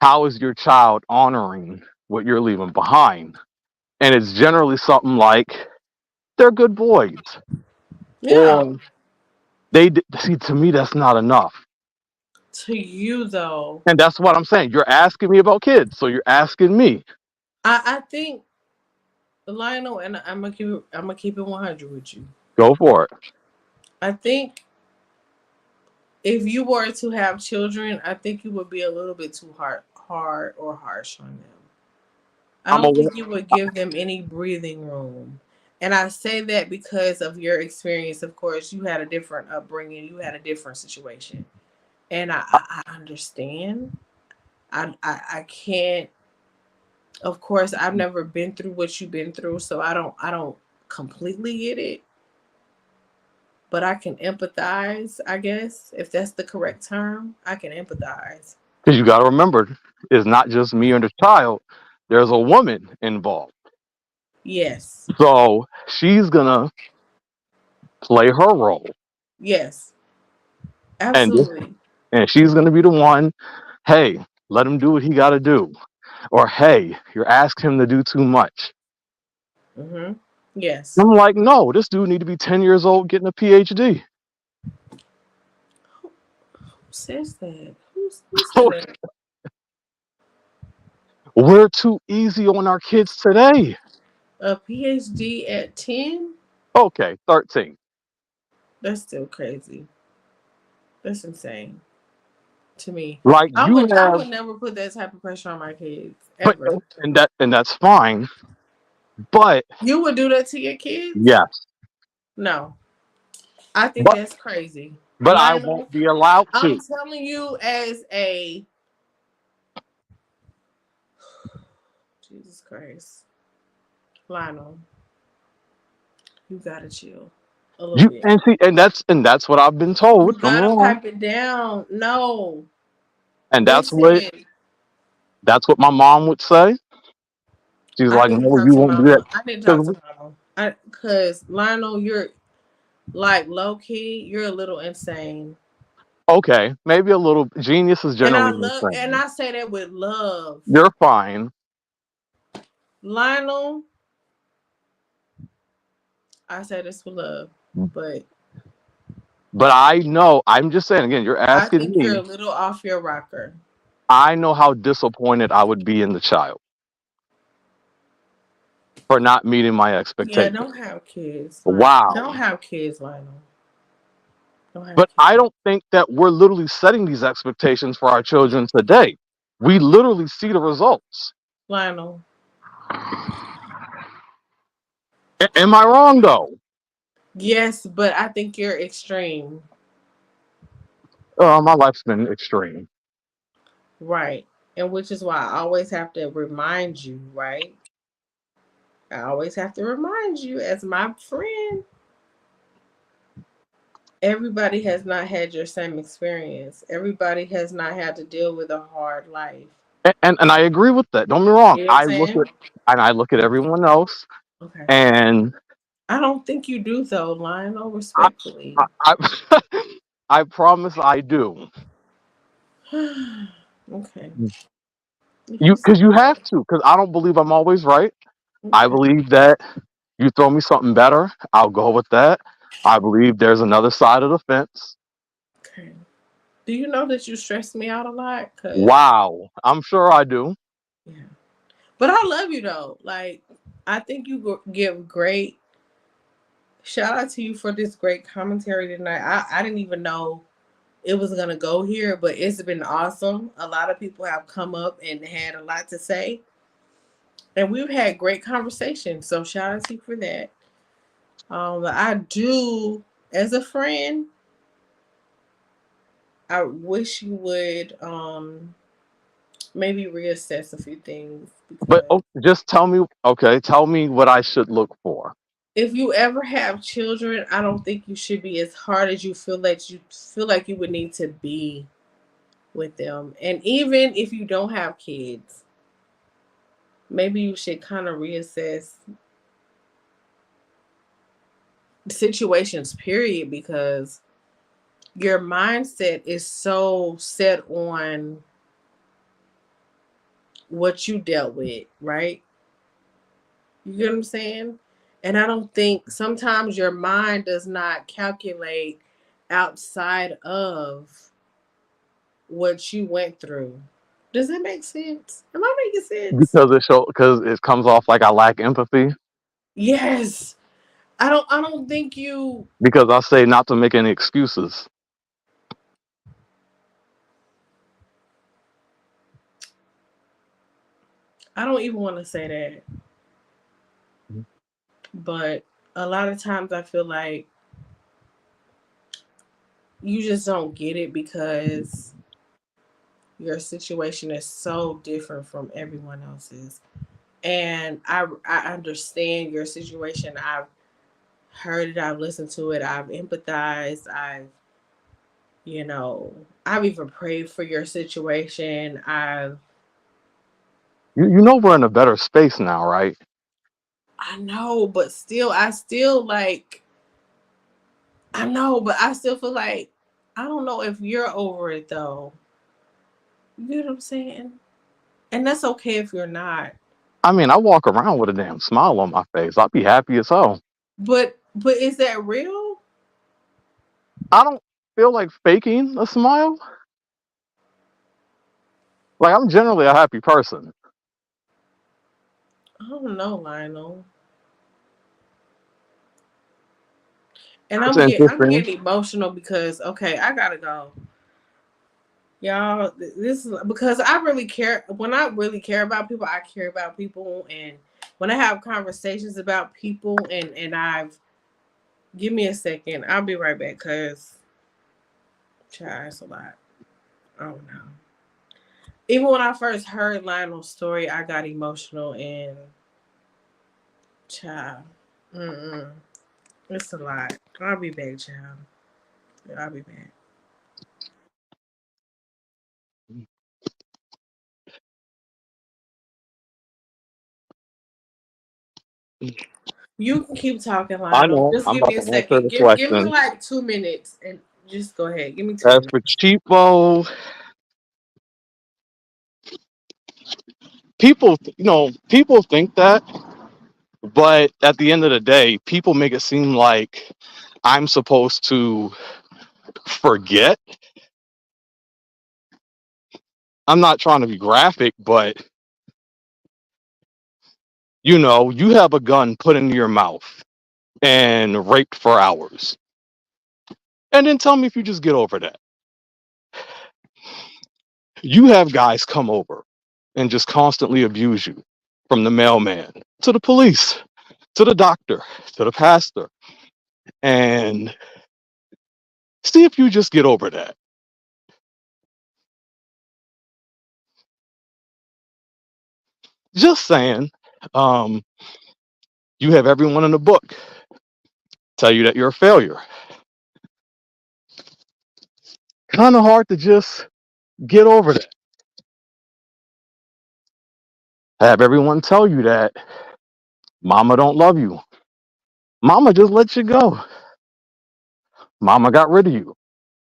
how is your child honoring what you're leaving behind? And it's generally something like, they're good boys. Yeah. Or see, to me, that's not enough. To you though, And that's what I'm saying. You're asking me about kids. So you're asking me. I think Lionel, and I'm gonna keep it 100 with you. Go for it. I think if you were to have children, I think you would be a little bit too hard or harsh on them. I I'm don't aware. think you would give them any breathing room. And I say that because of your experience. Of course, you had a different upbringing, you had a different situation. And I understand. I can't, of course, I've never been through what you've been through, so I don't completely get it. But I can empathize, I guess, if that's the correct term. I can empathize. Because you got to remember, it's not just me and the child. There's a woman involved. Yes. So she's going to play her role. Yes. And, Absolutely. and she's going to be the one, hey, let him do what he got to do. Or, hey, you're asking him to do too much. Mm-hmm. Yes. I'm like, no, this dude need to be 10 years old getting a PhD. Who says that? Who said that? We're too easy on our kids today. A PhD at 10? Okay, 13. That's still crazy. That's insane to me. Like I you would I have, would never put that type of pressure on my kids but ever. and that's fine. But You would do that to your kids? yes, No. I think but that's crazy. I Lionel, won't be allowed to. I'm telling you as a Jesus Christ. Lionel, you gotta chill a little You bit. and see, and that's what I've been You told from gotta wrong. pipe it down. No. And Listen. that's what my mom would say. She's I like, need to no, talk you to won't do that. Mama. I need to talk to Mama. Because Lionel, you're like low key, you're a little insane. Okay, maybe a little. Genius is And I generally love, and insane. I say that with love. You're fine. Lionel, I say this with love, but I know. I'm just saying again. You're I asking think you're a me. little off your rocker. I know how disappointed I would be in the child for not meeting my Yeah, expectations. don't have kids. Wow. Don't have kids, Lionel. Don't have But kids. I don't think that we're literally setting these expectations for our children today. We literally see the results. Lionel. Am I wrong though? Yes, but I think you're extreme. My life's been extreme. Right. And which is why I always have to remind you, right? I always have to remind you as my friend. Everybody has not had your same experience. Everybody has not had to deal with a hard life. And I agree with that. Don't get me wrong. You know what I'm I look at everyone else, Okay. and I don't think you do though, Lionel, respectfully. I I promise I do. Okay. Because you have to. Because I don't believe I'm always right. I Okay. believe that you throw me something better, I'll go with that. I believe there's another side of the fence. Okay. Do you know that you stress me out a lot? Wow, I'm sure I do. Yeah. But I love you though. Like, I think you give great. Shout out to you for this great commentary tonight. I didn't even know it was gonna go here, but it's been awesome. A lot of people have come up and had a lot to say, and we've had great conversations. So shout out to you for that. I do, as a friend, I wish you would maybe reassess a few things. But just tell me, okay, tell me what I should look for. If you ever have children, I don't think you should be as hard as you feel like you would need to be with them. And even if you don't have kids, maybe you should kind of reassess situations, period, because your mindset is so set on what you dealt with, right? You get what I'm saying? And I don't think sometimes your mind does not calculate outside of what you went through. Does that make sense? Am I making sense? because it comes off like I lack empathy Yes. I don't think you because I say not to make any excuses. I don't even want to say that. But a lot of times I feel like you just don't get it because your situation is so different from everyone else's. And I understand your situation. I've heard it, I've listened to it, I've empathized, you know, I've even prayed for your situation. You know we're in a better space now, right? I know, but still I still like I know, but I still feel like I don't know if you're over it though. You get what I'm saying? And that's okay if you're not. I mean, I walk around with a damn smile on my face. I'd be happy as hell. But is that real? I don't feel like faking a smile. Like, I'm generally a happy person. I don't know, Lionel. And It's I'm interesting. getting emotional because okay, I gotta go. Y'all, this is because I really care. When I really care about people, I care about people, and when I have conversations about people, and I've give me a second, I'll be right back. Cause, child, it's a lot. Oh no. Even when I first heard Lionel's story, I got emotional and child, it's a lot. I'll be back, child. I'll be back. You can keep talking, I Lionel. know. Just I'm give about me a to answer second. the Give me question. like 2 minutes and just go ahead. Give me two As minutes. for cheapo, people think that, but at the end of the day, people make it seem like I'm supposed to forget. I'm not trying to be graphic, but you have a gun put into your mouth and raped for hours. And then tell me if you just get over that. You have guys come over and just constantly abuse you, from the mailman to the police to the doctor to the pastor. And see if you just get over that. Just saying. Um, you have everyone in the book tell you that you're a failure. Kind of hard to just get over that. Have everyone tell you that mama don't love you. Mama just let you go. Mama got rid of you.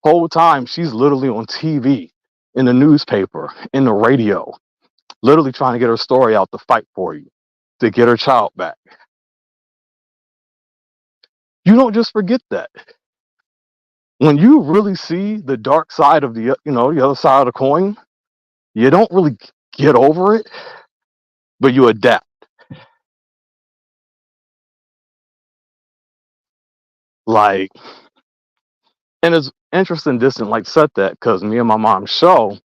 Whole time she's literally on TV, in the newspaper, in the radio, literally trying to get her story out to fight for you, to get her child back. You don't just forget that. When you really see the dark side of the other side of the coin, you don't really get over it, but you adapt. Like, and it's interesting, distant, like said that because me and my mom's show,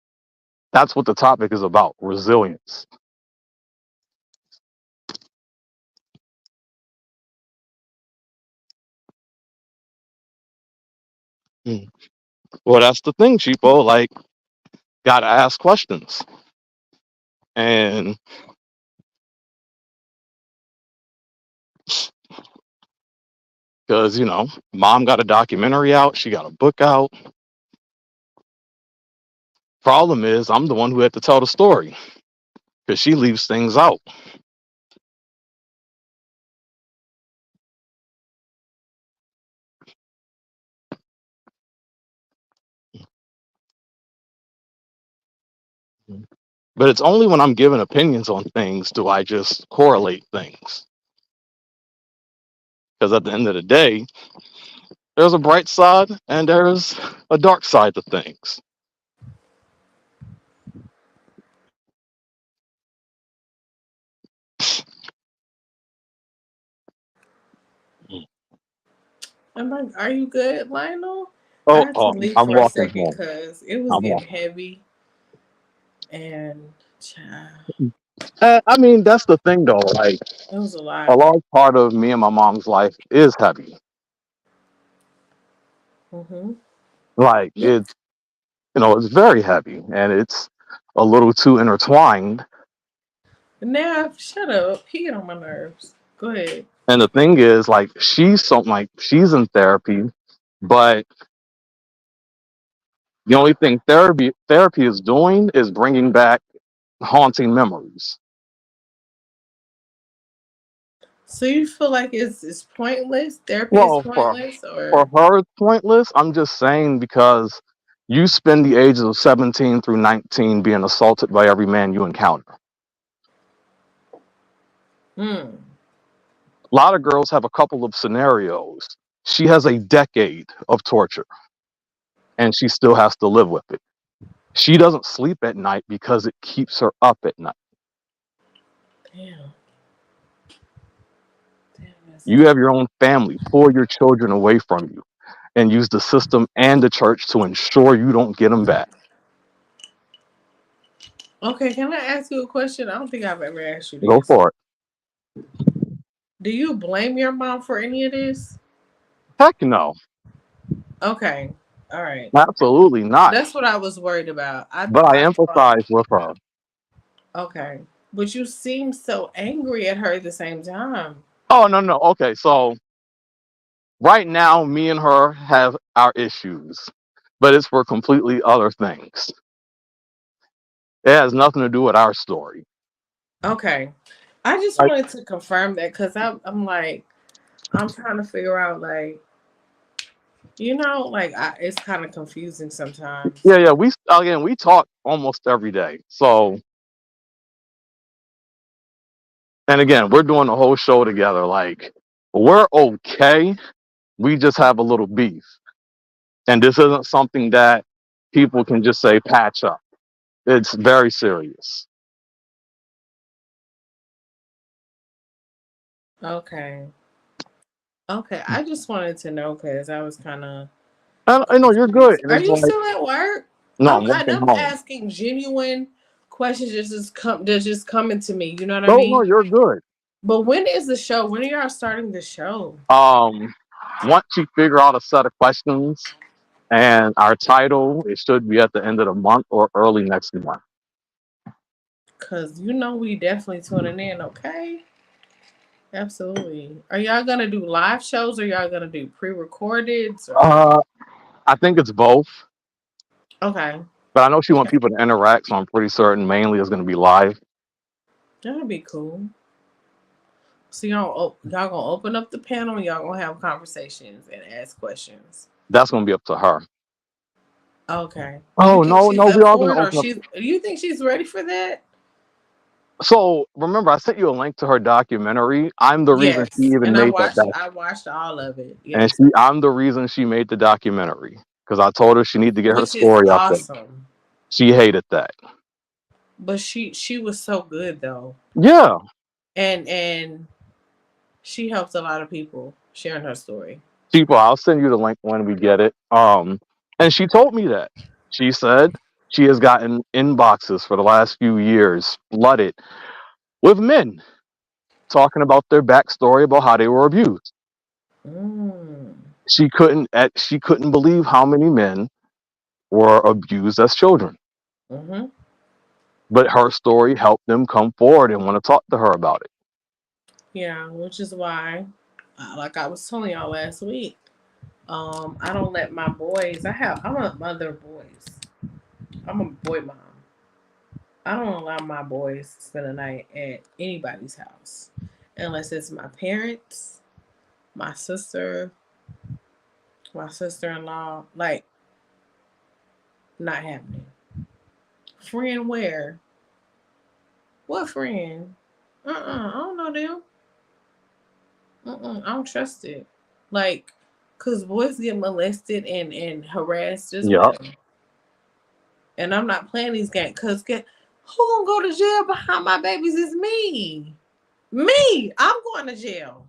that's what the topic is about: resilience. Mm. Well, that's the thing, cheapo. Like, gotta ask questions, and because mom got a documentary out, she got a book out. Problem is, I'm the one who had to tell the story because she leaves things out. But it's only when I'm giving opinions on things do I just correlate things. Because at the end of the day, there's a bright side and there's a dark side to things. I'm like, are you good, Lionel? I Oh, had to leave I'm for a walking second home. because it was I'm getting walking. heavy. And child, I mean, that's the thing though. Like, it was a a lot. large part of me and my mom's life is heavy. Mm-hmm. Like, Yeah. it's, it's very heavy and it's a little too intertwined. Now, shut up. He get on my nerves. Go ahead. And the thing is, like, she's in therapy, but the only thing therapy is doing is bringing back haunting memories. So you feel like it's pointless? Therapy is Well, pointless, for or her, it's pointless. I'm just saying because you spend the ages of 17 through 19 being assaulted by every man you encounter. hmm. A lot of girls have a couple of scenarios. She has a decade of torture and she still has to live with it. She doesn't sleep at night because it keeps her up at night. Damn. Damn, that's You have your own family, pull your children away from you, and use the system and the church to ensure you don't get them back. okay. Can I ask you a question? I don't think I've ever asked you Go this. for it. Do you blame your mom for any of this? Heck no, Okay. All right. absolutely not. That's what I was worried about. But I I thought, empathize with her. okay. But you seem so angry at her at the same time. Oh, no, no. Okay, so right now, me and her have our issues, but it's for completely other things. It has nothing to do with our story. Okay. I just Like, wanted to confirm that because I'm like, I'm trying to figure out, like, like, it's kind of confusing sometimes. yeah, we talk almost every day. So, and again, we're doing the whole show together. Like, we're okay. We just have a little beef. And this isn't something that people can just say patch up. It's very serious. Okay. Okay. I just wanted to know because I was kind of I know you're good. confused. And Are it's you like, still at work? no, I'm I'm walking home. asking genuine questions that's just coming to me. You know what I No, mean? you're good. But when is the show? When are y'all starting the show? Once you figure out a set of questions and our title, it should be at the end of the month or early next month. Cause we definitely tuning in. Okay, absolutely. Are y'all gonna do live shows or y'all gonna do pre-recorded? Or I think it's both, okay, but I know she wants people to interact, so I'm pretty certain mainly it's going to be live. that'd be cool. So y'all gonna open up the panel and y'all gonna have conversations and ask questions. That's going to be up to her. Okay. You Oh, think no, she's no, we up are for going it, to or open up. do you think she's ready for that? So remember, I sent you a link to her documentary. I'm the reason she Yes, even and I made that watched. I watched all of it. and Yes, I'm the reason she made the documentary because I told her she needed to get her which is story out there. awesome. She hated that. But she was so good though, Yeah, and she helped a lot of people sharing her story. people, I'll send you the link when we get it. And she told me that. She said she has gotten inboxes for the last few years flooded with men talking about their backstory about how they were abused. Mm. She couldn't believe how many men were abused as children. Mm-hmm. But her story helped them come forward and want to talk to her about it. Yeah, which is why, like I was telling y'all last week, I don't let my boys. I'm a mother of boys. I'm a boy mom. I don't allow my boys to spend a night at anybody's house unless it's my parents, my sister, my sister-in-law. Like, not happening. Friend where? What friend? I don't know them. I don't trust it. Like, cause boys get molested and harassed as Yep. well. And I'm not playing these games. Cause who gonna go to jail behind my babies is me. Me. I'm going to jail.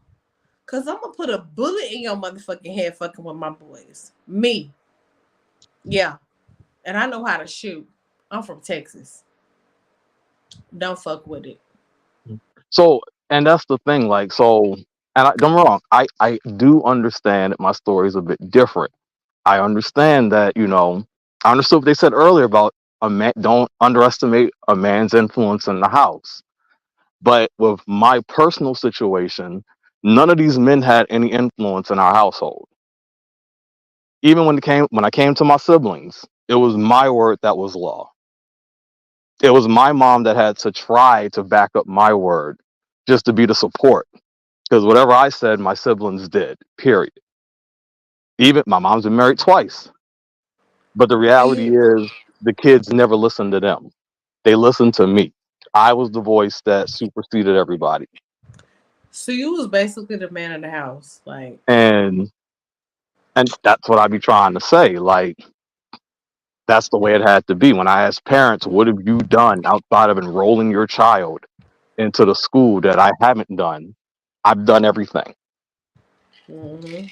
Cause I'm gonna put a bullet in your motherfucking head fucking with my boys. Me. Yeah. And I know how to shoot. I'm from Texas. Don't fuck with it. So, and that's the thing, like, so, and don't get me wrong, I do understand that my story is a bit different. I understand that, I understood what they said earlier about a man, don't underestimate a man's influence in the house. But with my personal situation, none of these men had any influence in our household. Even when I came to my siblings, it was my word that was law. It was my mom that had to try to back up my word just to be the support. Because whatever I said, my siblings did, period. Even my mom's been married twice. But the reality is the kids never listened to them. They listened to me. I was the voice that superseded everybody. So you was basically the man of the house. Like, And that's what I be trying to say. Like, that's the way it had to be. When I asked parents, what have you done outside of enrolling your child into the school that I haven't done? I've done everything mhm.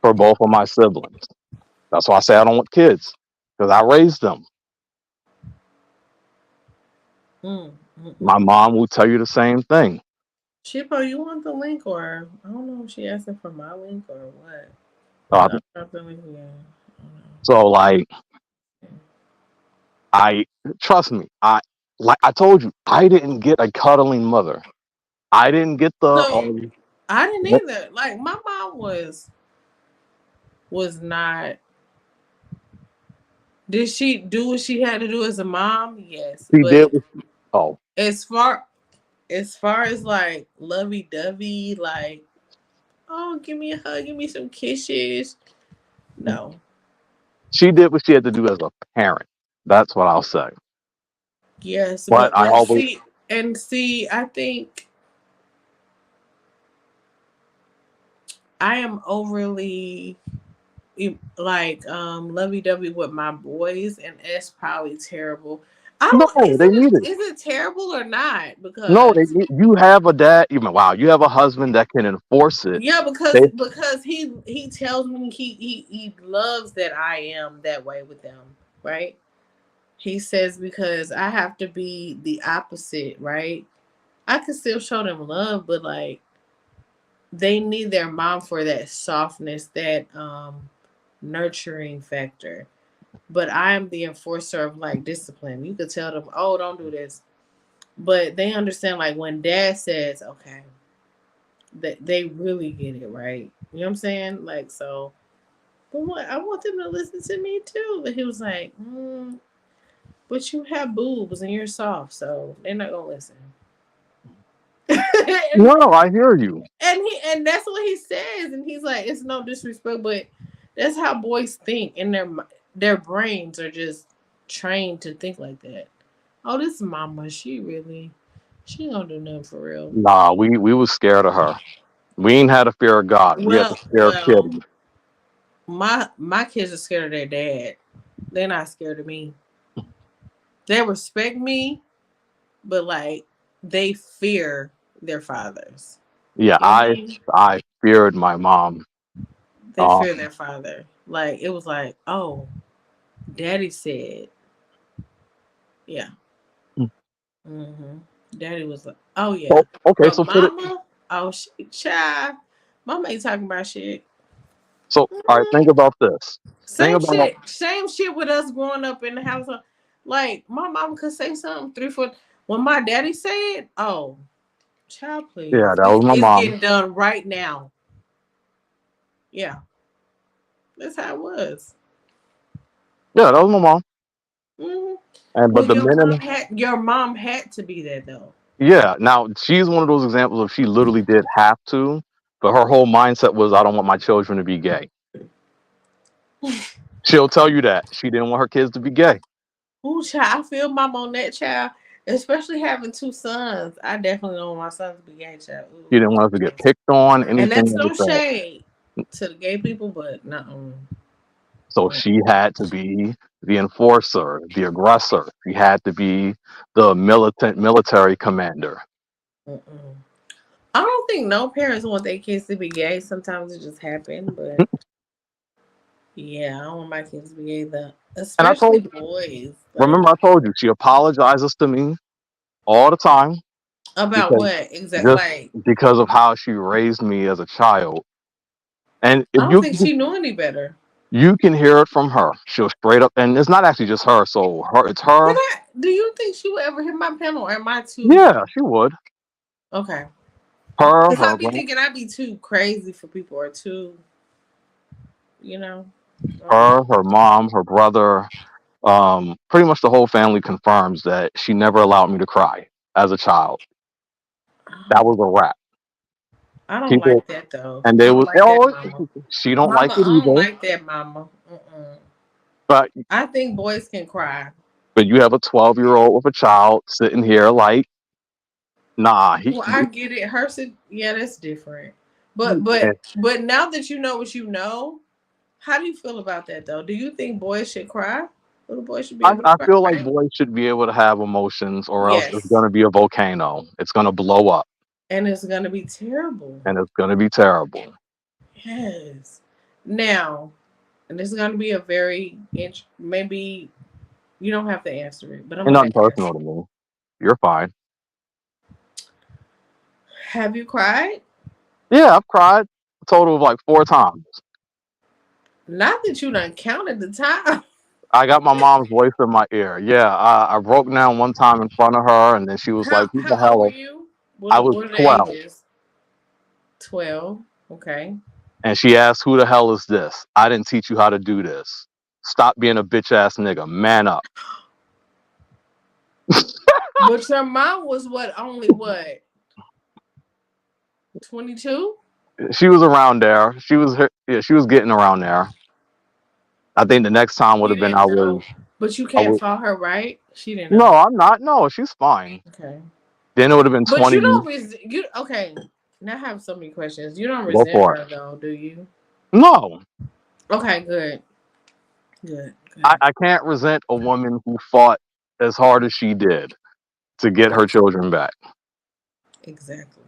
for both of my siblings. That's why I say I don't want kids, because I raised them. My mom will tell you the same thing. Shippo, you want the link or I don't know if she asking for my link or what. Uh, Drop the link again. I don't know. so like, trust me, like I told you, I didn't get a cuddling mother. I didn't get the So I didn't either. Like my mom was not. Did she do what she had to do as a mom? Yes, she but did. Oh, as far as like lovey dovey, like, oh, give me a hug, give me some kisses. No. she did what she had to do as a parent. That's what I'll say. Yes, But I always see, I think I am overly like lovey-dovey with my boys, and that's probably terrible. I no. don't They need it. is it terrible or not? No, Because you have a dad. Wow, you have a husband that can enforce it. yeah, They, because he tells me he loves that I am that way with them, right? He says because I have to be the opposite, right? I can still show them love, but like they need their mom for that softness, that nurturing factor. But I am the enforcer of like discipline. You could tell them, oh, don't do this. But they understand like when dad says, okay, that they really get it, right? You know what I'm saying? Like, so but what I want them to listen to me too. But he was like, but you have boobs and you're soft, so they're not gonna listen. no, I hear you. And that's what he says, and he's like, it's no disrespect, but that's how boys think, and their brains are just trained to think like that. Oh, this mama, she gonna do nothing for real. Nah, we was scared of her. We ain't had a fear of God. We had to scare of Kitty. My kids are scared of their dad. They're not scared of me. They respect me, but like they fear their fathers. Yeah, You know what I mean? I feared my mom. They fear their father. Like it was like, oh, daddy said, yeah. Daddy was like, oh yeah. So, okay, But so mama, oh shit, child. Mama ain't talking about shit. So all right, think about this. Same shit with us growing up in the house. Like my mama could say something 3-4. When my daddy said, oh, child, please. Yeah, that was my it's mom. getting done right now. Yeah. That's how it was. Yeah, that was my mom. Mm-hmm. And but your mom had to be there though. Yeah, now she's one of those examples of she literally did have to, but her whole mindset was I don't want my children to be gay. She'll tell you that she didn't want her kids to be gay. Ooh, child, I feel mom on that, child. Especially having 2 sons. I definitely don't want my sons to be gay, child. She didn't want us to get picked on, And anything that's like no that. shade to the gay people, but no. So she had to be the enforcer, the aggressor. She had to be the military commander. I don't think no parents want their kids to be gay. Sometimes it just happens, but yeah, I don't want my kids to be gay though. And I Especially told boys. remember I told you she apologizes to me all the time About because what? Exactly. just Like, because of how she raised me as a child. And I if don't think she knew any better. you can hear it from her. She'll straight up, and it's not actually just her. So it's her. Do you think she would ever hit my panel, or am I too? Yeah, she would. Okay. Her, Because I be thinking I'd be too crazy for people, or too, her mom, her brother, pretty much the whole family confirms that she never allowed me to cry as a child. That was a wrap. I don't like that though. And they I don't would, like that, mama. she don't Mama, like it I don't either. like that, mama. But I think boys can cry. But you have a 12-year-old with a child sitting here like, nah. Well, I get it. Yeah, that's different. But now that you know what you know, how do you feel about that though? Do you think boys should cry? Little boys should be able to I cry, feel like right? boys should be able to have emotions, or else it's Yes. going to be a volcano. It's going to blow up. And it's going to be terrible. And it's going to be terrible. Yes. Now, and this is going to be a very, maybe you don't have to answer it, but I'm nothing personal to me. You're fine. Have you cried? Yeah, I've cried a total of like 4 times. Not that you done counted the time. I got my mom's voice in my ear. Yeah, I broke down one time in front of her, and then she was like, "Who the hell?" How old were you? I was 12. 12. Okay. And she asked, "Who the hell is this? I didn't teach you how to do this. Stop being a bitch ass nigga. Man up." But your mom was only what? 22? She was around there. She was getting around there. I think the next time would have been But you can't fault her, right? She didn't know. No, I'm not. No, she's fine. Okay. Then it would have been 20. But you don't okay. Now I have so many questions. You don't resent her though, do you? No. Okay, good. Good. I can't resent a woman who fought as hard as she did to get her children back. Exactly.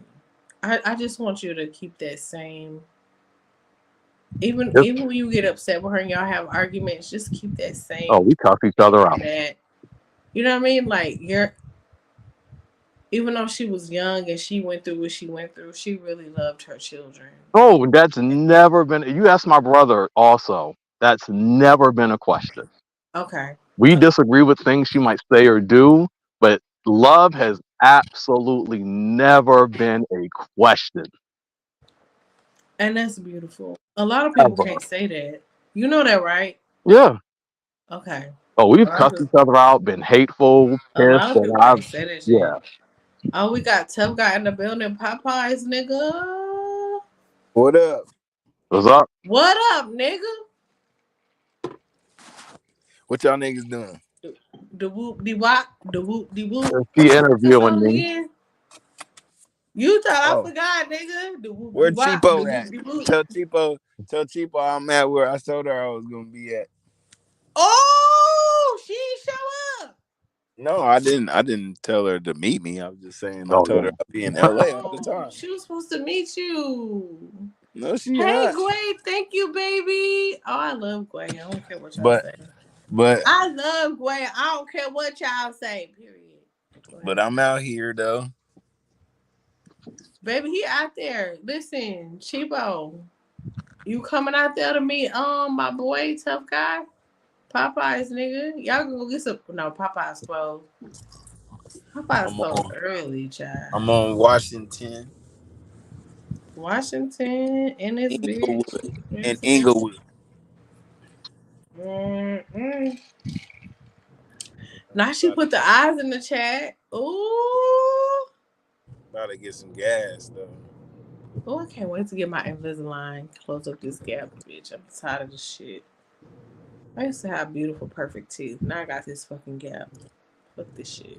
I just want you to keep that same. Even when you get upset with her and y'all have arguments, just keep that same. Oh, we cuss each other out. You know what I mean? Like even though she was young and she went through what she went through, she really loved her children. Oh, that's never been. You asked my brother also. That's never been a question. Okay. We disagree with things she might say or do, but love has absolutely never been a question. And that's beautiful. A lot of people can't say that. You know that, right? Yeah. Okay. Oh, we've cussed each other out, been hateful, pissed. A lot of people can't say that shit. Yeah. Oh, we got Tough Guy in the building. Popeyes, nigga. What up? What's up? What up, nigga? What y'all niggas doing? The whoop, the wop, the whoop, the whoop. She interviewing me. You thought I forgot, nigga. The whoop, where the wop, Cheapo the at? whoop, the whoop. Tell Cheapo I'm at where I told her I was gonna be at. Oh, she didn't show up. No, I didn't tell her to meet me. I was just saying I told her I'd be in LA all the time. She was supposed to meet you. No, she Hey, Gway, thank you, baby. Oh, I love Gway. I don't care what y'all say. But I love Gway. I don't care what y'all say. Period. But I'm out here though. Baby, he out there. Listen, Cheapo, you coming out there to meet my boy, Tough Guy? Popeyes, nigga. Y'all gonna go get some. No, Popeyes closed. Popeyes closed early, child. I'm on Washington. Washington and this bitch. In Inglewood. Now she put the eyes in the chat. Ooh. About to get some gas though. Oh, I can't wait to get my Invisalign. Close up this gap, bitch. I'm tired of this shit. I used to have beautiful, perfect teeth. Now I got this fucking gap. Fuck this shit.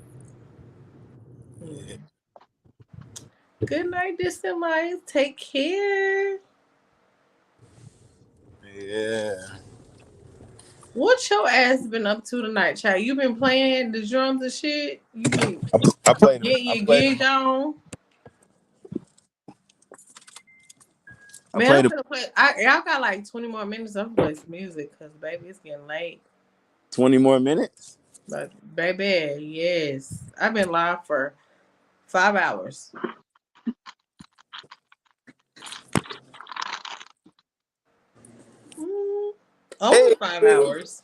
Good night, distant lights. Take care. Yeah. What your ass been up to tonight, child? You been playing the drums and shit? You been I played them. getting I your played gig them. on? I Man, played I'm them gonna play. Y'all got like 20 more minutes. I'm gonna play some music because baby, it's getting late. 20 more minutes. But baby, yes, I've been live for 5 hours. Over 5 hours.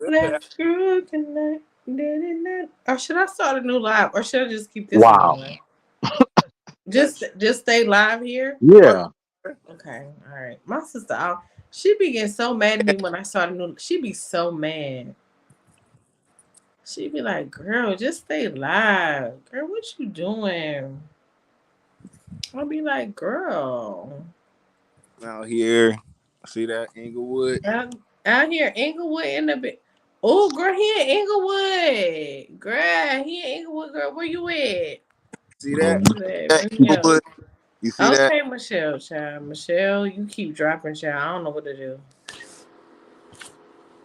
Let's go tonight. Or should I start a new live, or should I just keep this Wow. one? Just stay live here. Yeah. Okay, all right. My sister, she be getting so mad at me when I start a new. She be so mad. She be like, "Girl, just stay live. Girl, what you doing?" I'll be like, "Girl, Out here, see that Inglewood? out here, Inglewood in the bit. Oh, girl, he in Inglewood. Girl, he in Inglewood. Girl, where you at? See that? That Inglewood. You see that? Okay, Michelle, child. Michelle, you keep dropping, child. I don't know what to do.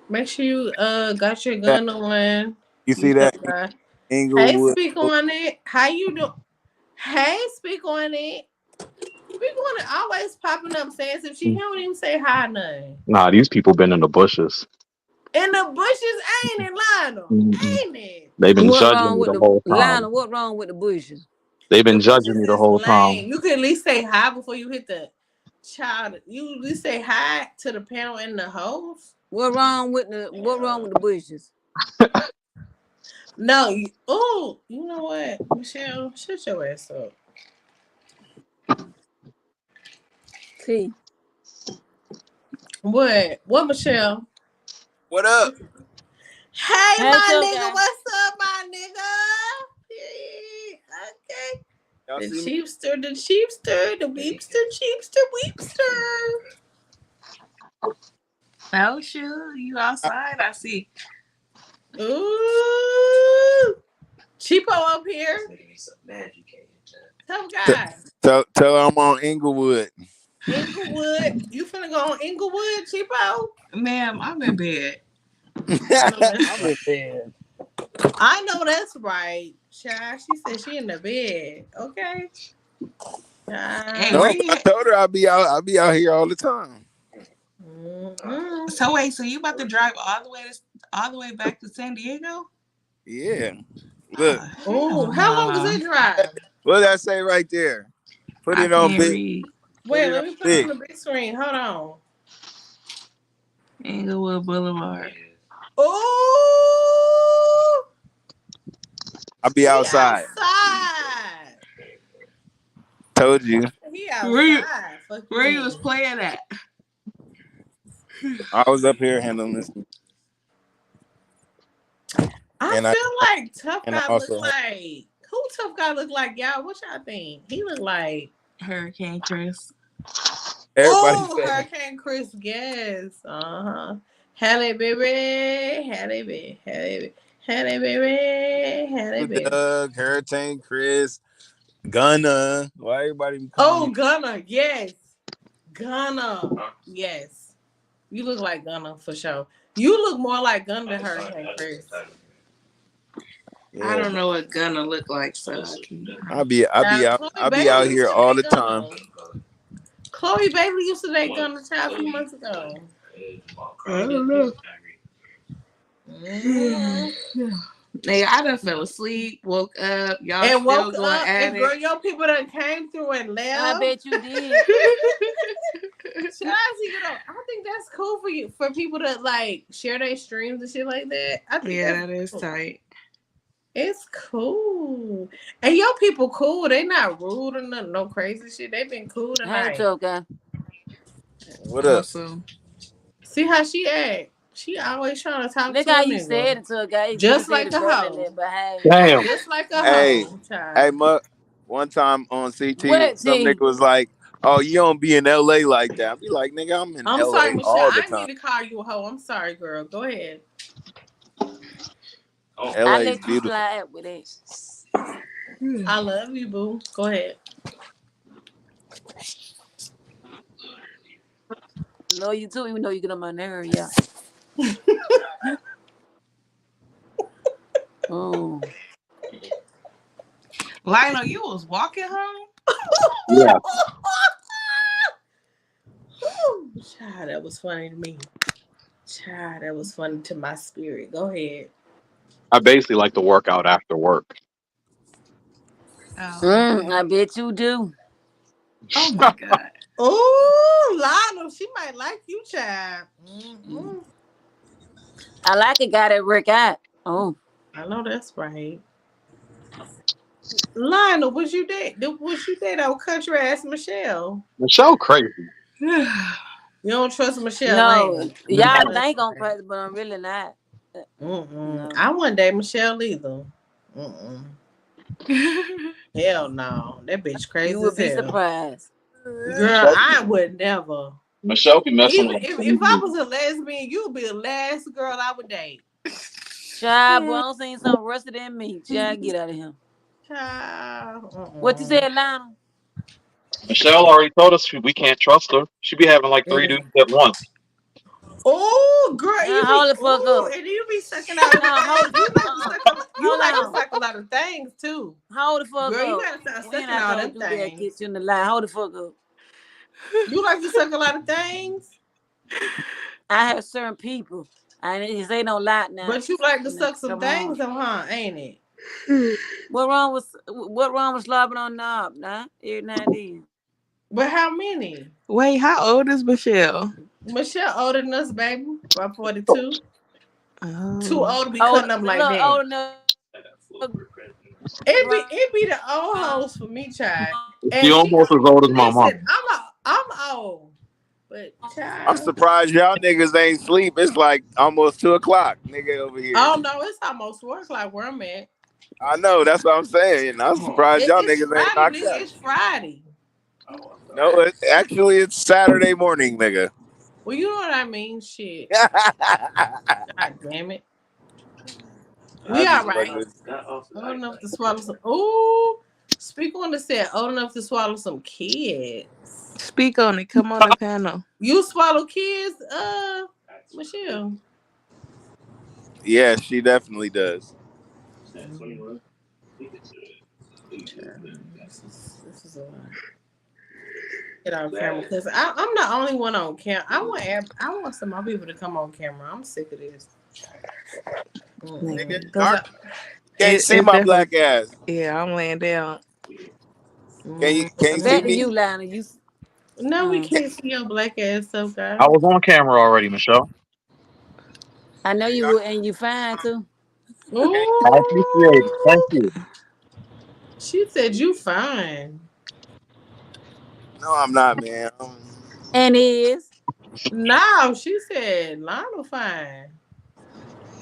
Make sure you got your gun on. You see that? Inglewood. Hey, speak on it. How you doing? Hey, speak on it. Speak on it. Always popping up saying if she don't even say hi, nothing. Nah, these people been in the bushes. In the bushes, ain't it, Lionel? Ain't it? They've been judging me the whole time. Lionel, what wrong with the bushes? They've been judging me the whole time. You could at least say hi before you hit the child. You at least say hi to the panel and the host. What wrong with the bushes? No, you know what, Michelle? Shut your ass up. See. What, Michelle? What up? Hey, my nigga, what's up, my nigga? Okay. The Chiefster, the Weepster, Weepster. Oh, sure. You outside, I see. Ooh. Cheapo up here. Tough guy. Tell her I'm on Inglewood. Inglewood. You finna go on Inglewood, Cheapo? Ma'am, I'm in bed. I'm in bed. I know that's right, child. She said she in the bed. Okay. No, I told her I'll be out here all the time. Mm-hmm. So wait, so you about to drive all the way back to San Diego? Yeah. Look. Oh, how long does it drive? What did I say right there? Put it on big. Wait, let me put it on the big screen. Hold on. Inglewood Boulevard. Oh, I'll be outside. Told you. He outside. Where you was playing at? I was up here handling this. I feel like Tough Guy look like who Tough Guy look like, y'all? What y'all think? He look like Hurricane Chris. Hurricane Chris, yes. Halle baby. Doug, Hurricane Chris, Gunna. Why everybody be calling Gunna, yes. Gunna, yes. You look like Gunna for sure. You look more like Gunna than Hurricane Chris. Yeah. I don't know what Gunna look like, so I'll be out here all the time. Chloe Bailey used to date Gunna a few months ago. I don't know. Nigga, I done fell asleep, woke up, y'all and still going at it. Girl, your people done came through and left. I bet you did. I think that's cool for people to like share their streams and shit like that. I think that is cool. Tight. It's cool. And your people cool. They not rude or nothing, no crazy shit. They been cool tonight. Hey, okay. What up? Awesome. See how she act. She always trying to talk Look to how a you said it to a guy. Just like a hoe. Damn. Just like a hoe. child. Hey, Muck. One time on CT, some nigga was like, Oh, you don't be in LA like that. I be like, nigga, I'm in I'm LA sorry, Michelle. all the I didn't time. mean to call you a hoe. I'm sorry, girl. Go ahead. I LA is let you beautiful. slide with it. I love you, boo. Go ahead. Love you too, even though you get on my nerve, yeah. Oh. Lionel, you was walking home? Yeah. Child, that was funny to me. Child, that was funny to my spirit. Go ahead. I basically like to work out after work. Oh, okay. I bet you do. Oh my God. Oh, Lionel, she might like you, child. Mm-mm. I like a guy that work out. Oh. I know that's right. Lionel, was you date old country ass Michelle? Michelle crazy. You don't trust Michelle, No, ain't y'all think I'm crazy, but I'm really not. no. I wouldn't date Michelle either. Hell no. That bitch crazy You would as be hell. surprised. Girl, I would never. Michelle be messing Even if I was a lesbian, you'd be the last girl I would date. Child, boy, I'm seeing something rusted than me. Child, get out of here. Child. What you said, Lionel? Michelle already told us we can't trust her. She be having like 3 dudes at once. Oh, girl, hold the fuck up. And you be sucking out. You like to suck a lot of things too. Hold the fuck girl, up. You gotta start sucking I all don't them do that, things. get you in the line. Hold the fuck up. You like to suck a lot of things? I have certain people. I didn't say no lie now. But you like to suck some Come things, on. Ain't it? What wrong with slobbing on knob, nah? Every now and then. But how many? Wait, how old is Michelle? Michelle older than us, baby. By 42. Oh. Too old to be cutting up like that. Old enough. It be the old hoes for me, child. And She almost as old as my mom. I'm old. But child. I'm surprised y'all niggas ain't sleep. It's like almost 2:00, nigga, over here. Oh no, it's almost 4:00 where I'm at. I know, that's what I'm saying. I'm surprised y'all niggas ain't knocked out. It's Friday. No, it's Saturday morning, nigga. Well, you know what I mean, shit. God damn it. We all right. Old enough to swallow some. Ooh, speak on the set. Old enough to swallow some kids. Speak on it. Come on the panel. You swallow kids, Michelle? Yeah, she definitely does. This is a lot. Get on camera because I'm the only one on camera. I want some more people to come on camera. I'm sick of this. Can't see my black ass. Yeah, I'm laying down. Can you see me? You, Lionel. No, we can't see your black ass, so guys. I was on camera already, Michelle. I know you would, and you fine too. I appreciate it. Thank you. She said you fine. No, I'm not, man. And is. No, she said Lionel fine.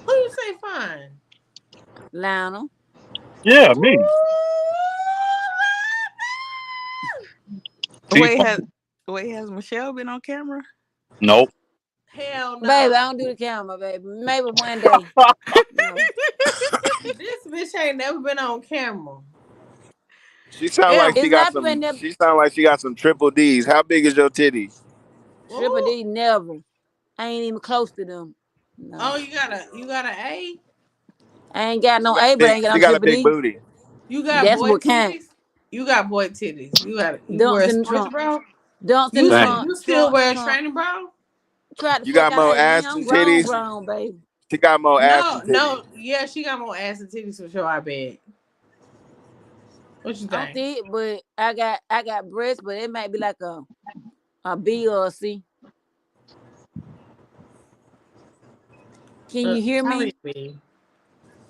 Who you say fine? Lionel. Yeah, me. Wait, has Michelle been on camera? Nope. Hell no. Baby, I don't do the camera, baby. Maybe one day. No. This bitch ain't never been on camera. She sound like she got some. She sound like she got some triple D's. How big is your titties? Triple D never. I ain't even close to them. No. Oh, you got a A? I ain't got no A, but I ain't got no triple D. She got a big booty. You got That's boy what titties? counts. You got boy titties. You wear Dunks in the sports trunk. bra? Dunks in the trunk. You still wear a training bra? You got more ass and titties? Grown, baby. She got more ass and titties. No, yeah, she got more ass and titties for sure, I bet. What you I think? did, but I got breasts, but it might be like a B or a C. Can you hear me?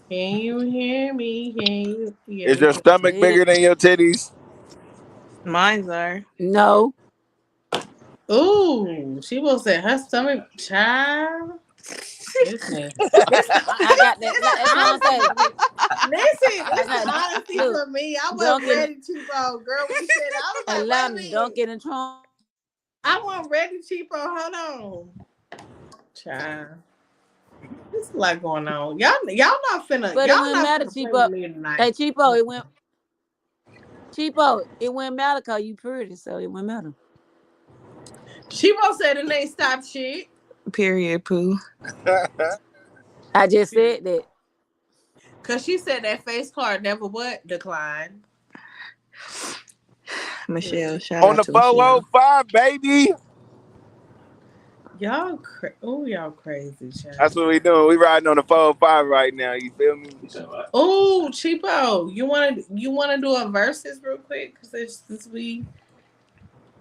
Can you hear me? Is your stomach bigger than your titties? Mine's are. No. Ooh, she will say her stomach, child. Listen. I got that. That's what I'm saying. Listen, I this is got honesty look. for me. I Don't wasn't get ready, cheapo. Girl, when you said that, I was like, Atlanta. wait a Don't minute. get in trouble. I wasn't ready, cheapo. Hold on. Child. There's a lot going on. Y'all not finna. But it Y'all wouldn't not matter, finna play Cheapo. with me tonight. Hey, Cheapo, it wouldn't matter because you pretty, so it wouldn't matter. Cheapo said it ain't stop shit. Period, Pooh. I just said that. Cause she said that face card never what declined. Michelle, shout On out the to Michelle. 405, baby. Y'all crazy, child. That's what we doing. We riding on the 405 right now. You feel me? Oh, cheapo. You wanna do a verses real quick? Cause it's this we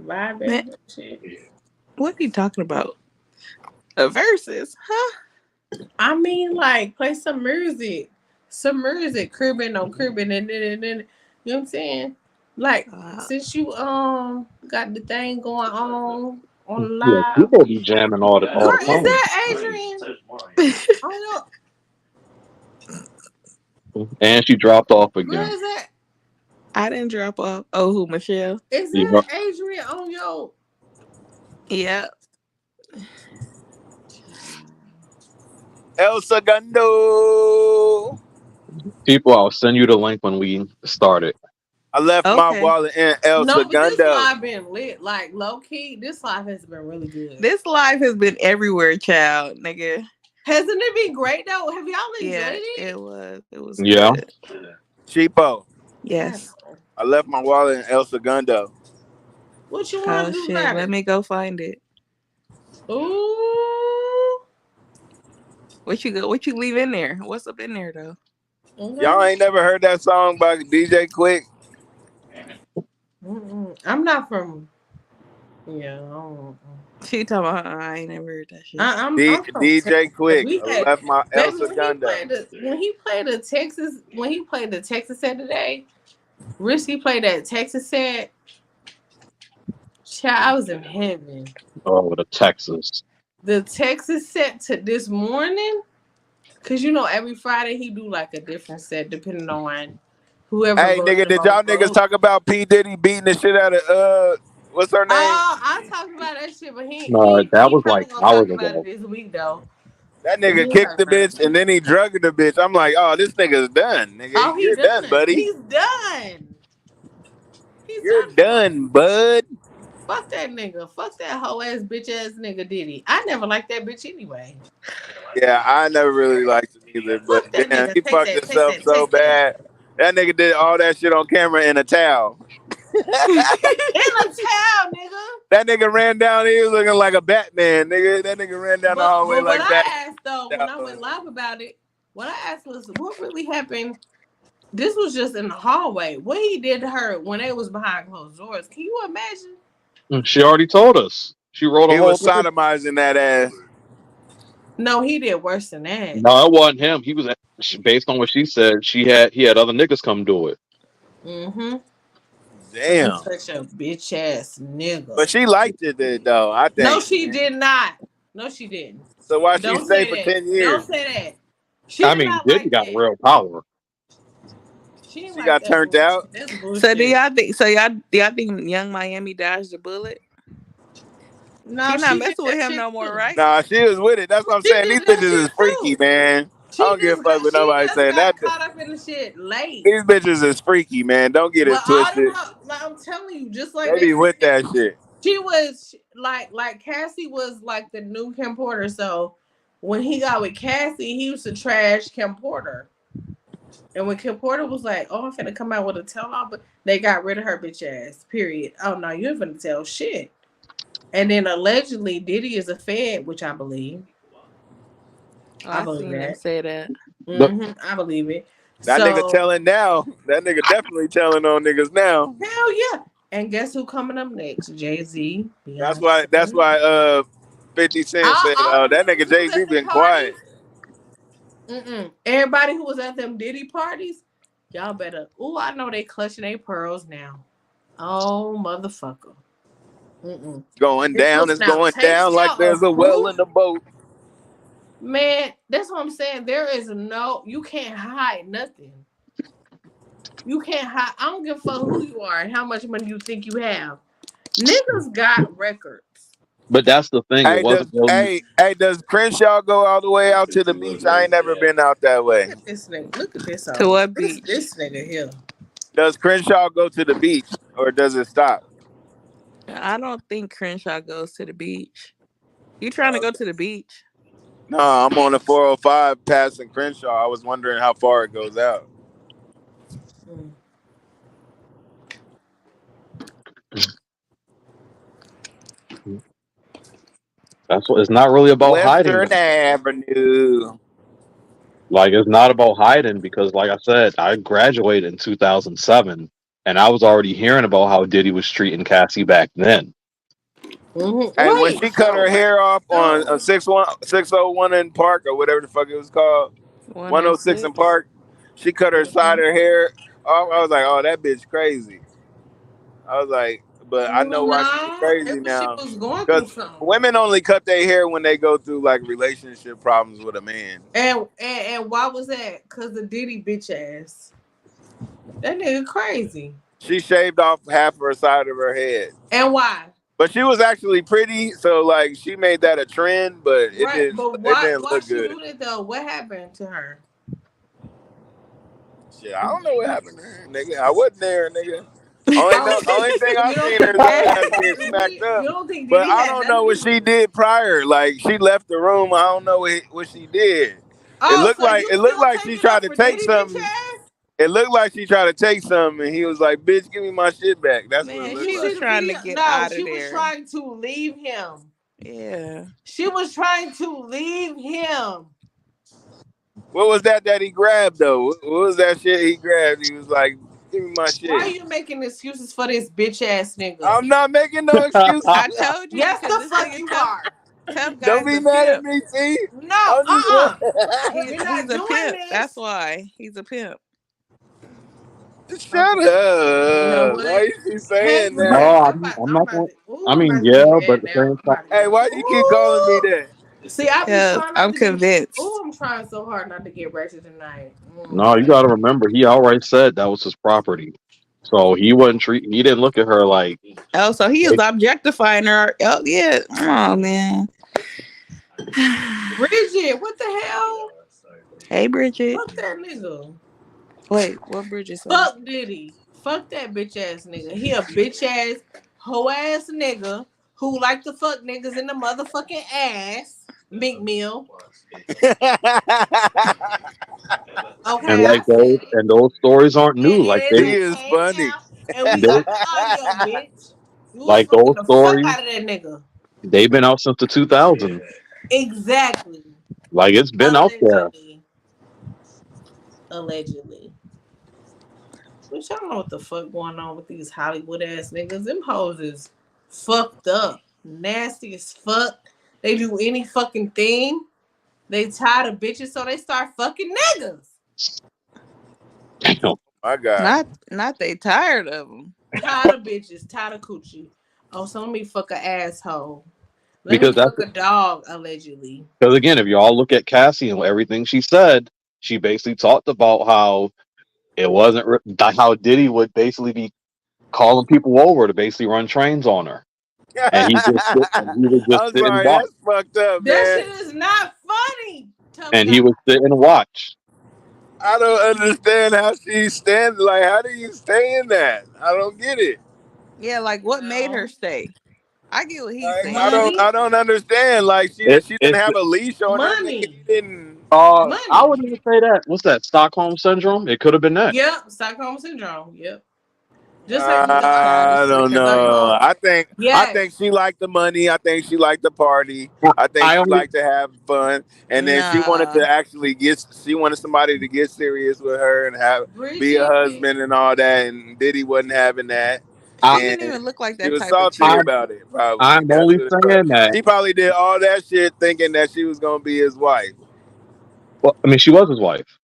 vibing and shit. What are you talking about? Verses, huh? I mean, like play some music, cribbing on cribbing, and then you know what I'm saying? Like since you got the thing going on Yeah, live. people be jamming all the Girl, time. is that Adrian? Oh no, And she dropped off where again. is that? I didn't drop off. Oh, who, Michelle? Is Yeah. that Adrian on your? Yeah. El Segundo. People, I'll send you the link when we started. I left my Okay. wallet in El No, but this Segundo. live been lit. Like low key, this live has been really good. This live has been everywhere, child, nigga. Hasn't it been great though? Have y'all enjoyed Yeah, it? it was. It was Yeah. good. Cheapo. Yes. I left my wallet in El Segundo. What you Oh want to do shit. about Let it? me go find it. Ooh. What you leave in there? What's up in there though? Okay. Y'all ain't never heard that song by DJ Quick? I'm not from. Yeah. I don't- She talking about I ain't never heard that shit. I'm from DJ Texas. Quick. We I had, left my El baby, when Segundo. he played the Texas set today, Risky played that Texas set. Child, I was in heaven. Oh, the Texas. The Texas set to this morning, cause you know every Friday he do like a different set depending on whoever. Hey, voted nigga, the did y'all most niggas votes. talk about P. Diddy beating the shit out of, what's her name? Oh, I talked about that shit, but he That was probably like gonna hours talk about ago. it this week though. That He nigga ain't kicked the talking about bitch it. and then he drugged the bitch. I'm like, oh, this nigga's done. Nigga, Oh, you're done, buddy. He's done. He's You're done. done, bud. Fuck that nigga. Fuck that hoe ass bitch ass nigga Diddy. I never liked that bitch anyway. Yeah, I never really liked him either, but Fuck that damn, nigga. he Take fucked that, himself take that, so take that. bad. That nigga did all that shit on camera in a towel. In a towel, nigga. That nigga ran down, he was looking like a Batman, nigga. That nigga ran down the hallway But like what that. I asked though, when I went live about it, what I asked was what really happened. This was just in the hallway. What he did to her when they was behind closed doors. Can you imagine? She already told us. She wrote a He whole was thing. sodomizing that ass. No, he did worse than that. No, it wasn't him. He was, based on what she said, he had other niggas come do it. Mm-hmm. Damn. He's such a bitch ass nigga. But she liked it though, I think. No, she did not. No, she didn't. So why she Don't stay say for that. 10 years? Don't say that. She I did mean, not Diddy like got that. real power. She She got turned bullshit. out. That's bullshit. So do y'all think Young Miami dodged the bullet? No, She not did messing with that him shit no more, too. right? Nah, she was with it. That's what I'm She saying. These did that bitches is shit freaky, too. man. I don't give a fuck what nobody saying. Got caught up in the shit late. These bitches is freaky, man. Don't get it But all twisted. them, like I'm telling you, just like They be with that shit. She was like Cassie was like the new Kim Porter. So when he got with Cassie, he used to trash Kim Porter. And when Kim Porter was like, "Oh, I'm finna come out with a tell-all," but they got rid of her bitch ass. Period. Oh no, you ain't finna tell shit. And then allegedly Diddy is a Fed, which I believe. I believe seen them say that. Mm-hmm, I believe it. That nigga telling now. That nigga definitely telling on niggas now. Hell yeah. And guess who coming up next? Jay-Z. That's why 50 Cent said, that nigga Jay-Z been quiet. Everybody who was at them Diddy parties, y'all better. Oh, I know they clutching their pearls now. Oh, motherfucker. Going down, it's going down like there's a well in the boat. Man, that's what I'm saying. There is you can't hide nothing. You can't hide. I don't give a fuck who you are and how much money you think you have. Niggas got records. But that's the thing. It wasn't really. Does Crenshaw go all the way out to the beach? I ain't never been out that way. Look at this nigga. Look at this. To what beach? This nigga here. Does Crenshaw go to the beach or does it stop? I don't think Crenshaw goes to the beach. You trying to go to the beach? No, I'm on the 405 passing Crenshaw. I was wondering how far it goes out. That's what. It's not really about Western hiding. Avenue. Like, it's not about hiding because, like I said, I graduated in 2007, and I was already hearing about how Diddy was treating Cassie back then. Mm-hmm. And when she cut her hair off on 601 in Park or whatever the fuck it was called, 106 in Park, she cut her side of her hair off. I was like, oh, that bitch crazy. I was like, but I know why she's crazy now. Because women only cut their hair when they go through like relationship problems with a man. And why was that? Because the Diddy bitch ass. That nigga crazy. She shaved off half of her side of her head. And why? But she was actually pretty, so like she made that a trend, but it didn't look good. She do that though? What happened to her? Shit, I don't know what happened to her, nigga. I wasn't there, nigga. Only thing I seen her is getting smacked up. But I don't know what she did prior. Like she left the room. I don't know what she did. It looked like she tried to take something. It looked like she tried to take something, and he was like, "Bitch, give me my shit back." That's what it looked she like. was trying to get out of there. She was trying to leave him. Yeah. She was trying to leave him. What was that he grabbed though? What was that shit he grabbed? He was like, "Give me my shit." Why are you making excuses for this bitch ass nigga? I'm not making no excuses. I told you. Yes, the fuck you are. Don't be mad at me, T. No, He's a pimp. That's why he's a pimp. Shut up. Why you keep saying that? No, I'm not going to. I mean, yeah, but at the same time. Hey, why do you keep calling me that? See, I'm convinced. I'm trying so hard not to get ratchet tonight. No, you got to remember, he outright said that was his property. So he didn't look at her like. Oh, so he is objectifying her. Oh, yeah. Oh, man. Bridget, what the hell? Hey, Bridget. Fuck that nigga. Wait, what Bridget said? Fuck Diddy. Fuck that bitch ass nigga. He a bitch ass, hoe ass nigga who like to fuck niggas in the motherfucking ass. Meek Mill. Okay, and those stories aren't new. Like he is funny. And we got the audio, bitch. Like those stories. Fuck out of that nigga. They've been out since the 2000s. Exactly. Like it's been out there. Allegedly. But y'all know what the fuck going on with these Hollywood ass niggas. Them hoes is fucked up. Nasty as fuck. They do any fucking thing. They tired of bitches, so they start fucking niggas. Damn. My God. Not they tired of them. Tired of bitches, tired of coochie. Oh, so let me fuck an asshole. Because that's a dog, allegedly. Because again, if y'all look at Cassie and everything she said, she basically talked about how it wasn't how Diddy would basically be calling people over to basically run trains on her. And he would just sit and watch. That's fucked up, man. That shit is not funny. And he would sit and watch. I don't understand how she stands. Like, how do you stay in that? I don't get it. Yeah, like what made her stay? I get what he's saying. I don't understand. Like she didn't have a leash on her. I wouldn't even say that. What's that? Stockholm syndrome? It could have been that. Yep, Stockholm syndrome. Yep. Just like I don't know. I think she liked the money. I think she liked the party. I think she liked to have fun. And then she wanted to actually she wanted somebody to get serious with her and be a husband and all that. And Diddy wasn't having that. She didn't even look like that. She was type salty of about it. Probably. I'm only saying that. She probably did all that shit thinking that she was gonna be his wife. Well, I mean, she was his wife.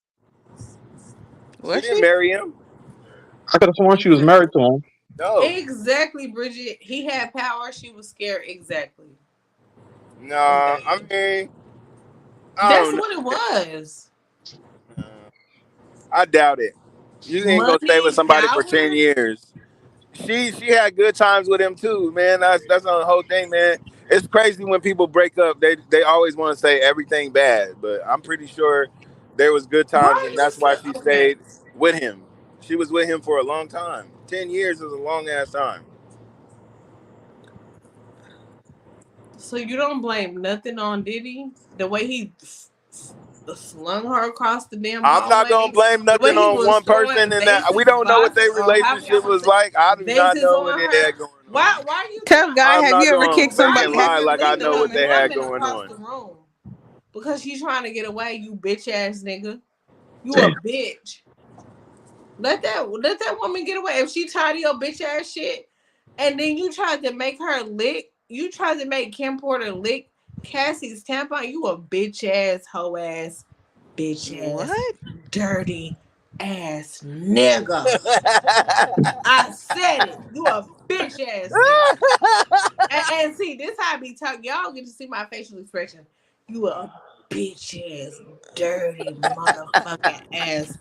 She didn't marry him. I could have sworn she was married to him. No. Exactly, Bridget. He had power. She was scared. Exactly. No, I That's what it was. I doubt it. You ain't gonna stay with somebody for 10 years. She had good times with him too, man. That's the whole thing, man. It's crazy when people break up. They always want to say everything bad, but I'm pretty sure there was good times, and that's why she stayed with him. She was with him for a long time. 10 years is a long ass time. So you don't blame nothing on Diddy? The way he slung her across the damn hallway? I'm not gonna blame nothing on one person, and that we don't know what their relationship was like. I do not know what they had going on. Why are you Tough guy? Have you ever kicked somebody? Lie like I know what they had going on. Because she's trying to get away, you bitch ass nigga. You a bitch. Let that woman get away. If she tired of your bitch ass shit, and then you tried to make her lick, you tried to make Kim Porter lick Cassie's tampon, you a bitch ass, hoe ass, bitch ass, what? Dirty ass nigga. I said it. You a bitch ass nigga. and see, this how I be talking. Y'all get to see my facial expression. You a bitch ass, dirty motherfucking ass,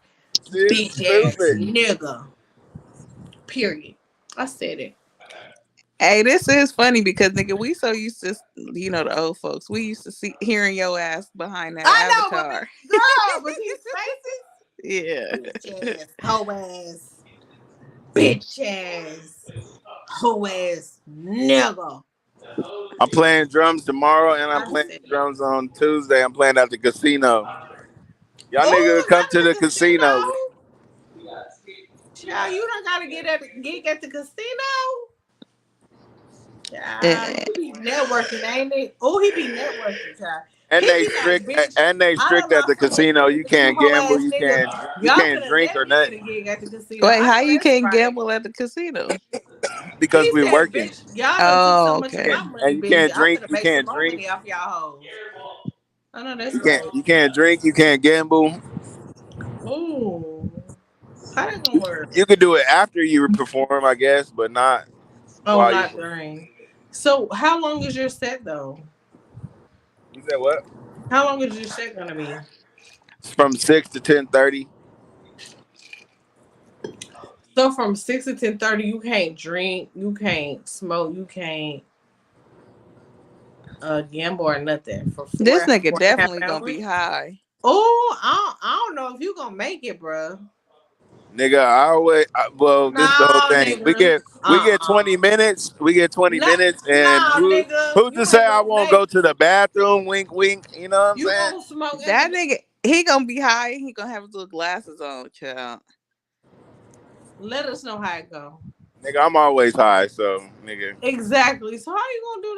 bitch ass nigga. Period. I said it. Hey, this is funny because nigga, we so used to, the old folks. We used to see hearing your ass behind that avatar. But these faces, yeah, bitch ass, hoe ass, bitch ass, hoe ass, nigga. I'm playing drums tomorrow, and I'm playing drums on Tuesday. I'm playing at the casino. Y'all niggas come to the casino. Child, you don't gotta get at the gig at the casino. He be networking, ain't it? Oh, he be networking, child. And they strict at the casino. You can't gamble. You can't drink or nothing. Wait, how you can't gamble at the casino? Because we're working. Oh, okay. And you can't drink. You can't drink. I know that's You can't drink. You can't gamble. Ooh, how that gonna work? You could do it after you perform, I guess, but not. Oh, not during. So, how long is your set though? You said what? How long is your set gonna be? It's from 6 to 10:30. So from 6 to 10:30, you can't drink, you can't smoke, you can't gamble or nothing. For this nigga definitely gonna be high. Oh, I don't know if you gonna make it, bro. Nigga, this is the whole thing. Nigga. We get 20 minutes. We get 20 minutes, and who's to say I won't go to the bathroom? Wink, wink. You know what I'm saying? Smoke that nigga, he gonna be high. He gonna have his little glasses on, child. Let us know how it go. Nigga, I'm always high, so nigga. Exactly. So how you gonna do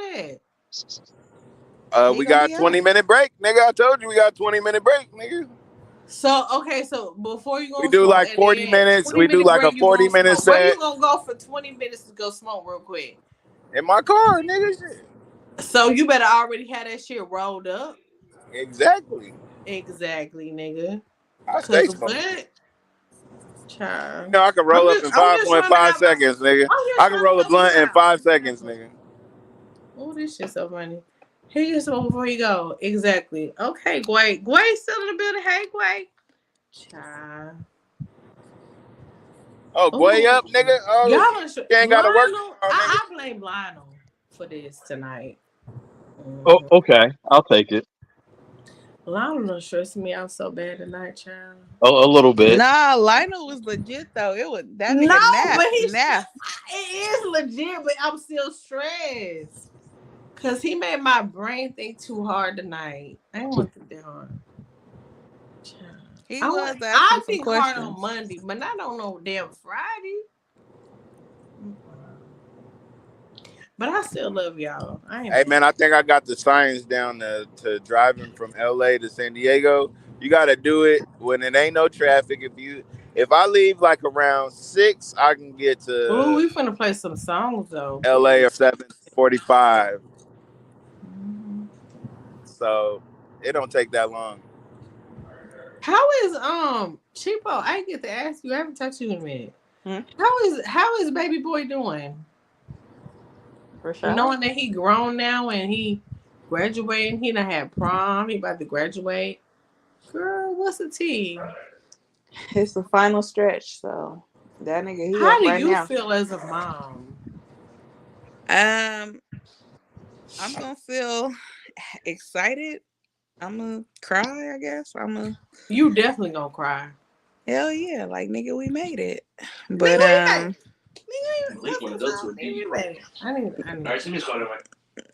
that? We got 20-minute break, nigga. I told you we got 20-minute break, nigga. So okay, so before you go, we do like 40 minutes. We do like a 40-minute set. Where you gonna go for 20 minutes to go smoke real quick? In my car, nigga. Shit. So you better already have that shit rolled up. Exactly, nigga. I stay smoking. Child. You know, I can roll up in 5.5 seconds, nigga. I can roll a blunt in 5 seconds, nigga. Oh, this shit's so funny. Here you smoke before you go. Exactly. Okay, Gway. Gway still in the building. Hey, Gway. Child. Oh, Gway up, nigga. Oh, y'all you ain't got to work. I blame Lionel for this tonight. Oh, okay. I'll take it. Lionel done stressed me out so bad tonight, child. Oh, a little bit. Nah, Lionel was legit though. It was that nigga nap. It is legit, but I'm still stressed. Cause he made my brain think too hard tonight. I didn't want to think hard. I think hard on Monday, but not on no damn Friday. But I still love y'all. Hey man, I think I got the science down to driving from LA to San Diego. You got to do it when it ain't no traffic. If I leave like around 6, I can get to. Oh, we finna play some songs though. LA or 7:45. So it don't take that long. How is Cheapo? I didn't get to ask you. I haven't talked to you in a minute. How is baby boy doing? For sure. Knowing that he grown now and he graduating. He done had prom. He about to graduate. Girl, what's the tea? It's the final stretch, so that nigga he How up do right you now. feel as a mom? I'm gonna feel excited. I'm gonna cry, I guess. You definitely gonna cry. Hell yeah, like nigga, we made it. But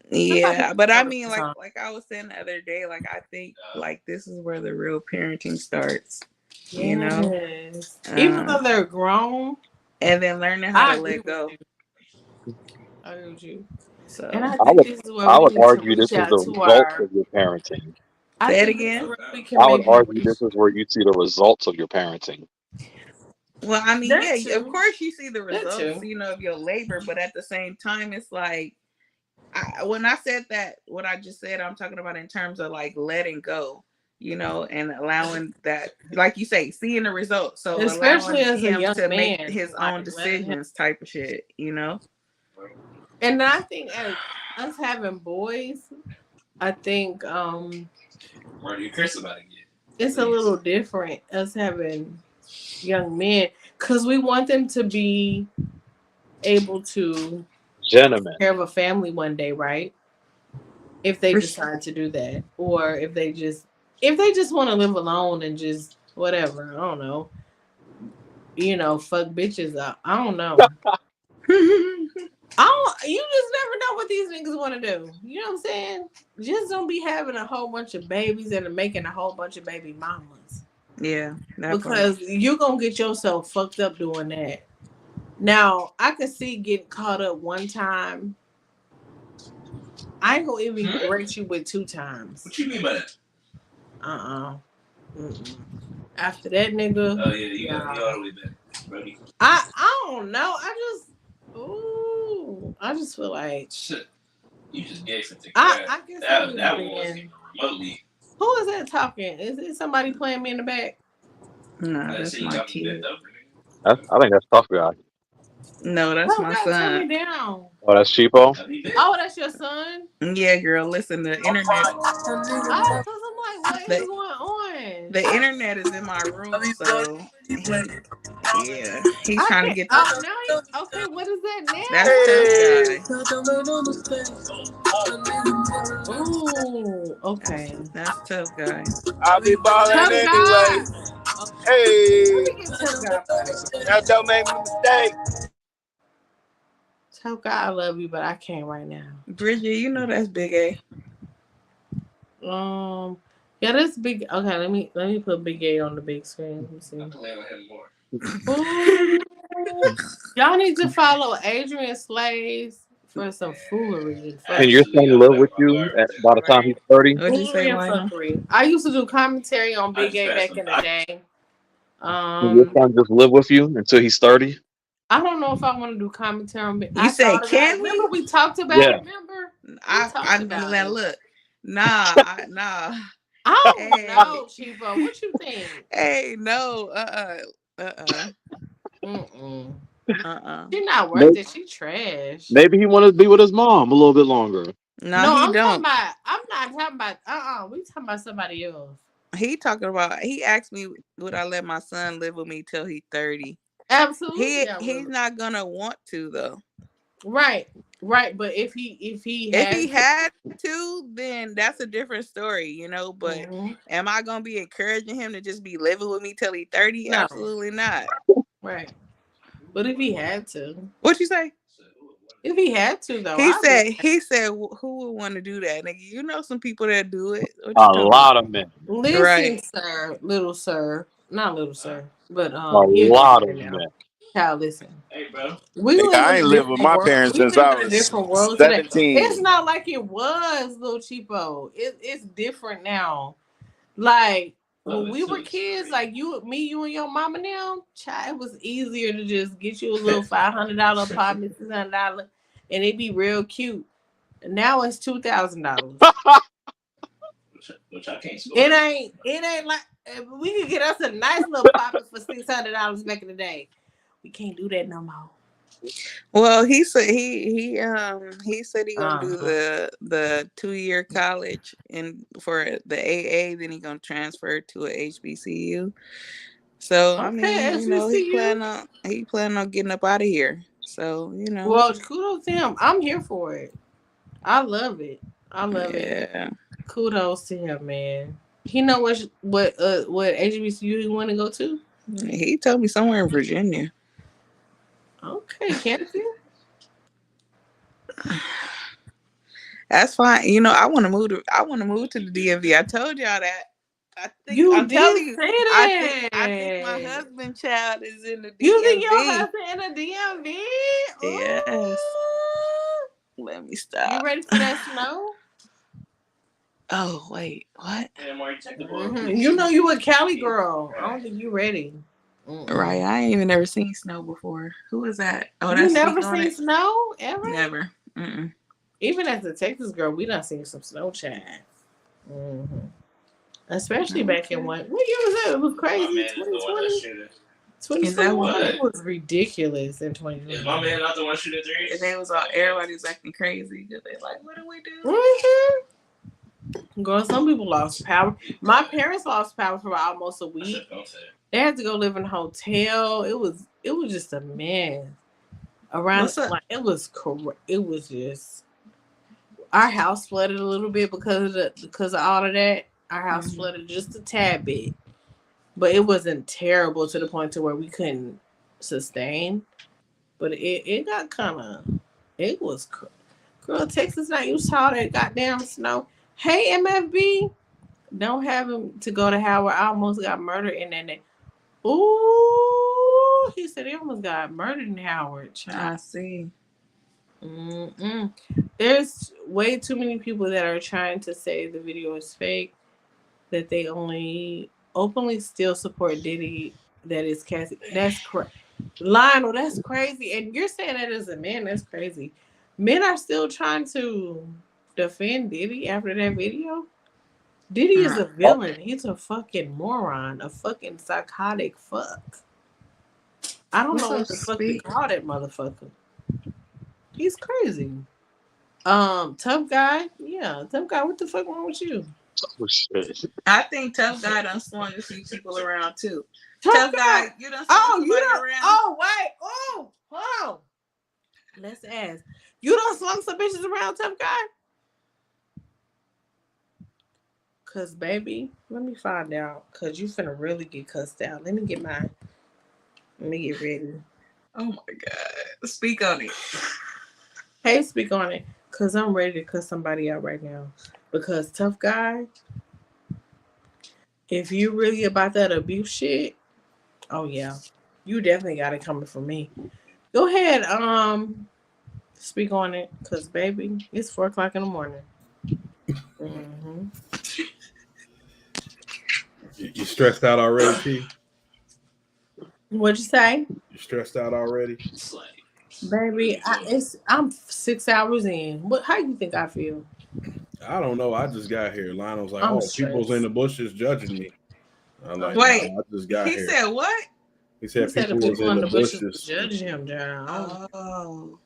yeah, but I mean, like I was saying the other day, like I think like this is where the real parenting starts. Yes. You know, even though they're grown, and then learning how to let go. I agree with you. So, and I think this is where we need argue to this reach is out the to results our. of your parenting. Say it again. I would argue this is where you see the results of your parenting. Well, I mean, That yeah, too. of course you see the results, too. you know, of your labor, but at the same time, it's like, when I said that, what I just said, I'm talking about in terms of like letting go, you know, and allowing that, like you say, seeing the results. So especially allowing as a him young to man, make his like, own decisions, type of shit, you know. And I think as us having boys, I think Why do you curse about it yet? It's a little different us having young men because we want them to be able to take care of a family one day, right? If they decide to do that, or if they just want to live alone and just whatever, I don't know, you know, fuck bitches up. I don't know. You just never know what these niggas want to do. You know what I'm saying? Just don't be having a whole bunch of babies and making a whole bunch of baby mamas. Yeah, because you're gonna get yourself fucked up doing that. Now, I could see getting caught up one time. I ain't gonna even correct you with 2 times. What you mean by that? After that, nigga. Oh yeah, you got all the way back, buddy. I don't know. I just feel like shit. You just gave something. I guess that wasn't even remotely. Who is that talking? Is it somebody playing me in the back? No, that's my kid. I think that's Tough Guy. No, that's my son. Turn me down. Oh, that's Cheapo? Oh, that's your son? Yeah, girl. Listen, the internet. Because I'm like, what is going on? The internet is in my room, so he's trying to get. Okay, what is that now? That's Tough Guy. Ooh, okay. That's Tough Guy. I'll be balling anyway. Hey, that don't make me mistake. Tough Guy, I love you, but I can't right now. Bridget, you know that's Big A. Yeah, that's big. Okay, let me put Big A on the big screen. Let me see. Y'all need to follow Adrian Slaves for some foolery. And your son live with you by the time he's 30? What'd you say, I used to do commentary on Big A back in the day. Your son just live with you until he's 30? I don't know if I want to do commentary on Big A. You say, can we? Remember we talked about it, remember? I'm gonna let look. Nah. I don't know, Cheapo. What you think? Hey, no. She's not worth it. She trash. Maybe he wanted to be with his mom a little bit longer. No, he don't. I'm not talking about. We talking about somebody else. He asked me, would I let my son live with me till he's 30? Absolutely. He's not gonna want to though. Right. But if he had to, then that's a different story, you know. But am I gonna be encouraging him to just be living with me till he's 30? No. Absolutely not. Right. But if he had to, what'd you say? If he had to, though, he said, who would want to do that, nigga? You know some people that do it. A lot of men. Listen, sir, little sir, not little sir, but a lot of men. Child, listen. Hey, bro. I ain't lived with my parents since I was 17. It's not like it was, little Cheapo. It's different now. Like when we were kids, like you and your mama now, child, it was easier to just get you a little $500 apartment, $600, and it'd be real cute. And now it's $2,000. Which I can't score. It ain't like we could get us a nice little apartment for $600 back in the day. We can't do that no more. Well, he said he gonna do the 2-year college and for the AA, then he gonna transfer to a HBCU. So I mean, you know, he plan on getting up out of here. So you know. Well, kudos to him. I'm here for it. I love it. I love it. Kudos to him, man. He know what HBCU he want to go to. He told me somewhere in Virginia. Okay, Kansas. That's fine. You know, I want to move to the DMV. I told y'all that. I think I'm telling you. I think my husband child is in the DMV. You think your husband in the DMV? Yes. Let me stop. You ready for that snow? Oh wait, what? You know you a Cali girl. I don't think you ready. Right, I ain't even never seen snow before. Who is that? Oh, you never seen snow ever? Never. Mm-mm. Even as a Texas girl, we done seen some snow, child. Especially back in what year was that? It was crazy. 2020. 2021. It was ridiculous in 2020. Is my man not the one shooting threes? And they was all everybody's acting crazy because they like, what do we do? Girl, some people lost power. My parents lost power for almost a week. They had to go live in a hotel. It was just a mess. It was just our house flooded a little bit because of all of that. Our house flooded just a tad bit, but it wasn't terrible to the point to where we couldn't sustain. But it got it was, girl, Texas not used to all that goddamn snow. Hey, MFB, don't have him to go to Howard. I almost got murdered in that. Ooh, he said he almost got murdered in Howard. Child. I see. There's way too many people that are trying to say the video is fake, that they only openly still support Diddy. That is Cassie. That's crazy. Lionel, that's crazy. And you're saying that as a man, that's crazy. Men are still trying to defend Diddy after that video. Diddy is a villain. He's a fucking moron. A fucking psychotic fuck. I don't know what the fuck to call that motherfucker. He's crazy. Tough guy. Yeah, tough guy. What the fuck wrong with you? Oh, shit. I think tough guy done swung a few people around too. Tough guy, you done swung somebody around. Oh, wait. Oh, hold on. Let's ask. You done swung some bitches around, tough guy? Cause baby, let me find out. Cause you finna really get cussed out. Let me get ready. Oh my God. Speak on it. Hey, speak on it. Cause I'm ready to cuss somebody out right now. Because tough guy, if you really about that abuse shit, oh yeah, you definitely got it coming from me. Go ahead, speak on it. Cause baby, it's 4:00 in the morning. You stressed out already, T? What'd you say? You stressed out already? Baby, I'm 6 hours in. How you think I feel? I don't know. I just got here. Lionel's like, I'm people's in the bushes judging me. I'm like, wait, no, I just got here. He said what? He said people was in the bushes judge him down. Oh.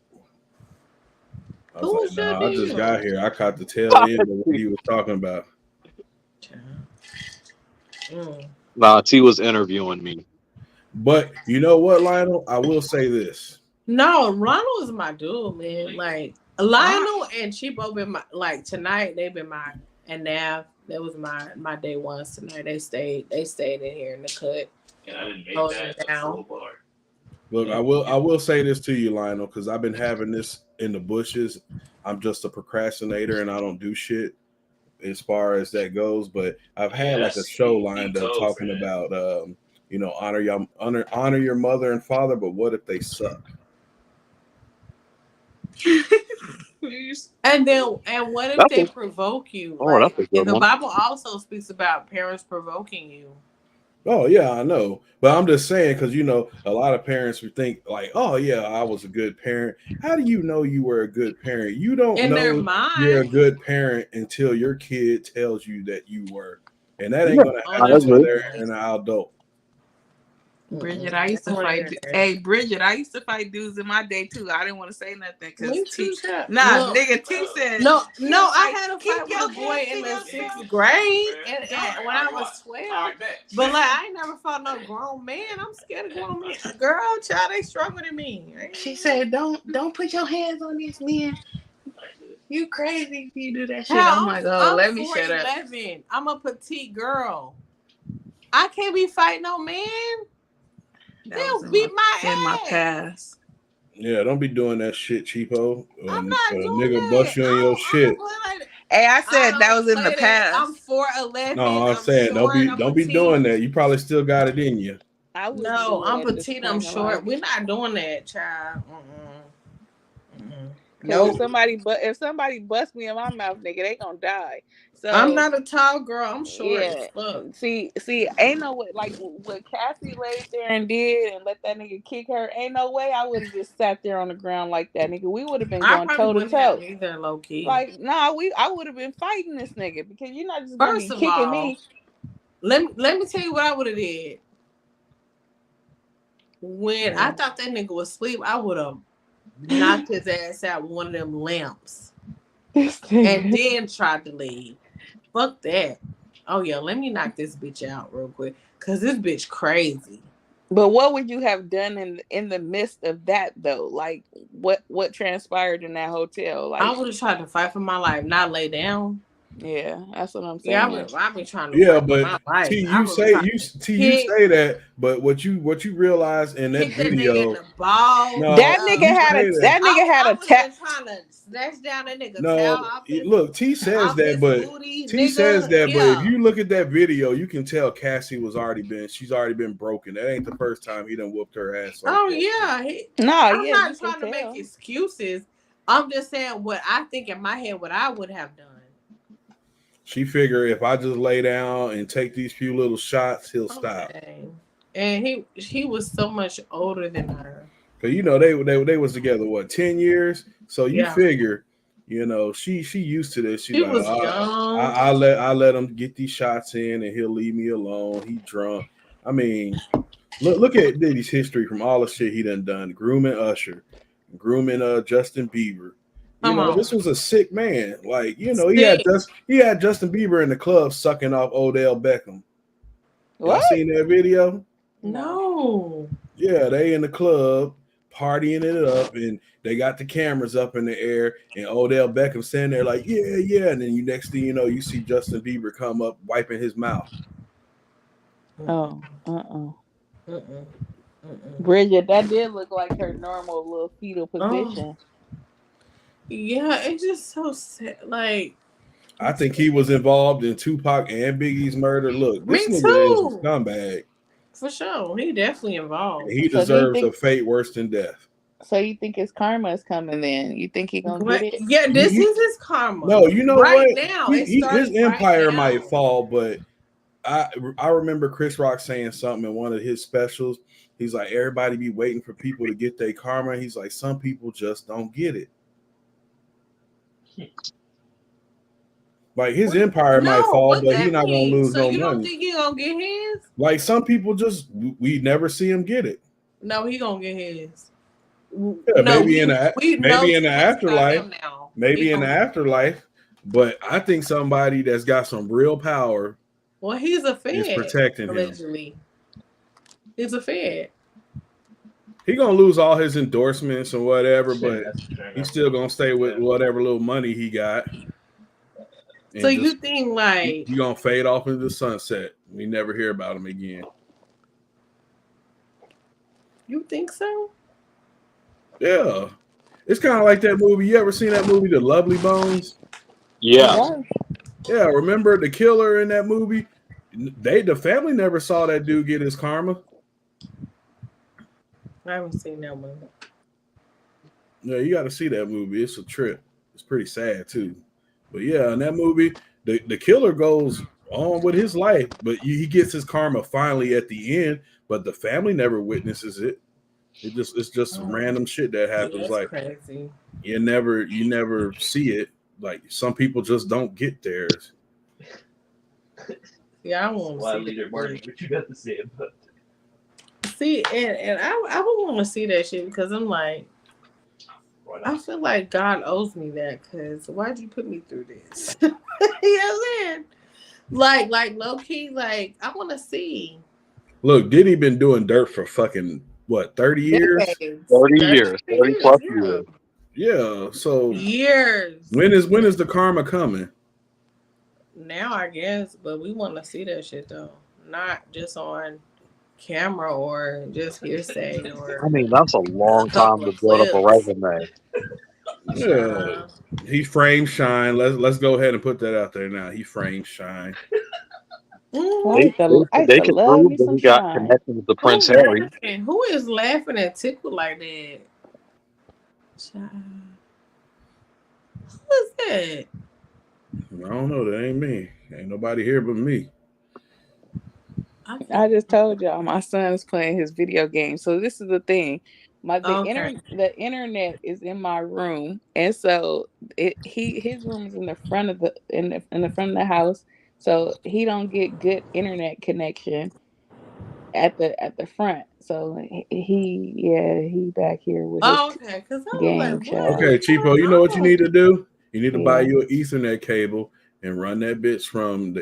I was like, no, I just got here. I caught the tail end of what he was talking about. Nah, T was interviewing me. But you know what, Lionel? I will say this. No, Ronald is my dude, man. Like Lionel and Cheapo been my tonight. They've been my and Nav. That was my day ones tonight. They stayed in here in the cut. And I didn't make that down. Look, I will say this to you, Lionel, because I've been having this in the bushes. I'm just a procrastinator and I don't do shit as far as that goes. But I've had like a show lined up talking about honor your mother and father, but what if they suck? And what if they provoke you? The Bible also speaks about parents provoking you. Oh yeah, I know, but I'm just saying because a lot of parents would think like, oh yeah, I was a good parent. How do you know you were a good parent? You don't know you're a good parent until your kid tells you that you were, and that ain't gonna happen until they're an adult. Bridget, I used to fight. Hey, Bridget, I used to fight dudes in my day too. I didn't want to say nothing because T. Nah, nigga, T said. No, I had a fight with a boy in the 6th grade, and when I was 12. But like, I ain't never fought no grown man. I'm scared of grown men. Girl, child, they stronger than me. She said, "Don't put your hands on these men. You crazy if you do that shit." I'm like, oh, let me shut up. I'm a petite girl. I can't be fighting no man. They'll beat my ass. In my past. Yeah, don't be doing that shit, cheapo. I'm not doing nigga that. bust you in your shit. Hey, I said that was in the past. I'm 4'11". No, I'm saying don't be doing that. You probably still got it in you. No, I'm petite. I'm short. We're not doing that, child. No, if somebody bust me in my mouth, nigga, they gonna die. So I'm not a tall girl. I'm short. Yeah. See, ain't no way. Like what Cassie laid there and did, and let that nigga kick her. Ain't no way I would have just sat there on the ground like that, nigga. We would have been going toe to toe. Either low key. Like, nah, I would have been fighting this nigga because you're not just gonna be kicking me. Let me tell you what I would have did. When I thought that nigga was asleep, I would have knocked his ass out with one of them lamps and then tried to leave. Fuck that. Oh yeah, let me knock this bitch out real quick because this bitch crazy. But what would you have done in the midst of that though? Like what transpired in that hotel? Like I would have tried to fight for my life, not lay down. Yeah, that's what I'm saying. Yeah, I've been trying to. Yeah, but T, you say that, but what you realize in that video, that nigga had a tap. Trying to snatch down that nigga. No, look, T says that, but if you look at that video, you can tell Cassie she's already been broken. That ain't the first time he done whooped her ass. I'm not trying to make excuses. I'm just saying what I think in my head, what I would have done. She figured if I just lay down and take these few little shots, he'll stop. And he was so much older than her. Cause they was together 10 years. So you figure, she used to this. She was young. I let him get these shots in and he'll leave me alone. He drunk. I mean, look at Diddy's history from all the shit he done. Grooming Usher, grooming Justin Bieber. This was a sick man. Like, he had Justin Bieber in the club sucking off Odell Beckham. Y'all seen that video? No. Yeah, they in the club partying it up, and they got the cameras up in the air, and Odell Beckham standing there like, yeah, and then next thing you know, you see Justin Bieber come up wiping his mouth. Bridget, that did look like her normal little fetal position. Yeah, it's just so sad. Like, I think he was involved in Tupac and Biggie's murder. Look, this nigga is a scumbag. For sure. He definitely involved. He deserves a fate worse than death. So you think his karma is coming then? You think he gonna get it? Yeah, this is his karma. No, you know right what? Now, his empire might fall, but I remember Chris Rock saying something in one of his specials. He's like, everybody be waiting for people to get their karma. He's like, some people just don't get it. Like his empire might fall, but he's not gonna lose no money. You don't think he gonna get his? Like some people we never see him get it. No, he gonna get his. Yeah, maybe in the afterlife. Maybe in the afterlife. But I think somebody that's got some real power. Well, he's a Fed. Is protecting him. He's a Fed. He gonna lose all his endorsements and whatever, but he's still gonna stay with whatever little money he got. So you think like you gonna fade off into the sunset? We never hear about him again. You think so? Yeah, it's kind of like that movie. You ever seen that movie, The Lovely Bones? Yeah. Yeah. Remember the killer in that movie? The family never saw that dude get his karma. I haven't seen that movie. Yeah, you got to see that movie. It's a trip. It's pretty sad too. But yeah, in that movie, the killer goes on with his life, but he gets his karma finally at the end. But the family never witnesses it. It's just some random shit that happens. Like crazy. You never see it. Like some people just don't get theirs. Yeah, I won't see it. What you got to say about it? see, and I would want to see that shit because I'm like, I feel like God owes me that because why'd you put me through this? You know what I'm saying? Like low key, like I want to see. Look, Diddy been doing dirt for fucking what 30 years? 30 years, 30 plus years. Yeah. So years. When is the karma coming? Now I guess, but we want to see that shit though, not just on camera or just hearsay or. I mean, that's a long time to build up a resume. Yeah, he framed Shine. Let's go ahead and put that out there now. He framed Shine. They can prove that he got connections to Prince Harry. Who is laughing and tickled like that? Who is that? I don't know. That ain't me. Ain't nobody here but me. I just told y'all my son's playing his video game. So this is the thing. The internet is in my room, and so his room is in the front of the front of the house. So he don't get good internet connection at the front. So he back here with his game show. Okay, Cheapo, you know what you need to do? You need to buy you an Ethernet cable and run that bitch from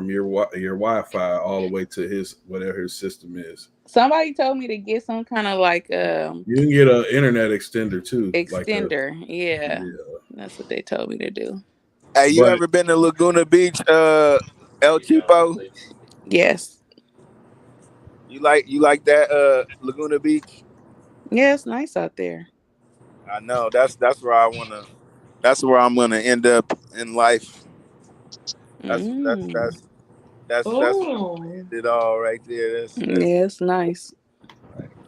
your Wi-Fi all the way to his whatever his system is. Somebody told me to get some kind of like you can get an internet extender too. Extender, yeah. That's what they told me to do. Hey, you ever been to Laguna Beach, El Cheapo? Yes. You like that Laguna Beach? Yeah, it's nice out there. I know. That's where I wanna. That's where I'm gonna end up in life. That's it all right there. Yeah, it's nice.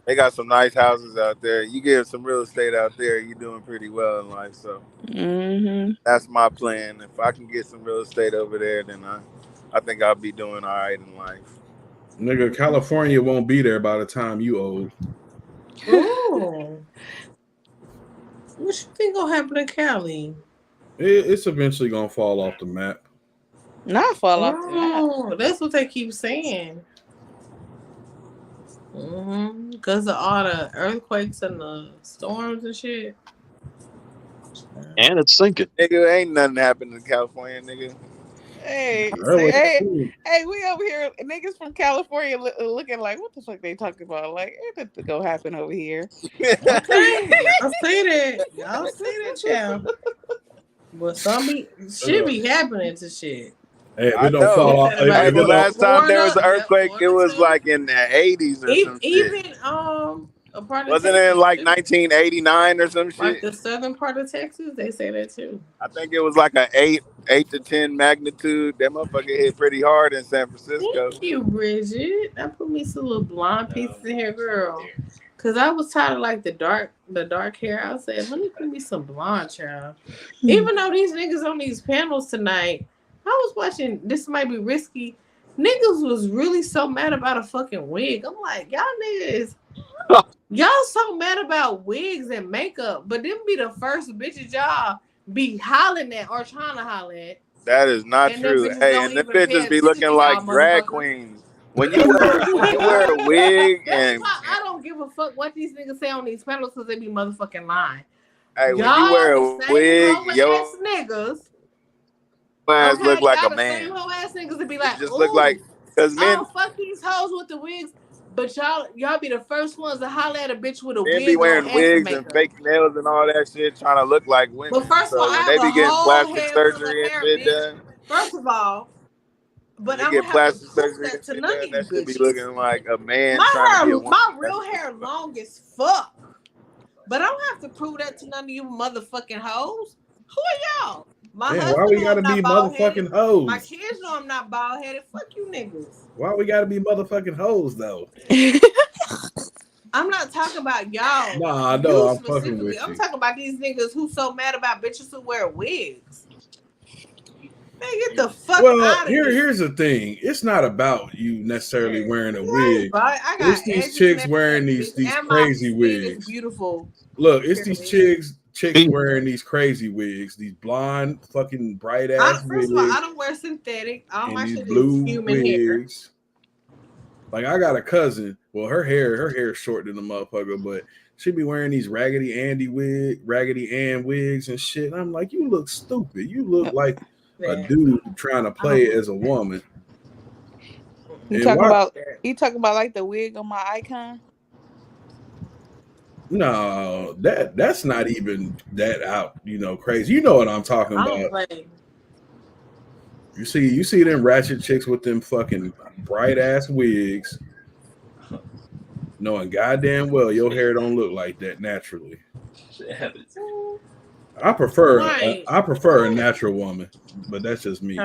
They got some nice houses out there. You get some real estate out there, you're doing pretty well in life. So that's my plan. If I can get some real estate over there, then I think I'll be doing all right in life. Nigga, California won't be there by the time you old. Ooh. What you think gonna happen in Cali? It's eventually gonna fall off the map. Not fall off the map. That's what they keep saying. Because of all the earthquakes and the storms and shit. And it's sinking. Nigga, ain't nothing happening in California, nigga. Hey, we over here, niggas from California looking like, what the fuck they talking about? Like, ain't nothing gonna happen over here. Y'all see that. Y'all see that, child. But shit be happening to shit. Hey, if it don't fall off. The last time there was an earthquake, it was like in the 80s or some even shit. A part of Wasn't Texas, it like 1989 or some shit? like the southern part of Texas, they say that too. I think it was like an 8 to 10 magnitude. That motherfucker hit pretty hard in San Francisco. Thank you, Bridget. I put me some little blonde pieces in here, girl. Cause I was tired of like the dark hair. I said, let me put me some blonde, child. Even though these niggas on these panels tonight, I was watching. This might be risky. Niggas was really so mad about a fucking wig. I'm like, y'all niggas. Y'all so mad about wigs and makeup, but them be the first bitches y'all be hollering at or trying to holler at. That is not true. Hey, and the bitches be looking like drag queens. When you wear a wig and I don't give a fuck what these niggas say on these panels because they be motherfucking lying. Hey, when you wear a wig, yo, niggas ass look like a man. Same whole ass niggas to be like, just look like because men fuck these hoes with the wigs. But y'all be the first ones to holler at a bitch with a wig. They be wearing wigs and fake nails and all that shit, trying to look like women. But first of all, they be getting plastic surgery and shit done. First of all, but they I'm get plastic surgery that to and none shit of done. That you should be bitches. looking like a man trying to be a woman. My real hair long as fuck. But I don't have to prove that to none of you motherfucking hoes. Who are y'all? My husband why we gotta be motherfucking hoes? My kids know I'm not bald headed. Fuck you niggas. Why we gotta be motherfucking hoes though? I'm not talking about y'all. Nah, no, I'm fucking with you. I'm talking about these niggas who so mad about bitches who wear wigs. Man, get the fuck out of here. Here's the thing. It's not about you necessarily wearing a wig. It's these chicks wearing these crazy wigs. Beautiful. Look, it's these chicks wearing these crazy wigs, these blonde, fucking bright ass wigs. First of all, I don't wear synthetic. All my shit blue is human hair. Like I got a cousin. Well, her hair is short than the motherfucker, but she be wearing these Raggedy Ann wigs and shit. And I'm like, you look stupid. You look like a dude trying to play as a woman. You talking about like the wig on my icon? No, that's not even that out, crazy. You know what I'm talking about. You see them ratchet chicks with them fucking bright ass wigs, knowing goddamn well your hair don't look like that naturally. I prefer a natural woman, but that's just me.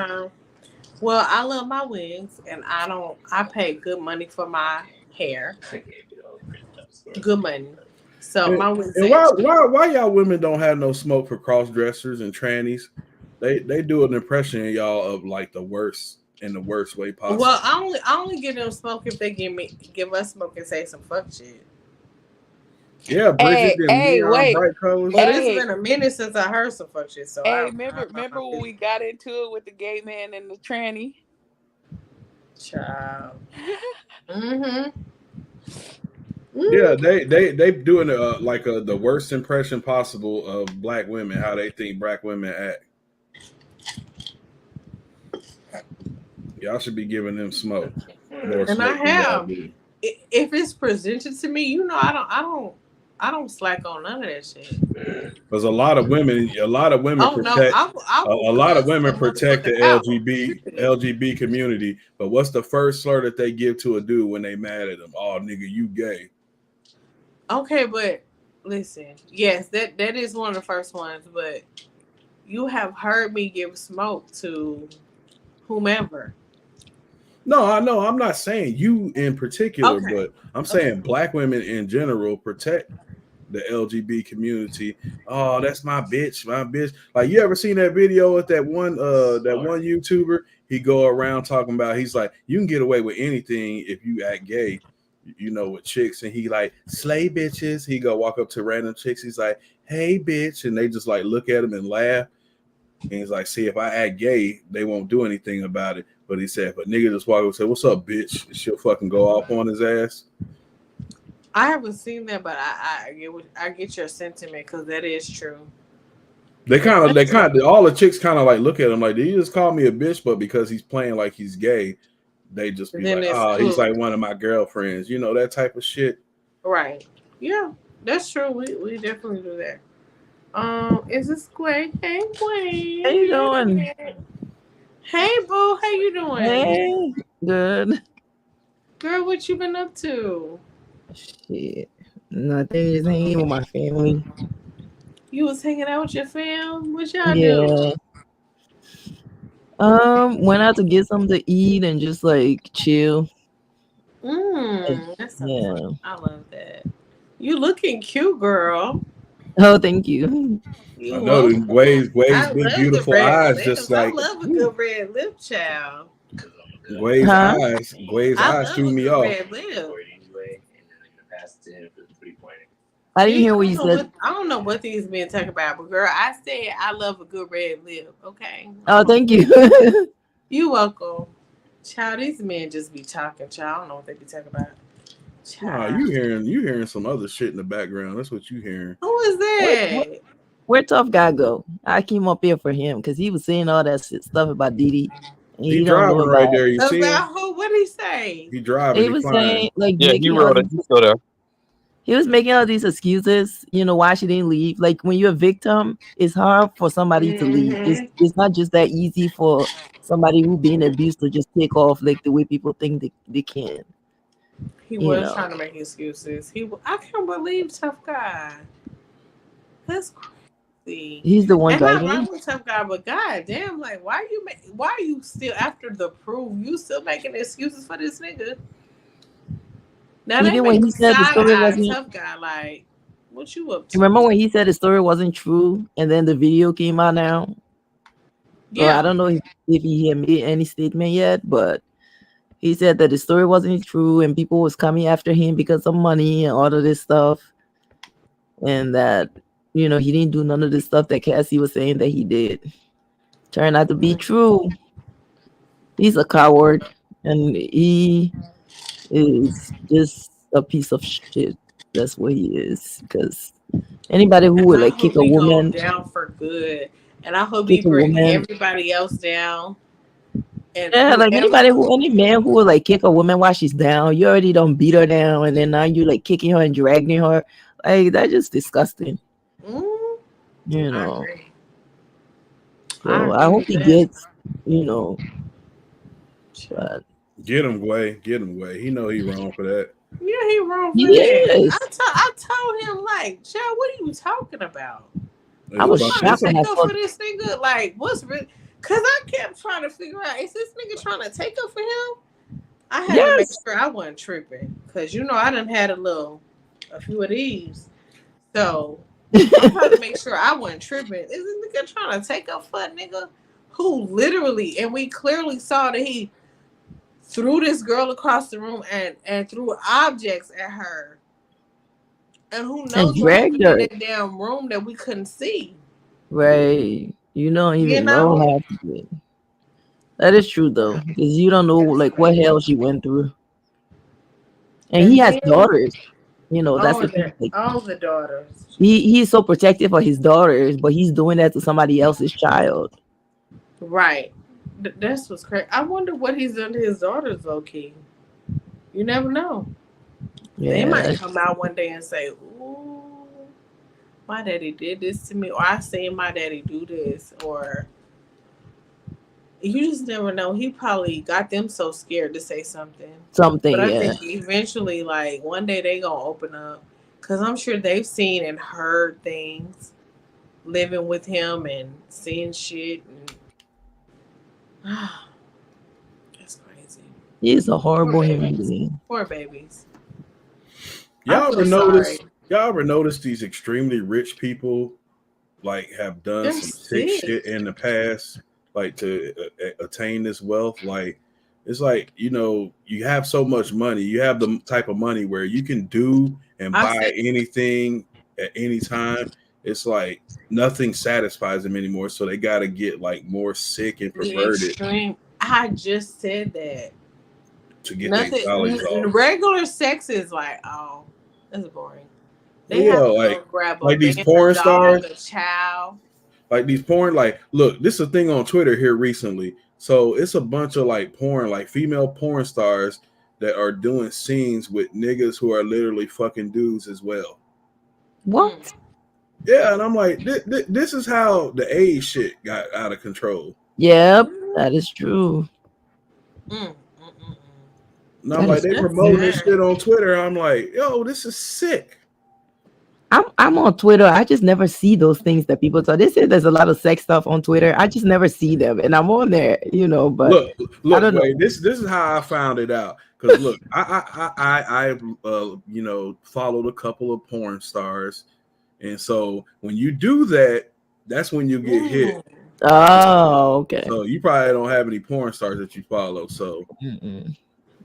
Well, I love my wigs, and I pay good money for my hair. Good money. So my wigs. And why y'all women don't have no smoke for cross dressers and trannies? They do an impression of y'all of like the worst in the worst way possible. Well, I only give them smoke if they give us smoke and say some fuck shit. Yeah, Bridget wait. bright colors. But it's been a minute since I heard some fuck shit. So remember when we got into it with the gay man and the tranny? Child. Yeah, they doing the worst impression possible of black women, how they think black women act. Y'all should be giving them smoke. And I have. If it's presented to me, I don't slack on none of that shit. Because a lot of women protect the LGBT community. But what's the first slur that they give to a dude when they mad at him? Oh, nigga, you gay. Okay, but listen, yes, that is one of the first ones. But you have heard me give smoke to whomever. No, I know. I'm not saying you in particular, but I'm saying black women in general protect the LGBT community. Oh, that's my bitch. Like, you ever seen that video with that one YouTuber? He go around talking about, he's like, you can get away with anything if you act gay, with chicks. And he like, slay bitches. He go walk up to random chicks. He's like, hey, bitch. And they just like look at him and laugh. And he's like, see, if I act gay, they won't do anything about it. But he said, if a nigga just walk up and say, what's up, bitch? She'll fucking go off on his ass. I haven't seen that, but I get your sentiment because that is true. They kind of, all the chicks kind of like look at him like, did you just call me a bitch? But because he's playing like he's gay, they just be like, oh, he's like one of my girlfriends, that type of shit. Right. Yeah, that's true. We definitely do that. Is this Quay? Hey, Quay. How you doing? Hey, boo. How you doing? Hey, good. Girl, what you been up to? Shit, nothing. Just hanging with my family. You was hanging out with your fam? What y'all do? Went out to get something to eat and just like chill. That's so fun. I love that. You looking cute, girl. Oh, thank you. I know Gway's big beautiful eyes, just like I love a good red lip, child. Gway's eyes threw me off. Red lip. I didn't hear what you said. I don't know what these men talk about, but girl, I said I love a good red lip. Okay. Oh, thank you. You welcome. Child, these men just be talking. Child, I don't know what they be talking about. Child. You hearing some other shit in the background. That's what you hearing. Who is that? Where Tough Guy go? I came up here for him because he was saying all that stuff about Didi. He driving right there. You see him? Who? What did he say? He driving. He was saying like, he wrote it. He's still there. He was making all these excuses, why she didn't leave. Like, when you're a victim, it's hard for somebody to leave. It's not just that easy for somebody who being abused to just take off like the way people think they can. He was trying to make excuses. I can't believe Tough Guy. That's crazy. He's the one driving. I'm a Tough Guy, but goddamn, like, why are you still after the proof? You still making excuses for this nigga? Now even when he said the story wasn't Tough Guy, like, what you up to? Remember when he said the story wasn't true, and then the video came out now? Yeah, well, I don't know if he had made any statement yet, but he said that the story wasn't true, and people was coming after him because of money and all of this stuff, and that he didn't do none of the stuff that Cassie was saying that he did. Turned out to be true. He's a coward, and he is just a piece of shit. That's what he is. Because anybody who And would I like kick hope a he go woman, down for good. And I hope he kick a bring woman. everybody else down. And Yeah, like whoever, any man who would like kick a woman while she's down, you already don't beat her down, and then now you like kicking her and dragging her. Like that's just disgusting. Mm, You I know. agree. So I I agree hope with he that. gets, you know. But Get him, Gway. Get him, Gway. He know he wrong for that. Yeah, he wrong for yes, that. I told him, like, child, what are you talking about? I It's was fucking- Trying to shocked when I take up saw. for this nigga? Like, what's real? Because I kept trying to figure out, is this nigga trying to take up for him? I had to make Yes, sure I wasn't tripping. Because, you know, I done had a few of these. So, I'm trying to make sure I wasn't tripping. Is this nigga trying to take up for a nigga who literally, and we clearly saw that he threw this girl across the room and threw objects at her. And who and knows what dragged happened in her. that damn room that we couldn't see. Right. You don't You even know know? half of it. That is true though, because you don't know like what hell she went through. And he And has then, daughters. You know, that's the thing. Like, all the daughters. he's so protective of his daughters, but he's doing that to somebody else's child. Right. That's what's crazy. I wonder what he's done to his daughters, low key. You never know. They Yeah, might come out one day and say, ooh, my daddy did this to me, or I seen my daddy do this, or you just never know. He probably got them so scared to say something. something. But I Yeah, think eventually, like, one day they gonna open up. Because I'm sure they've seen and heard things living with him and seeing shit. And that's crazy. he's a horrible Poor human babies. being. Poor babies. Y'all I ever feel notice? sorry. Y'all ever notice these extremely rich people like have done They're some sick sick. shit in the past, like to attain this wealth? Like it's like, you know, you have so much money, you have the type of money where you can do and I buy said anything at any time. It's like nothing satisfies them anymore, so they got to get like more sick and the perverted extreme. I just said that. to get their Nothing. dollars off. Regular sex is like, oh, that's boring. They Yeah, have to like go grab a like these man, porn a dog, stars. a child. Like these porn, like, look, this is a thing on Twitter here recently. So it's a bunch of like porn, like female porn stars that are doing scenes with niggas who are literally fucking dudes as well. What? Yeah, and I'm like, this is how the AIDS shit got out of control. Yep, that is true. Mm. And I'm That like, is they That's promoting this sad. shit on Twitter. I'm like, yo, this is sick. I'm on Twitter. I just never see those things that people talk. They say there's a lot of sex stuff on Twitter. I just never see them, and I'm on there, you know. But I Look, don't know. wait, this is how I found it out. Because look, I you know, followed a couple of porn stars, and so when you do that, that's when you get hit. Oh, okay. So you probably don't have any porn stars that you follow. So Mm-mm.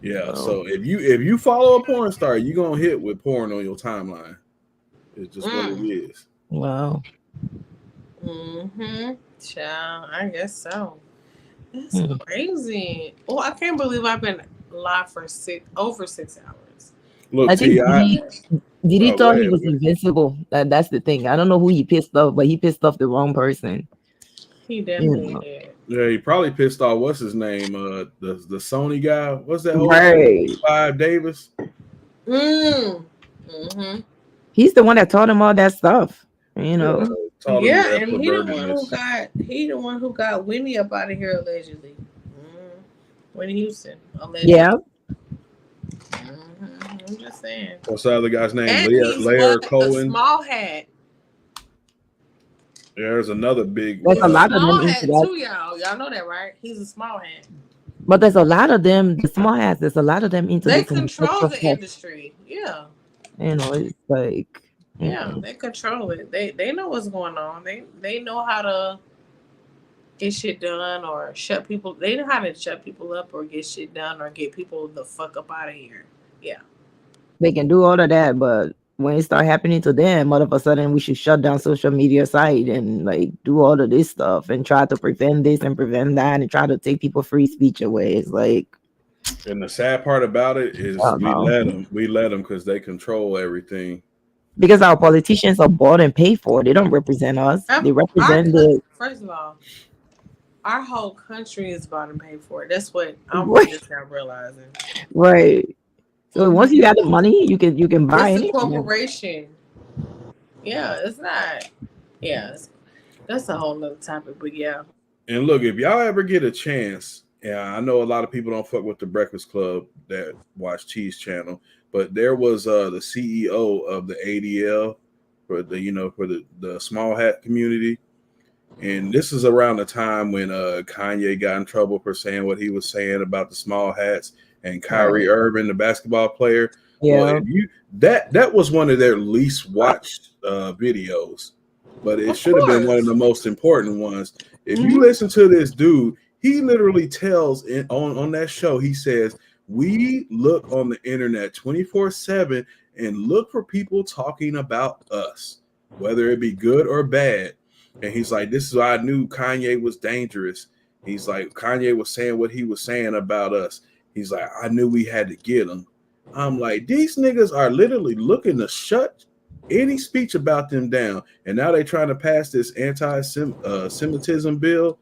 yeah. No. So if you follow a porn star, you're gonna hit with porn on your timeline. It's just what it is. Wow. Child, I guess so. That's Mm. crazy. Oh, I can't believe I've been live for over 6 hours. Look, I think T.I. did he Oh, thought go he ahead, was bro. invincible. That's the thing. I don't know who he pissed off, but he pissed off the wrong person. He definitely know. did. Yeah, he probably pissed off what's his name? The Sony guy. What's that whole Right. Clive Davis? He's the one that taught him all that stuff. You know. Taught him Yeah, that and pervertedness. he the one who got Winnie up out of here allegedly. Winnie Houston allegedly. Yeah. I'm just saying. What's the other guy's name? And Leah he's Laird a Cohen. small hat. There's another big. There's a lot of Small them hat into that. too, y'all. Y'all know that, right? He's a small hat. But there's a lot of them, the small hats, there's a lot of them into They this control the stuff. industry. Yeah. You know, it's like Yeah, they control it. They know what's going on. They know how to get shit done or shut people. They know how to shut people up or get shit done or get people the fuck up out of here. Yeah. they can do all of that, but when it start happening to them, all of a sudden we should shut down social media site and like do all of this stuff and try to prevent this and prevent that and try to take people free speech away. It's like And the sad part about it is we let them because they control everything. Because our politicians are bought and paid for. They don't represent us. They represent the. First of all, our whole country is bought and paid for. That's what I'm just now realizing. Right. So once you got the money, you can buy it's it. a corporation. Yeah, it's not. Yeah, that's a whole nother topic. But yeah. And look, if y'all ever get a chance, I know a lot of people don't fuck with the Breakfast Club that watch Cheese Channel, but there was the CEO of the ADL for the small hat community. And this is around the time when Kanye got in trouble for saying what he was saying about the small hats, and Kyrie Irving, the basketball player. Yeah. Well, that was one of their least watched videos, but it should have been one of the most important ones. If you listen to this dude, he literally tells on that show, he says, we look on the internet 24/7 and look for people talking about us, whether it be good or bad. And he's like, this is why I knew Kanye was dangerous. He's like, Kanye was saying what he was saying about us. He's like, I knew we had to get him. I'm like, these niggas are literally looking to shut any speech about them down. And now they're trying to pass this anti-Semitism bill.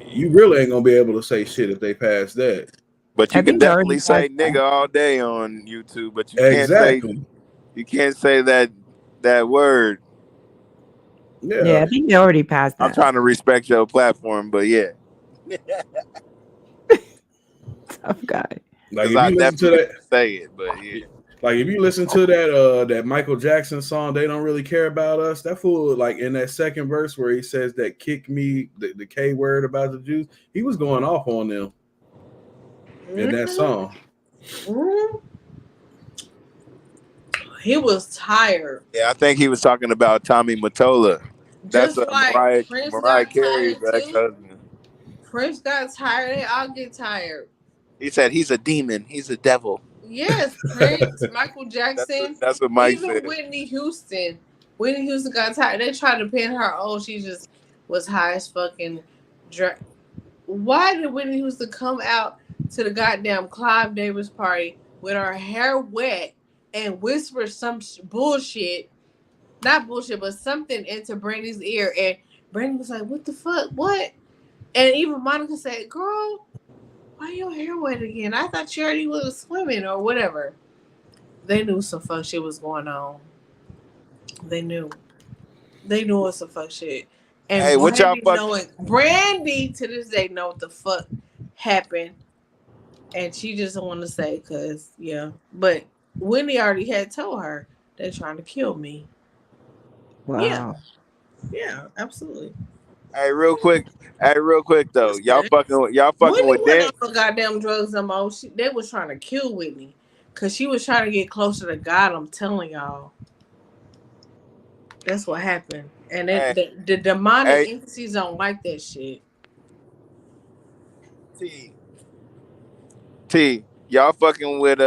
You really ain't going to be able to say shit if they pass that. But you can definitely say nigga all day on YouTube, but you can't say that word. Yeah, I think they already passed that. I'm trying to respect your platform, but yeah. Tough guy. Like if you listen to that, say it, but yeah. Like if you listen to that Michael Jackson song, They Don't Really Care About Us, that fool, like in that second verse where he says that kick me, the K word about the Jews, he was going off on them in that song. He was tired. Yeah, I think he was talking about Tommy Mottola. That's like Mariah Carey's ex-husband. Prince got tired. They all get tired. He said he's a demon. He's a devil. Yes, Prince, Michael Jackson. That's what Mike said. Even Whitney Houston. Whitney Houston got tired. They tried to pin her. Oh, she just was high as fucking. Why did Whitney Houston come out to the goddamn Clive Davis party with her hair wet and whisper some bullshit? Not bullshit, but something into Brandy's ear. And Brandy was like, what the fuck? What? And even Monica said, girl, why your hair wet again? I thought you already was swimming or whatever. They knew some fuck shit was going on. They knew it was some fuck shit. And hey, what y'all Brandy to this day know what the fuck happened. And she just don't want to say because, yeah. But Whitney already had told her they're trying to kill me. Wow. Yeah, absolutely. Hey, real quick though. Y'all fucking with Whitney on goddamn drugs no more. They was trying to kill Whitney because she was trying to get closer to God. I'm telling y'all. That's what happened. And the demonic entities don't like that shit. T, y'all fucking with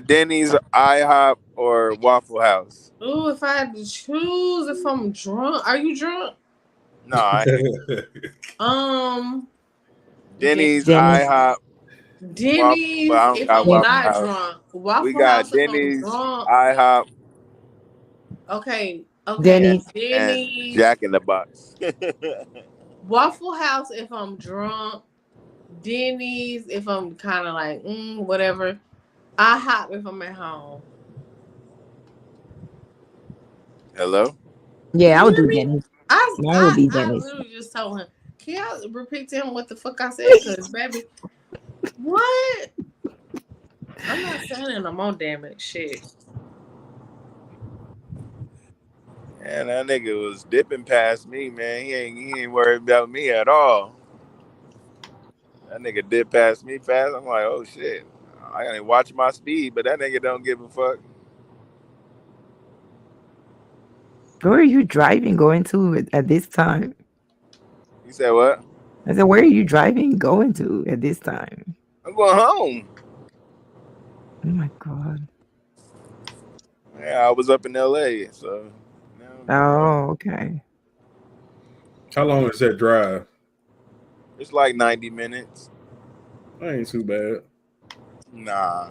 Denny's, IHOP, or Waffle House? Ooh, if I had to choose, if I'm drunk, are you drunk? No, I ain't. Denny's, IHOP. Denny's, if I'm not drunk. Waffle we got House, Denny's, IHOP. Okay. Denny's. And Jack in the Box. Waffle House if I'm drunk. Denny's if I'm kind of like whatever. IHOP if I'm at home. Hello? Yeah, I would do Denny's. I would be Denny's. I literally just told him. Can y'all repeat to him what the fuck I said? Because baby, what? I'm not saying no more damage shit. Man, that nigga was dipping past me, man. He ain't worried about me at all. That nigga dipped past me fast. I'm like, oh shit. I gotta watch my speed, but that nigga don't give a fuck. Where are you driving going to at this time? You said what? I said, where are you driving going to at this time? I'm going home. Oh my god. Yeah, I was up in LA, so. Oh, okay. How long is that drive? It's like 90 minutes. That ain't too bad. Nah.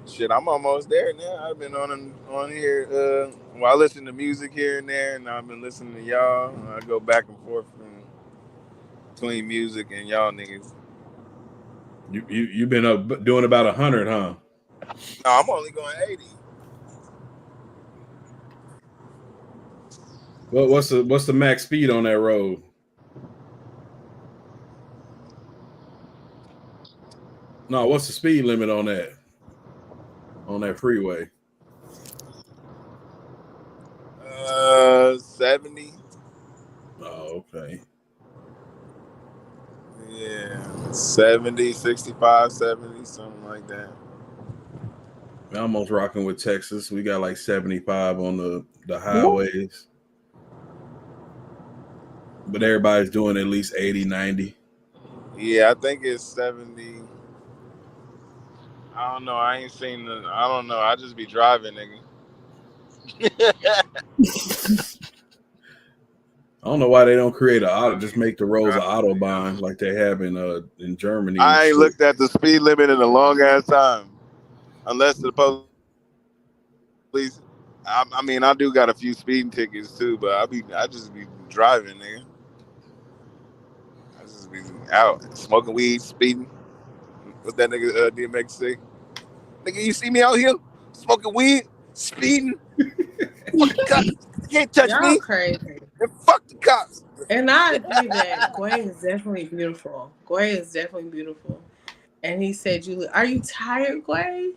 Shit, I'm almost there now. I've been on here. I listen to music here and there, and I've been listening to y'all. I go back and forth between music and y'all niggas. You've been up doing about 100, huh? No, I'm only going 80. Well, what's the max speed on that road? No, what's the speed limit on that freeway? 70. Oh, okay. Yeah, 70, 65, 70, something like that. We're almost rocking with Texas. We got like 75 on the highways. But everybody's doing at least 80, 90. Yeah, I think it's 70. I don't know. I ain't seen I don't know. I just be driving, nigga. I don't know why they don't create just make the roads an autobahn like they have in Germany. I ain't looked at the speed limit in a long ass time, unless the police. I mean, I do got a few speeding tickets too, but I just be driving, nigga. I just be out smoking weed, speeding. What that nigga DMX say? Nigga, you see me out here smoking weed, speeding? Fuck the cops. You can't touch me. Crazy. And fuck the cops. And I agree that Gway is definitely beautiful. Gway is definitely beautiful. And he said, are you tired, Gway?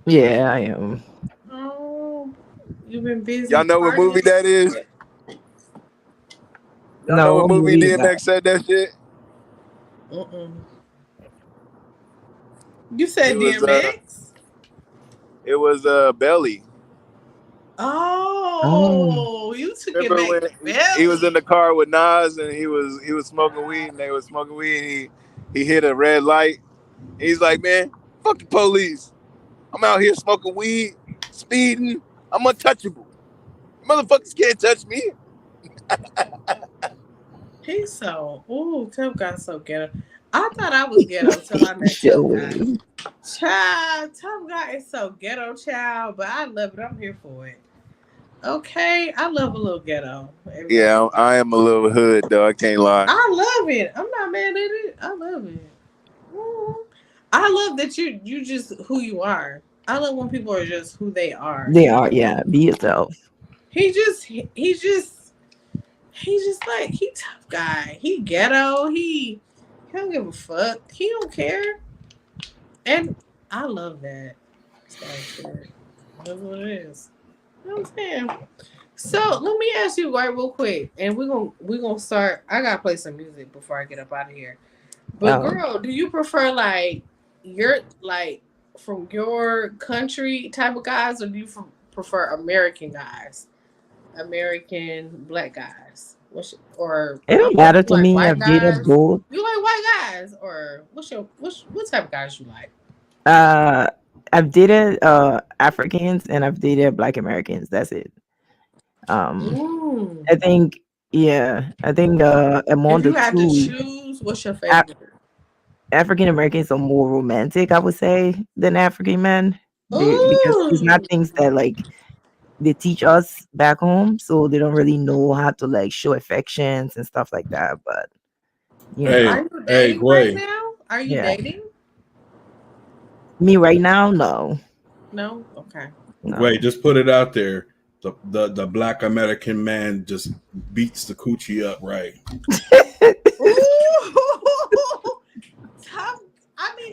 Yeah, I am. Oh, you've been busy. Y'all know what movie that is? Y'all know what movie DMX said that shit? You said DMX? It was Belly. Oh, you took it back to Belly. He was in the car with Nas and he was smoking weed and they was smoking weed and he hit a red light. He's like, man, fuck the police. I'm out here smoking weed, speeding. I'm untouchable. Motherfuckers can't touch me. He's Tough Guy's so ghetto. I thought I was ghetto until I met Tough Guy. Child, Tough Guy is so ghetto, child, but I love it. I'm here for it. Okay, I love a little ghetto. Yeah, I am a little hood though. I can't lie. I love it. I'm not mad at it. I love it. I love that you just who you are. I love when people are just who they are. They are, yeah. Be yourself. He's just like he tough guy. He ghetto. He don't give a fuck. He don't care. And I love that. That's what it is. You know what I'm saying? So let me ask you real quick, and we're gonna start. I gotta play some music before I get up out of here. But girl, do you prefer like from your country type of guys, or do you prefer American guys, American black guys? It don't matter to me. I've dated both. You like white guys, or what type of guys you like? I've dated Africans and I've dated Black Americans. That's it. I think among if you the had two, to choose, what's your favorite? African Americans are more romantic, I would say, than African men because it's not things that like they teach us back home, so they don't really know how to like show affections and stuff like that. But are you dating right now? Are you dating? Me right now? No. No? Okay. No. Wait, just put it out there. The Black American man just beats the coochie up, right?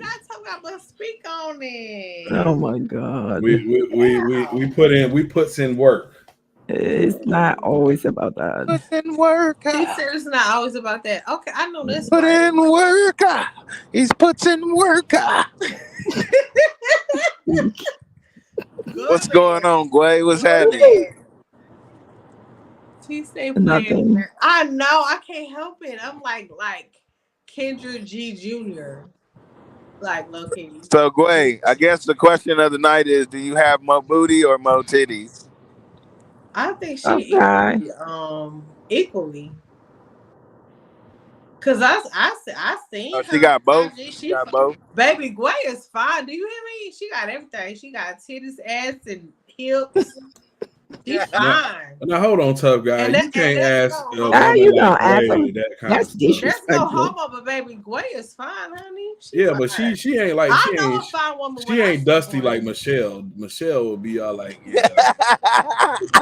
I told I must speak on it. Oh my God. We puts in work. It's not always about that. Puts in work. He said it's not always about that. Okay, I know this. Put in work. He's puts in work. What's going on, Gway? What's happening? He stay playing. I know. I can't help it. I'm like Kendra G Jr. Like low-key. So, Gway, I guess the question of the night is: do you have more booty or more titties? I think she equally. Cause I seen Oh, her. she got both. IG. She got both. Baby Gway is fine. Do you hear me? She got everything. She got titties, ass, and hips. She's fine. Now hold on, tough guy. And You can't ask. How you gonna ask them? That kind That's of stuff. That's no disrespectful. homo, but Baby Gway is fine, honey. Yeah, but she ain't like I know a fine woman. she when I ain't see dusty one. like Michelle. Michelle will be all like, yeah.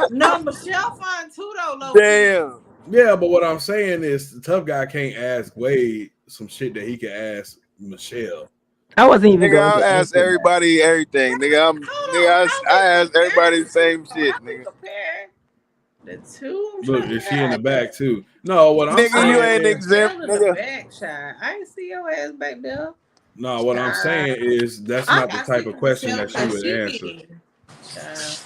No, Michelle fine too though. Low Damn. Yeah, but what I'm saying is the tough guy can't ask Wade some shit that he can ask Michelle. I wasn't even Nigga, going I'll to ask answer that. everybody everything. Nigga, I ask everybody the same shit, nigga. compare the two. Look, is she in the back too? No, what I'm Nigga, saying you ain't is, exempt, In the nigga. back, child. I ain't see your ass back there. no, what I'm saying is that's not the type of question that she would answer. Child.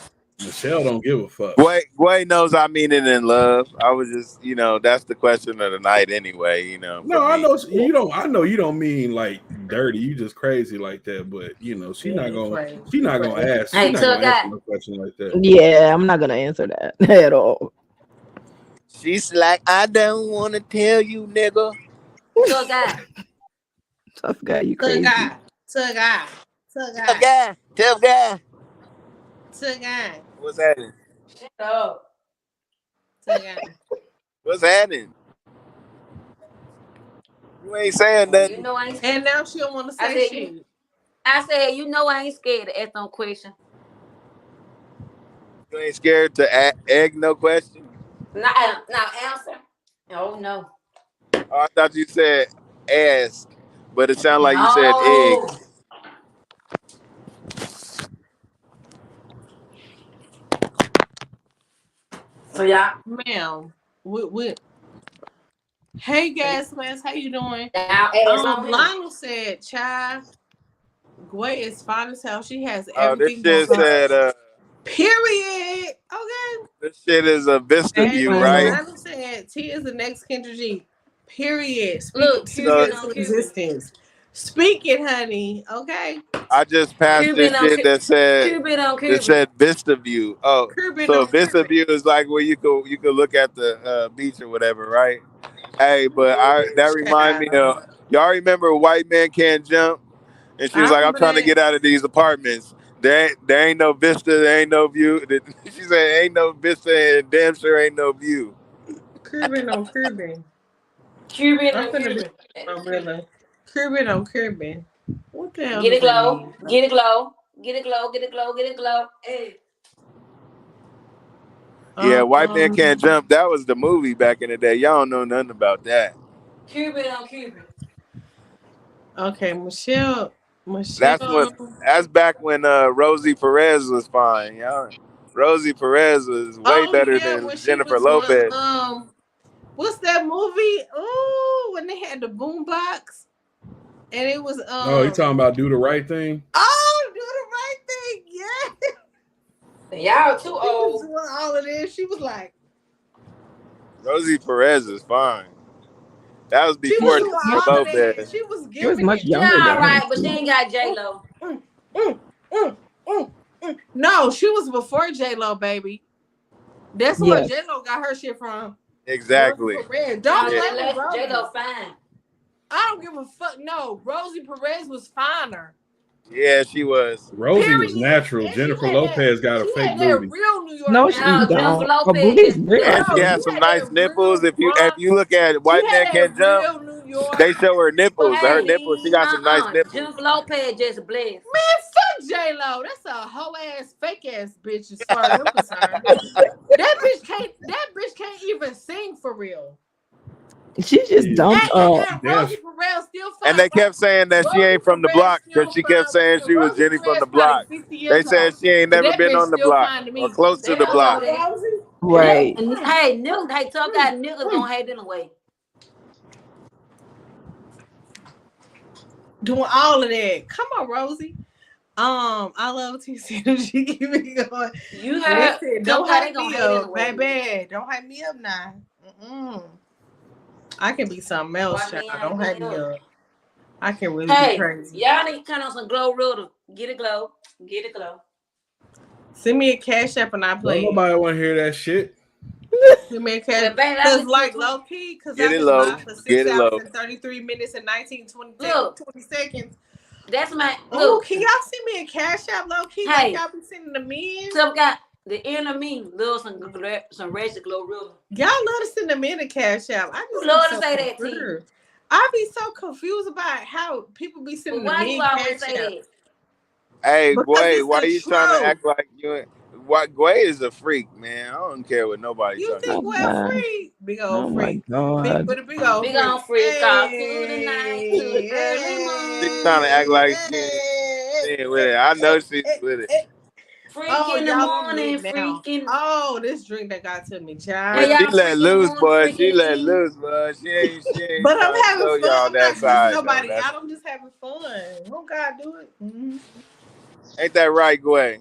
Michelle don't give a fuck. Gway knows I mean it in love. I was just, that's the question of the night anyway, No, I know you don't. I know you don't mean like dirty. You just crazy like that. But she's not gonna ask. She's not gonna answer no question like that. Yeah, I'm not gonna answer that at all. She's like, I don't want to tell you, nigga. Tough guy. Tough guy, you crazy. Tough guy. What's happening? Shut up. Tough guy. What's happening? You ain't saying nothing. You know I ain't. And now she don't want to say shit. I said, you know I ain't scared to ask no question. You ain't scared to egg no question? Now answer. Oh no. Oh, I thought you said ask, but it sounded like you said egg. So y'all, ma'am, hey gas mask, how you doing? Lionel said, "Child, Gway is fine as hell. She has everything." This shit said, period. Okay. This shit is a Vista view, right? Lionel said, "T is the next Kendra G." Period. Look, period of existence. Speak it, honey. Okay. I just passed this shit that said Vista View. Oh, so Vista View is like where you could look at the beach or whatever, right? Hey, but that remind me of, y'all remember White Man Can't Jump? And she was like, I'm trying to get out of these apartments. There ain't no vista, there ain't no view. She said, ain't no vista and damn sure ain't no view. Curbing on curbing. Curbing on curbing. What the hell? Get it glow. Get it glow. Get it glow. Get it glow. Get it glow. Hey. Yeah, White Man Can't Jump. That was the movie back in the day. Y'all don't know nothing about that. Cuban on Cuban. Okay, Michelle. That's back when Rosie Perez was fine, y'all. Rosie Perez was way better than Jennifer Lopez. What's that movie? Oh, when they had the boombox, and it was Oh, you talking about Do the Right Thing? Oh, Do the Right Thing, yeah. Y'all too old. Doing all of this. She was like, Rosie Perez is fine. That was before Jennifer Lopez. She was much younger. Yeah, right, but she ain't got J-Lo. No, she was before J-Lo, baby. That's where J-Lo got her shit from. Exactly. Don't blame J-Lo fine. I don't give a fuck. No, Rosie Perez was finer. Yeah, she was. Rosie was natural. Jennifer Lopez got a fake booty. Real New York. No, she don't. Her booty is real. She had some nice nipples. If you look at White Man Can't Jump, they show her nipples. Her nipples. She got some nice nipples. Jennifer Lopez just blessed. Man, fuck J-Lo. That's a hoe ass, fake ass bitch as far as I'm concerned. That bitch can't even sing for real. She just dumped Rosie Perez still fine. And they kept saying that she ain't from the block because she kept saying she was Jenny from the block. They said she ain't never been on the block or close to the block. Right. And hey, tough guy niggas gonna hate anyway. Doing all of that. Come on, Rosie. I love TC. She keep me going. You heard? Don't hype me up, baby. Don't hype me up now. I can be something else, child. Don't hype me up. I can really be crazy. Y'all need to turn on some Glow Rooter. Get it glow. Get it glow. Send me a cash app and I play. Nobody want to hear that shit. Send me a cash. Well, babe, I Cause was like too- low key, cause Get I've it been low. live for 6 Get it hours low. and 33 minutes and 20 Look. seconds. That's my Oh, look. can y'all send me a cash app low key? Hey. Like y'all be sending the men? Some got the enemy loves some Ratchet Glow River. Y'all love to send the men a cash app. I just Love be to so say that to you. confused. I be so confused about how people be But sending the why men you always cash say app. that? Hey, Because Gway, it's why the you trying to truth. act like you? Why Gway is a freak, man. I don't care what nobody You talking think about. we're free? Big Oh old my freak. god. Big old Big freak. on freak off to the night to the early She morning. trying to act like she ain't with it. I know she's with it. Freak Oh, in the y'all on morning, lit now. freaking. Oh, this drink that got to me, child. When Hey, she y'all let freaking loose, morning, boy, freaking she let eve. loose, boy. She ain't But I'm trying to having show fun. y'all I'm that not cussing side though. nobody That's, out. I'm just having fun. Oh God, do it. Mm-hmm. ain't that right, Gway?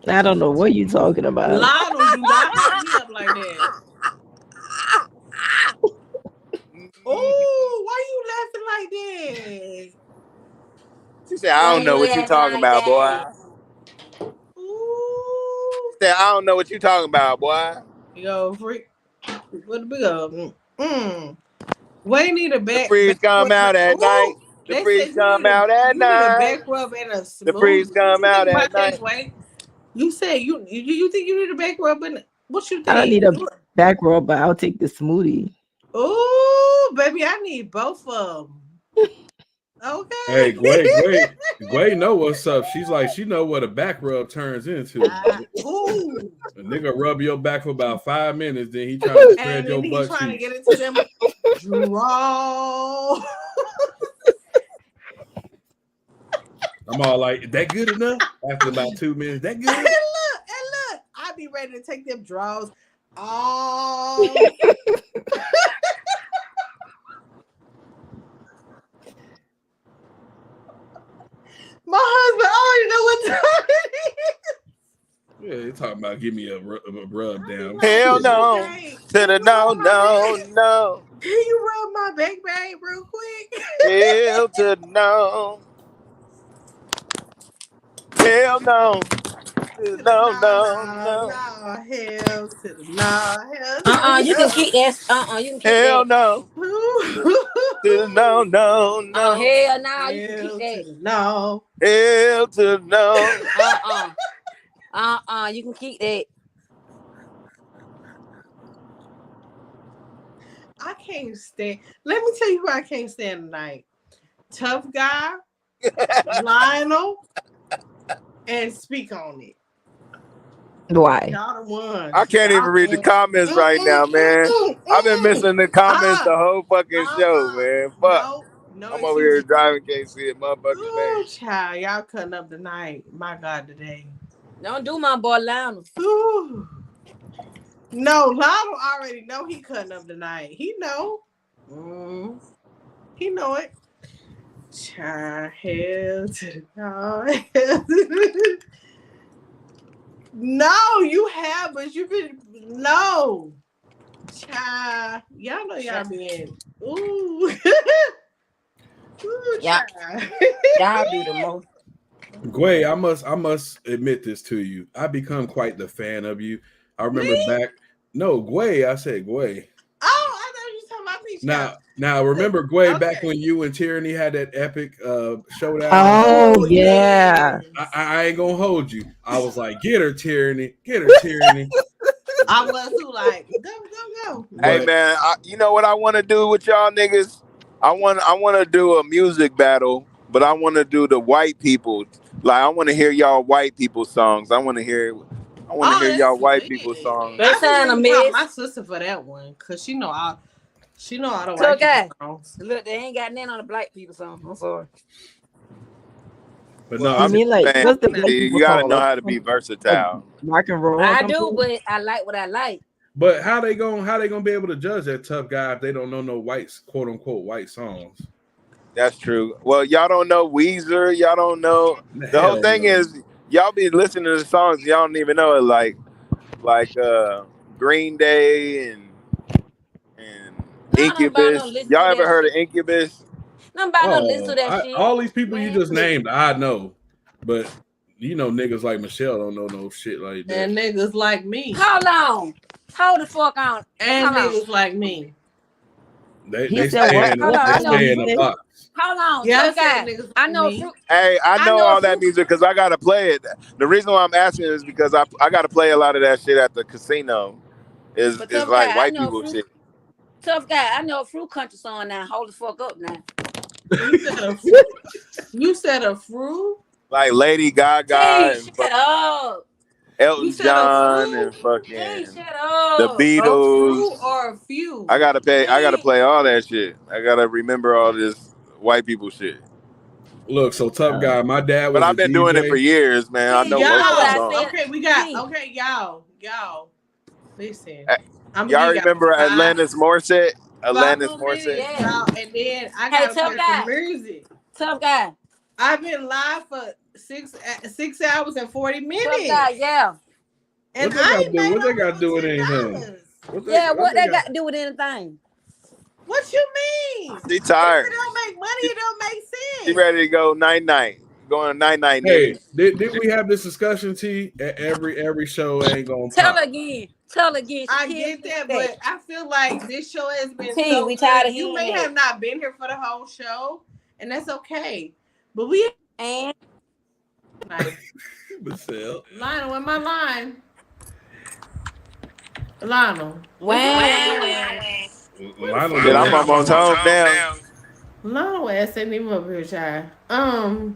I don't know what you're talking about. Lionel, do not hype me up like that. Oh, why you laughing like that? She said, I don't know what you talking about, boy. Ooh. She said, I don't know what you talking about, boy. Yo, freak. What the big up? We need a The back. freeze come out at night. The They freeze said come out at you need a night. back rub and a The smooth. freeze What come you out think at about that, night. Dwayne? You said you think you need a back rub and what you think? I don't need a back rub, but I'll take the smoothie. Oh, baby, I need both of them. Okay. Hey, Gway know what's up. She's like, she know what a back rub turns into. Ooh. A nigga rub your back for about 5 minutes, then he trying to spread And your then butt he's trying to cheeks. get into them draw. I'm all like, is that good enough? After about 2 minutes, that good? And look, I be ready to take them draws all. My husband already know what time it is. Yeah, they talking about give me a rub down. Hell no. To the no. Can you rub my back, babe, real quick? Hell to the no. Hell no. No. Hell to the no. Hell to You can keep that. You can keep Hell that. no. To the no. Hell no. You can Hell keep to that. the no. Hell to the no. You can keep that. I can't stand. Let me tell you who I can't stand tonight. Tough Guy, Lionel, and Speak on It. Why? Y'all the ones. I can't even read the comments right now, man. I've been missing the comments the whole fucking show, man. Fuck. No, I'm over here driving, can't see it, motherfucking Ooh, thing. child, y'all cutting up tonight. My God, today. Don't do my boy Lionel. Ooh. No, Lionel already know he cutting up tonight. He know. He know it. Child, hell to the no, you have, but you been no. Child, y'all know y'all been. Ooh. Ooh, Yeah. Y'all do the most. Gway, I must admit this to you. I become quite the fan of you. I remember Gway. I said Gway. Oh, I thought you were talking about me. Now remember Gway back when you and Tyranny had that epic showdown. Oh yeah. I ain't gonna hold you. I was like, get her, Tyranny. Get her, Tyranny. I was too like, go. Hey man, you know what I want to do with y'all niggas? I want to do a music battle, but I want to do the white people. Like I want to hear y'all white people songs. I want to hear y'all white people songs. They sound a mess. My sister for that one, cause she know I don't So like guys, songs. look, they ain't got nothing on the black people song. I'm sorry. But Well, no, You mean like what's the black you people gotta song? know how to be versatile. Rock and roll. I do, but I like what I like. But how they gonna be able to judge that Tough Guy if they don't know no white, quote unquote, white songs? That's true. Well, y'all don't know Weezer. Y'all don't know. The whole thing is y'all be listening to the songs. Y'all don't even know it. Like Green Day and Incubus. Y'all ever heard of Incubus? Nobody don't listen to that shit. All these people Man, you just named, I know, but you know niggas like Michelle don't know no shit like that. And niggas like me. Hold on. Hold the fuck on. And Hold on. niggas like me. They said stay what? in, Hold on, they I know stay in you the said- box. Hold on. Yeah, I Tough said guy. niggas I like know me. fruit. Hey, I know know all that fruit- music because I gotta play it. The reason why I'm asking is because I gotta play a lot of that shit at the casino. Is But is tough like guy, I white know people fruit. shit. Tough guy. I know a fruit country song now. Hold the fuck up now. You said a fruit? Like Lady Gaga Hey, and shut up. Elton You said a John fruit? and fucking Hey, shut the up. A fruit Beatles. or a few? I gotta Hey. play all that shit. I gotta remember all this white people shit. Look, so Tough Guy. My dad was But a I've been doing it for DJ. years, man. I See, know you most know of what the I songs. said. Okay, we got See. okay, y'all. Listen. Eh, I'm Y'all gonna give remember y'all Atlantis Morissette? 5 Atlantis more Morissette. minutes, Yeah. y'all, and then I Hey, gotta tough play guy. some music. Tough guy. I've been live for 6 hours and 40 Tough minutes. guy, yeah. And What they I got ain't to do? made What no they got to do with $10. anything? What What they that got to do with anything? What you mean? She If tired. it don't make money, it don't make She sense. ready to go night. Going night. Hey, did we have this discussion, T? Every show ain't gonna Tell pop. again. Tell again. I get that, but I feel like this show has been so we tired good. of You may hearing have not been here for the whole show, and that's okay. But we and Michelle. Lionel, where my line? Lionel. Lionel Shit, I'm almost home now. Lionel ass ain't even up here, child.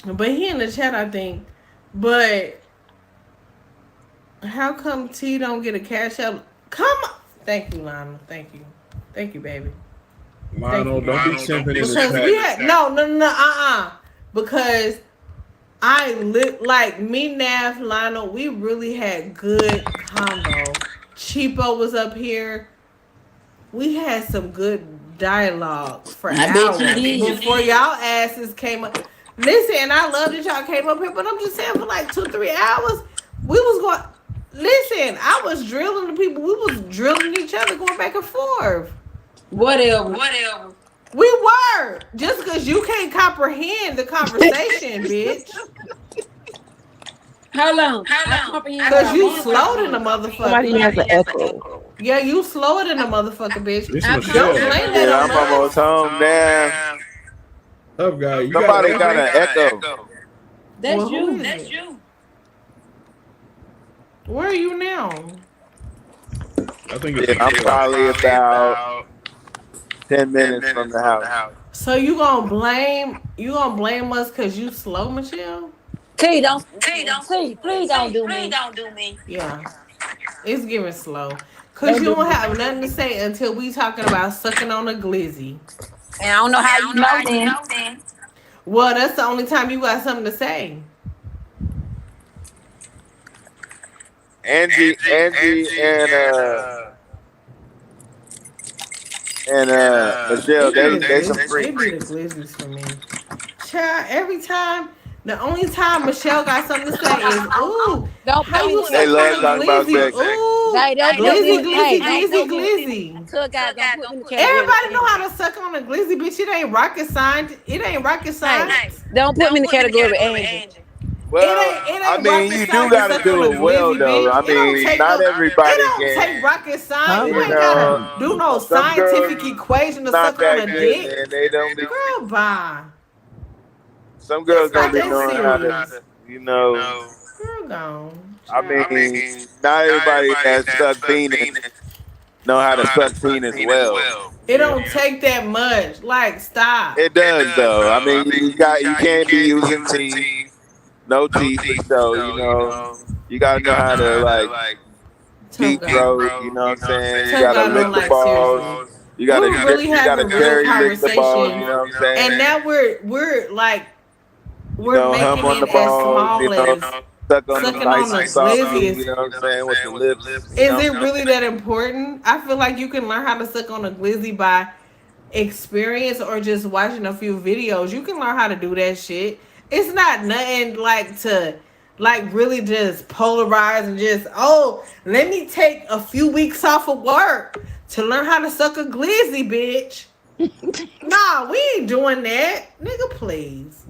But he in the chat, I think. But how come T don't get a cash out? Come on. Thank you, Lionel. Thank you, baby. Lionel, don't be simping in the Because chat. we had because I like me, Nav, Lionel. We really had good combo. Cheapo was up here. We had some good dialogue for hours before y'all asses came up. Listen, and I love that y'all came up here, but I'm just saying for like 2-3 hours, we was going. Listen, I was drilling the people. We was drilling each other, going back and forth. Whatever. We were. Just because you can't comprehend the conversation, bitch. Hold on. Because you slow than a motherfucker. Somebody has an echo. Yeah, you slower than a motherfucker, bitch. It's Don't Michelle. blame that Yeah, on I'm almost us. home now. Tough Guy. You Somebody got got an echo. That's Well, who you. is it? Where are you now? I think it's Yeah, I'm probably about 10 minutes from the house. So you gonna blame us because you slow, Michelle? Please don't do me. Yeah. It's giving slow. Cause you don't have nothing to say until we talking about sucking on a glizzy. And I don't know how you know then. Well, that's the only time you got something to say. Angie and Michelle, they some They freaks. be the glizzies for me. Child, every time, the only time Michelle got something to say is, ooh, Don't how you They suck love on a talking about glizzy? sex. Ooh, Hey, don't glizzy. Tough guy, don't put me in the category. Everybody know how to suck on a glizzy, bitch. It ain't rocket science. Don't put me in the category with Angie. Well, It ain't I mean, you do gotta do it well, though. I mean, not everybody It don't can. take rocket science. You You ain't know, gotta do no some scientific girls equation to Not suck on that a good, dick. man. They don't be. Girl, bye. Some girls It's not don't be that knowing how serious. to, you know. Girl, gone. I mean, not everybody that suck penis know how to suck penis well. It don't take that much. Like, stop. It does, though. I mean, you can't be using teeth. No teeth for show, you know. You gotta know how to like deep throat, you know what I'm saying? You gotta lick the balls. You gotta We're really having real cherry lick the balls, conversation. you know what I'm saying? And now we're like we're You know, hum making on the it as balls, small you know, as suck on sucking them nice on and a soft, glizzy. you know what I'm saying, with the lips. Is it really that important? I feel like you can learn how to suck on a glizzy by experience or just watching a few videos. You can learn how to do that shit. It's not nothing like to really just polarize and just, let me take a few weeks off of work to learn how to suck a glizzy, bitch. Nah, we ain't doing that. Nigga, please.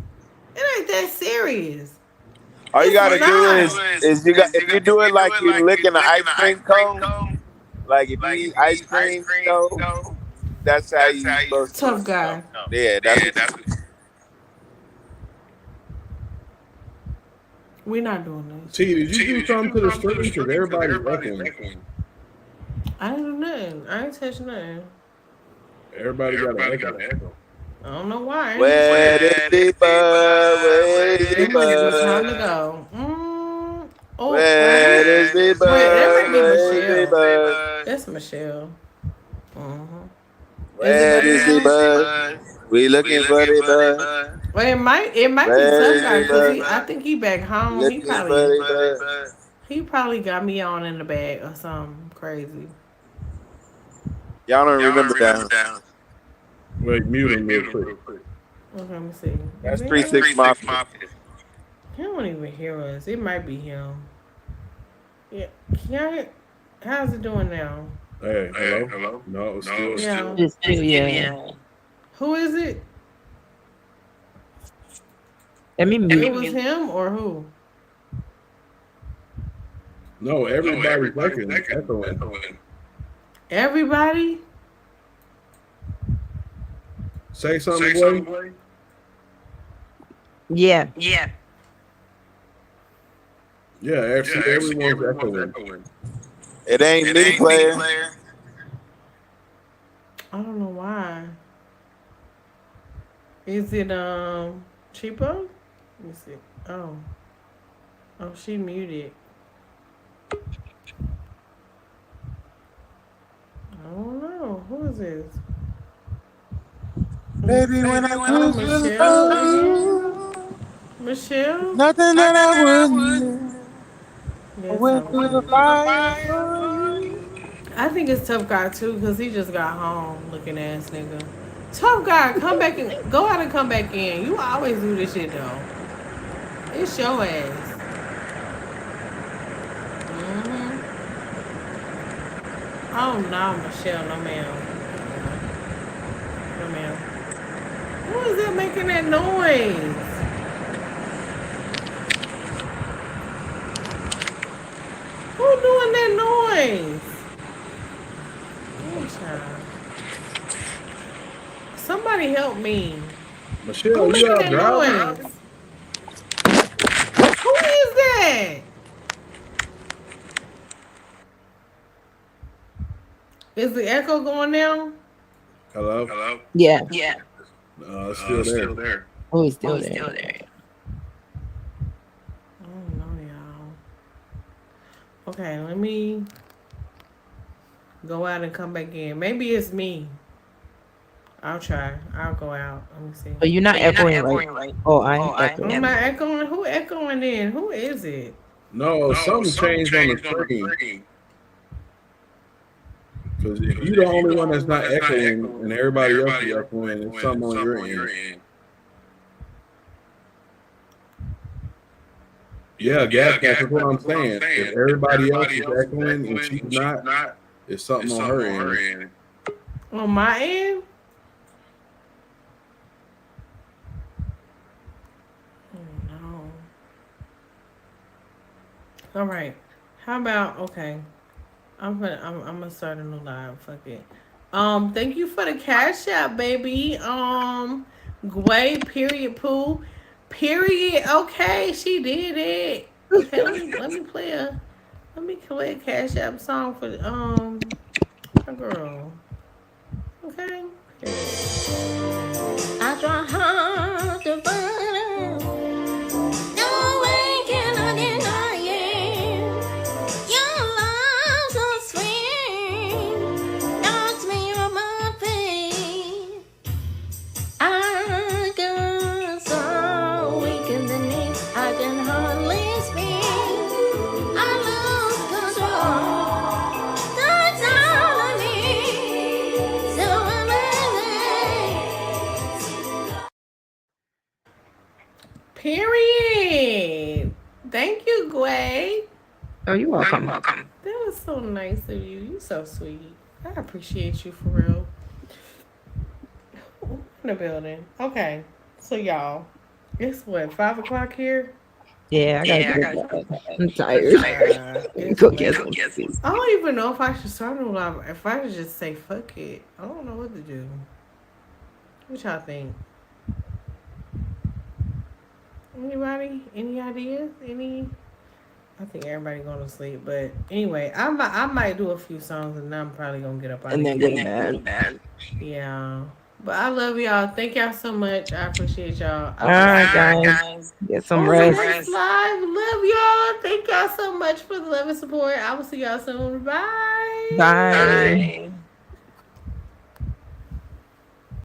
It ain't that serious. All you It's gotta do not. is you got if you do it like you licking an ice cream cone, like if you eat ice cream, that's how you supposed to. Tough guy. Yeah, that's We're not doing this. T, did you do something to the stream? Because everybody's echoing. I didn't do nothing. I ain't touched nothing. Everybody got an echo. I don't know why. where the people, where the It must be time to people, go. Oh, where the people, wait, that might be where the Michelle. people, That's Michelle. where the people, we looking for the bud, Well, it might be where Tough Guy the because bud, I think he back home. looking for the bud. He probably got me on in the bag or something crazy. Y'all don't remember that? Wait, mute him real quick. Okay, let me see. That's 3-6 Mafia. He don't even hear us. It might be him. Yeah. How's it doing now? Hey, hello? No, it's still. Yeah. It's still, yeah. Who is it? Let me mute. It was him or who? No, everybody's echoing. Everybody? Say something, boy. Yeah. Yeah, actually, everyone's echoing. It ain't me, player. I don't know why. Is it Cheapo? Let me see. Oh, she muted. I don't know. Who is this? Baby, when I was Michelle? nothing that I wouldn't. Yes, Went through the fire. I think it's Tough Guy too, because he just got home looking ass nigga. Tough Guy, come back and go out and come back in. You always do this shit though. It's your ass. Oh no, Michelle, no ma'am. No ma'am. Who is that making that noise? Who doing that noise? Oh, child. Somebody help me. Michelle, Who you making out that driving? noise? Who is that? Is the echo going down? Hello? Yeah. No, it's still there. Oh, it's still there. I don't know, y'all. Okay, let me go out and come back in. Maybe it's me. I'll try. I'll go out. Let me see. But you're not echoing, right? Oh, I'm echoing. I'm not echoing. Who echoing in? Who is it? No, something changed on the screen. Because if you're the only one that's not echoing and everybody else is echoing, it's something on your end. Yeah, gas mask, that's what I'm saying. If everybody else is echoing and she's not, it's something on her end. On my end? Oh no. All right. How about I'm gonna start a new live. Fuck it. Thank you for the cash app, baby. Gway, period, poo. Period. Okay, she did it. Okay, let me play a cash app song for my girl. Okay. I try hard to find out. No way can I deny it. Your love so sweet knocks me on my feet. I got so weak in the knees I can hardly speak. I lose control. That's all I need. So Period. Thank you, Gway. Oh, you're welcome. That was so nice of you. You so sweet. I appreciate you for real. In the building. Okay. So y'all, it's what, 5 o'clock here? Yeah, I gotta go to bed. I'm tired. Go get some sleep. I don't even know if I should start a live. If I should just say fuck it. I don't know what to do. What y'all think? Anybody? Any ideas? Any? I think everybody going to sleep. But anyway, I might do a few songs and then I'm probably gonna get up out And of then here. go to bed. Yeah. But I love y'all. Thank y'all so much. I appreciate y'all. All right, guys. Get some rest. Next live. Love y'all. Thank y'all so much for the love and support. I will see y'all soon. Bye. Bye.